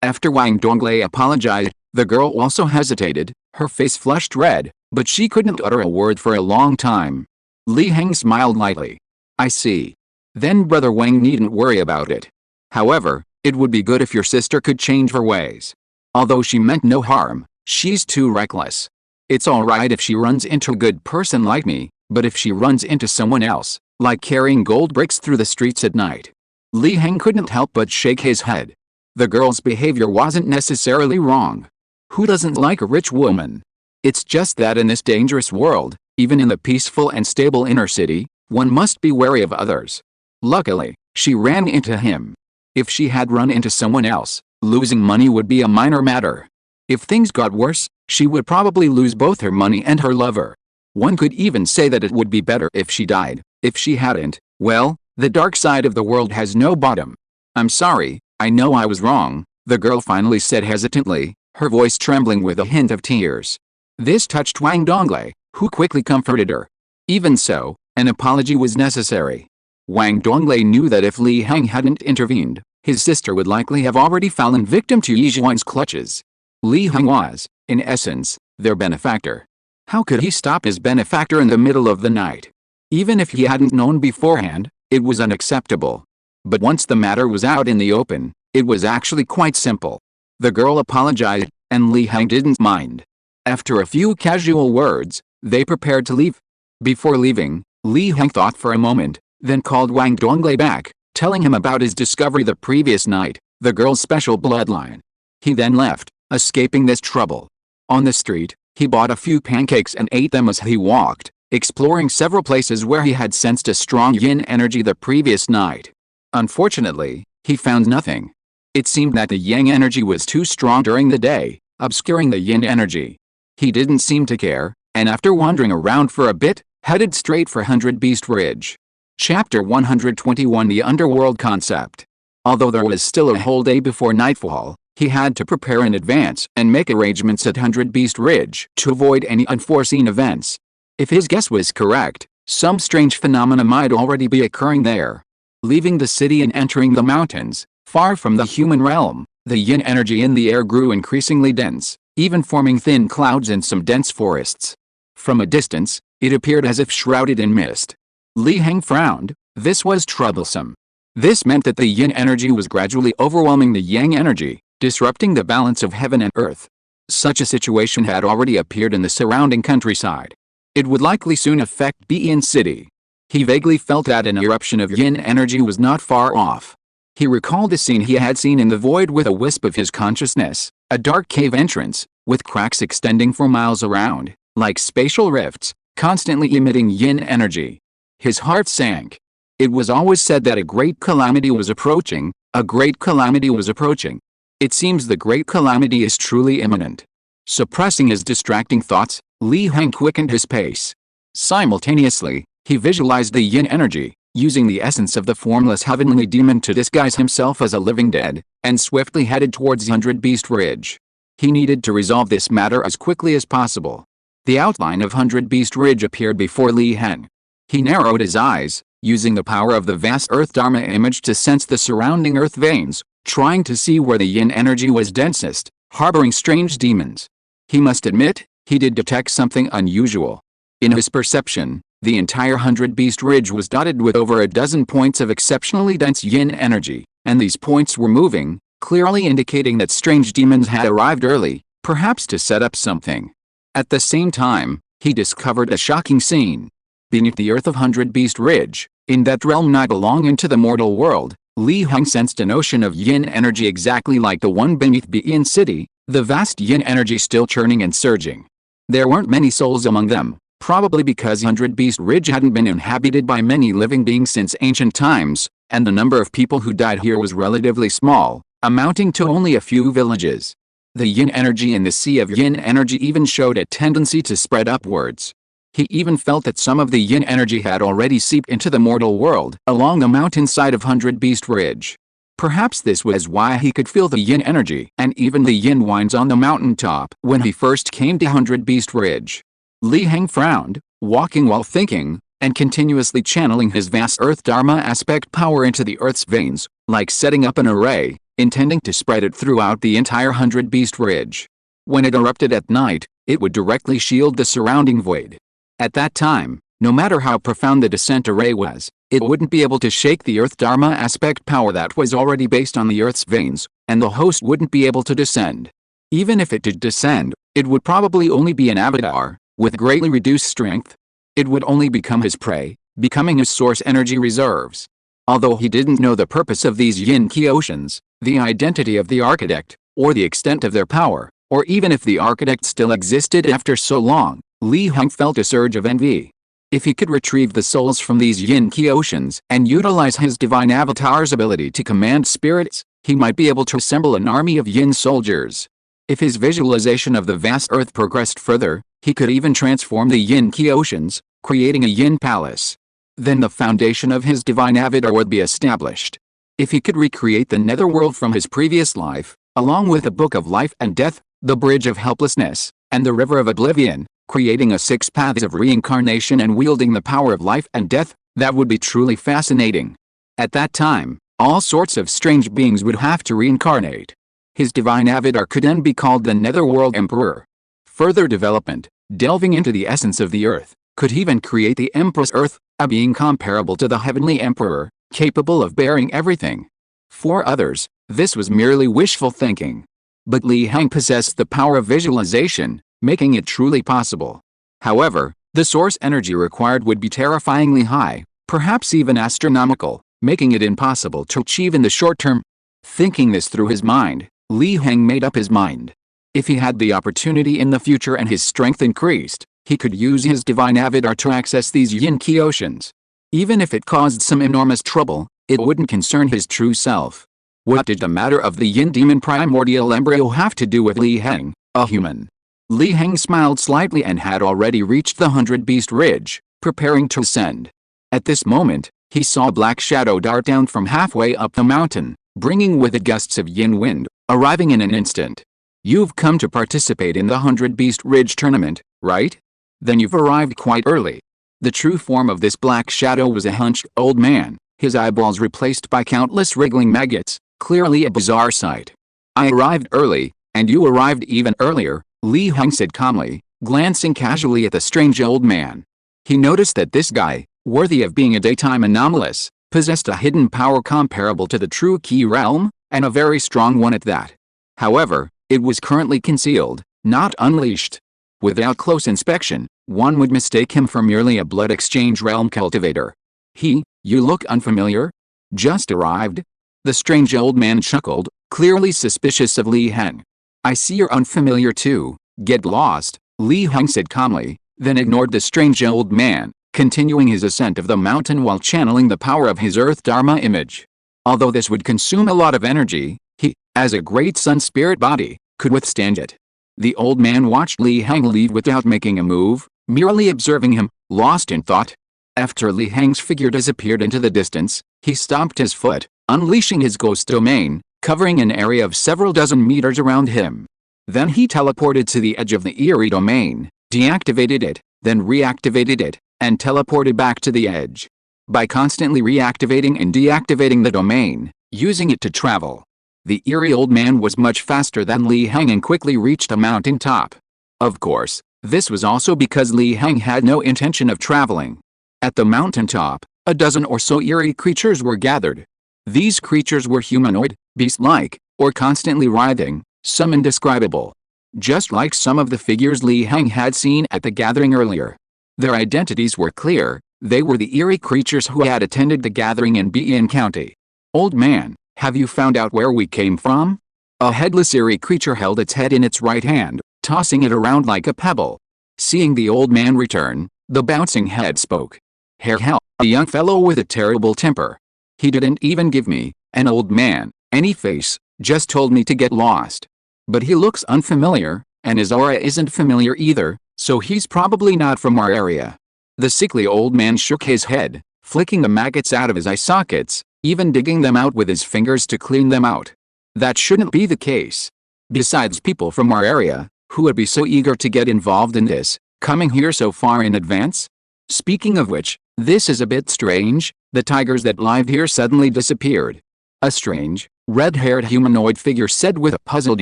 After Wang Donglei apologized, the girl also hesitated, her face flushed red, but she couldn't utter a word for a long time. Li Heng smiled lightly. "I see. Then Brother Wang needn't worry about it. However, it would be good if your sister could change her ways. Although she meant no harm, she's too reckless. It's alright if she runs into a good person like me, but if she runs into someone else, like carrying gold bricks through the streets at night." Li Heng couldn't help but shake his head. The girl's behavior wasn't necessarily wrong. Who doesn't like a rich woman? It's just that in this dangerous world, even in the peaceful and stable inner city, one must be wary of others. Luckily, she ran into him. If she had run into someone else, losing money would be a minor matter. If things got worse, she would probably lose both her money and her lover. One could even say that it would be better if she died. If she hadn't, well, the dark side of the world has no bottom. "I'm sorry, I know I was wrong," the girl finally said hesitantly, her voice trembling with a hint of tears. This touched Wang Donglei, who quickly comforted her. Even so, an apology was necessary. Wang Donglei knew that if Li Heng hadn't intervened, his sister would likely have already fallen victim to Yi Zhuan's clutches. Li Heng was, in essence, their benefactor. How could he stop his benefactor in the middle of the night? Even if he hadn't known beforehand, it was unacceptable. But once the matter was out in the open, it was actually quite simple. The girl apologized, and Li Heng didn't mind. After a few casual words, they prepared to leave. Before leaving, Li Heng thought for a moment, then called Wang Donglei back, telling him about his discovery the previous night, the girl's special bloodline. He then left, escaping this trouble. On the street, he bought a few pancakes and ate them as he walked, exploring several places where he had sensed a strong yin energy the previous night. Unfortunately, he found nothing. It seemed that the yang energy was too strong during the day, obscuring the yin energy. He didn't seem to care, and after wandering around for a bit, headed straight for 100 Beast Ridge. Chapter 121 The Underworld Concept. Although there was still a whole day before nightfall, he had to prepare in advance and make arrangements at 100 Beast Ridge to avoid any unforeseen events. If his guess was correct, some strange phenomena might already be occurring there. Leaving the city and entering the mountains, far from the human realm, the yin energy in the air grew increasingly dense, even forming thin clouds in some dense forests. From a distance, it appeared as if shrouded in mist. Li Heng frowned. This was troublesome. This meant that the yin energy was gradually overwhelming the yang energy, disrupting the balance of heaven and earth. Such a situation had already appeared in the surrounding countryside. It would likely soon affect Bein City. He vaguely felt that an eruption of yin energy was not far off. He recalled a scene he had seen in the void with a wisp of his consciousness, a dark cave entrance, with cracks extending for miles around, like spatial rifts, constantly emitting yin energy. His heart sank. It was always said that a great calamity was approaching, a great calamity was approaching. It seems the great calamity is truly imminent. Suppressing his distracting thoughts, Li Heng quickened his pace. Simultaneously, he visualized the yin energy, using the essence of the formless heavenly demon to disguise himself as a living dead, and swiftly headed towards 100 Beast Ridge. He needed to resolve this matter as quickly as possible. The outline of 100 Beast Ridge appeared before Li Heng. He narrowed his eyes, using the power of the vast Earth Dharma image to sense the surrounding earth veins, trying to see where the yin energy was densest, harboring strange demons. He must admit, he did detect something unusual. In his perception, the entire 100 Beast Ridge was dotted with over a dozen points of exceptionally dense yin energy, and these points were moving, clearly indicating that strange demons had arrived early, perhaps to set up something. At the same time, he discovered a shocking scene. Beneath the earth of 100 Beast Ridge, in that realm not belonging to the mortal world, Heng sensed an ocean of yin energy exactly like the one beneath Begin City, the vast yin energy still churning and surging. There weren't many souls among them, probably because 100 Beast Ridge hadn't been inhabited by many living beings since ancient times, and the number of people who died here was relatively small, amounting to only a few villages. The yin energy in the sea of yin energy even showed a tendency to spread upwards. He even felt that some of the yin energy had already seeped into the mortal world along the mountainside of 100 Beast Ridge. Perhaps this was why he could feel the yin energy and even the yin winds on the mountaintop when he first came to 100 Beast Ridge. Heng frowned, walking while thinking, and continuously channeling his vast earth dharma aspect power into the earth's veins, like setting up an array, intending to spread it throughout the entire 100 Beast Ridge. When it erupted at night, it would directly shield the surrounding void. At that time, no matter how profound the descent array was, it wouldn't be able to shake the earth dharma aspect power that was already based on the earth's veins, and the host wouldn't be able to descend. Even if it did descend, it would probably only be an avatar, with greatly reduced strength. It would only become his prey, becoming his source energy reserves. Although he didn't know the purpose of these yin-ki oceans, the identity of the architect, or the extent of their power, or even if the architect still existed after so long, Heng felt a surge of envy. If he could retrieve the souls from these yin-ki oceans and utilize his divine avatar's ability to command spirits, he might be able to assemble an army of yin soldiers. If his visualization of the vast earth progressed further, he could even transform the yin-ki oceans, creating a yin palace. Then the foundation of his divine avatar would be established. If he could recreate the netherworld from his previous life, along with the Book of Life and Death, the Bridge of Helplessness, and the River of Oblivion, creating a 6 paths of reincarnation and wielding the power of life and death, that would be truly fascinating. At that time, all sorts of strange beings would have to reincarnate. His divine avatar could then be called the Netherworld Emperor. Further development, delving into the essence of the earth, could even create the Empress Earth, a being comparable to the Heavenly Emperor, capable of bearing everything. For others, this was merely wishful thinking. But Heng possessed the power of visualization, making it truly possible. However, the source energy required would be terrifyingly high, perhaps even astronomical, making it impossible to achieve in the short term. Thinking this through his mind, Heng made up his mind. If he had the opportunity in the future and his strength increased, he could use his divine avatar to access these yin-ki oceans. Even if it caused some enormous trouble, it wouldn't concern his true self. What did the matter of the yin demon primordial embryo have to do with Heng, a human? Heng smiled slightly and had already reached the 100 Beast Ridge, preparing to ascend. At this moment, he saw a black shadow dart down from halfway up the mountain, bringing with it gusts of yin wind, arriving in an instant. You've come to participate in the 100 Beast Ridge tournament, right? Then you've arrived quite early. The true form of this black shadow was a hunched old man, his eyeballs replaced by countless wriggling maggots, clearly a bizarre sight. I arrived early, and you arrived even earlier, Heng said calmly, glancing casually at the strange old man. He noticed that this guy, worthy of being a daytime anomalous, possessed a hidden power comparable to the true Ki realm, and a very strong one at that. However, it was currently concealed, not unleashed. Without close inspection, one would mistake him for merely a blood exchange realm cultivator. You look unfamiliar? Just arrived? The strange old man chuckled, clearly suspicious of Heng. I see you're unfamiliar too. Get lost, Heng said calmly, then ignored the strange old man, continuing his ascent of the mountain while channeling the power of his earth dharma image. Although this would consume a lot of energy, he, as a great sun spirit body, could withstand it. The old man watched Heng leave without making a move, merely observing him, lost in thought. After Heng's figure disappeared into the distance, he stomped his foot, unleashing his ghost domain, covering an area of several dozen meters around him. Then he teleported to the edge of the eerie domain, deactivated it, then reactivated it, and teleported back to the edge. By constantly reactivating and deactivating the domain, using it to travel, The eerie old man was much faster than Li Heng and quickly reached the mountain top. Of course, this was also because Li Heng had no intention of traveling. At the mountain top, a dozen or so eerie creatures were gathered. These creatures were humanoid, beast-like, or constantly writhing, some indescribable. Just like some of the figures Li Heng had seen at the gathering earlier. Their identities were clear. They were the eerie creatures who had attended the gathering in Bian County. "Old man, have you found out where we came from?" A headless eerie creature held its head in its right hand, tossing it around like a pebble. Seeing the old man return, the bouncing head spoke. "Hell, a young fellow with a terrible temper. He didn't even give me, an old man, any face, just told me to get lost. But he looks unfamiliar, and his aura isn't familiar either, so he's probably not from our area." The sickly old man shook his head, flicking the maggots out of his eye sockets, even digging them out with his fingers to clean them out. That shouldn't be the case. Besides, people from our area, who would be so eager to get involved in this, coming here so far in advance? Speaking of which, this is a bit strange. The tigers that lived here suddenly disappeared. A strange, red-haired humanoid figure said with a puzzled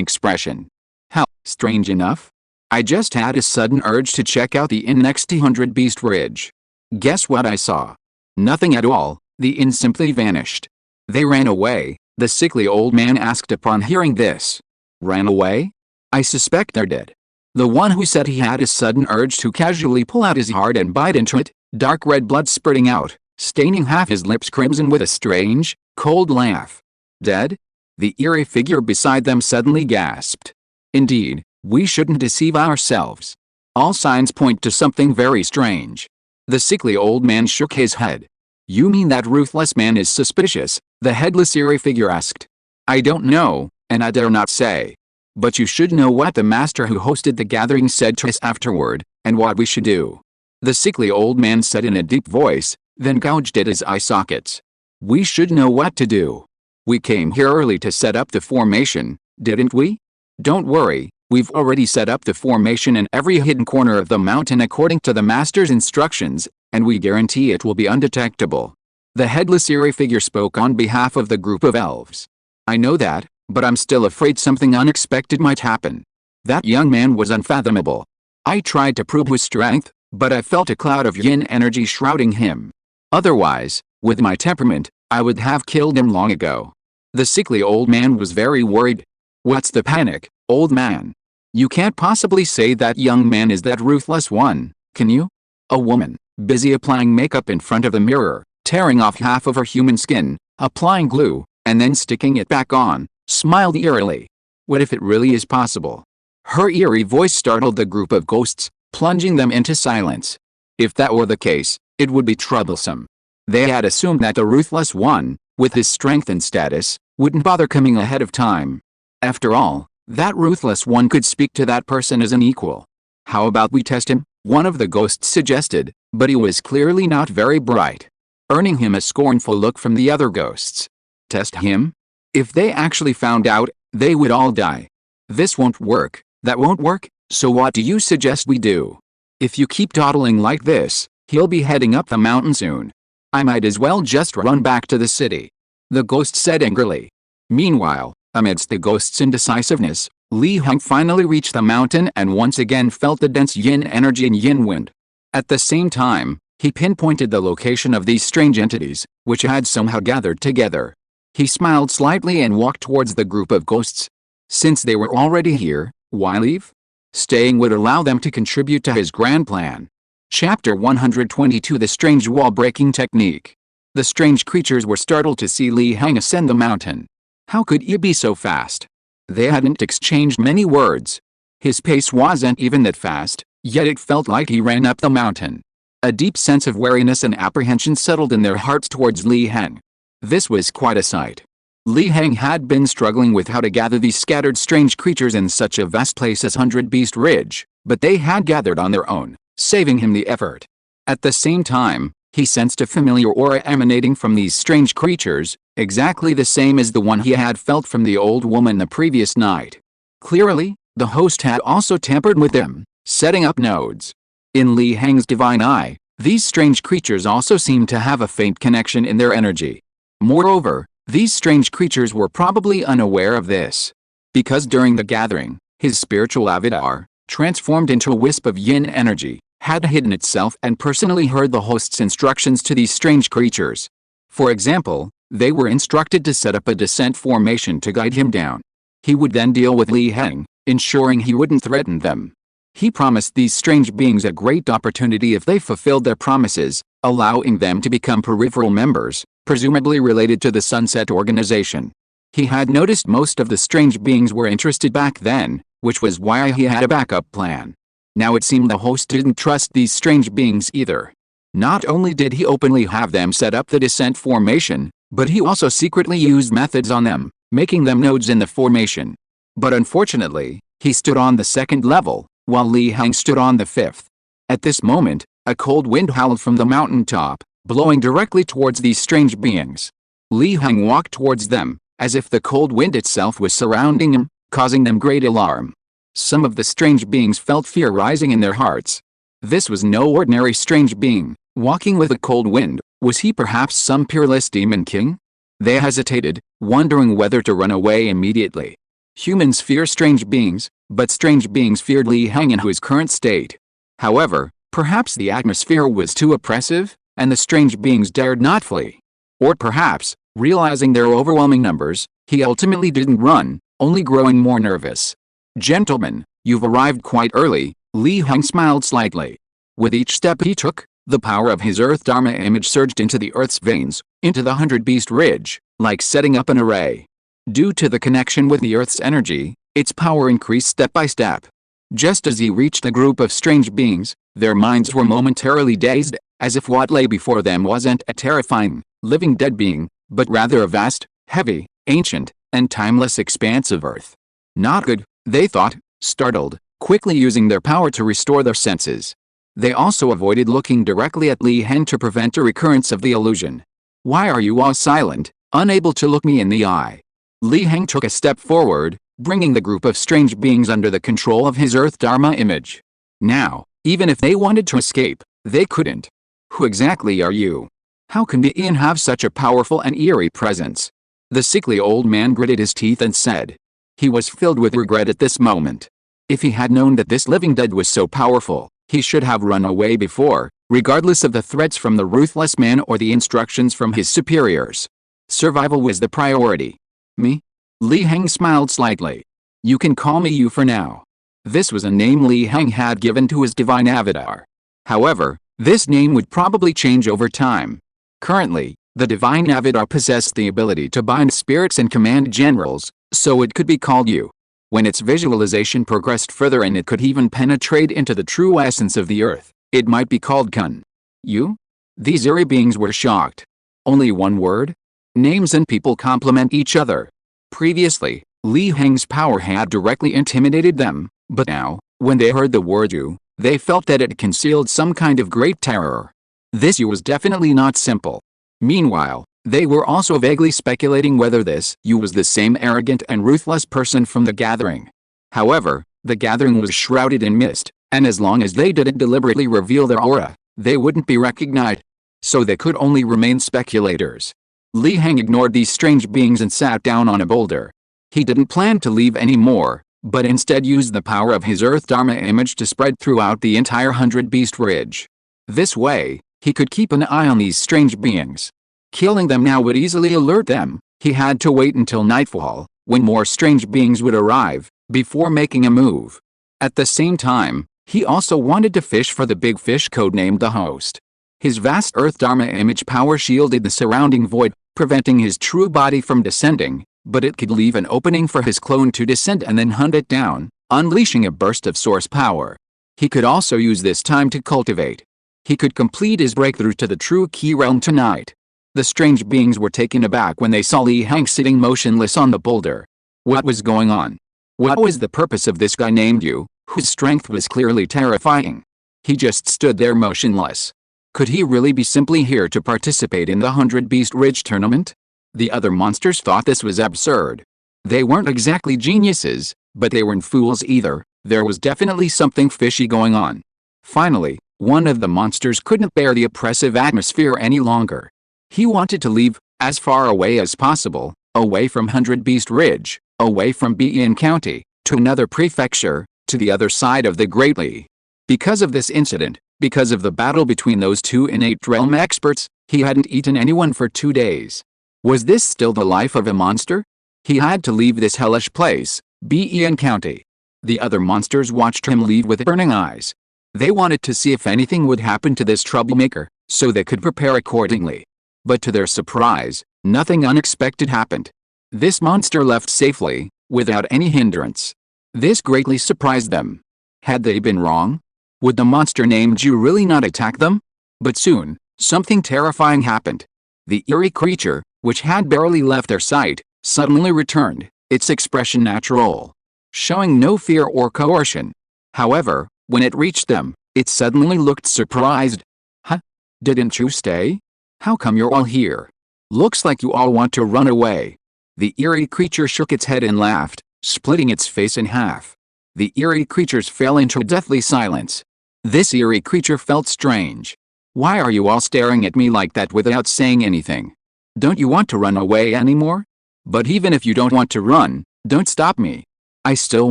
expression. "How strange enough? I just had a sudden urge to check out the inn next to 100 Beast Ridge. Guess what I saw? Nothing at all. The inn simply vanished." "They ran away?" the sickly old man asked upon hearing this. "Ran away? I suspect they're dead." The one who said he had a sudden urge to casually pull out his heart and bite into it, dark red blood spurting out, staining half his lips crimson with a strange, cold laugh. "Dead?" The eerie figure beside them suddenly gasped. "Indeed, we shouldn't deceive ourselves. All signs point to something very strange." The sickly old man shook his head. "You mean that ruthless man is suspicious?" the headless eerie figure asked. "I don't know, and I dare not say. But you should know what the master who hosted the gathering said to us afterward, and what we should do." The sickly old man said in a deep voice, then gouged at his eye sockets. "We should know what to do. We came here early to set up the formation, didn't we? Don't worry, we've already set up the formation in every hidden corner of the mountain according to the master's instructions, and we guarantee it will be undetectable." The headless eerie figure spoke on behalf of the group of elves. "I know that, but I'm still afraid something unexpected might happen." That young man was unfathomable. I tried to probe his strength, but I felt a cloud of yin energy shrouding him. Otherwise, with my temperament, I would have killed him long ago. The sickly old man was very worried. "What's the panic, old man? You can't possibly say that young man is that ruthless one, can you?" A woman, busy applying makeup in front of the mirror, tearing off half of her human skin, applying glue, and then sticking it back on, smiled eerily. "What if it really is possible?" Her eerie voice startled the group of ghosts, plunging them into silence. If that were the case, it would be troublesome. They had assumed that the ruthless one, with his strength and status, wouldn't bother coming ahead of time. After all, that ruthless one could speak to that person as an equal. "How about we test him?" one of the ghosts suggested, but he was clearly not very bright, earning him a scornful look from the other ghosts. "Test him? If they actually found out, they would all die. This won't work, that won't work, so what do you suggest we do? If you keep dawdling like this, he'll be heading up the mountain soon. I might as well just run back to the city," the ghost said angrily. Meanwhile, amidst the ghost's indecisiveness, Li Heng finally reached the mountain and once again felt the dense yin energy and yin wind. At the same time, he pinpointed the location of these strange entities, which had somehow gathered together. He smiled slightly and walked towards the group of ghosts. Since they were already here, why leave? Staying would allow them to contribute to his grand plan. Chapter 122 The Strange Wall-Breaking Technique. The strange creatures were startled to see Li Heng ascend the mountain. How could he be so fast? They hadn't exchanged many words. His pace wasn't even that fast, yet it felt like he ran up the mountain. A deep sense of wariness and apprehension settled in their hearts towards Li Heng. This was quite a sight. Li Heng had been struggling with how to gather these scattered strange creatures in such a vast place as 100 Beast Ridge, but they had gathered on their own, saving him the effort. At the same time, he sensed a familiar aura emanating from these strange creatures, exactly the same as the one he had felt from the old woman the previous night. Clearly, the host had also tampered with them, setting up nodes. In Li Heng's divine eye, these strange creatures also seemed to have a faint connection in their energy. Moreover, These strange creatures were probably unaware of this, because during the gathering, his spiritual avatar, transformed into a wisp of yin energy, had hidden itself and personally heard the host's instructions to these strange creatures. For example, they were instructed to set up a descent formation to guide him down. He would then deal with Li Heng, ensuring he wouldn't threaten them. He promised these strange beings a great opportunity if they fulfilled their promises, allowing them to become peripheral members, presumably related to the Sunset Organization. He had noticed most of the strange beings were interested back then, which was why he had a backup plan. Now it seemed the host didn't trust these strange beings either. Not only did he openly have them set up the descent formation, but he also secretly used methods on them, making them nodes in the formation. But unfortunately, he stood on the second level, while Li Heng stood on the fifth. At this moment, a cold wind howled from the mountaintop, blowing directly towards these strange beings. Li Heng walked towards them, as if the cold wind itself was surrounding him, causing them great alarm. Some of the strange beings felt fear rising in their hearts. This was no ordinary strange being, walking with a cold wind. Was he perhaps some peerless demon king? They hesitated, wondering whether to run away immediately. Humans fear strange beings, but strange beings feared Li Heng in his current state. However, perhaps the atmosphere was too oppressive, and the strange beings dared not flee. Or perhaps, realizing their overwhelming numbers, he ultimately didn't run, only growing more nervous. "Gentlemen, you've arrived quite early," Li Heng smiled slightly. With each step he took, the power of his Earth Dharma image surged into the Earth's veins, into the 100-beast ridge, like setting up an array. Due to the connection with the Earth's energy, its power increased step by step. Just as he reached the group of strange beings, their minds were momentarily dazed, as if what lay before them wasn't a terrifying, living dead being, but rather a vast, heavy, ancient, and timeless expanse of Earth. Not good, they thought, startled, quickly using their power to restore their senses. They also avoided looking directly at Li Heng to prevent a recurrence of the illusion. "Why are you all silent, unable to look me in the eye?" Li Heng took a step forward, bringing the group of strange beings under the control of his Earth Dharma image. Now, even if they wanted to escape, they couldn't. "Who exactly are you? How can the Yin have such a powerful and eerie presence?" The sickly old man gritted his teeth and said. He was filled with regret at this moment. If he had known that this living dead was so powerful, he should have run away before, regardless of the threats from the ruthless man or the instructions from his superiors. Survival was the priority. "Me?" Li Heng smiled slightly. "You can call me you for now." This was a name Li Heng had given to his divine avatar. However, this name would probably change over time. Currently, the divine avatar possessed the ability to bind spirits and command generals, so it could be called you. When its visualization progressed further and it could even penetrate into the true essence of the earth, it might be called Kun. You? These eerie beings were shocked. Only one word? Names and people complement each other. Previously, Li Heng's power had directly intimidated them, but now, when they heard the word you, they felt that it concealed some kind of great terror. This you was definitely not simple. Meanwhile, they were also vaguely speculating whether this you was the same arrogant and ruthless person from the gathering. However, the gathering was shrouded in mist, and as long as they didn't deliberately reveal their aura, they wouldn't be recognized. So they could only remain speculators. Li Heng ignored these strange beings and sat down on a boulder. He didn't plan to leave anymore, but instead used the power of his Earth Dharma image to spread throughout the entire 100-beast ridge. This way, he could keep an eye on these strange beings. Killing them now would easily alert them. He had to wait until nightfall, when more strange beings would arrive, before making a move. At the same time, he also wanted to fish for the big fish codenamed the Host. His vast Earth Dharma image power shielded the surrounding void, preventing his true body from descending, but it could leave an opening for his clone to descend and then hunt it down, unleashing a burst of source power. He could also use this time to cultivate. He could complete his breakthrough to the true key realm tonight. The strange beings were taken aback when they saw Li Heng sitting motionless on the boulder. What was going on? What was the purpose of this guy named you, whose strength was clearly terrifying? He just stood there motionless. Could he really be simply here to participate in the 100-beast ridge tournament? The other monsters thought this was absurd. They weren't exactly geniuses, but they weren't fools either. There was definitely something fishy going on. Finally, one of the monsters couldn't bear the oppressive atmosphere any longer. He wanted to leave, As far away as possible, away from 100 Beast Ridge, away from Ben County, to another prefecture, to the other side of the Great Lee. Because of this incident, because of the battle between those two innate realm experts, he hadn't eaten anyone for 2 days. Was this still the life of a monster? He had to leave this hellish place, Ben County. The other monsters watched him leave with burning eyes. They wanted to see if anything would happen to this troublemaker, so they could prepare accordingly. But to their surprise, nothing unexpected happened. This monster left safely, without any hindrance. This greatly surprised them. Had they been wrong? Would the monster named Jew really not attack them? But soon, something terrifying happened. The eerie creature, which had barely left their sight, suddenly returned, its expression natural, showing no fear or coercion. However, when it reached them, it suddenly looked surprised. Huh? Didn't you stay? How come you're all here? Looks like you all want to run away. The eerie creature shook its head and laughed, splitting its face in half. The eerie creatures fell into a deathly silence. This eerie creature felt strange. Why are you all staring at me like that without saying anything? Don't you want to run away anymore? But even if you don't want to run, don't stop me. I still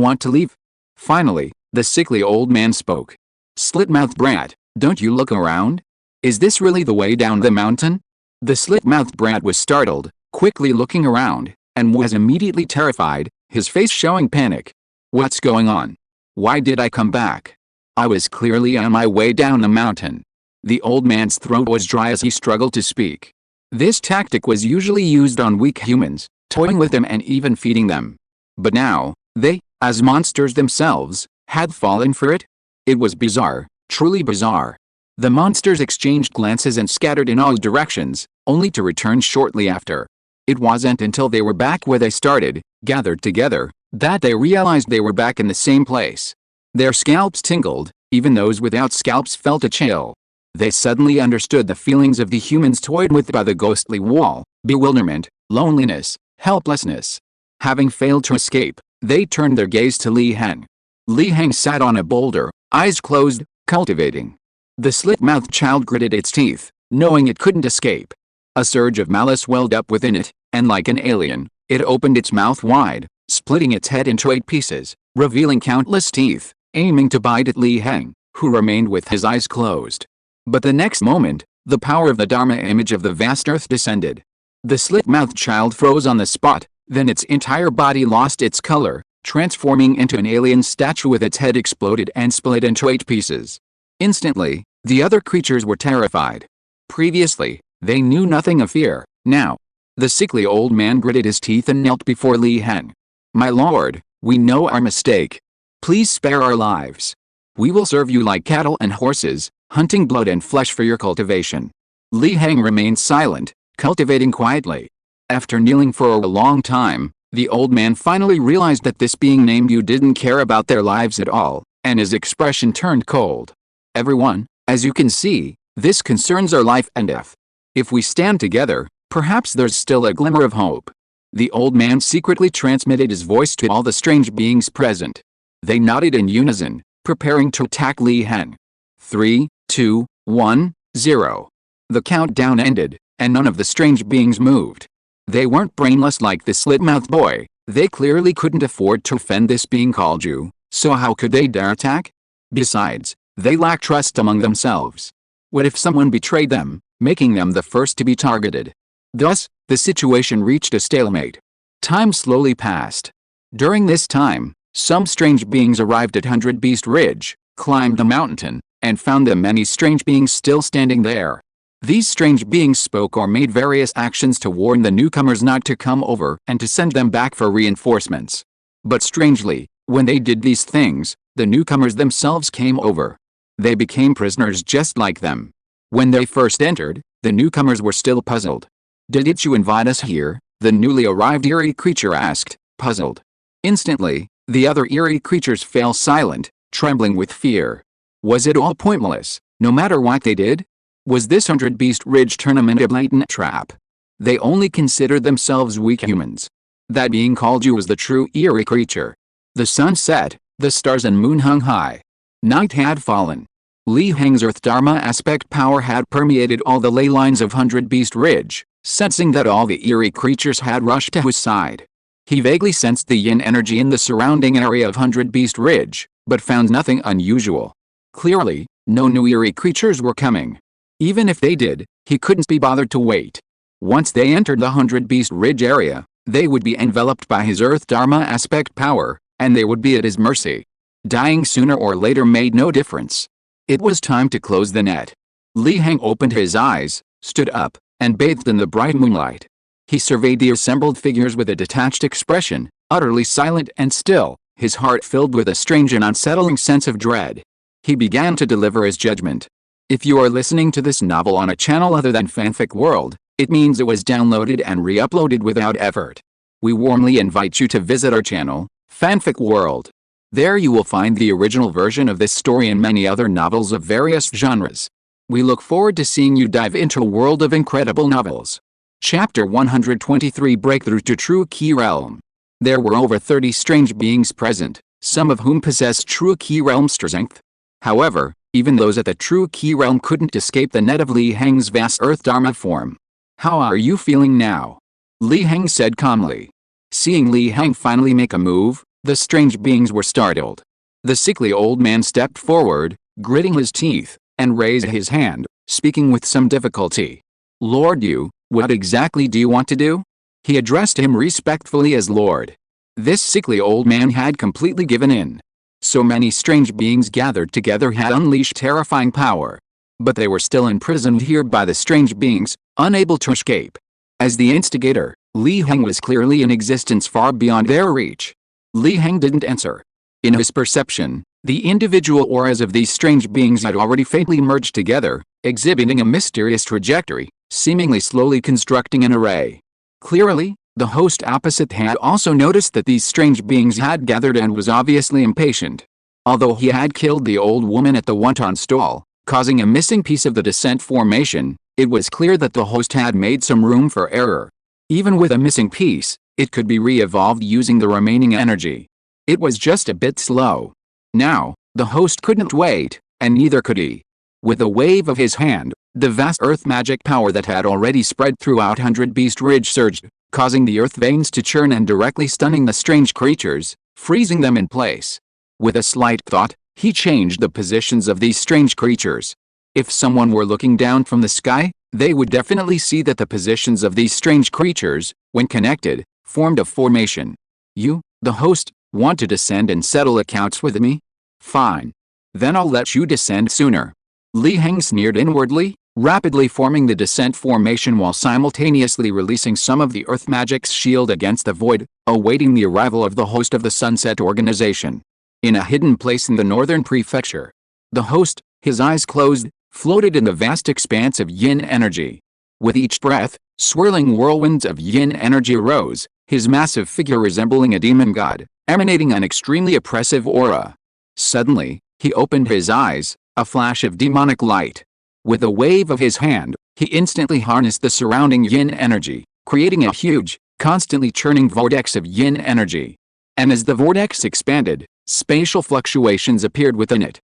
want to leave. Finally, the sickly old man spoke. Slit-mouthed brat, don't you look around? Is this really the way down the mountain? The slit-mouthed brat was startled, quickly looking around, and was immediately terrified, his face showing panic. What's going on? Why did I come back? I was clearly on my way down the mountain. The old man's throat was dry as he struggled to speak. This tactic was usually used on weak humans, toying with them and even feeding them. But now, they, as monsters themselves, had fallen for it? It was bizarre, truly bizarre. The monsters exchanged glances and scattered in all directions, only to return shortly after. It wasn't until they were back where they started, gathered together, that they realized they were back in the same place. Their scalps tingled, even those without scalps felt a chill. They suddenly understood the feelings of the humans toyed with by the ghostly wall: bewilderment, loneliness, helplessness. Having failed to escape, they turned their gaze to Heng. Heng sat on a boulder, eyes closed, cultivating. The slit-mouthed child gritted its teeth, knowing it couldn't escape. A surge of malice welled up within it, and like an alien, it opened its mouth wide, splitting its head into 8 pieces, revealing countless teeth, aiming to bite at Heng, who remained with his eyes closed. But the next moment, the power of the Dharma image of the vast earth descended. The slit-mouthed child froze on the spot, then its entire body lost its color, transforming into an alien statue with its head exploded and split into 8 pieces. Instantly, the other creatures were terrified. Previously, they knew nothing of fear. Now, the sickly old man gritted his teeth and knelt before Heng. My lord, we know our mistake. Please spare our lives. We will serve you like cattle and horses, hunting blood and flesh for your cultivation. Heng remained silent, cultivating quietly. After kneeling for a long time, the old man finally realized that this being named you didn't care about their lives at all, and his expression turned cold. Everyone, as you can see, this concerns our life and death. If we stand together, perhaps there's still a glimmer of hope. The old man secretly transmitted his voice to all the strange beings present. They nodded in unison, preparing to attack Heng. 3, 2, 1, 0. The countdown ended, and none of the strange beings moved. They weren't brainless like the slit-mouthed boy. They clearly couldn't afford to offend this being called you, so how could they dare attack? Besides, they lacked trust among themselves. What if someone betrayed them, making them the first to be targeted? Thus, the situation reached a stalemate. Time slowly passed. During this time, some strange beings arrived at 100 Beast Ridge, climbed the mountain, and found the many strange beings still standing there. These strange beings spoke or made various actions to warn the newcomers not to come over and to send them back for reinforcements. But strangely, when they did these things, the newcomers themselves came over. They became prisoners just like them. When they first entered, the newcomers were still puzzled. Didn't you invite us here? The newly arrived eerie creature asked, puzzled. Instantly, the other eerie creatures fell silent, trembling with fear. Was it all pointless, no matter what they did? Was this 100 Beast Ridge tournament a blatant trap? They only considered themselves weak humans. That being called you was the true eerie creature. The sun set, the stars and moon hung high. Night had fallen. Heng's Earth Dharma aspect power had permeated all the ley lines of 100 Beast Ridge, Sensing that all the eerie creatures had rushed to his side, he vaguely sensed the yin energy in the surrounding area of 100 Beast Ridge, but found nothing unusual. Clearly, no new eerie creatures were coming. Even if they did, he couldn't be bothered to wait. Once they entered the 100 Beast Ridge area, they would be enveloped by his Earth Dharma aspect power, and they would be at his mercy. Dying sooner or later made no difference. It was time to close the net. Li Heng opened his eyes, stood up, and bathed in the bright moonlight. He surveyed the assembled figures with a detached expression, utterly silent and still, his heart filled with a strange and unsettling sense of dread. He began to deliver his judgment. If you are listening to this novel on a channel other than Fanfic World, it means it was downloaded and re-uploaded without effort. We warmly invite you to visit our channel, Fanfic World. There you will find the original version of this story and many other novels of various genres. We look forward to seeing you dive into a world of incredible novels. Chapter 123 Breakthrough to True Key Realm. There were over 30 strange beings present, some of whom possessed True Key Realm strength. However, even those at the True Key Realm couldn't escape the net of Li Heng's vast Earth Dharma form. How are you feeling now? Li Heng said calmly. Seeing Li Heng finally make a move, the strange beings were startled. The sickly old man stepped forward, gritting his teeth, and raised his hand, speaking with some difficulty. Lord Yu, what exactly do you want to do? He addressed him respectfully as Lord. This sickly old man had completely given in. So many strange beings gathered together had unleashed terrifying power. But they were still imprisoned here by the strange beings, unable to escape. As the instigator, Li Heng was clearly in existence far beyond their reach. Li Heng didn't answer. In his perception, the individual auras of these strange beings had already fatally merged together, exhibiting a mysterious trajectory, seemingly slowly constructing an array. Clearly, the host opposite had also noticed that these strange beings had gathered and was obviously impatient. Although he had killed the old woman at the wonton stall, causing a missing piece of the descent formation, it was clear that the host had made some room for error. Even with a missing piece, it could be re-evolved using the remaining energy. It was just a bit slow. Now, the host couldn't wait, and neither could he. With a wave of his hand, the vast earth magic power that had already spread throughout 100 Beast Ridge surged, causing the earth veins to churn and directly stunning the strange creatures, freezing them in place. With a slight thought, he changed the positions of these strange creatures. If someone were looking down from the sky, they would definitely see that the positions of these strange creatures, when connected, formed a formation. You, the host, want to descend and settle accounts with me? Fine. Then I'll let you descend sooner. Li Heng sneered inwardly, rapidly forming the descent formation while simultaneously releasing some of the earth magic's shield against the void, awaiting the arrival of the host of the Sunset Organization. In a hidden place in the northern prefecture, the host, his eyes closed, floated in the vast expanse of yin energy. With each breath, swirling whirlwinds of yin energy arose, his massive figure resembling a demon god, emanating an extremely oppressive aura. Suddenly, he opened his eyes, a flash of demonic light. With a wave of his hand, he instantly harnessed the surrounding yin energy, creating a huge, constantly churning vortex of yin energy. And as the vortex expanded, spatial fluctuations appeared within it.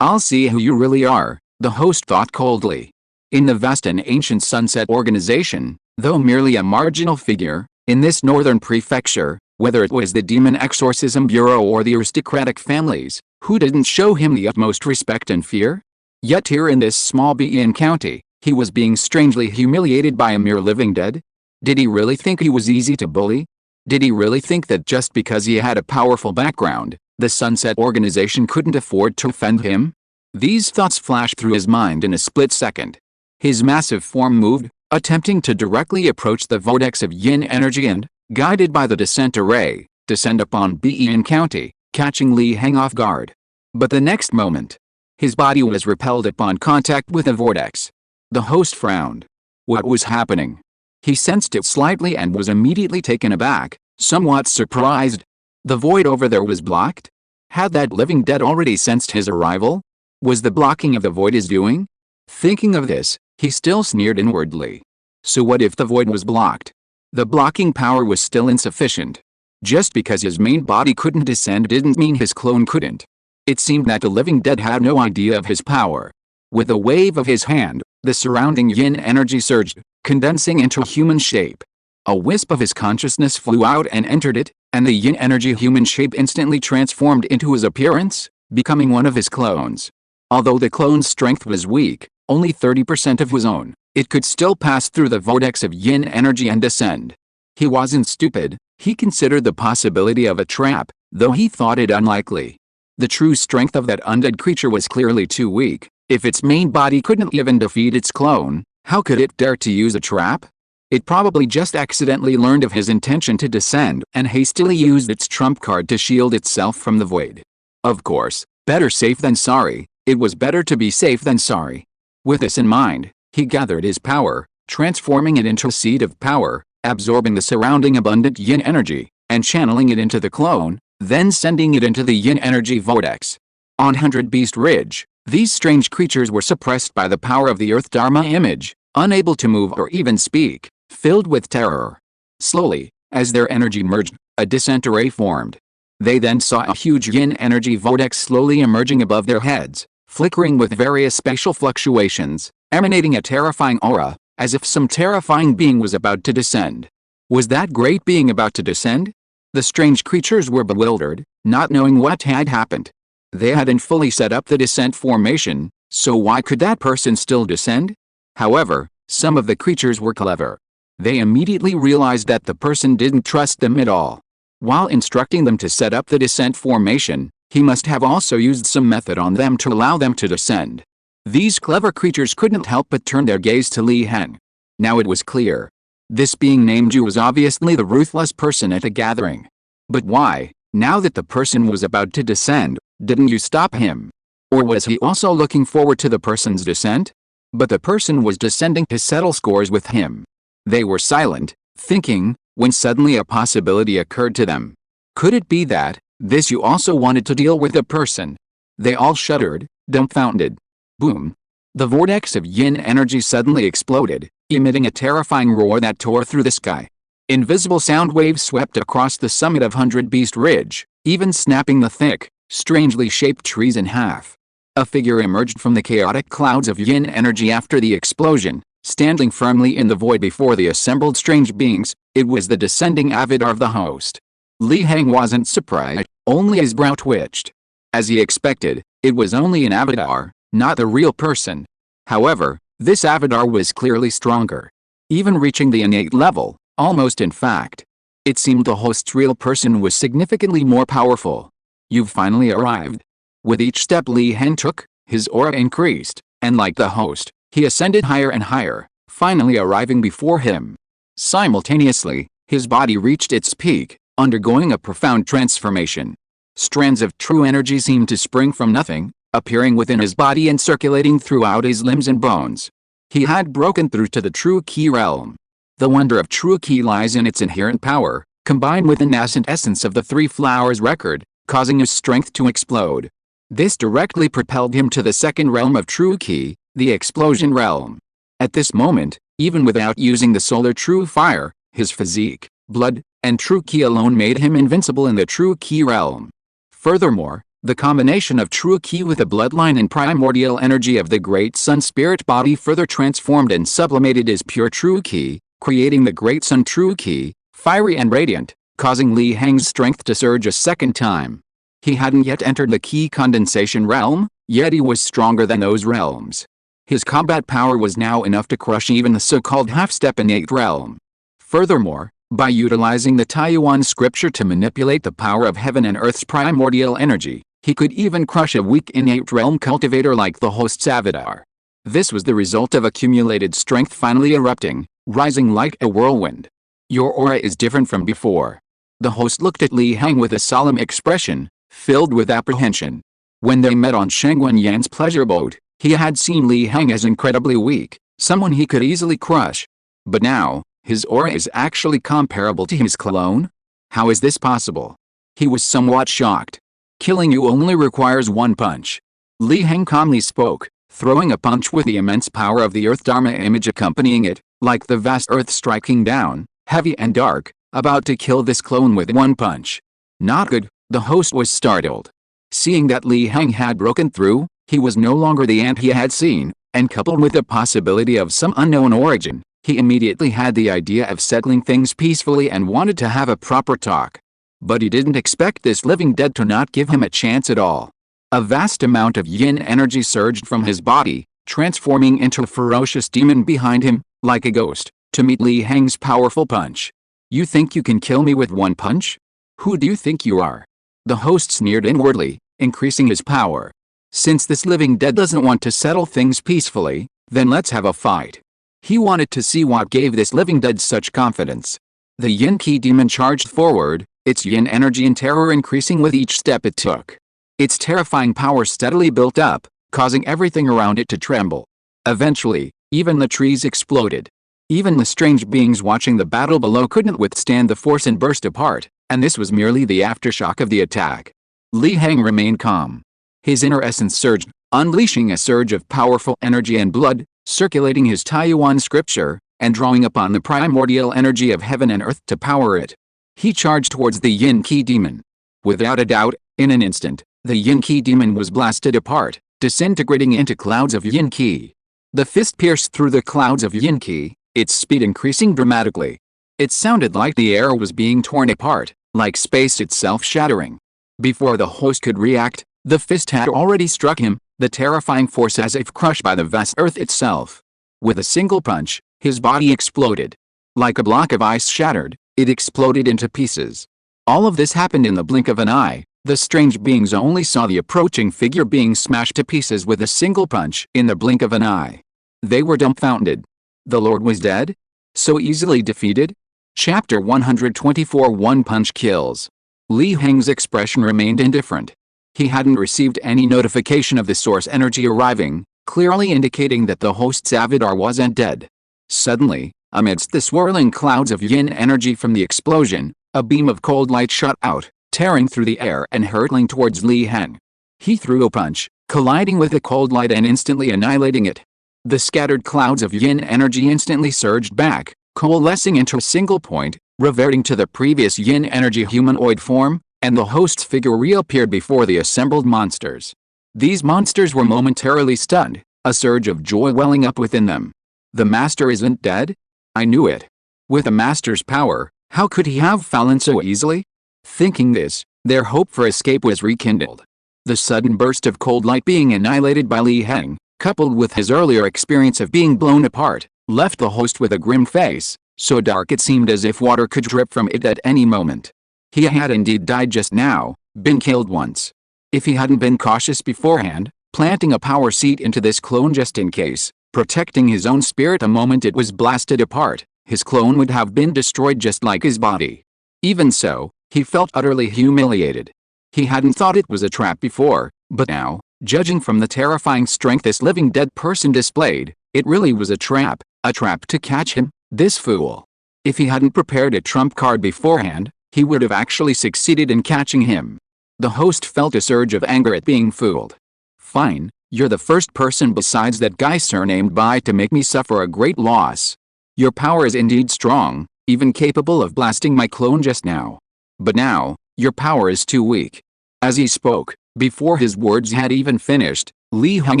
I'll see who you really are, the host thought coldly. In the vast and ancient Sunset Organization, though merely a marginal figure, in this northern prefecture, whether it was the Demon Exorcism Bureau or the aristocratic families, who didn't show him the utmost respect and fear? Yet here in this small Bein county, he was being strangely humiliated by a mere living dead? Did he really think he was easy to bully? Did he really think that just because he had a powerful background, the Sunset Organization couldn't afford to offend him? These thoughts flashed through his mind in a split second. His massive form moved, attempting to directly approach the vortex of yin energy and, guided by the descent array, descend upon Bein County, catching Li Heng off guard. But the next moment, his body was repelled upon contact with the vortex. The host frowned. What was happening? He sensed it slightly and was immediately taken aback, somewhat surprised. The void over there was blocked? Had that living dead already sensed his arrival? Was the blocking of the void his doing? Thinking of this, he still sneered inwardly. So what if the void was blocked? The blocking power was still insufficient. Just because his main body couldn't descend didn't mean his clone couldn't. It seemed that the living dead had no idea of his power. With a wave of his hand, the surrounding yin energy surged, condensing into human shape. A wisp of his consciousness flew out and entered it, and the yin energy human shape instantly transformed into his appearance, becoming one of his clones. Although the clone's strength was weak, only 30% of his own, it could still pass through the vortex of yin energy and descend. He wasn't stupid, he considered the possibility of a trap, though he thought it unlikely. The true strength of that undead creature was clearly too weak. If its main body couldn't even defeat its clone, how could it dare to use a trap? It probably just accidentally learned of his intention to descend and hastily used its trump card to shield itself from the void. Of course, better safe than sorry. It was better to be safe than sorry. With this in mind, he gathered his power, transforming it into a seed of power, absorbing the surrounding abundant yin energy, and channeling it into the clone, then sending it into the yin energy vortex. On 100 Beast Ridge, these strange creatures were suppressed by the power of the Earth Dharma image, unable to move or even speak, filled with terror. Slowly, as their energy merged, a descent array formed. They then saw a huge yin energy vortex slowly emerging above their heads, flickering with various spatial fluctuations, emanating a terrifying aura, as if some terrifying being was about to descend. Was that great being about to descend? The strange creatures were bewildered, not knowing what had happened. They hadn't fully set up the descent formation, so why could that person still descend? However, some of the creatures were clever. They immediately realized that the person didn't trust them at all. While instructing them to set up the descent formation, he must have also used some method on them to allow them to descend. These clever creatures couldn't help but turn their gaze to Heng. Now it was clear. This being named you was obviously the ruthless person at the gathering. But why, now that the person was about to descend, didn't you stop him? Or was he also looking forward to the person's descent? But the person was descending to settle scores with him. They were silent, thinking, when suddenly a possibility occurred to them. Could it be that this you also wanted to deal with the person? They all shuddered, dumbfounded. Boom. The vortex of yin energy suddenly exploded, emitting a terrifying roar that tore through the sky. Invisible sound waves swept across the summit of 100 Beast Ridge, even snapping the thick, strangely shaped trees in half. A figure emerged from the chaotic clouds of yin energy after the explosion, standing firmly in the void before the assembled strange beings. It was the descending avatar of the host. Heng wasn't surprised, only his brow twitched. As he expected, it was only an avatar, not the real person. However, this avatar was clearly stronger. Even reaching the innate level, almost in fact. It seemed the host's real person was significantly more powerful. You've finally arrived. With each step Heng took, his aura increased, and like the host, he ascended higher and higher, finally arriving before him. Simultaneously, his body reached its peak, undergoing a profound transformation. Strands of true energy seemed to spring from nothing, appearing within his body and circulating throughout his limbs and bones. He had broken through to the true key realm. The wonder of true key lies in its inherent power, combined with the nascent essence of the three flowers record, causing his strength to explode. This directly propelled him to the second realm of true key, the explosion realm. At this moment, even without using the solar true fire, his physique, blood, and true key alone made him invincible in the true key realm. Furthermore, the combination of true key with the bloodline and primordial energy of the great sun spirit body further transformed and sublimated his pure true key, creating the great sun true key, fiery and radiant, causing Heng's strength to surge a second time. He hadn't yet entered the key condensation realm, yet he was stronger than those realms. His combat power was now enough to crush even the so-called half-step innate realm. Furthermore, by utilizing the Taiwan scripture to manipulate the power of heaven and earth's primordial energy, he could even crush a weak innate realm cultivator like the host's avatar. This was the result of accumulated strength finally erupting, rising like a whirlwind. Your aura is different from before. The host looked at Heng with a solemn expression, filled with apprehension. When they met on Shengwen Yan's pleasure boat, he had seen Heng as incredibly weak, someone he could easily crush. But now, his aura is actually comparable to his clone? How is this possible? He was somewhat shocked. Killing you only requires one punch. Heng calmly spoke, throwing a punch with the immense power of the Earth Dharma image accompanying it, like the vast earth striking down, heavy and dark, about to kill this clone with one punch. Not good, the host was startled. Seeing that Heng had broken through, he was no longer the ant he had seen, and coupled with the possibility of some unknown origin, He immediately had the idea of settling things peacefully and wanted to have a proper talk. But he didn't expect this living dead to not give him a chance at all. A vast amount of yin energy surged from his body, transforming into a ferocious demon behind him, like a ghost, to meet Li Heng's powerful punch. "You think you can kill me with one punch? Who do you think you are?" The host sneered inwardly, increasing his power. Since this living dead doesn't want to settle things peacefully, then let's have a fight. He wanted to see what gave this living dead such confidence. The yin ki demon charged forward, its yin energy and terror increasing with each step it took. Its terrifying power steadily built up, causing everything around it to tremble. Eventually, even the trees exploded. Even the strange beings watching the battle below couldn't withstand the force and burst apart, and this was merely the aftershock of the attack. Li Heng remained calm. His inner essence surged, unleashing a surge of powerful energy and blood, circulating his Taiyuan scripture, and drawing upon the primordial energy of heaven and earth to power it. He charged towards the yin ki demon. Without a doubt, in an instant, the yin ki demon was blasted apart, disintegrating into clouds of yin ki. The fist pierced through the clouds of yin ki, its speed increasing dramatically. It sounded like the air was being torn apart, like space itself shattering. Before the host could react, the fist had already struck him, the terrifying force as if crushed by the vast earth itself. With a single punch, his body exploded. Like a block of ice shattered, it exploded into pieces. All of this happened in the blink of an eye. The strange beings only saw the approaching figure being smashed to pieces with a single punch in the blink of an eye. They were dumbfounded. The Lord was dead? So easily defeated? Chapter 124 One Punch Kills. Li Heng's expression remained indifferent. He hadn't received any notification of the source energy arriving, clearly indicating that the host's avatar wasn't dead. Suddenly, amidst the swirling clouds of yin energy from the explosion, a beam of cold light shot out, tearing through the air and hurtling towards Li Heng. He threw a punch, colliding with the cold light and instantly annihilating it. The scattered clouds of yin energy instantly surged back, coalescing into a single point, reverting to the previous yin energy humanoid form, and the host's figure reappeared before the assembled monsters. These monsters were momentarily stunned, a surge of joy welling up within them. The master isn't dead? I knew it. With a master's power, how could he have fallen so easily? Thinking this, their hope for escape was rekindled. The sudden burst of cold light being annihilated by Li Heng, coupled with his earlier experience of being blown apart, left the host with a grim face, so dark it seemed as if water could drip from it at any moment. He had indeed died just now, been killed once. If he hadn't been cautious beforehand, planting a power seed into this clone just in case, protecting his own spirit the moment it was blasted apart, his clone would have been destroyed just like his body. Even so, he felt utterly humiliated. He hadn't thought it was a trap before, but now, judging from the terrifying strength this living dead person displayed, it really was a trap to catch him, this fool. If he hadn't prepared a trump card beforehand, he would have actually succeeded in catching him. The host felt a surge of anger at being fooled. Fine, you're the first person besides that guy surnamed Bai to make me suffer a great loss. Your power is indeed strong, even capable of blasting my clone just now. But now, your power is too weak. As he spoke, before his words had even finished, Li Heng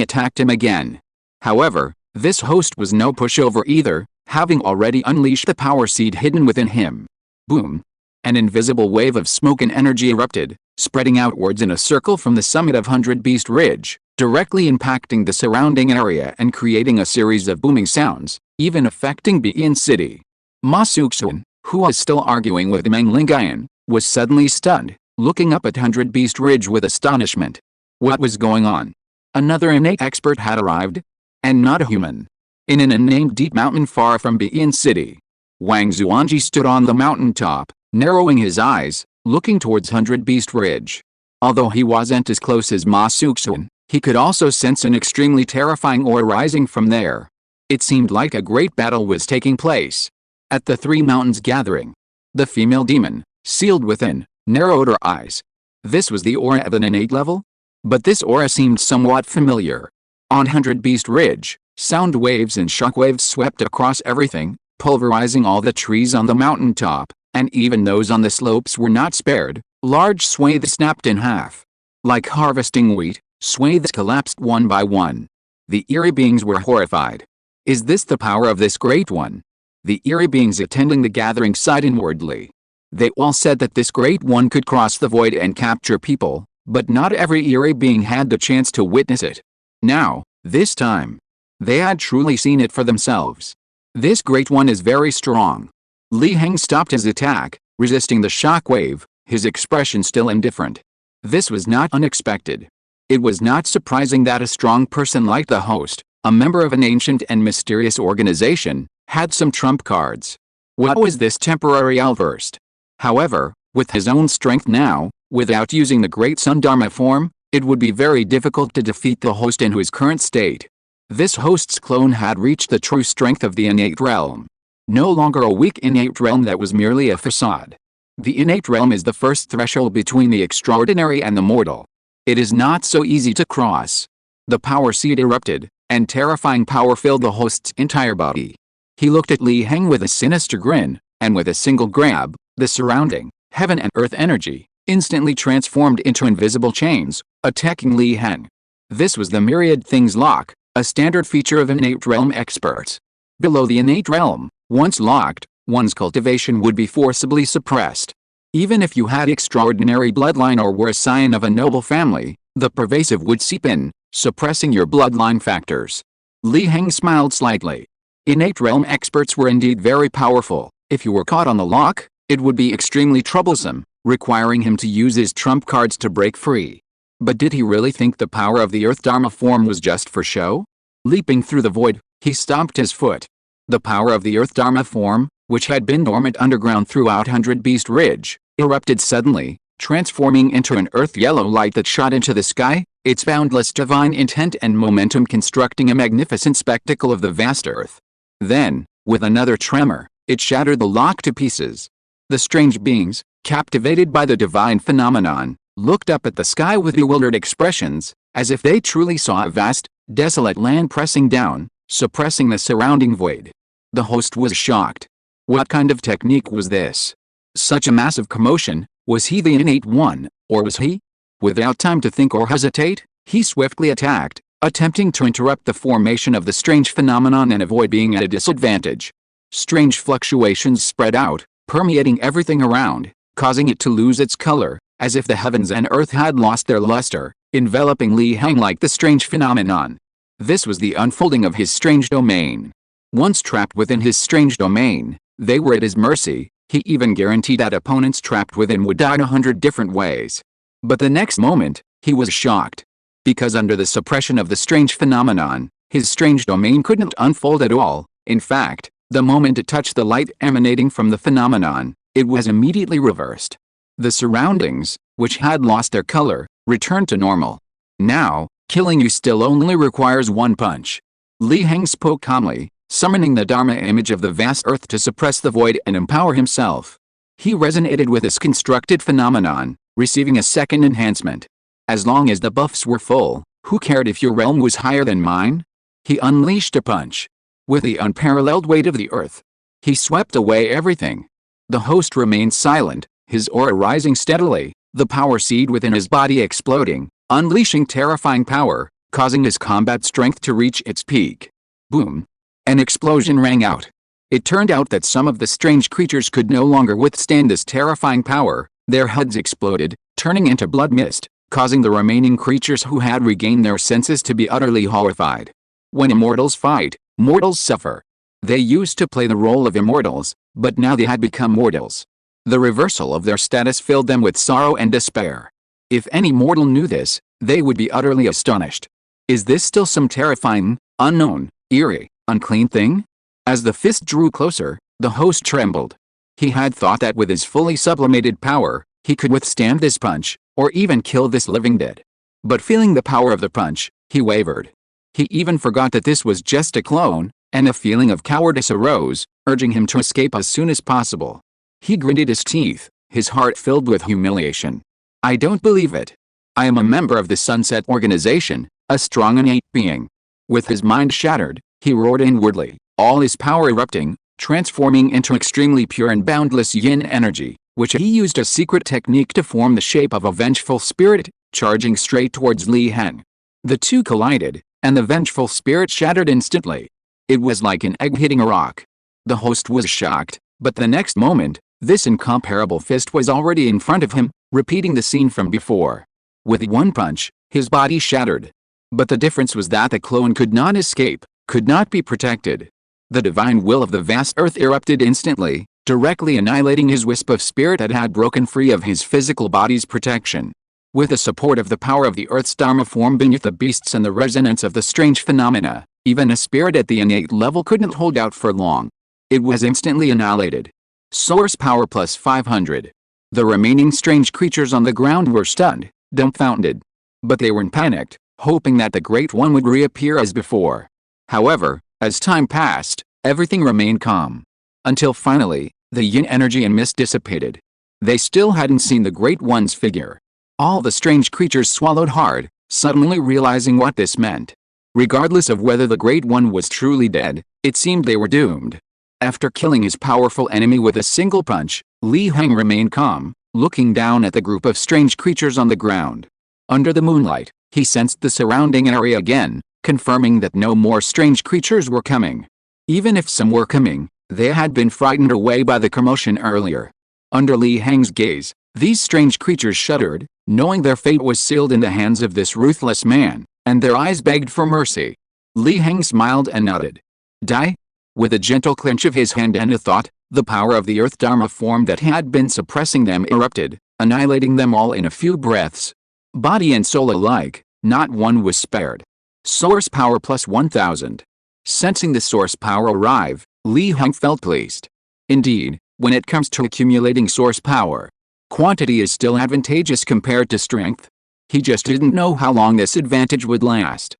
attacked him again. However, this host was no pushover either, having already unleashed the power seed hidden within him. Boom! An invisible wave of smoke and energy erupted, spreading outwards in a circle from the summit of 100 Beast Ridge, directly impacting the surrounding area and creating a series of booming sounds, even affecting Bian City. Ma Suxun, who was still arguing with Meng Lingayan, was suddenly stunned, looking up at 100 Beast Ridge with astonishment. What was going on? Another innate expert had arrived? And not a human. In an unnamed deep mountain far from Bian City. Wang Zuanji stood on the mountain top, narrowing his eyes, looking towards 100 Beast Ridge. Although he wasn't as close as Ma Suxun, he could also sense an extremely terrifying aura rising from there. It seemed like a great battle was taking place. At the three mountains gathering, the female demon, sealed within, narrowed her eyes. This was the aura of an innate level? But this aura seemed somewhat familiar. On 100 Beast Ridge, sound waves and shockwaves swept across everything, pulverizing all the trees on the mountain top, and even those on the slopes were not spared. Large swathes snapped in half. Like harvesting wheat, swathes collapsed one by one. The eerie beings were horrified. Is this the power of this great one? The eerie beings attending the gathering sighed inwardly. They all said that this great one could cross the void and capture people, but not every eerie being had the chance to witness it. Now, this time, they had truly seen it for themselves. This great one is very strong. Heng stopped his attack, resisting the shock wave, his expression still indifferent. This was not unexpected. It was not surprising that a strong person like the host, a member of an ancient and mysterious organization, had some trump cards. What was this temporary outburst? However, with his own strength now, without using the Great Sun Dharma form, it would be very difficult to defeat the host in his current state. This host's clone had reached the true strength of the innate realm. No longer a weak innate realm that was merely a facade. The innate realm is the first threshold between the extraordinary and the mortal. It is not so easy to cross. The power seed erupted, and terrifying power filled the host's entire body. He looked at Heng with a sinister grin, and with a single grab, the surrounding, heaven and earth energy, instantly transformed into invisible chains, attacking Heng. This was the myriad things lock, a standard feature of innate realm experts. Below the innate realm, once locked, one's cultivation would be forcibly suppressed. Even if you had extraordinary bloodline or were a scion of a noble family, the pervasive would seep in, suppressing your bloodline factors. Heng smiled slightly. Innate realm experts were indeed very powerful. If you were caught on the lock, it would be extremely troublesome, requiring him to use his trump cards to break free. But did he really think the power of the Earth Dharma form was just for show? Leaping through the void, he stomped his foot. The power of the Earth Dharma form, which had been dormant underground throughout Hundred Beast Ridge, erupted suddenly, transforming into an earth yellow light that shot into the sky, its boundless divine intent and momentum constructing a magnificent spectacle of the vast earth. Then, with another tremor, it shattered the lock to pieces. The strange beings, captivated by the divine phenomenon, looked up at the sky with bewildered expressions, as if they truly saw a vast, desolate land pressing down, suppressing the surrounding void. The host was shocked. What kind of technique was this? Such a massive commotion, was he the innate one, or was he? Without time to think or hesitate, he swiftly attacked, attempting to interrupt the formation of the strange phenomenon and avoid being at a disadvantage. Strange fluctuations spread out, permeating everything around, causing it to lose its color, as if the heavens and earth had lost their luster, enveloping Heng like the strange phenomenon. This was the unfolding of his strange domain. Once trapped within his strange domain, they were at his mercy. He even guaranteed that opponents trapped within would die 100 different ways. But the next moment, he was shocked. Because under the suppression of the strange phenomenon, his strange domain couldn't unfold at all. In fact, the moment it touched the light emanating from the phenomenon, it was immediately reversed. The surroundings, which had lost their color, returned to normal. Now, killing you still only requires one punch. Heng spoke calmly, summoning the Dharma image of the vast earth to suppress the void and empower himself. He resonated with this constructed phenomenon, receiving a second enhancement. As long as the buffs were full, who cared if your realm was higher than mine? He unleashed a punch. With the unparalleled weight of the earth, he swept away everything. The host remained silent, his aura rising steadily, the power seed within his body exploding, unleashing terrifying power, causing his combat strength to reach its peak. Boom! An explosion rang out. It turned out that some of the strange creatures could no longer withstand this terrifying power. Their heads exploded, turning into blood mist, causing the remaining creatures who had regained their senses to be utterly horrified. When immortals fight, mortals suffer. They used to play the role of immortals, but now they had become mortals. The reversal of their status filled them with sorrow and despair. If any mortal knew this, they would be utterly astonished. Is this still some terrifying, unknown, eerie, unclean thing? As the fist drew closer, the host trembled. He had thought that with his fully sublimated power, he could withstand this punch, or even kill this living dead. But feeling the power of the punch, he wavered. He even forgot that this was just a clone, and a feeling of cowardice arose, urging him to escape as soon as possible. He gritted his teeth, his heart filled with humiliation. I don't believe it. I am a member of the Sunset Organization, a strong innate being. With his mind shattered, he roared inwardly, all his power erupting, transforming into extremely pure and boundless yin energy, which he used a secret technique to form the shape of a vengeful spirit, charging straight towards Heng. The two collided, and the vengeful spirit shattered instantly. It was like an egg hitting a rock. The host was shocked, but the next moment, this incomparable fist was already in front of him, repeating the scene from before. With one punch, his body shattered. But the difference was that the clone could not escape, could not be protected. The divine will of the vast earth erupted instantly, directly annihilating his wisp of spirit that had broken free of his physical body's protection. With the support of the power of the earth's dharma form beneath the beasts and the resonance of the strange phenomena, even a spirit at the innate level couldn't hold out for long. It was instantly annihilated. Source power plus 500. The remaining strange creatures on the ground were stunned, dumbfounded. But they weren't panicked, hoping that the Great One would reappear as before. However, as time passed, everything remained calm. Until finally, the yin energy and mist dissipated. They still hadn't seen the Great One's figure. All the strange creatures swallowed hard, suddenly realizing what this meant. Regardless of whether the Great One was truly dead, it seemed they were doomed. After killing his powerful enemy with a single punch, Heng remained calm, looking down at the group of strange creatures on the ground. Under the moonlight, he sensed the surrounding area again, confirming that no more strange creatures were coming. Even if some were coming, they had been frightened away by the commotion earlier. Under Heng's gaze, these strange creatures shuddered, knowing their fate was sealed in the hands of this ruthless man, and their eyes begged for mercy. Heng smiled and nodded. Die? With a gentle clench of his hand and a thought, the power of the earth dharma form that had been suppressing them erupted, annihilating them all in a few breaths. Body and soul alike, not one was spared. Source power plus 1000. Sensing the source power arrive, Heng felt pleased. Indeed, when it comes to accumulating source power, quantity is still advantageous compared to strength. He just didn't know how long this advantage would last.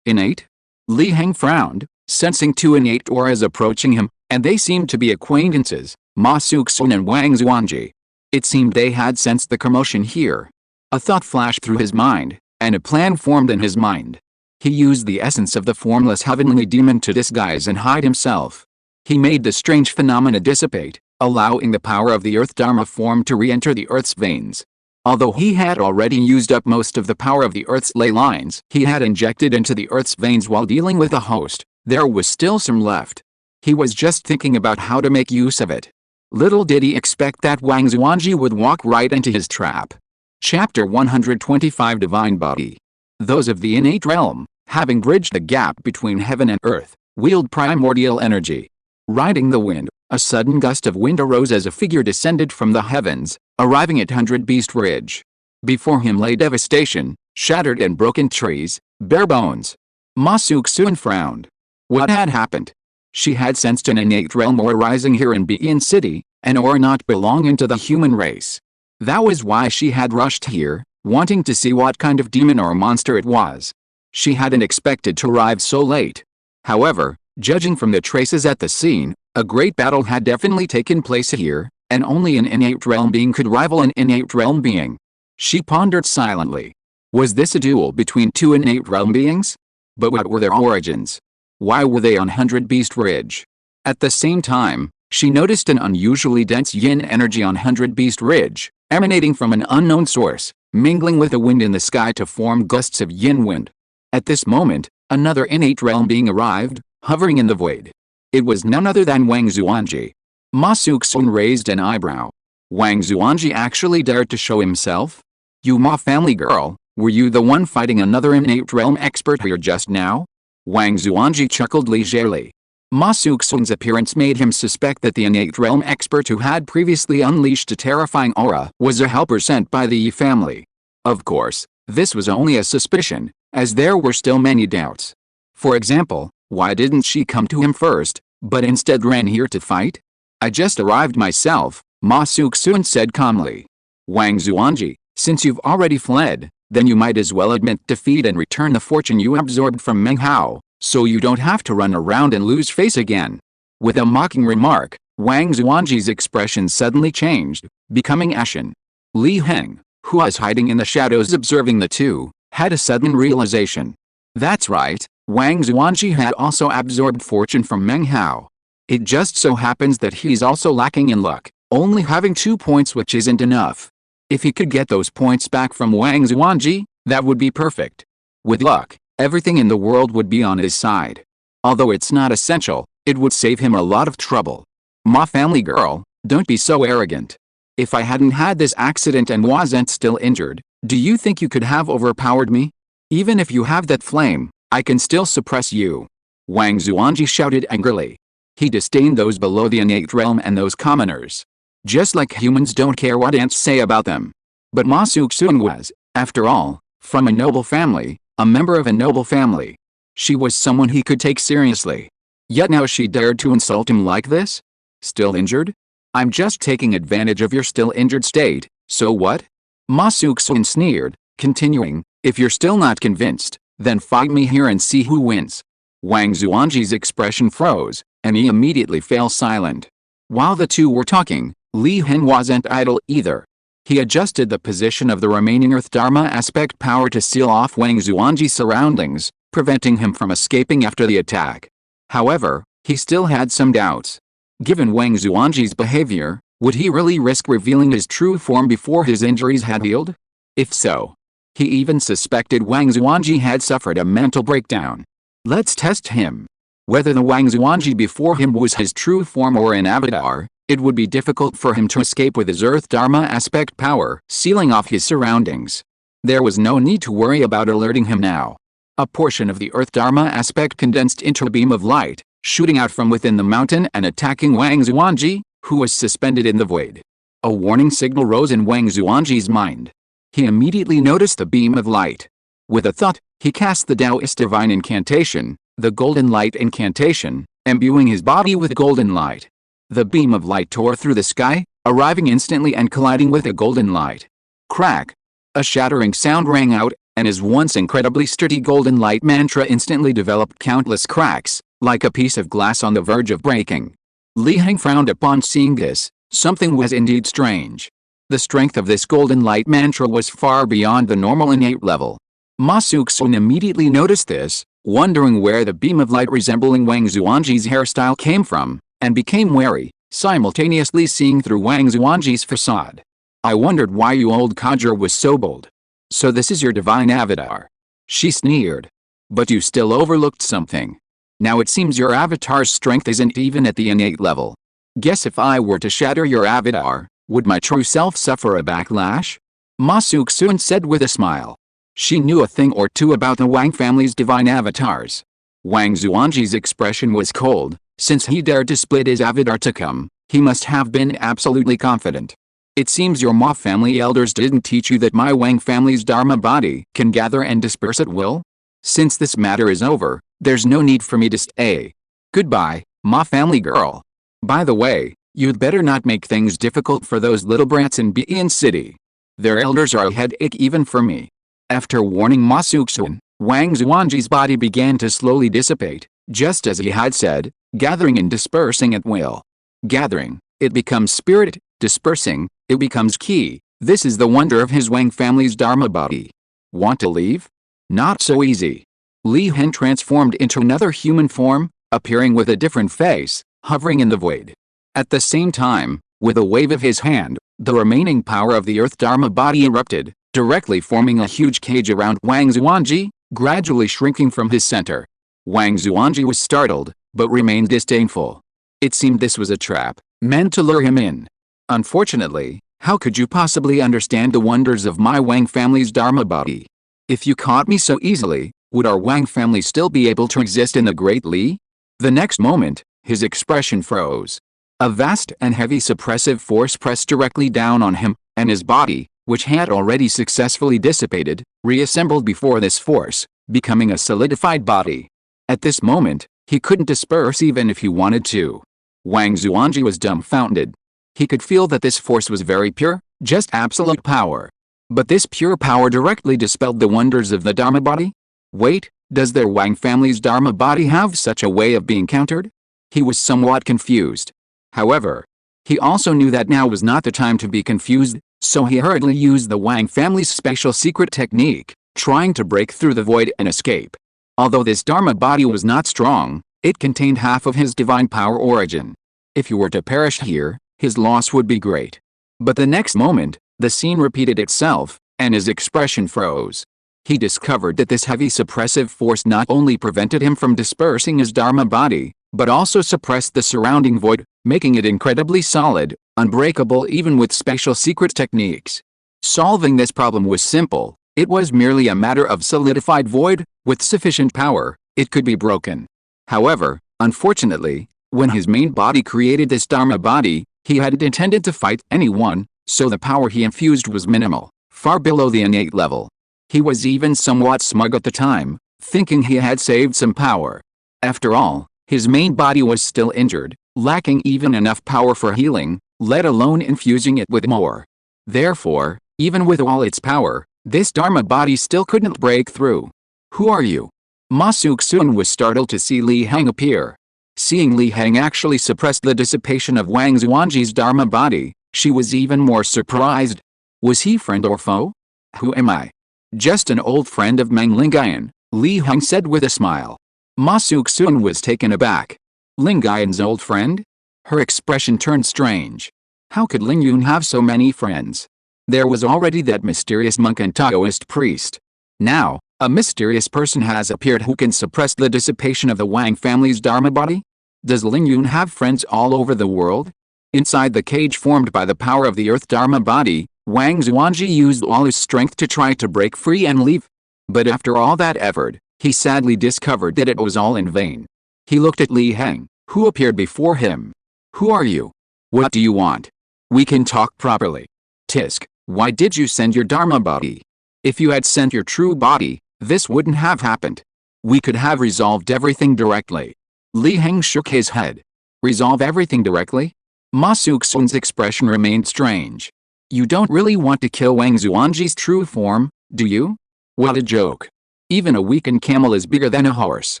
Innate? Heng frowned, sensing two innate auras approaching him, and they seemed to be acquaintances, Ma Suxun and Wang Zuanji. It seemed they had sensed the commotion here. A thought flashed through his mind, and a plan formed in his mind. He used the essence of the formless heavenly demon to disguise and hide himself. He made the strange phenomena dissipate, allowing the power of the earth dharma form to re-enter the earth's veins. Although he had already used up most of the power of the earth's ley lines he had injected into the earth's veins while dealing with the host, there was still some left. He was just thinking about how to make use of it. Little did he expect that Wang Zuanji would walk right into his trap. Chapter 125 Divine Body. Those of the innate realm, having bridged the gap between heaven and earth, wield primordial energy. Riding the wind, a sudden gust of wind arose as a figure descended from the heavens, arriving at 100 Beast Ridge. Before him lay devastation, shattered and broken trees, bare bones. Ma Suxun frowned. What had happened? She had sensed an innate realm aura rising here in Begin City, an aura not belonging to the human race. That was why she had rushed here, wanting to see what kind of demon or monster it was. She hadn't expected to arrive so late. However, judging from the traces at the scene, a great battle had definitely taken place here, and only an innate realm being could rival an innate realm being. She pondered silently. Was this a duel between two innate realm beings? But what were their origins? Why were they on 100 Beast Ridge? At the same time, she noticed an unusually dense yin energy on 100 Beast Ridge, emanating from an unknown source, mingling with the wind in the sky to form gusts of yin wind. At this moment, another innate realm being arrived, hovering in the void. It was none other than Wang Zuanji. Ma Suxun raised an eyebrow. Wang Zuanji actually dared to show himself? You Ma family girl, were you the one fighting another innate realm expert here just now? Wang Zuanji chuckled leisurely. Ma Suxun's appearance made him suspect that the innate realm expert who had previously unleashed a terrifying aura was a helper sent by the Yi family. Of course, this was only a suspicion, as there were still many doubts. For example, why didn't she come to him first, but instead ran here to fight? I just arrived myself, Ma Suxun said calmly. Wang Zuanji, since you've already fled, then you might as well admit defeat and return the fortune you absorbed from Meng Hao, so you don't have to run around and lose face again. With a mocking remark, Wang Zuanji's expression suddenly changed, becoming ashen. Heng, who was hiding in the shadows observing the two, had a sudden realization. That's right, Wang Zuanji had also absorbed fortune from Meng Hao. It just so happens that he's also lacking in luck, only having 2 points, which isn't enough. If he could get those points back from Wang Zuanji, that would be perfect. With luck, everything in the world would be on his side. Although it's not essential, It would save him a lot of trouble. Ma family girl, don't be so arrogant. If I hadn't had this accident and wasn't still injured, do you think you could have overpowered me? Even if you have that flame, I can still suppress you. Wang Zuanji shouted angrily. He disdained those below the innate realm and those commoners. Just like humans don't care what ants say about them. But Ma Suxun was, after all, from a noble family, a member of a noble family. She was someone he could take seriously. Yet now she dared to insult him like this? Still injured? I'm just taking advantage of your still injured state, so what? Ma Suxun sneered, continuing, if you're still not convinced, then fight me here and see who wins. Wang Zuanji's expression froze, and he immediately fell silent. While the two were talking, Li Heng wasn't idle either. He adjusted the position of the remaining Earth Dharma aspect power to seal off Wang Zuanji's surroundings, preventing him from escaping after the attack. However, he still had some doubts. Given Wang Zuanji's behavior, would he really risk revealing his true form before his injuries had healed? If so, he even suspected Wang Zuanji had suffered a mental breakdown. Let's test him. Whether the Wang Zuanji before him was his true form or an avatar, it would be difficult for him to escape with his Earth Dharma aspect power sealing off his surroundings. There was no need to worry about alerting him now. A portion of the Earth Dharma aspect condensed into a beam of light, shooting out from within the mountain and attacking Wang Zuanji, who was suspended in the void. A warning signal rose in Wang Zuanji's mind. He immediately noticed the beam of light. With a thought, he cast the Taoist divine incantation, the golden light incantation, imbuing his body with golden light. The beam of light tore through the sky, arriving instantly and colliding with the golden light. Crack! A shattering sound rang out, and his once incredibly sturdy golden light mantra instantly developed countless cracks, like a piece of glass on the verge of breaking. Li Heng frowned upon seeing this. Something was indeed strange. The strength of this golden light mantra was far beyond the normal innate level. Ma Suxun immediately noticed this, wondering where the beam of light resembling Wang Zuanji's hairstyle came from, and became wary, simultaneously seeing through Wang Zuanji's facade. I wondered why you old codger was so bold. So this is your divine avatar. She sneered. But you still overlooked something. Now it seems your avatar's strength isn't even at the innate level. Guess if I were to shatter your avatar, would my true self suffer a backlash? Ma Suxun said with a smile. She knew a thing or two about the Wang family's divine avatars. Wang Zuanji's expression was cold. Since he dared to split his avatar to come, he must have been absolutely confident. It seems your Ma family elders didn't teach you that my Wang family's Dharma body can gather and disperse at will? Since this matter is over, there's no need for me to stay. Goodbye, Ma family girl. By the way, you'd better not make things difficult for those little brats in Bian City. Their elders are a headache even for me. After warning Ma Suxun, Wang Zuanji's body began to slowly dissipate, just as he had said, gathering and dispersing at will. Gathering, it becomes spirit, dispersing, it becomes ki. This is the wonder of his Wang family's Dharma body. Want to leave? Not so easy. Li Heng transformed into another human form, appearing with a different face, hovering in the void. At the same time, with a wave of his hand, the remaining power of the Earth Dharma body erupted, directly forming a huge cage around Wang Zuanji, gradually shrinking from his center. Wang Zuanji was startled, but remained disdainful. It seemed this was a trap, meant to lure him in. Unfortunately, how could you possibly understand the wonders of my Wang family's Dharma body? If you caught me so easily, would our Wang family still be able to exist in the Great Li? The next moment, his expression froze. A vast and heavy suppressive force pressed directly down on him, and his body, which had already successfully dissipated, reassembled before this force, becoming a solidified body. At this moment, he couldn't disperse even if he wanted to. Wang Zuanji was dumbfounded. He could feel that this force was very pure, just absolute power. But this pure power directly dispelled the wonders of the Dharma body? Wait, does their Wang family's Dharma body have such a way of being countered? He was somewhat confused. However, he also knew that now was not the time to be confused, so he hurriedly used the Wang family's special secret technique, trying to break through the void and escape. Although this Dharma body was not strong, it contained half of his divine power origin. If he were to perish here, his loss would be great. But the next moment, the scene repeated itself, and his expression froze. He discovered that this heavy suppressive force not only prevented him from dispersing his Dharma body, but also suppressed the surrounding void, making it incredibly solid, unbreakable even with special secret techniques. Solving this problem was simple. It was merely a matter of solidified void. With sufficient power, it could be broken. However, unfortunately, when his main body created this Dharma body, he hadn't intended to fight anyone, so the power he infused was minimal, far below the innate level. He was even somewhat smug at the time, thinking he had saved some power. After all, his main body was still injured, lacking even enough power for healing, let alone infusing it with more. Therefore, even with all its power, this Dharma body still couldn't break through. "Who are you?" Ma Suxun was startled to see Li Heng appear. Seeing Li Heng actually suppressed the dissipation of Wang Zuanji's Dharma body, she was even more surprised. Was he friend or foe? "Who am I?" "Just an old friend of Meng Lingayan," Li Heng said with a smile. Ma Suxun was taken aback. Lingayan's old friend? Her expression turned strange. How could Ling Yun have so many friends? There was already that mysterious monk and Taoist priest. Now, a mysterious person has appeared who can suppress the dissipation of the Wang family's Dharma body? Does Ling Yun have friends all over the world? Inside the cage formed by the power of the Earth Dharma body, Wang Zuanji used all his strength to try to break free and leave. But after all that effort, he sadly discovered that it was all in vain. He looked at Li Heng, who appeared before him. "Who are you? What do you want? We can talk properly." "Tisk, why did you send your Dharma body? If you had sent your true body, this wouldn't have happened. We could have resolved everything directly." Li Heng shook his head. "Resolve everything directly?" Ma Suxun's expression remained strange. "You don't really want to kill Wang Zuanji's true form, do you? What a joke. Even a weakened camel is bigger than a horse.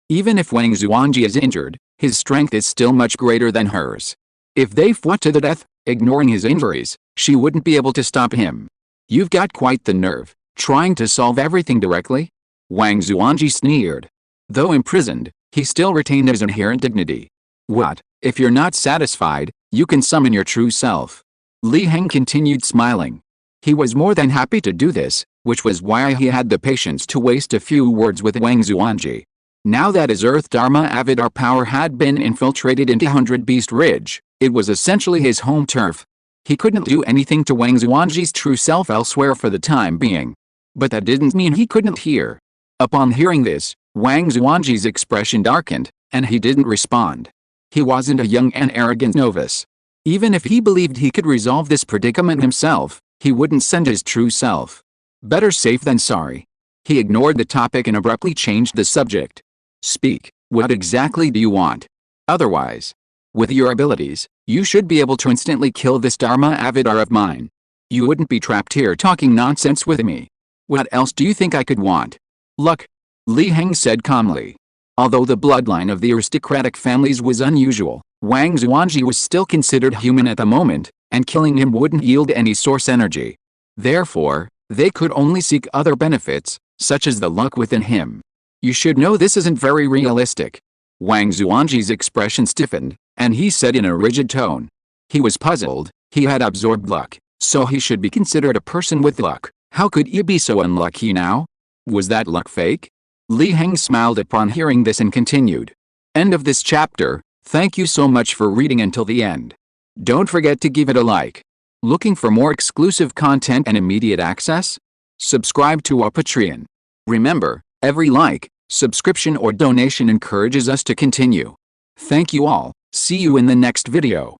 Even if Wang Zuanji is injured, his strength is still much greater than hers. If they fought to the death, ignoring his injuries, she wouldn't be able to stop him. You've got quite the nerve, trying to solve everything directly?" Wang Zuanji sneered. Though imprisoned, he still retained his inherent dignity. "What, if you're not satisfied, you can summon your true self." Li Heng continued smiling. He was more than happy to do this, which was why he had the patience to waste a few words with Wang Zuanji. Now that his Earth Dharma Avidar power had been infiltrated into 100 Beast Ridge, it was essentially his home turf. He couldn't do anything to Wang Zuanji's true self elsewhere for the time being. But that didn't mean he couldn't hear. Upon hearing this, Wang Zuanji's expression darkened, and he didn't respond. He wasn't a young and arrogant novice. Even if he believed he could resolve this predicament himself, he wouldn't send his true self. Better safe than sorry. He ignored the topic and abruptly changed the subject. "Speak, what exactly do you want? Otherwise, with your abilities, you should be able to instantly kill this Dharma Avidar of mine. You wouldn't be trapped here talking nonsense with me. What else do you think I could want?" "Luck," Li Heng said calmly. Although the bloodline of the aristocratic families was unusual, Wang Zuanji was still considered human at the moment, and killing him wouldn't yield any source energy. Therefore, they could only seek other benefits, such as the luck within him. "You should know this isn't very realistic." Wang Zuanji's expression stiffened, and he said in a rigid tone. He was puzzled. He had absorbed luck, so he should be considered a person with luck. How could he be so unlucky now? Was that luck fake? Li Heng smiled upon hearing this and continued. End of this chapter. Thank you so much for reading until the end. Don't forget to give it a like. Looking for more exclusive content and immediate access? Subscribe to our Patreon. Remember, every like, subscription or donation encourages us to continue. Thank you all. See you in the next video.